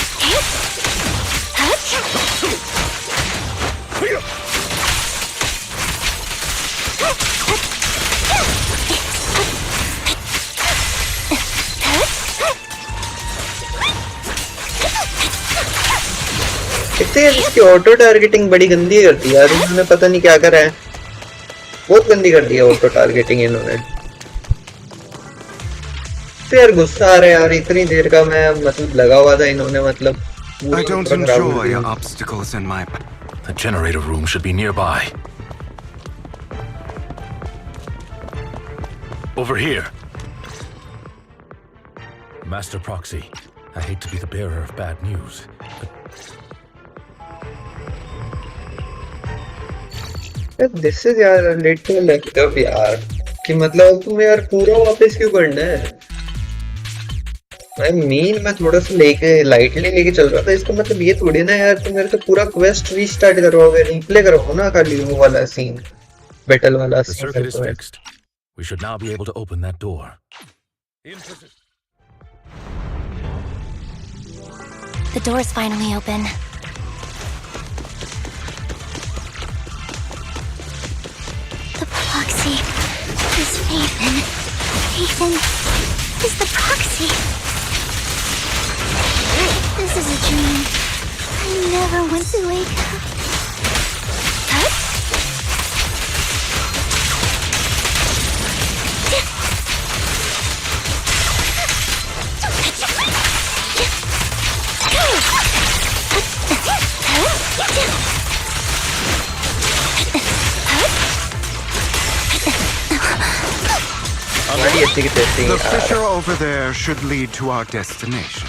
इससे इसकी ऑटो टारगेटिंग बड़ी गंदी करती है यार. इन्होंने पता नहीं क्या करा है, बहुत गंदी कर दी है ऑटो टारगेटिंग इन्होंने. तो यार गुस्सा आ रहा है यार, इतनी देर का मैं मतलब लगा हुआ था, इन्होंने मतलब I don't enjoy obstacles in my path. The generator room should be nearby. Over here. Master Proxy, I hate to be the bearer of bad news, but this is यार little left up यार, कि मतलब तुम्हें यार पूरा वापस क्यों करना है? I mean, मैं थोड़ा सा लाइटली लेके चल रहा था इसका, मतलब ये थोड़ी ना यार तुम मेरे को पूरा क्वेस्ट रीस्टार्ट करवाओगे, रिप्ले करवाओ ना खाली वो वाला सीन, बैटल वाला the scene. circuit is fixed. We should now be able to open that door. The door's finally open. The proxy is Nathan. Nathan is the proxy. This is a dream. I never want to wake up. The fissure over there should lead to our destination.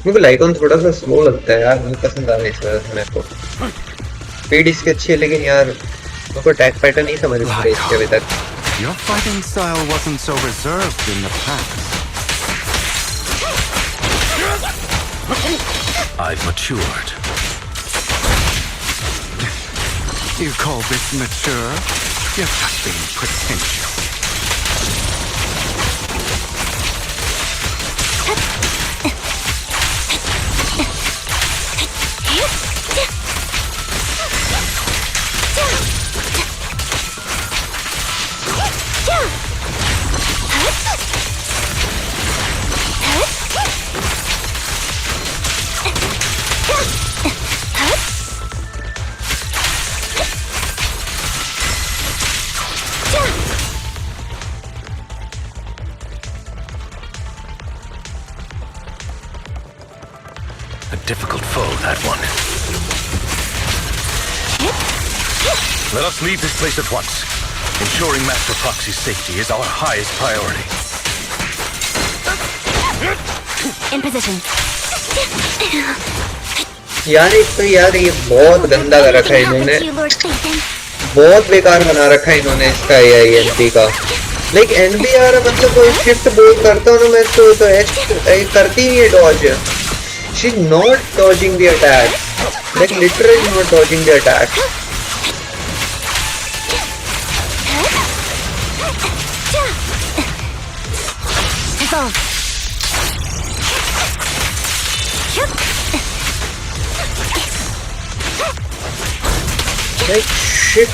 मेरे को लाइकॉन थोड़ा सा slow लगता है यार, मुझे पसंद आ रहा है इस वजह से मेरे को. स्पीड इसकी अच्छी है लेकिन यार मेरे को अटैक पैटर्न नहीं समझ में आ रहा इसके अभी तक. Your fighting style wasn't so reserved in the past. I've matured. You call this mature? You're just being pretentious. A difficult foe, that one. Let us leave this place at once. Ensuring Master Proxy's safety is our highest priority. In position. यार एक तो यार ये बहुत गंदा कर रखा है इन्होंने, बहुत बेकार बना रखा है इन्होंने इसका AINP का. लाइक एनबी यार मतलब कोई शिफ्ट बोल करता हूँ ना मैं तो एच करती नहीं है Dodge. She's not dodging the attack. Like literally not dodging the attack. Like shit.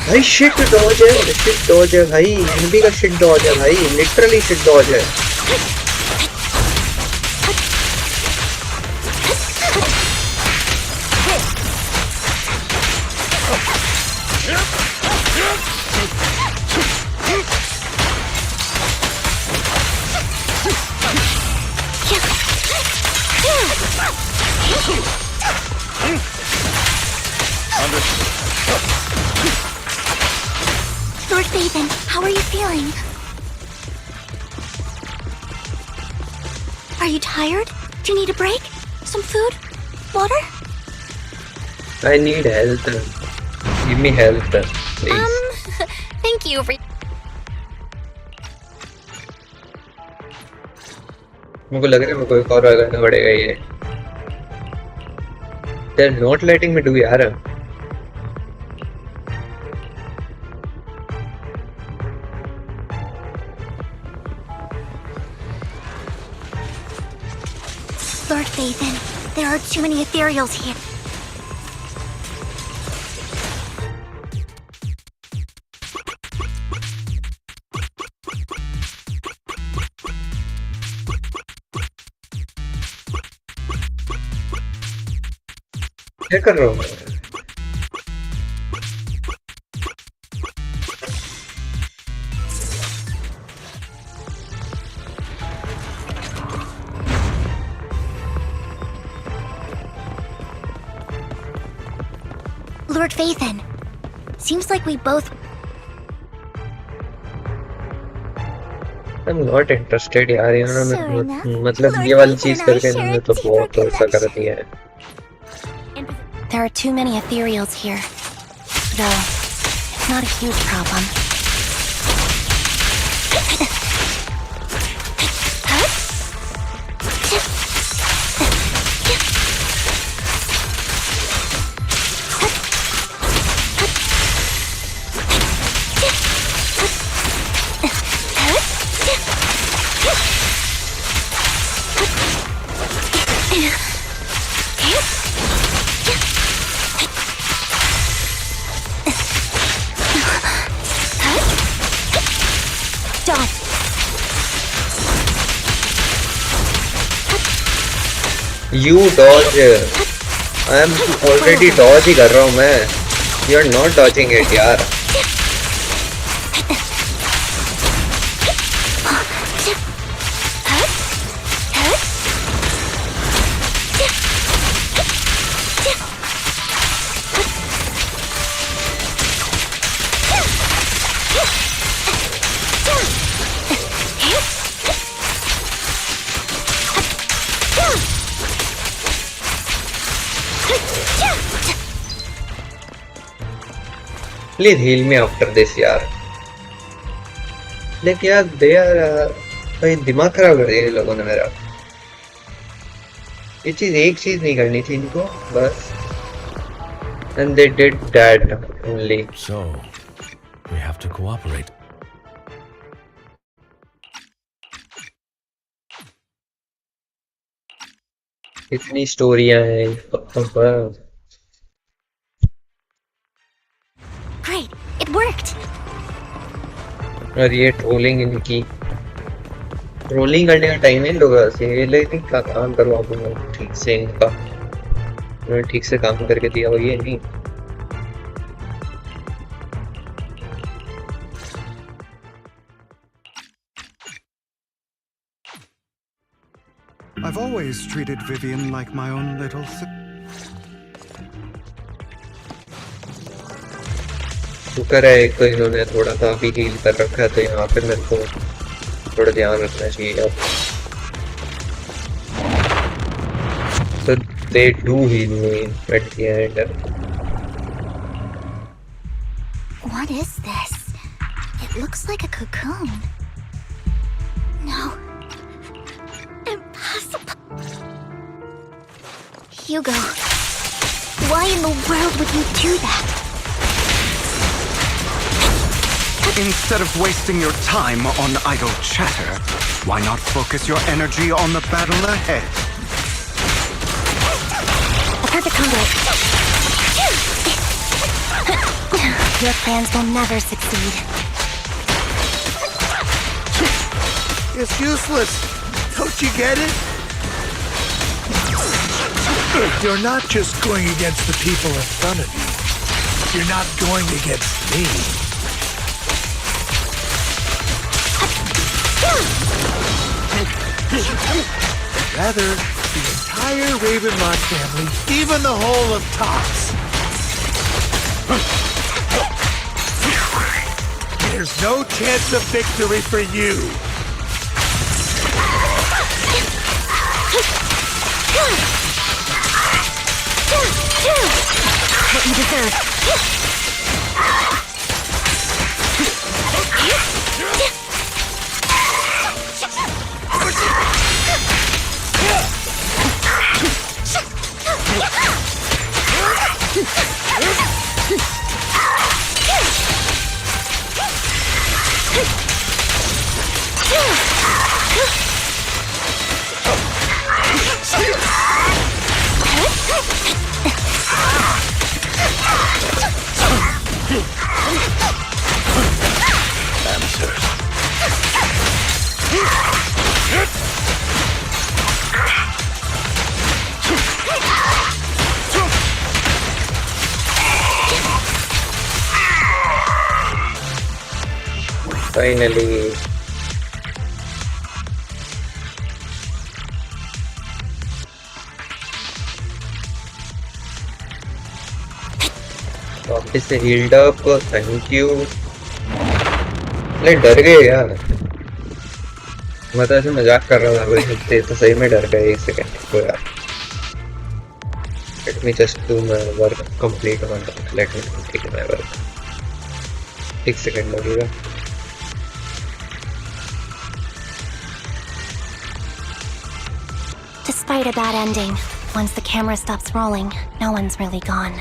भाई shit dodge है, shit dodge है भाई. एनबी का shit dodge है भाई. Literally shit dodge है. Lord Bathan, how are you feeling? Are you tired? Do you need a break? Some food? Water? I need health. Give me health, please. Thank you for... मुझको लग रहा है मेरे को एक और करना पड़ेगा ये. They're not letting me do यार. Lord Bathan, there are too many ethereals here. क्या कर रहा हूँ मैं? Lord Bathan, seems like we both... I'm not interested यार मतलब ये वाली चीज करके इन्होंने तो बहुत ऐसा कर दिया है. There are too many ethereals here. Though, it's not a huge problem. You dodge. I am already dodge ही कर रहा हूँ मैं. You are not dodging it यार. Please heal me after this यार. लेकिन यार दे यार भाई दिमाग खराब कर दिया इन लोगों ने मेरा. ये चीज एक चीज नहीं करनी थी इनको बस. And they did that only. So we have to cooperate. इतनी स्टोरियां हैं. Great, it worked. और ये ट्रोलिंग इनकी ट्रोलिंग करने का टाइम है इन लोगों से. ये लेकिन क्या काम करवा दूंगा ठीक से इनका. उन्होंने ठीक से काम करके दिया वो ये नहीं. I've always treated Vivian like my own little शुक्र है एक तो इन्होंने थोड़ा सा भी हील कर रखा है तो यहाँ पे मेरे को थोड़ा ध्यान रखना चाहिए अब. So they do heal me at the end. What is this? It looks like a cocoon. No. Impossible. Hugo, why in the world would you do that? Instead of wasting your time on idle chatter, why not focus your energy on the battle ahead? A perfect combo. Your plans will never succeed. It's useless. Don't you get it? You're not just going against the people in front of you. You're not going against me. Rather, the entire entire Ravenlock family, even the whole of Tops. There's no chance of victory for you. What you deserve. Finally. वापस से heeled up, thank you. नहीं डर गए यार, मैं तो ऐसे मजाक कर रहा था भाई, तो सही में डर गए एक सेकंड को यार। Let me just do my work, complete let me complete my work. एक सेकंड लगेगा। Despite a bad ending, once the camera stops rolling, no one's really gone.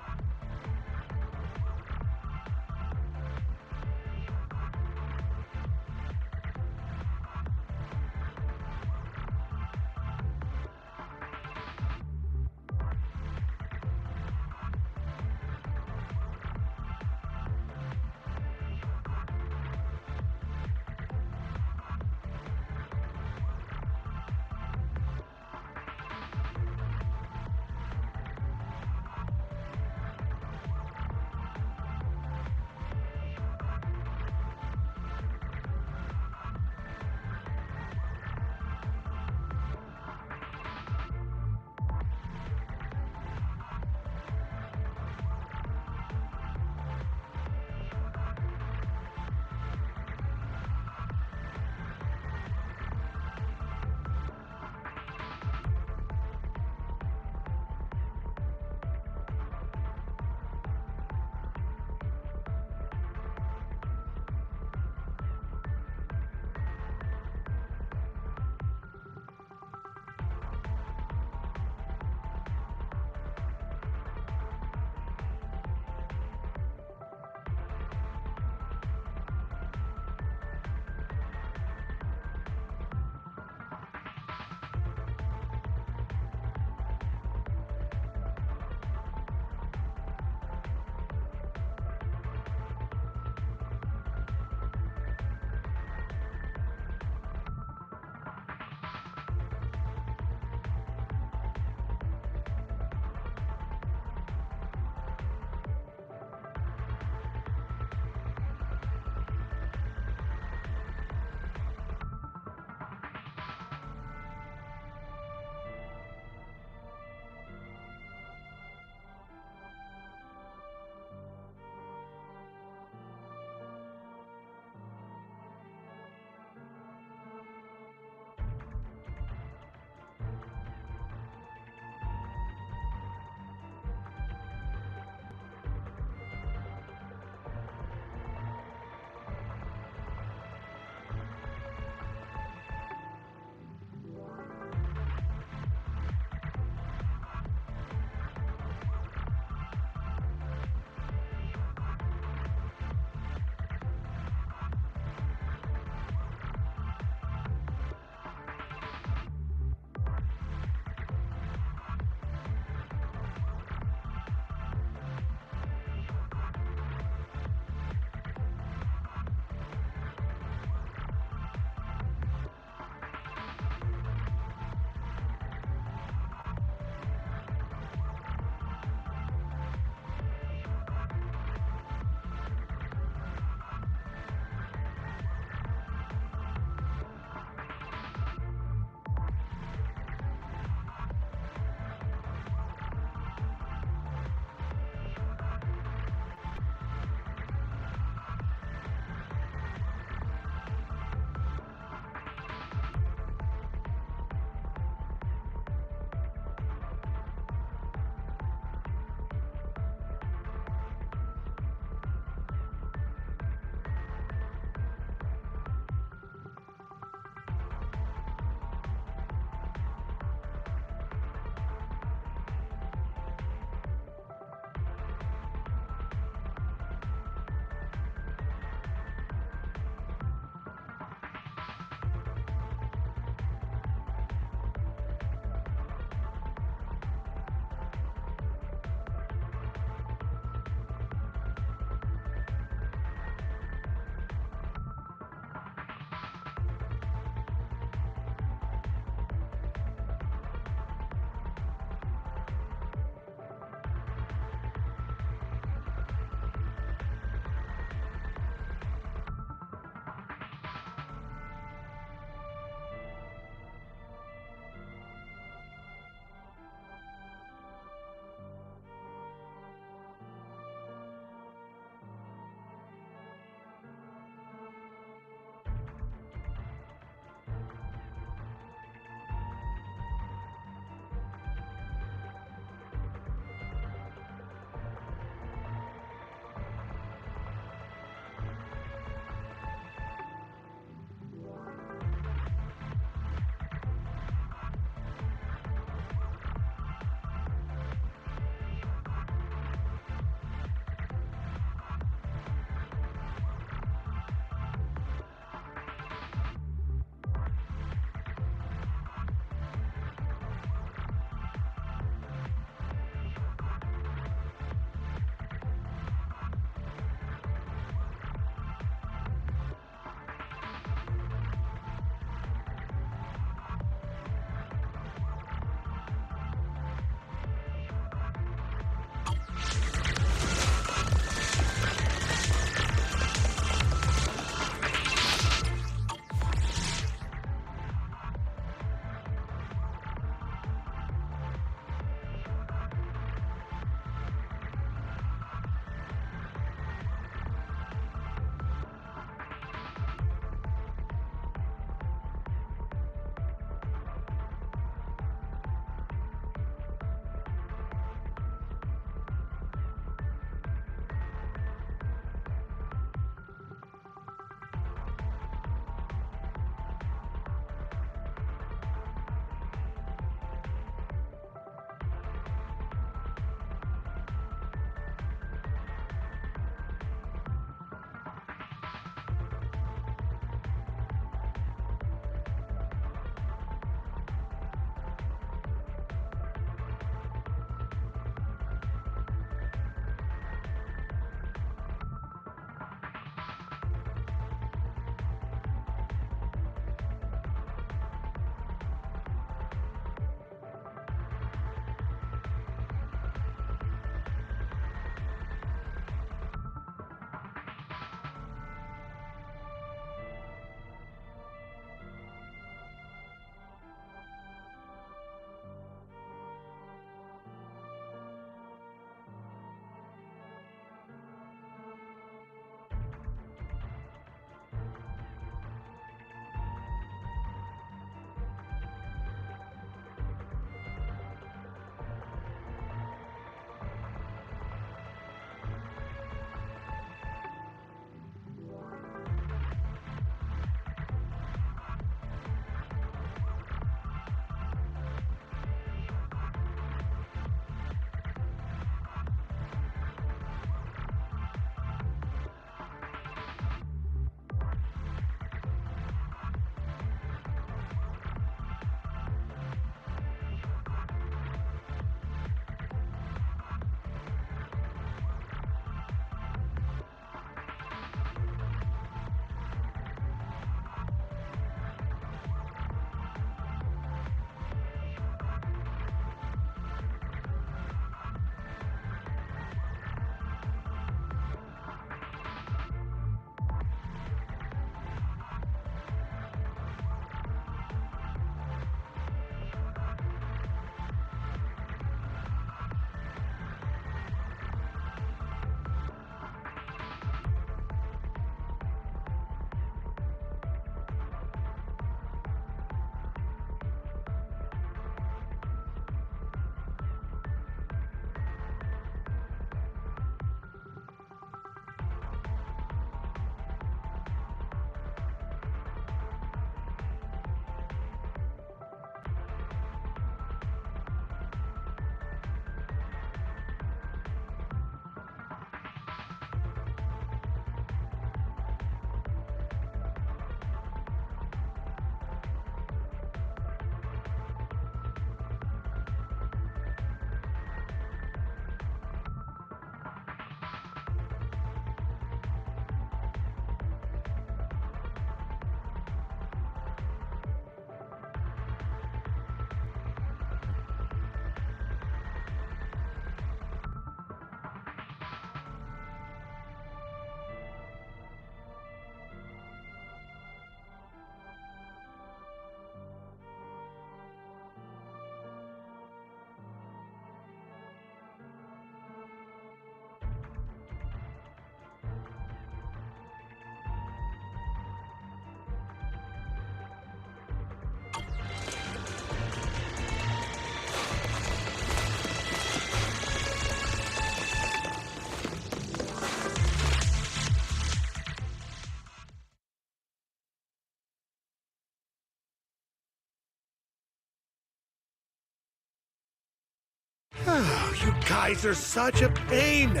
you guys are such a pain.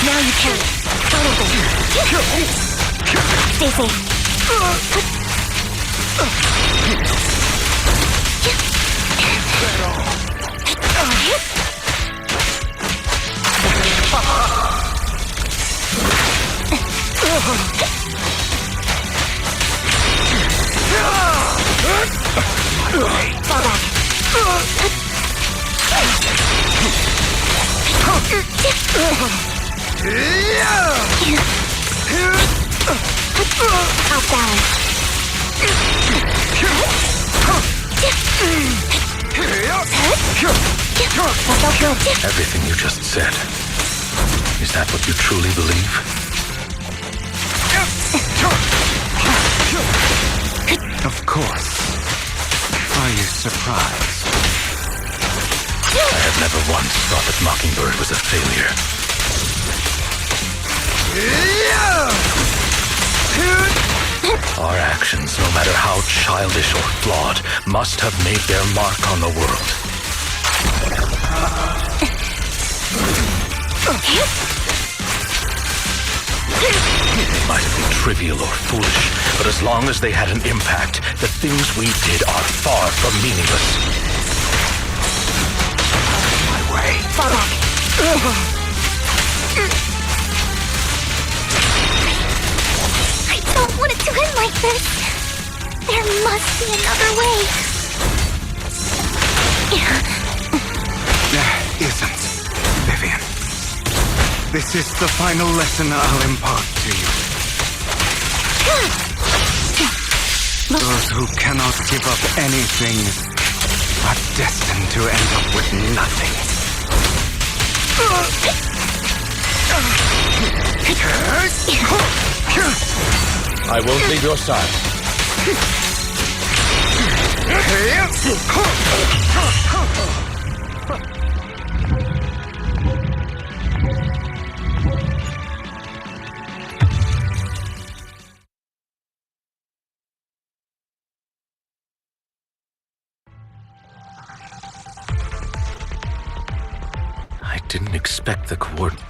Now you can. Final thing. Stay safe. Fall back. Off balance. That felt good. Everything you just said. Is that what you truly believe? Of course. Are you surprised? I have never once thought that Mockingbird was a failure. Our actions, no matter how childish or flawed, must have made their mark on the world. They might have been trivial or foolish, but as long as they had an impact, the things we did are far from meaningless. My way. Fall back. I don't want it to end like this. There must be another way. There isn't, Vivian. This is the final lesson I'll impart to you. Those who cannot give up anything are destined to end up with nothing. I won't leave your side. I didn't expect the coordinates.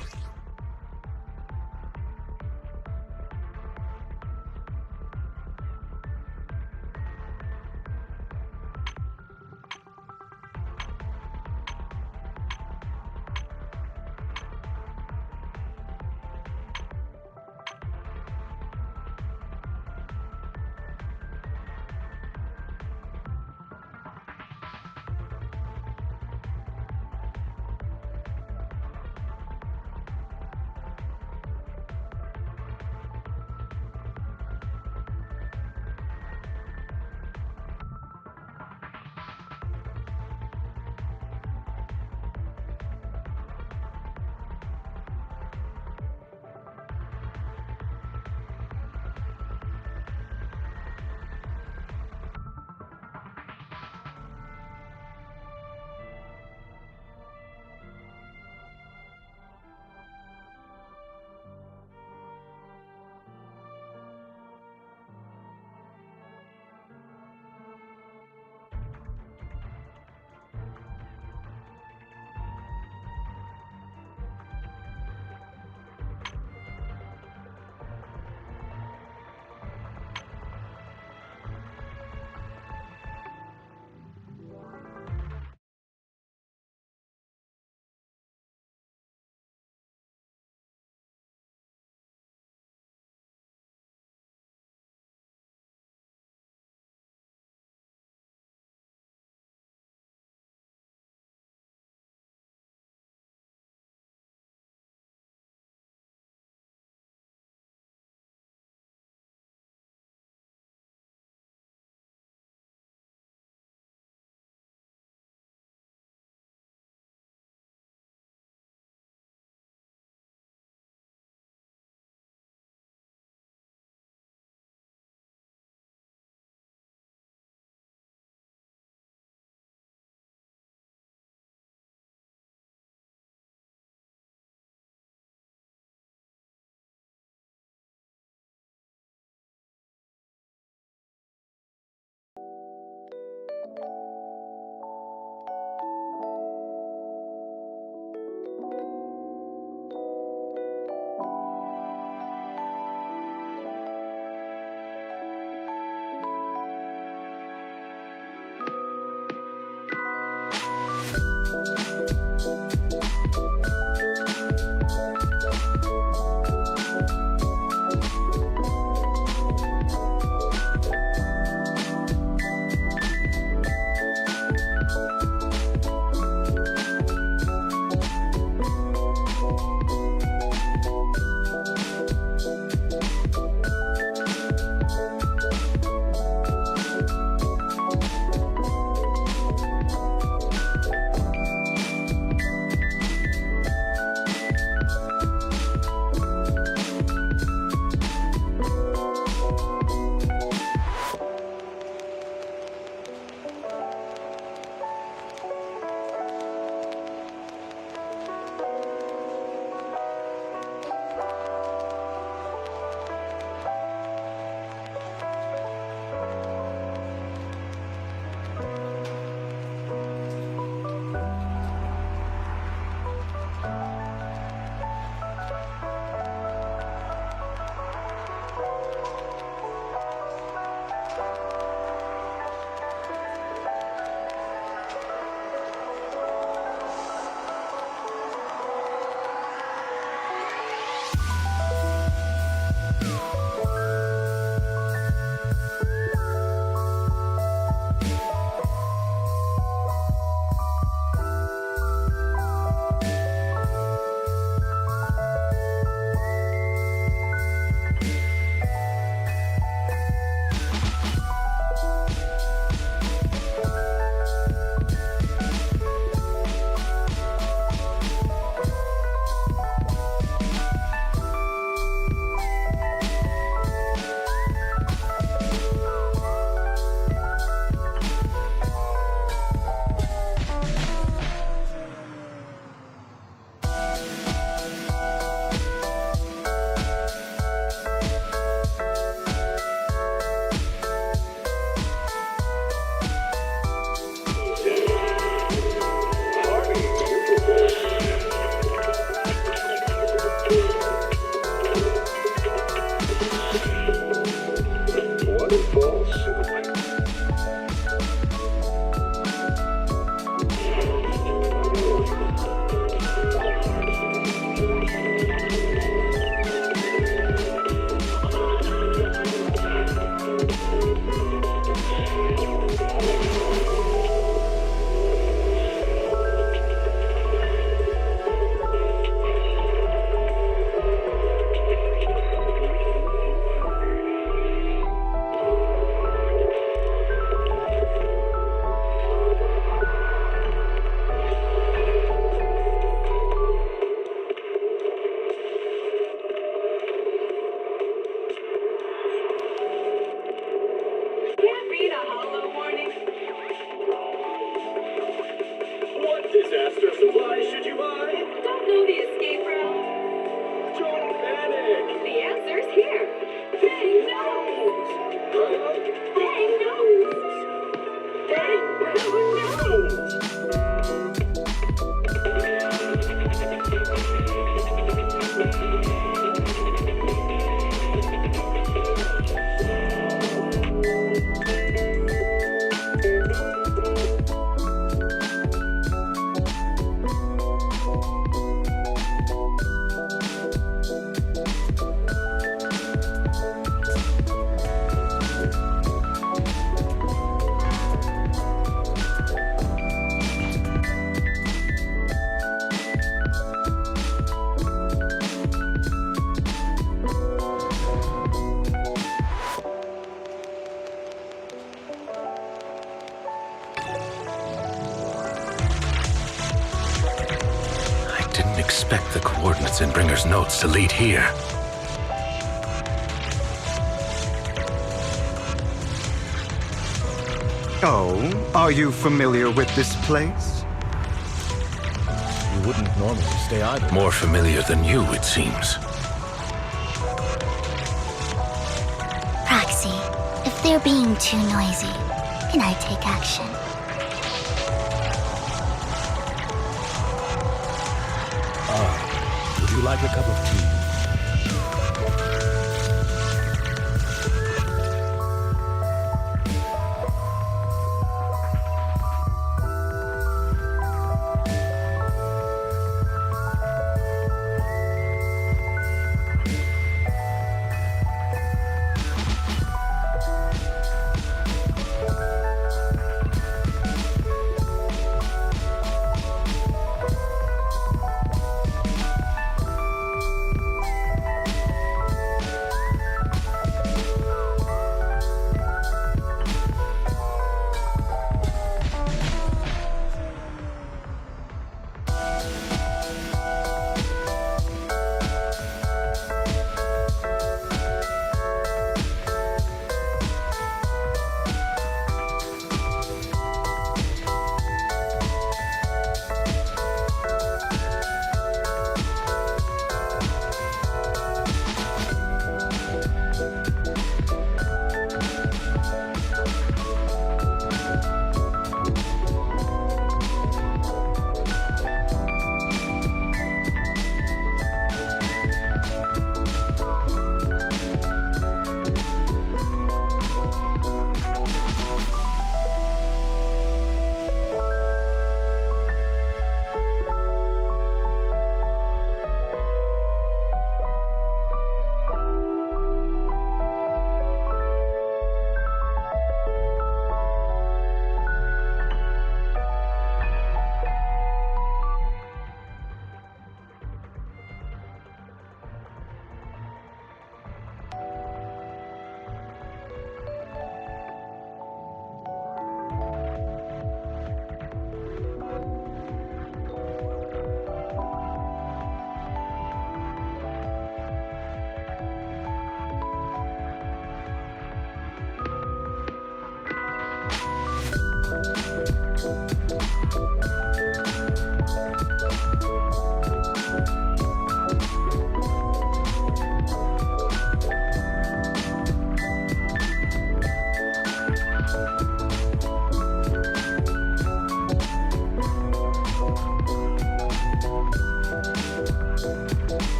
expect the coordinates in Bringer's notes to lead here. Oh, are you familiar with this place? You wouldn't normally stay idle. More familiar than you, it seems. Proxy, if they're being too noisy, can I take action? Would you like a cup of tea?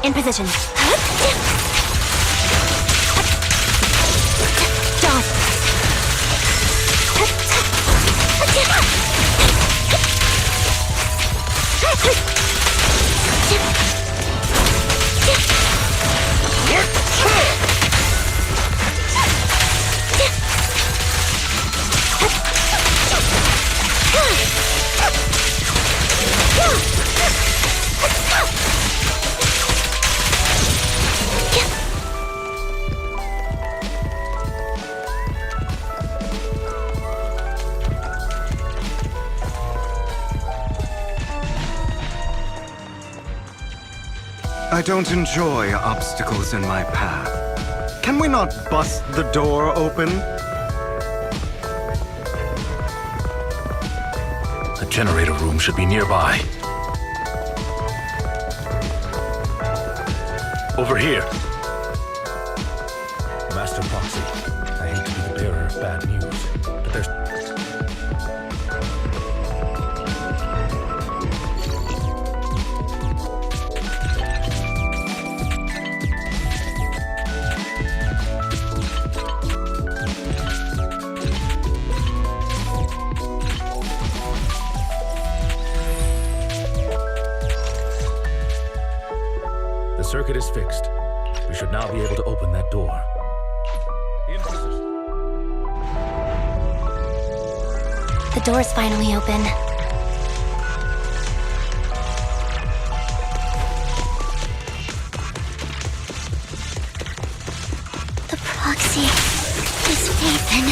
In position. Dodge. I don't enjoy obstacles in my path. Can we not bust the door open? A generator room should be nearby. Over here. Master Proxy. I hate to be the bearer of bad news, but there's... The circuit is fixed. We should now be able to open that door. The door's finally open. The proxy is Ethan.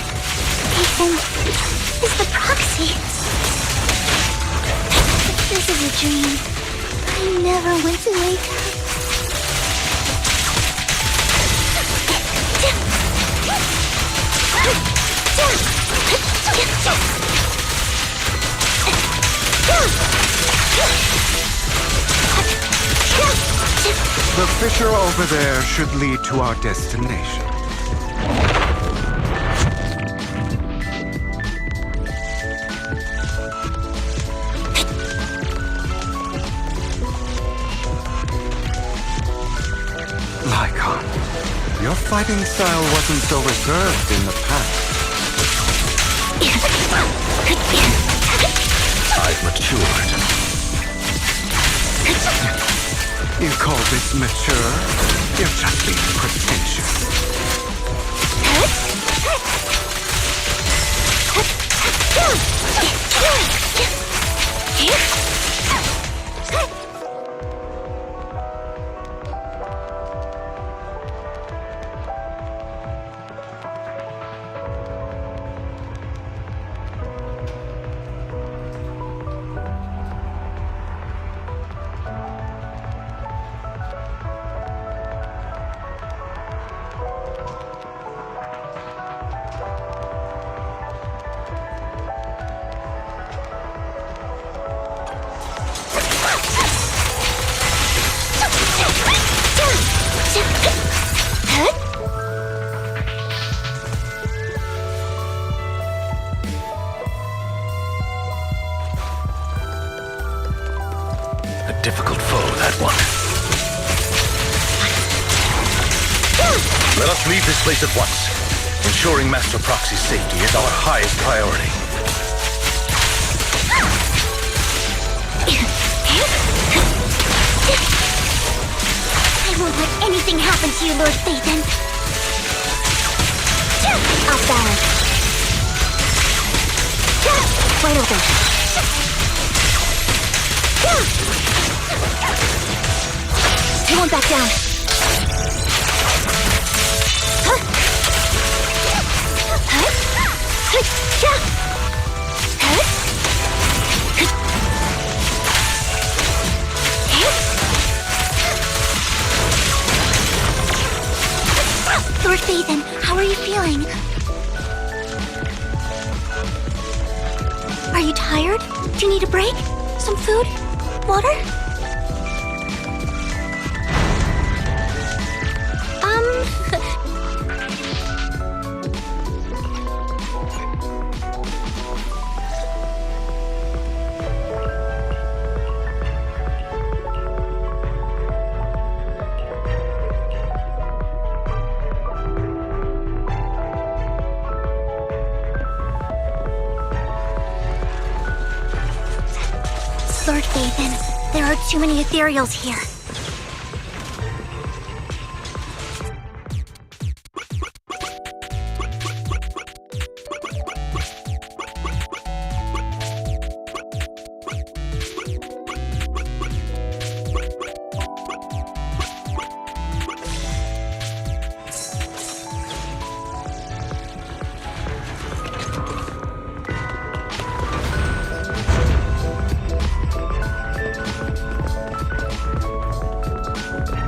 Ethan is the proxy. This is a dream. I never went to wake up. The fissure over there should lead to our destination. Lycon, your fighting style wasn't so reserved in the past. I've matured. You call this mature? You're just being pretentious. A difficult foe, that one. Let us leave this place at once. Ensuring Master Proxy's safety is our highest priority. I won't let anything happen to you, Lord Phaethon. Off balance. Wide open. I won't back down. Lord Phaethon, how are you feeling? Are you tired? Do you need a break? Some food? Water? Lord Phaethon, there are too many ethereals here.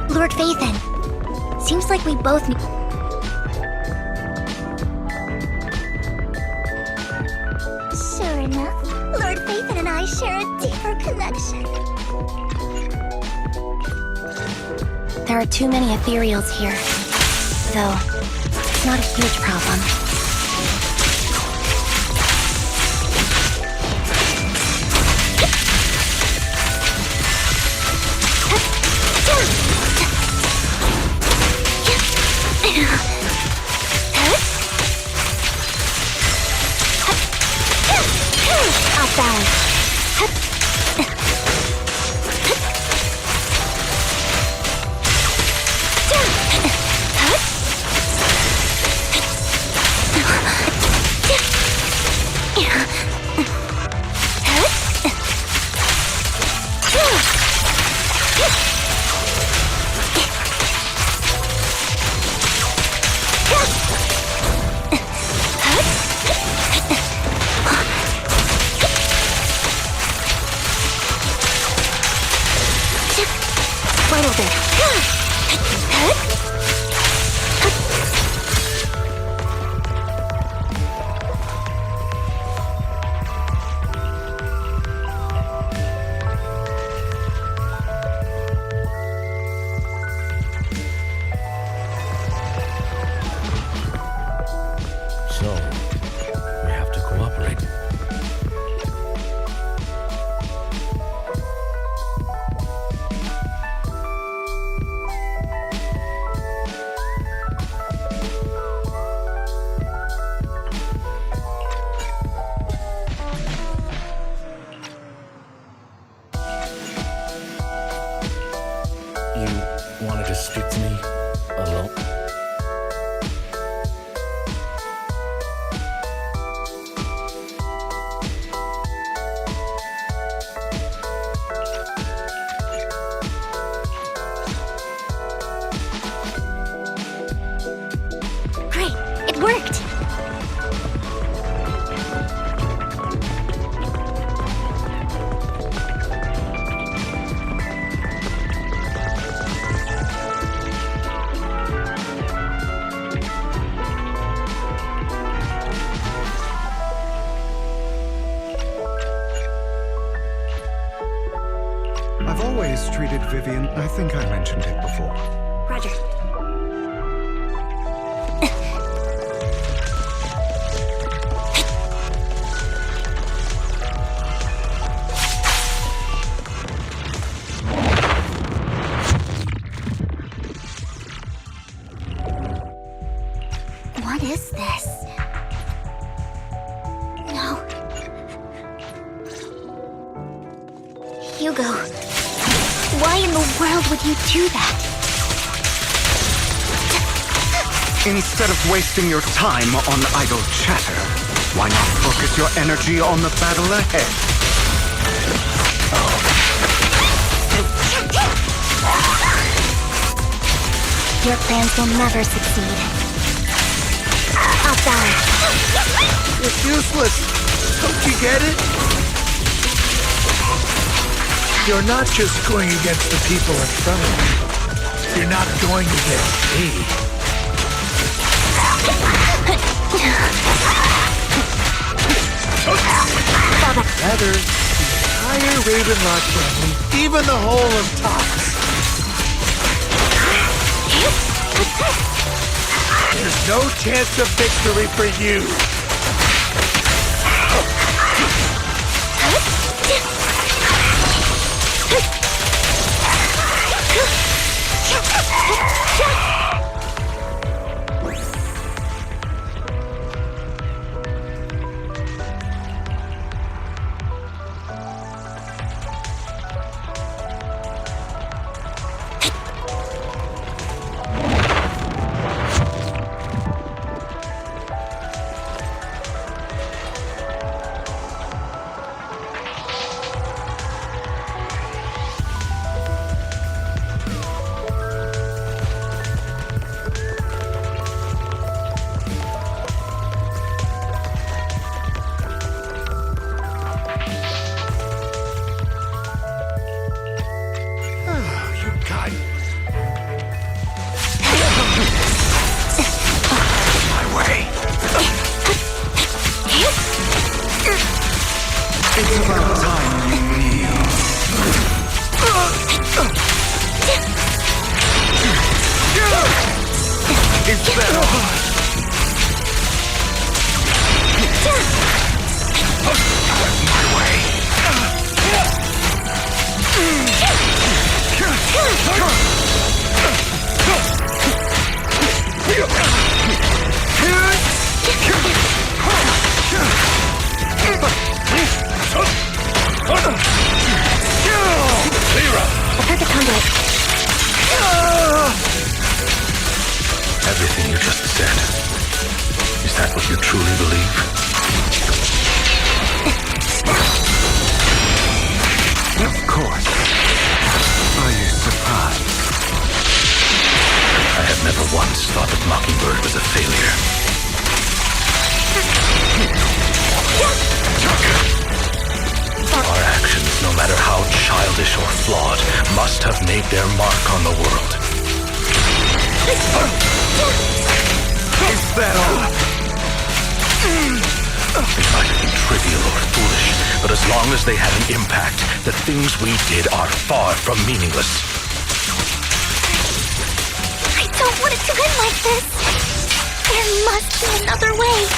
Lord Phaethon, seems like we both need... Sure enough, Lord Phaethon and I share a deeper connection. There are too many ethereals here, though It's not a huge problem. Off balance. Right over there. So, we have to cooperate. You wanted to speak to me alone? Great, it worked. I've always treated Vivian, I think I mentioned it before. Roger. What is this? No. Hugo, why in the world would you do that? Instead of wasting your time on idle chatter, why not focus your energy on the battle ahead? Your plans will never succeed. Off balance. It's useless. Don't you get it? You're not just going against the people in front of you. You're not going against me. Rather, the entire Ravenlock family, even the whole of Tops. There's no chance of victory for you. just said. Is that what you truly believe? Of course. Are you surprised? I have never once thought that Mockingbird was a failure. Our actions, no matter how childish or flawed, must have made their mark on the world. Is that all? They might have been trivial or foolish, but as long as they had an impact, the things we did are far from meaningless. I don't want it to end like this. There must be another way.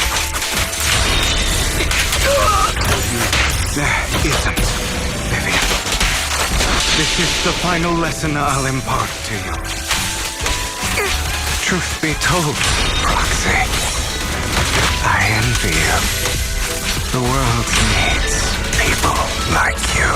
There isn't, Vivian. This is the final lesson I'll impart to you. Truth be told, Roxy, I envy you. The world needs people like you.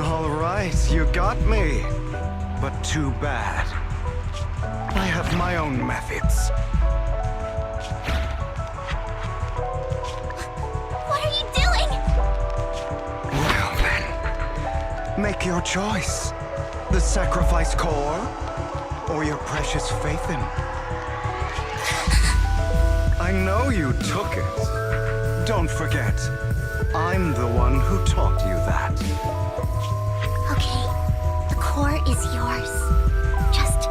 All right, you got me. But too bad. I have my own methods. What are you doing? Well then, make your choice. The sacrifice core, or your precious faith in. I know you took it. Don't forget, I'm the one who taught you that. Okay, the core is yours. Just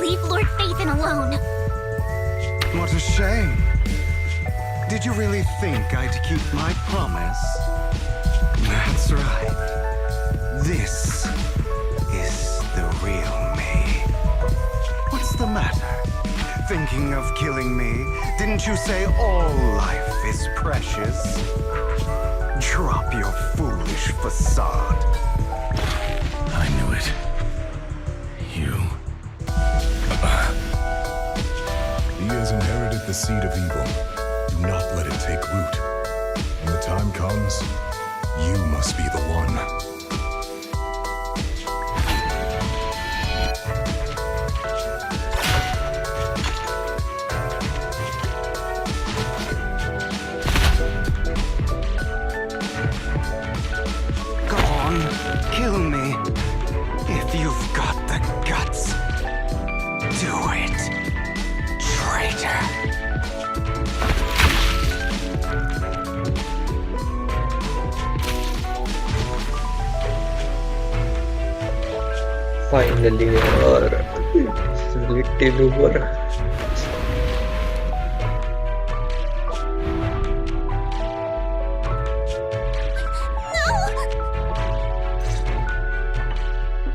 leave Lord Phaethon alone. What a shame. Did you really think I'd keep my promise? That's right. This is the real me. What's the matter? Thinking of killing me? Didn't you say all life is precious? Drop your foolish facade. I knew it. You. He has inherited the seed of evil. Do not let it take root. When the time comes, you must be the one. Go on, kill me. If you've got the guts, do it, traitor. Finally, और little over.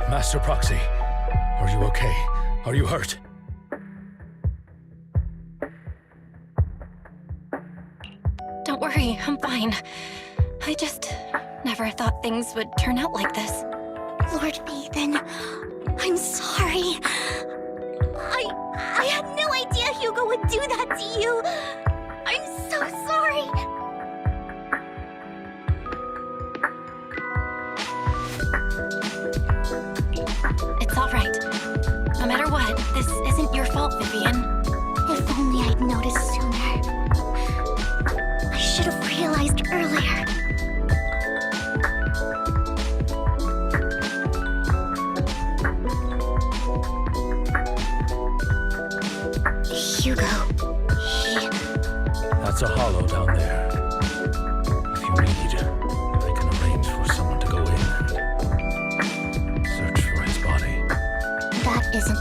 Master Proxy, are you okay? Are you hurt? Don't worry, I'm fine. I just never thought things would turn out like this. Lord Phaethon, I'm sorry. I had no idea Hugo would do that to you. I'm so sorry. It's all right. No matter what, this isn't your fault, Vivian. If only I'd noticed sooner. I should have realized earlier. Hugo, That's a hollow down there. If you need, I can arrange for someone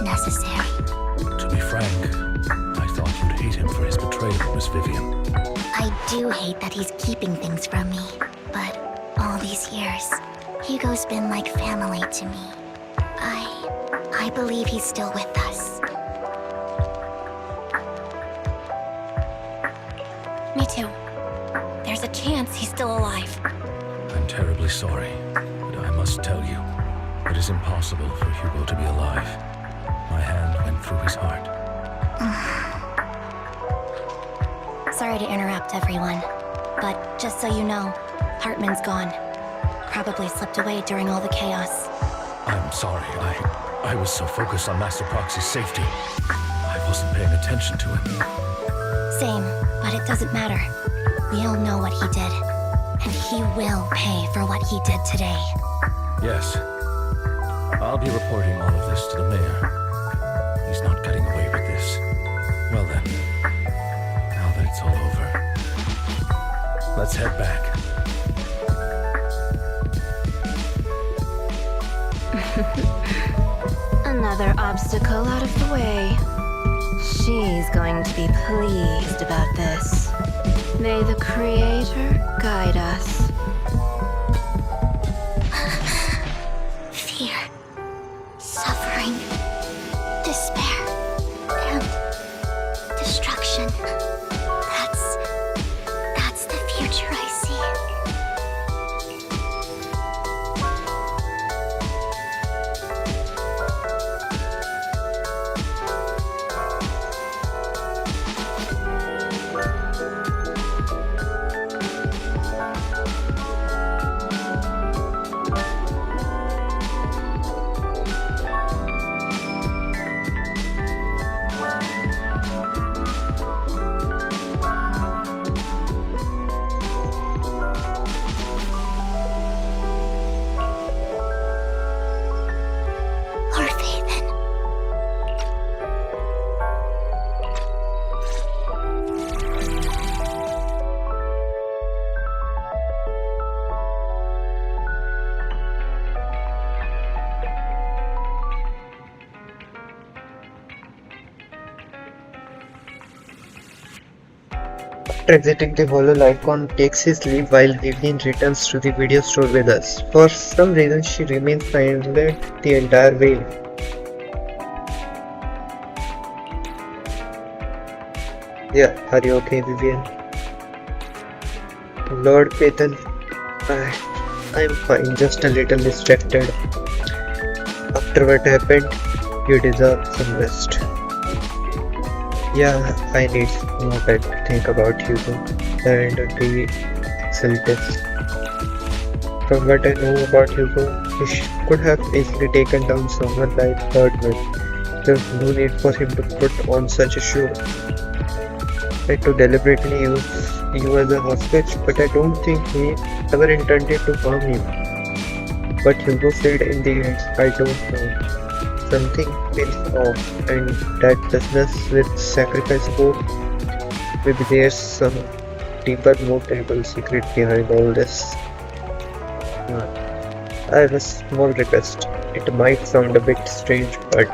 necessary. To be frank, I thought you'd hate him for his betrayal, Miss Vivian. I do hate that he's keeping things from me, but all these years, Hugo's been like family to me. I believe he's still with us. Me too. There's a chance he's still alive. I'm terribly sorry, but I must tell you, it is impossible for Hugo to be alive. My hand went through his heart. Sorry to interrupt, everyone. But just so you know, Hartman's gone. Probably slipped away during all the chaos. I'm sorry, I was so focused on Master Proxy's safety. I wasn't paying attention to him. Same, but it doesn't matter. We all know what he did. And he will pay for what he did today. Yes. I'll be reporting all of this to the mayor. He's not getting away with this. Well then, now that it's all over, let's head back. Another obstacle out of the way. She's going to be pleased about this. May the Creator guide us. Fear, suffering, despair, and destruction. That's the future I see. After exiting the hollow, Lycon takes his leave while Vivian returns to the video store with us. For some reason, she remains silent the entire way. Yeah, are you okay, Vivian? Lord Peyton, I'm fine, just a little distracted. After what happened, you deserve some rest. Yeah, I need more time to think about Hugo and the Celtics. From what I know about Hugo, he could have easily taken down someone like Herdman. There's no need for him to put on such a show. And to deliberately use you as a hostage, but I don't think he ever intended to harm you. But Hugo said in the end, I don't know. Something feels off, and that business with sacrifice boat, maybe there's some deeper, more terrible secret behind all this. I have a small request. It might sound a bit strange, but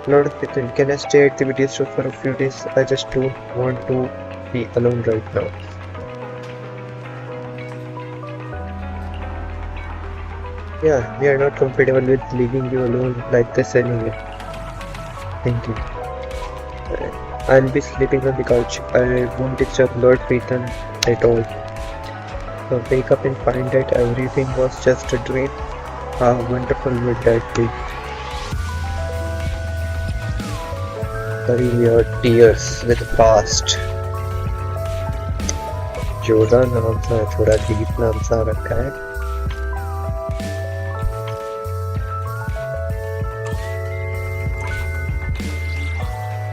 Lord Pithin, can I stay at the video store for a few days? I just don't want to be alone right now. Yeah, we are not comfortable with leaving you alone like this anyway. Thank you. I'll be sleeping on the couch. I won't disturb Lord Peyton at all. So wake up and find that everything was just a dream. How wonderful would that be? Bury your tears with the past. Jodha नाम सा थोड़ा deep नाम सा रखा है.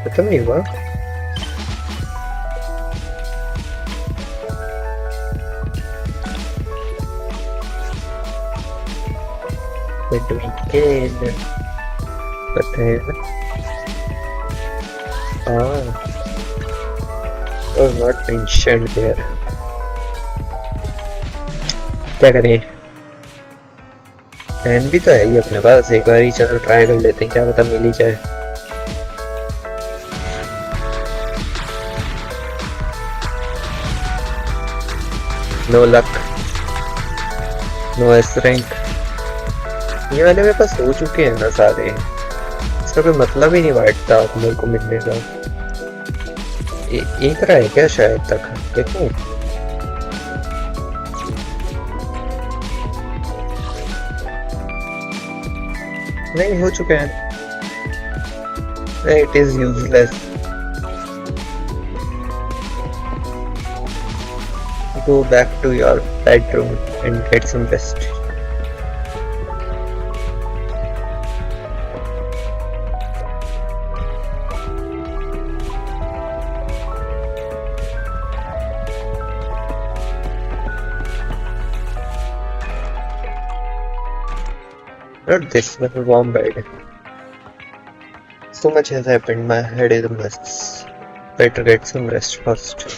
खत्म नहीं हुआ. Weekend. पता है ना? Oh, not mentioned there. क्या करें? पेन भी तो है ही अपने पास, एक बार ही चलो ट्राई कर लेते हैं, क्या पता मिल ही जाए। No luck, no S rank. ये वाले मेरे पास हो चुके हैं ना सारे, इसका कोई मतलब ही नहीं बैठता आप मेरे को मिलने का। एक रहा है क्या शायद तक, देखो। नहीं हो चुके हैं। It is useless. Go back to your bedroom and get some rest. Not this, but a warm bed. So much has happened, my head is a mess. Better get some rest first.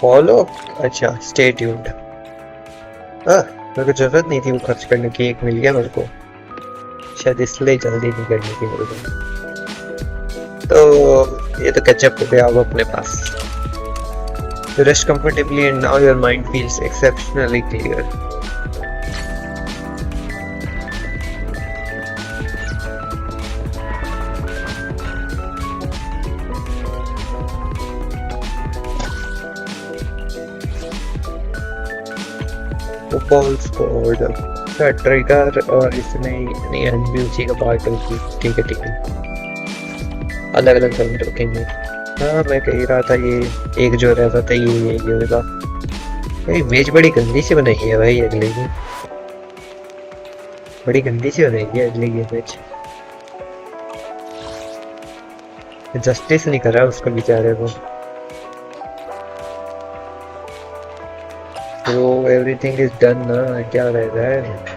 Follow, अच्छा stay tuned. मेरे को जरूरत नहीं थी वो खर्च करने की, एक मिल गया मेरे को, शायद इसलिए जल्दी नहीं करनी थी मेरे को। तो ये तो कैचअप हो गया अब अपने पास। You rest comfortably and now your mind feels exceptionally clear. Ball scored. Trigger और इसने एनबीसी का पार्ट की। ठीक है ठीक है, अलग अलग कमेंट रखेंगे। हाँ मैं कह रहा था ये एक जो रहता था ये होगा। इमेज बड़ी गंदी सी बनाई है भाई अगले की, बड़ी गंदी सी बनाई है अगले की इमेज। जस्टिस नहीं कर रहा उसको बेचारे को। तो एवरीथिंग इज डन ना, क्या रह रहा है।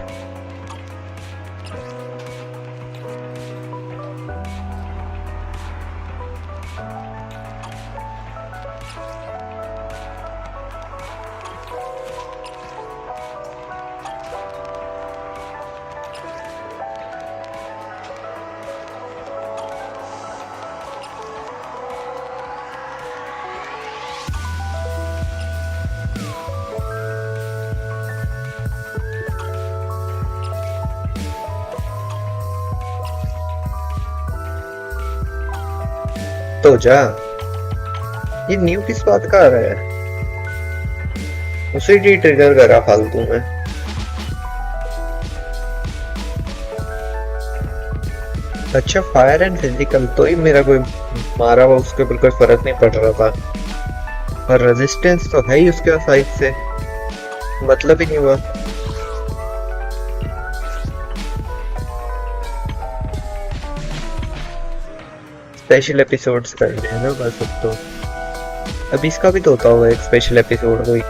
तो जा, ये न्यू किस बात का आ रहा है, उसे ही ट्रिगर करा फालतू में। अच्छा फायर एंड फिजिकल, तो ही मेरा कोई मारा हुआ उसके ऊपर कोई फर्क नहीं पड़ रहा था, और रेजिस्टेंस तो है ही उसके साइड से, मतलब ही नहीं हुआ। स्पेशल एपिसोड्स करने हैं ना बस अब तो। अब इसका भी तो होता होगा एक स्पेशल एपिसोड कोई।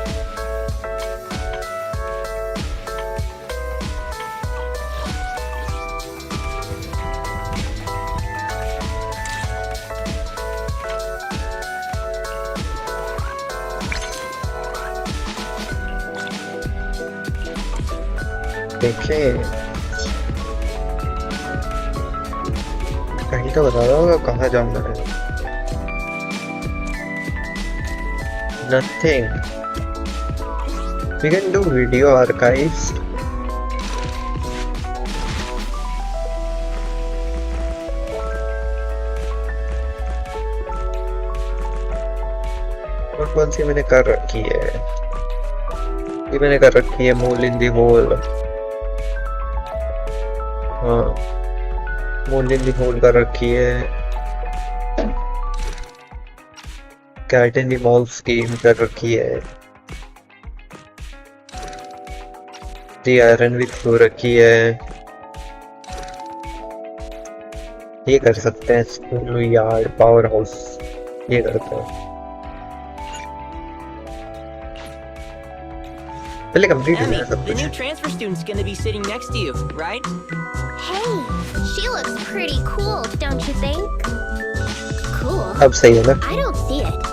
देखें कहीं तो बता रहा होगा कहाँ जाना है। Nothing. We can do video archives. और कौन सी मैंने कर रखी है, ये मैंने कर रखी है मोल इन दी होल। हाँ मोल इन दी होल कर रखी है। Cat in the mall scheme कर रखी है। दी आयरन विथ फ्लो रखी है। ये कर सकते हैं स्कूल यार्ड पावर हाउस, ये करते हैं। पहले कंप्लीट हो जाए सब The कुछ। new transfer student's gonna be sitting next to you, right? Hey, she looks pretty cool, don't you think? Cool? अब सही है ना? I don't see it.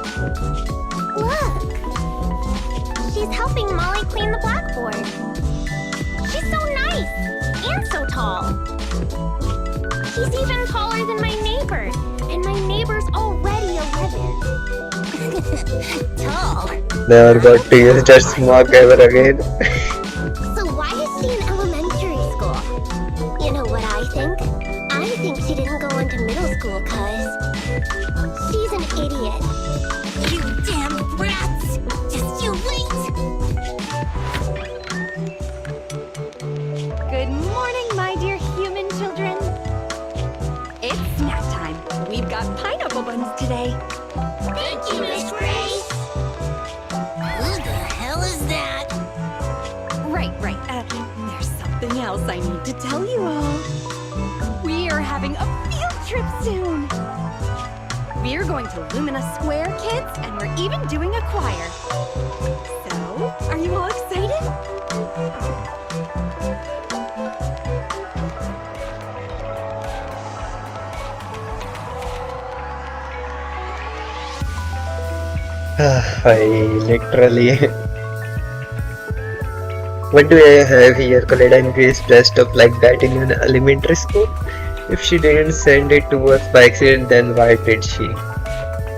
even taller than my neighbor. And my neighbor's already 11. Tall. Never got to use that smog ever again. So why is she in elementary school? You know what I think? I think she didn't go into middle school cause she's an idiot. You damn brats! Just you wait! Good morning, my dear human children. It's snack time. We've got pineapple buns today. Thank you, Miss Grace. Who the hell is that? Right. There's something else I need to tell you all. We are having a field trip soon. We're going to Lumina Square, kids, and we're even doing a choir. So, are you all excited? I literally. What do I have here? Coletta and Grace dressed up like that in an elementary school? If she didn't send it to us by accident, then why did she?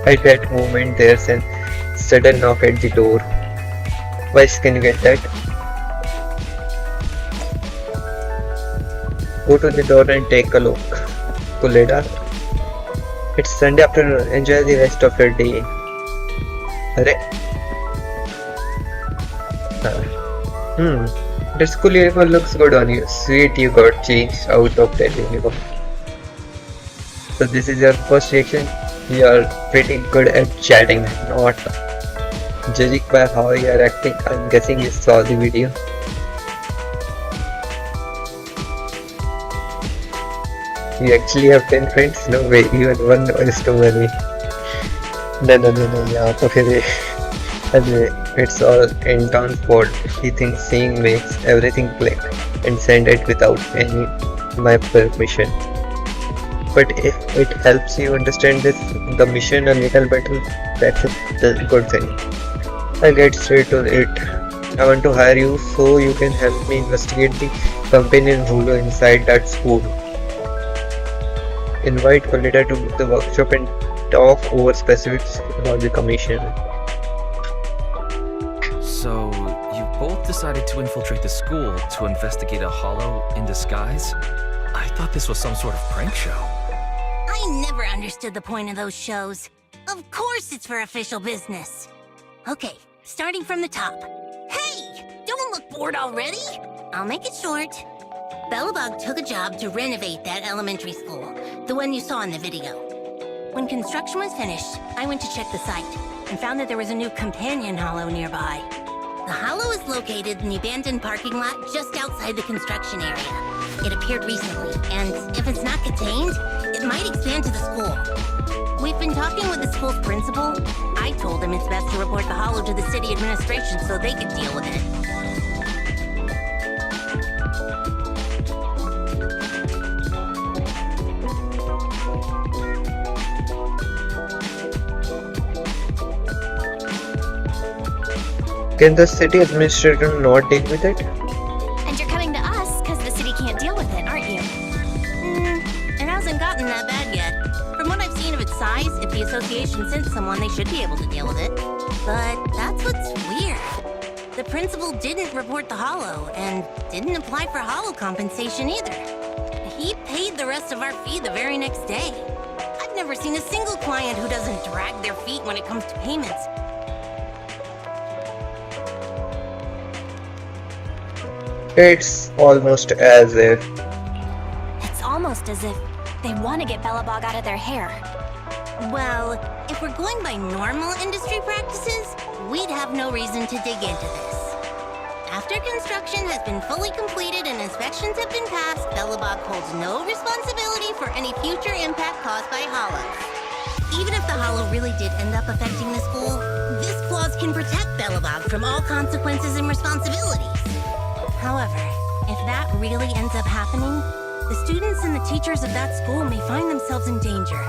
At that moment, there's a sudden knock at the door. Vice, can you get that? Go to the door and take a look. Coletta. It's Sunday afternoon. Enjoy the rest of your day. Arre? The school uniform looks good on you. Sweet, you got changed out of that uniform. So this is your first reaction. You are pretty good at chatting, not judging by how you are acting. I'm guessing you saw the video. You actually have 10 friends? No way, even one is too many. No, yeah, okay. It's all Anton's fault. He thinks seeing makes everything click and send it without any my permission. But if it helps you understand the mission a little better, that's a good thing. I'll get straight to it. I want to hire you so you can help me investigate the companion ruler inside that school. Invite Coletta to the workshop and talk over specifics about the commission. So, you both decided to infiltrate the school to investigate a hollow in disguise? I thought this was some sort of prank show. I never understood the point of those shows. Of course it's for official business. Okay, starting from the top. Hey! Don't look bored already! I'll make it short. Belobog took a job to renovate that elementary school, the one you saw in the video. When construction was finished, I went to check the site and found that there was a new companion hollow nearby. The hollow is located in the abandoned parking lot just outside the construction area. It appeared recently, and if it's not contained, it might expand to the school. We've been talking with the school's principal. I told him it's best to report the hollow to the city administration so they could deal with it. Can the city administrator not deal with it? And you're coming to us because the city can't deal with it, aren't you? It hasn't gotten that bad yet. From what I've seen of its size, if the association sent someone, they should be able to deal with it. But that's what's weird. The principal didn't report the hollow, and didn't apply for hollow compensation either. He paid the rest of our fee the very next day. I've never seen a single client who doesn't drag their feet when it comes to payments. It's almost as if It's almost as if they want to get Belobog out of their hair. Well, if we're going by normal industry practices, we'd have no reason to dig into this. After construction has been fully completed and inspections have been passed, Belobog holds no responsibility for any future impact caused by hollows. Even if the hollow really did end up affecting the school, this clause can protect Belobog from all consequences and responsibilities. However, if that really ends up happening, the students and the teachers of that school may find themselves in danger.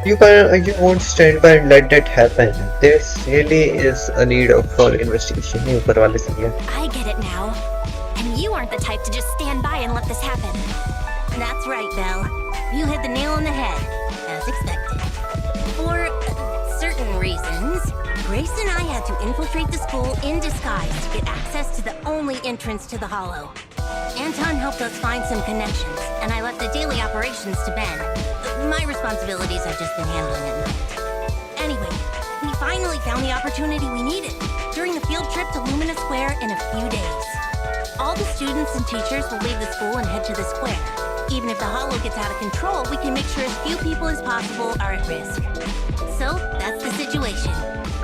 you won't stand by and let that happen. There really is a need for investigation. I get it now. And you are aren't the type to just stand by and let this happen. That's right, Belle. You hit the nail on the head, as expected. For certain reasons, Grace and I had to infiltrate the school in disguise to get access to the only entrance to the Hollow. Anton helped us find some connections, and I left the daily operations to Ben. My responsibilities have just been handling it night. Anyway, we finally found the opportunity we needed during the field trip to Lumina Square in a few days. All the students and teachers will leave the school and head to the square. Even if the Hollow gets out of control, we can make sure as few people as possible are at risk. So, that's the situation.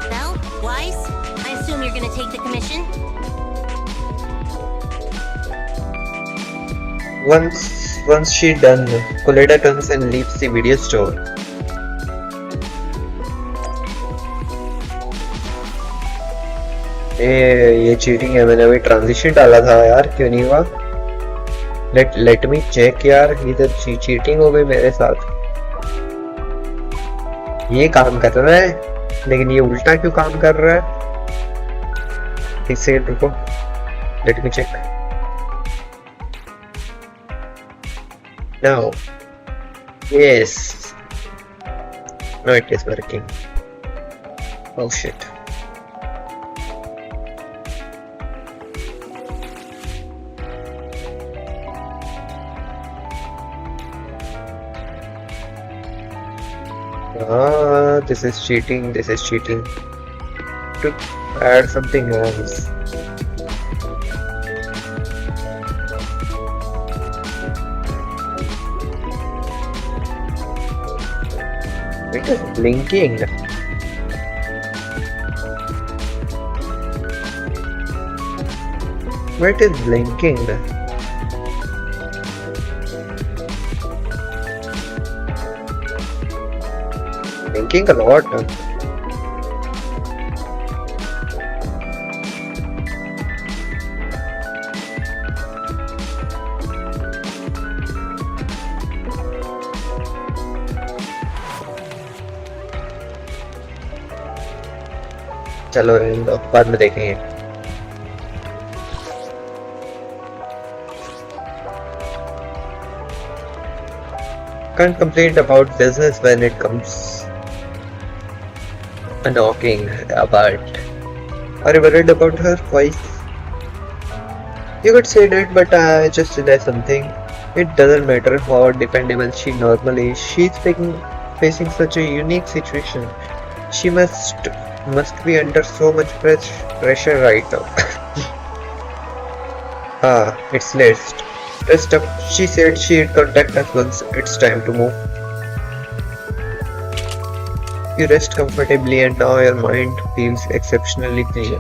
Belle, Bois, I assume you're gonna take the commission? Once she done, Coletta turns and leaves the video store. ये cheating है, मैंने अभी transition डाला था यार, क्यों नहीं हुआ? लेट मी चेक यार, इधर चीटिंग हो गई मेरे साथ। ये काम कर रहा है लेकिन ये उल्टा क्यों काम कर रहा है? एक सेकंड रुको, let me check. Now, yes, no, it is working. Oh shit. This is cheating, this is cheating. To add something else. It is blinking. What is blinking? Blinking a lot. चलो बाद में देखेंगे। Can't complain about business when it comes a knocking. But are you worried about her voice? You could say that, but I just realized something. It doesn't matter how dependable she normally is. She's facing such a unique situation. She must be under so much pressure right now. It's late. Rest up. She said she'd contact us once it's time to move. You rest comfortably and now your mind feels exceptionally clear.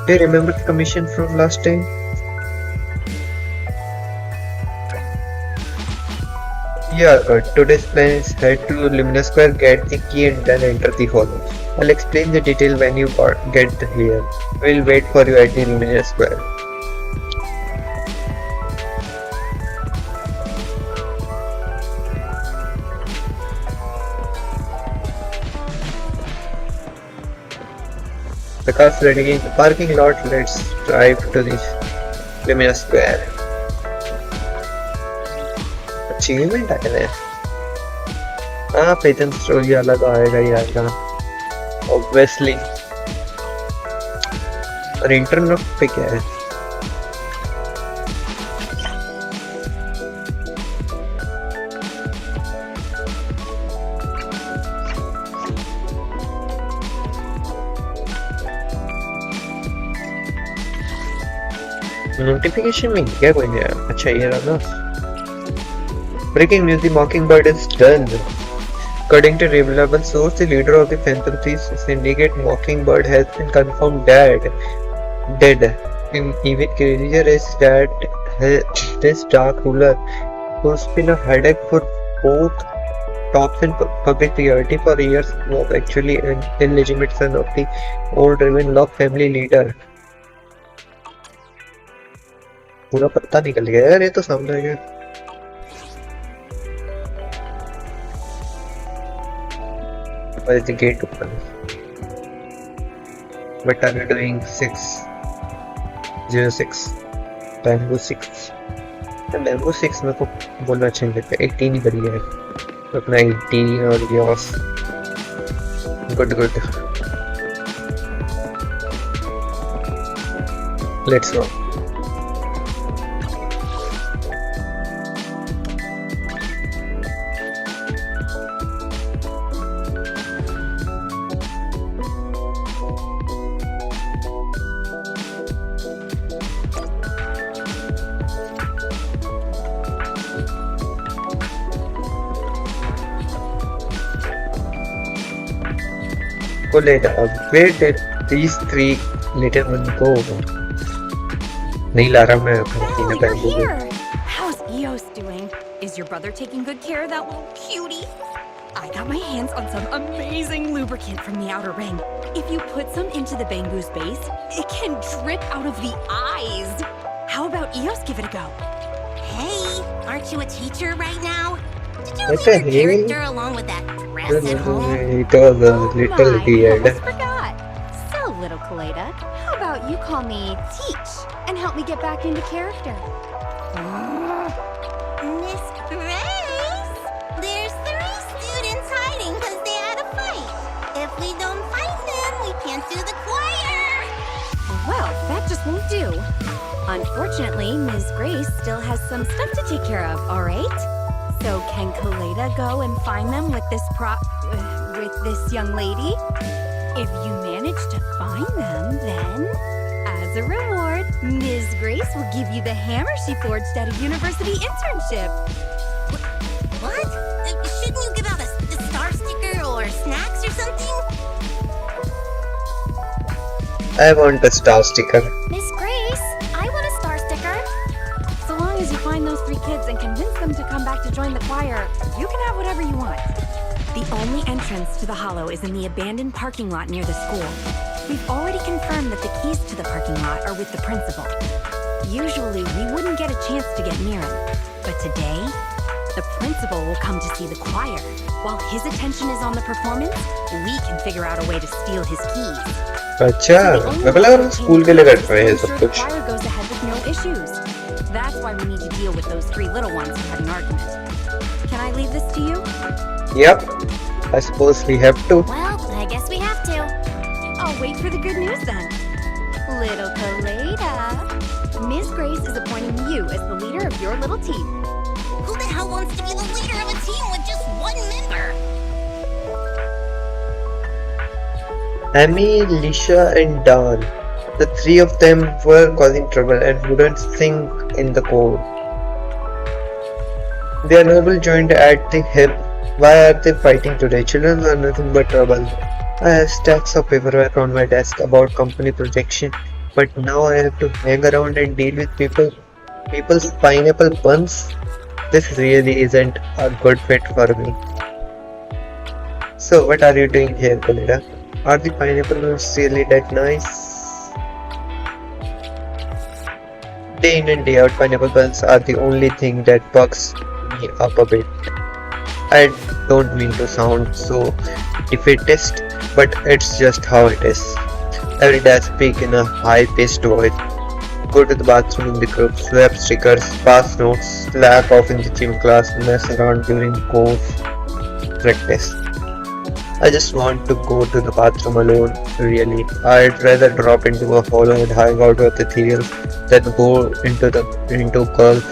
Do you remember the commission from last time? Yeah, today's plan is head to Lumina Square, get the key and then enter the hall. I'll explain the detail when you get here. We'll wait for you at the Lumina Square. The car's ready in the parking lot. Let's drive to the Lumina Square. Achievement आया है। हाँ, patent story अलग आएगा ही आएगा, obviously। और internet पे क्या है? नोटिफिकेशन में क्या कोई नहीं आया? अच्छा ये रहा ना। Breaking news: the Mockingbird is done. According to reliable source, the leader of the Phantom Thieves syndicate, Mockingbird, has been confirmed dead. Even crazier is that this dark ruler, who's been a headache for both tops and public priority for years, was actually an illegitimate son of the old Ravenlock family leader. पूरा पत्ता निकल गया यार, ये तो सामने गया। Why is the gate open? What are you doing? 606 Bamboo 6 Bamboo 6 मेरे को बोलना अच्छा नहीं लगता 18 ही बढ़िया है अपना 18 और yours good let's go Later, where did these three little ones go? नहीं ला रहा मैं अपने तीनों बहनों को. How's Eos doing? Is your brother taking good care of that little cutie? I got my hands on some amazing lubricant from the outer ring. If you put some into the Bamboo's base, it can drip out of the eyes. How about Eos give it a go? Hey, aren't you a teacher right now? Did you What leave the your hell? character along with that dress at home? It was a little weird. Almost forgot. So, little Kaleda, how about you call me Teach and help me get back into character? Miss Grace, there's 3 students hiding because they had a fight. If we don't find them, we can't do the choir. Well, that just won't do. Unfortunately, Ms. Grace still has some stuff to take care of, alright? So can Kaleda go and find them with this with this young lady? If you manage to find them, then, as a reward, Ms. Grace will give you the hammer she forged at a university internship. What? Shouldn't you give out a star sticker or snacks or something? I want a star sticker. Miss Grace, I want a star sticker. So long as you find those 3 kids and convince them to come back to join the choir, you can have whatever you want. The only entrance to the Hollow is in the abandoned parking lot near the school. We've already confirmed that the keys to the parking lot are with the principal. Usually, we wouldn't get a chance to get near him. But today, the principal will come to see the choir. While his attention is on the performance, we can figure out a way to steal his keys. अच्छा, मैं बोला हम school के लिए कर रहे हैं सब कुछ. The choir goes ahead with no issues. That's why we need to deal with those 3 little ones who had an argument. Can I leave this to you? Yep, I suppose we have to. Well, I guess we have to. I'll wait for the good news then. Little Kaleda, Ms. Grace is appointing you as the leader of your little team. Who the hell wants to be the leader of a team with just 1 member? Amy, Lisha, and Dawn. The 3 of them were causing trouble and wouldn't sing in the code. Their noble joined at the hip. Why are they fighting today? Children are nothing but trouble. I have stacks of paperwork on my desk about company projection, but now I have to hang around and deal with people's pineapple puns. This really isn't a good fit for me. So what are you doing here, Kaleda? Are the pineapple ones really that nice? Day in and day out, pineapple buns are the only thing that bugs me up a bit. I don't mean to sound so defeatist, but it's just how it is. Every day I speak in a high-paced voice. Go to the bathroom in the group, swap stickers, pass notes, slack off in the gym class, mess around during course practice. I just want to go to the bathroom alone, really. I'd rather drop into a hole and hang out with ethereals than go into girls'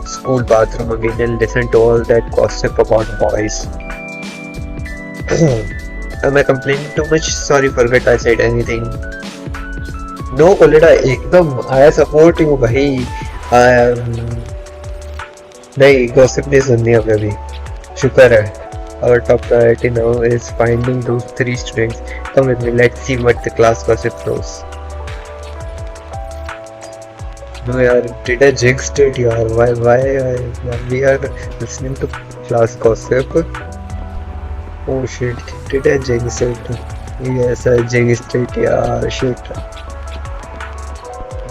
school bathroom again and listen to all that gossip about boys. Am I complaining too much? Sorry, forget I said anything. No, Koleda, एकदम I support you, भाई. नहीं, gossip नहीं सुननी हमें भी. शुक्र है. Our top priority now is finding those 3 students. Come with me, let's see what the class gossip throws. No, yaar, did I jinx it, yaar? Why we are listening to class gossip? Oh shit, did I jinx it? Yes, I jinxed it, yaar, shit.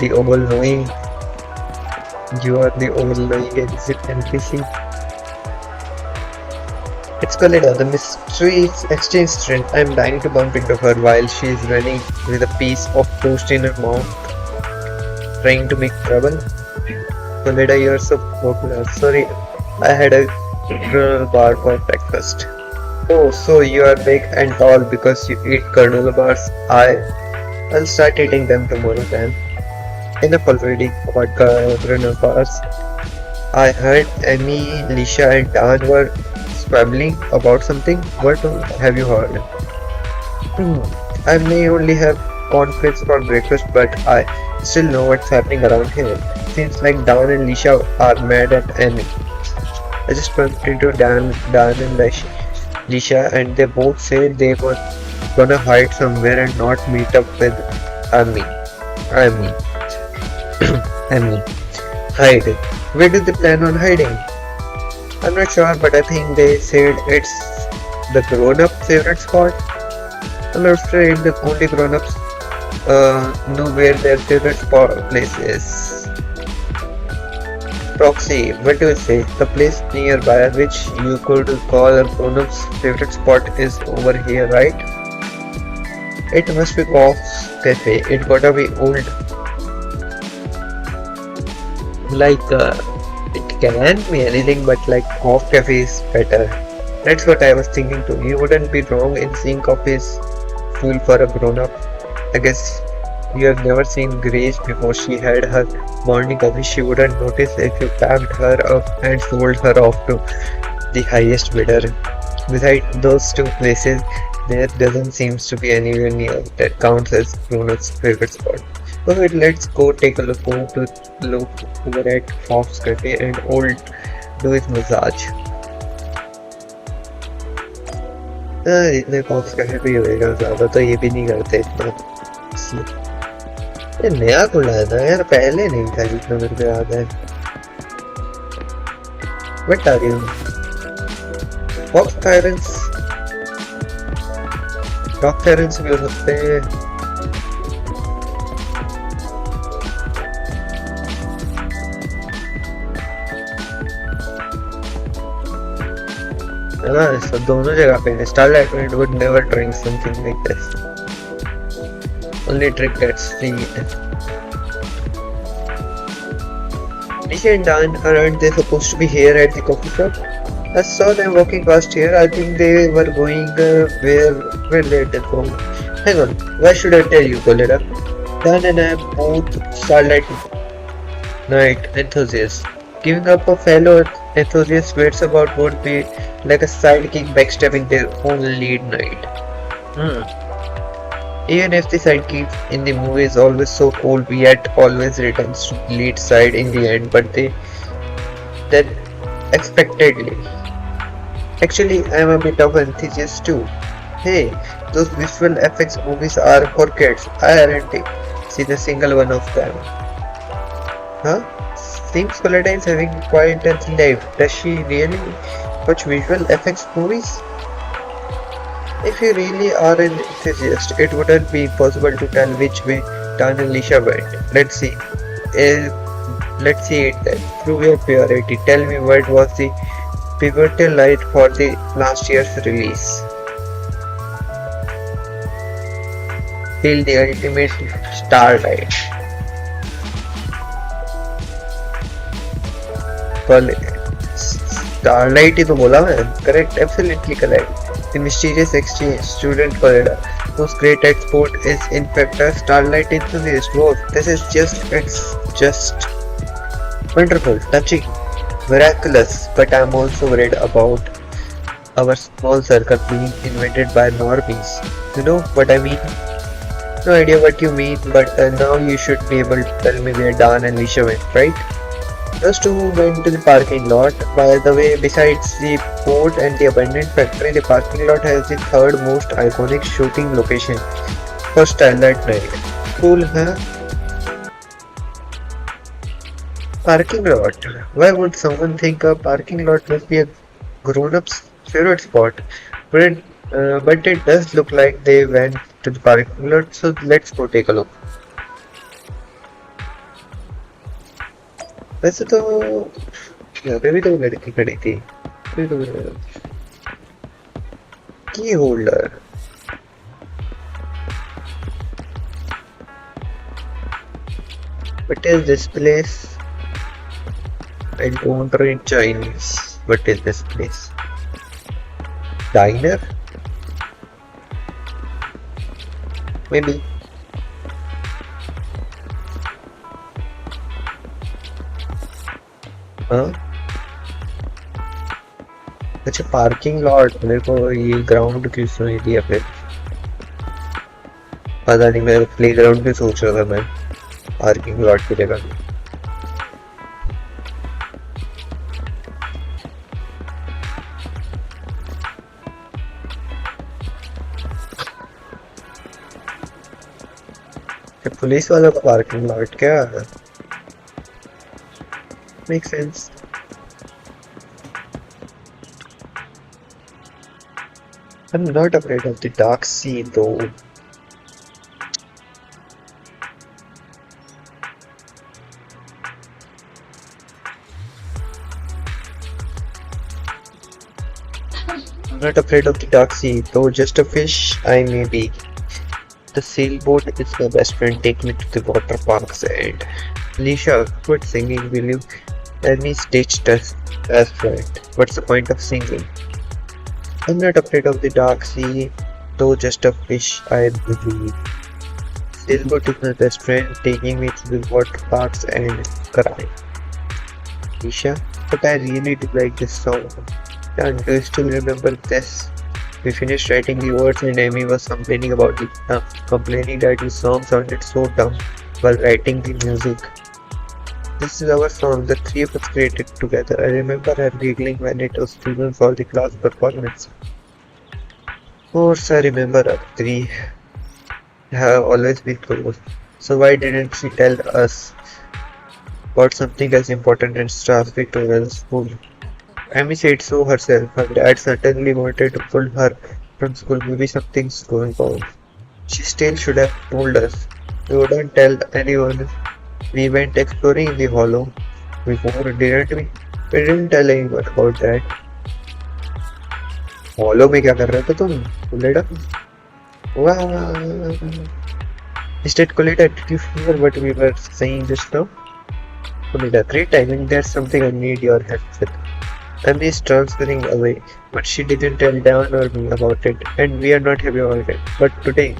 The all-knowing. You are the all-knowing NPC. It's Kalida, the mystery exchange student. I'm dying to bump into her while she's running with a piece of toast in her mouth, trying to make trouble. Kalida, you're so popular. Sorry, I had a granola bar for breakfast. Oh, so you are big and tall because you eat granola bars. I'll start eating them tomorrow then. Enough already about granola bars. I heard Amy, Lisha and Dan were squabbling about something. What have you heard? I may only have cornflakes for breakfast, but I still know what's happening around here. Seems like Dan and Lisha are mad at Amy. I just bumped into Dan and Lisha, and they both said they were gonna hide somewhere and not meet up with Amy. Amy. Amy. Hide. Where did they plan on hiding? I'm not sure, but I think they said it's the grown-up favorite spot. I'm afraid the only grown-ups know where their favorite place is. Proxy, what do you say? The place nearby, which you could call a grown-up's favorite spot, is over here, right? It must be Coff's Cafe. It gotta be old. Like, it can be anything, but like Coff Cafe is better. That's what I was thinking too. You wouldn't be wrong in seeing coffee is full for a grown-up. I guess you have never seen Grace before. She had her morning coffee. She wouldn't notice if you packed her up and sold her off to the highest bidder. Besides those two places, there doesn't seem to be anywhere near that counts as grown-up's favorite spot. Alright, let's go take a look over at Fox Cafe and old do his massage. इतने Fox Cafe पे ही होएगा, ज़्यादा तो ये भी नहीं करते इतना. ये नया खुला है ना यार, पहले नहीं था जितना मेरे को याद है. What are you? Fox Tyrants? Fox Tyrants भी हो सकते हैं. So दोनों जगह पे Starlight would never drink something like this. Only drink that's free. Nisha and Dan, aren't they supposed to be here at the coffee shop? I saw them walking past here. I think they were going where they did go. Hang on, why should I tell you, Coletta? Dan and I are both Starlight Night enthusiasts. Giving up a fellow enthusiast waits about would be like a sidekick backstabbing their own lead knight. Even if the sidekick in the movie is always so cool, yet always returns to the lead side in the end, but then expectedly. Actually, I'm a bit of an enthusiast too. Hey, those visual effects movies are for kids. I haven't seen a single one of them. Huh? Seems Coletta is having quite a life. Does she really watch visual effects movies? If you really are an enthusiast, it wouldn't be possible to tell which way Dan and Lisha went. Let's see. Let's see it then. Prove your purity. Tell me what was the pivotal light for the last year's release. Feel the ultimate starlight. Starlight ही तो बोला मैं. Correct, absolutely correct. The mysterious exchange student Coletta, who's great at sport, is in fact a Starlight enthusiast. Whoa, it's just wonderful, touching, miraculous. But I'm also worried about our small circle being invented by normies. You know what I mean? No idea what you mean, but now you should be able to tell me where Dan and Lisha went, right? Those two went to the parking lot. By the way, besides the port and the abandoned factory, the parking lot has the third most iconic shooting location for Starlight Night. Cool, huh? Parking lot. Why would someone think a parking lot must be a grown-up's favorite spot? But it does look like they went to the parking lot, so let's go take a look. वैसे तो यहाँ पे भी तो लड़की खड़ी थी. Key holder. What is this place? I don't read Chinese. What is this place? Diner? Maybe. हाँ अच्छा पार्किंग लॉट मेरे को ये ग्राउंड क्यों सुनाई दिया फिर पता नहीं मैं प्ले ग्राउंड पे सोच रहा था मैं पार्किंग लॉट की जगह पुलिस वाला पार्किंग लॉट क्या makes sense. I'm not afraid of the dark sea though. I'm not afraid of the dark sea though, just a fish I may be. The sailboat is my best friend, take me to the water park's end. Alicia, quit singing, will you? Let me stitch test. That's right. What's the point of singing? I'm not afraid of the dark sea, though just a fish, I believe. Sailboat is my best friend, taking me to the water parks and crying. Isha, but I really do like this song. And do you still remember this? We finished writing the words and Amy was complaining about it, complaining that the song sounded so dumb while writing the music. This is our song, the three of us created together. I remember her giggling when it was chosen for the class performance. Of course, I remember us three have always been close. So why didn't she tell us about something as important as transfer to another school? Amy said so herself. Her dad certainly wanted to pull her from school. Maybe something's going on. She still should have told us. We wouldn't tell anyone. We went exploring the hollow before, didn't we? We didn't tell anyone about that. Hollow में क्या कर रहे थे तुम? Coletta? Wow. Instead, Coletta, did you hear what we were saying just now? Coletta, great timing. There's something I need your help with. Amy is transferring away, but she didn't tell Dan or me about it, and we are not happy about it. But today,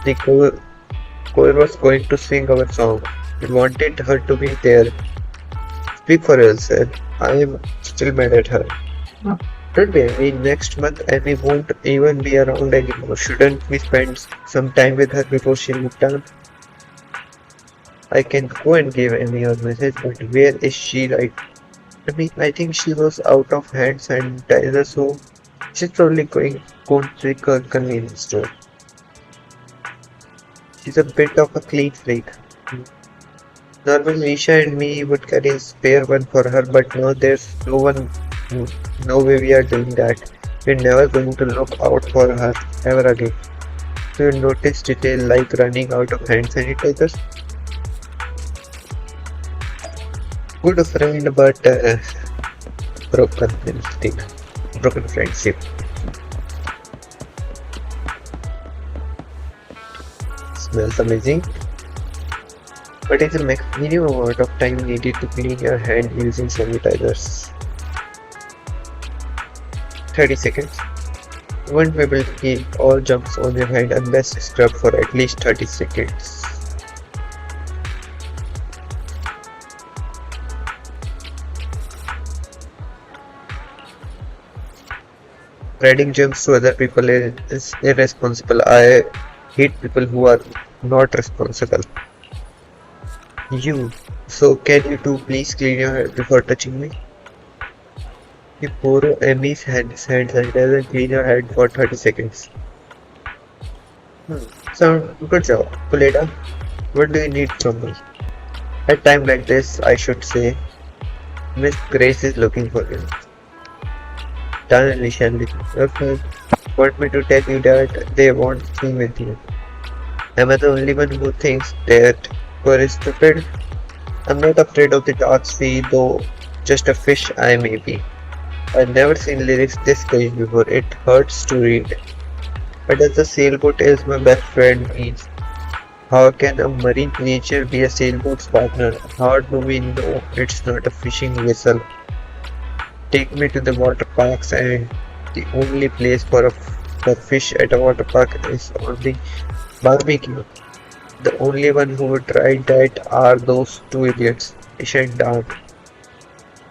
the choir was going to sing our song. We wanted her to be there. Speak for yourself. I am still mad at her. Don't be angry. Next month, Amy won't even be around anymore. Shouldn't we spend some time with her before she moved on? I can go and give Amy a message, but where is she right? I think she was out of hand sanitizer, so she's probably going to the convenience store. She's a bit of a clean freak. Normally, Misha and me would carry a spare one for her, but now there's no way we are doing that. We're never going to look out for her ever again. So you notice detail like running out of hand sanitizers? Good friend, but broken friendship. Smells amazing. What is the minimum amount of time needed to clean your hand using sanitizers? 30 seconds. You won't be able to keep all germs on your hand unless scrubbed for at least 30 seconds. Spreading germs to other people is irresponsible. I hate people who are not responsible. You. So can you two please clean your hand before touching me? You borrow Amy's hand sanitizer and clean your hand for 30 seconds. Sound good job. Coletta, what do you need from me? At time like this, I should say, Miss Grace is looking for you. Done, Alicia. Okay. Want me to tell you that they want me with you? Am I the only one who thinks that we're stupid? I'm not afraid of the dark sea, though just a fish I may be. I've never seen lyrics this crazy before. It hurts to read. But as the sailboat is my best friend means, how can a marine creature be a sailboat's partner? How do we know it's not a fishing vessel? Take me to the water parks, and the only place for fish at a water park is on the barbecue. The only one who would try that are those two idiots, Isha and Dan.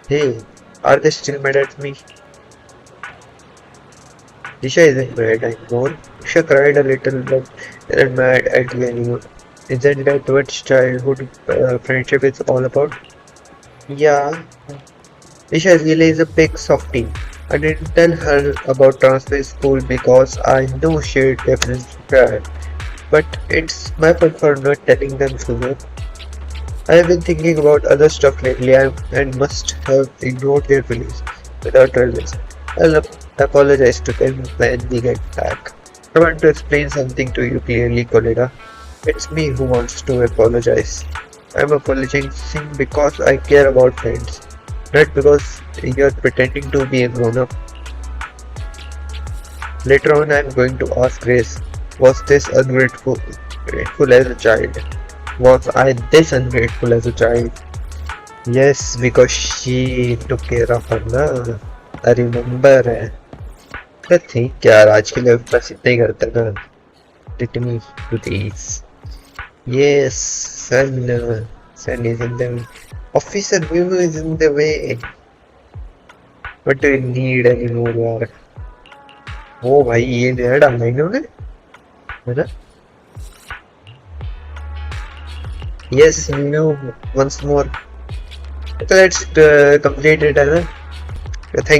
Hey, are they still mad at me? Isha isn't mad anymore. Isha cried a little but isn't mad at me anymore. Isn't that what childhood friendship is all about? Yeah, Isha really is a big softie. I didn't tell her about transfer school because I know she'd definitely cry. But it's my fault for not telling them sooner. I have been thinking about other stuff lately and must have ignored their feelings without realizing. I'll apologize to them when we get back. I want to explain something to you clearly, Coletta. It's me who wants to apologize. I'm apologizing because I care about friends, not because you're pretending to be a grown-up. Later on, I'm going to ask Grace, was this grateful as a child? Was I this ungrateful as a child? Yes, because she took care of her, na? I remember. I think, यार आज के लिए बस इतना ही करते हैं ना. Let me do this. Yes, son is in the officer Vivo is in the way. What do you need anymore, यार? ओ भाई ये नया डालना है इन्होंने, है ना? Yes, new once more. Let's complete it, है ना? Thank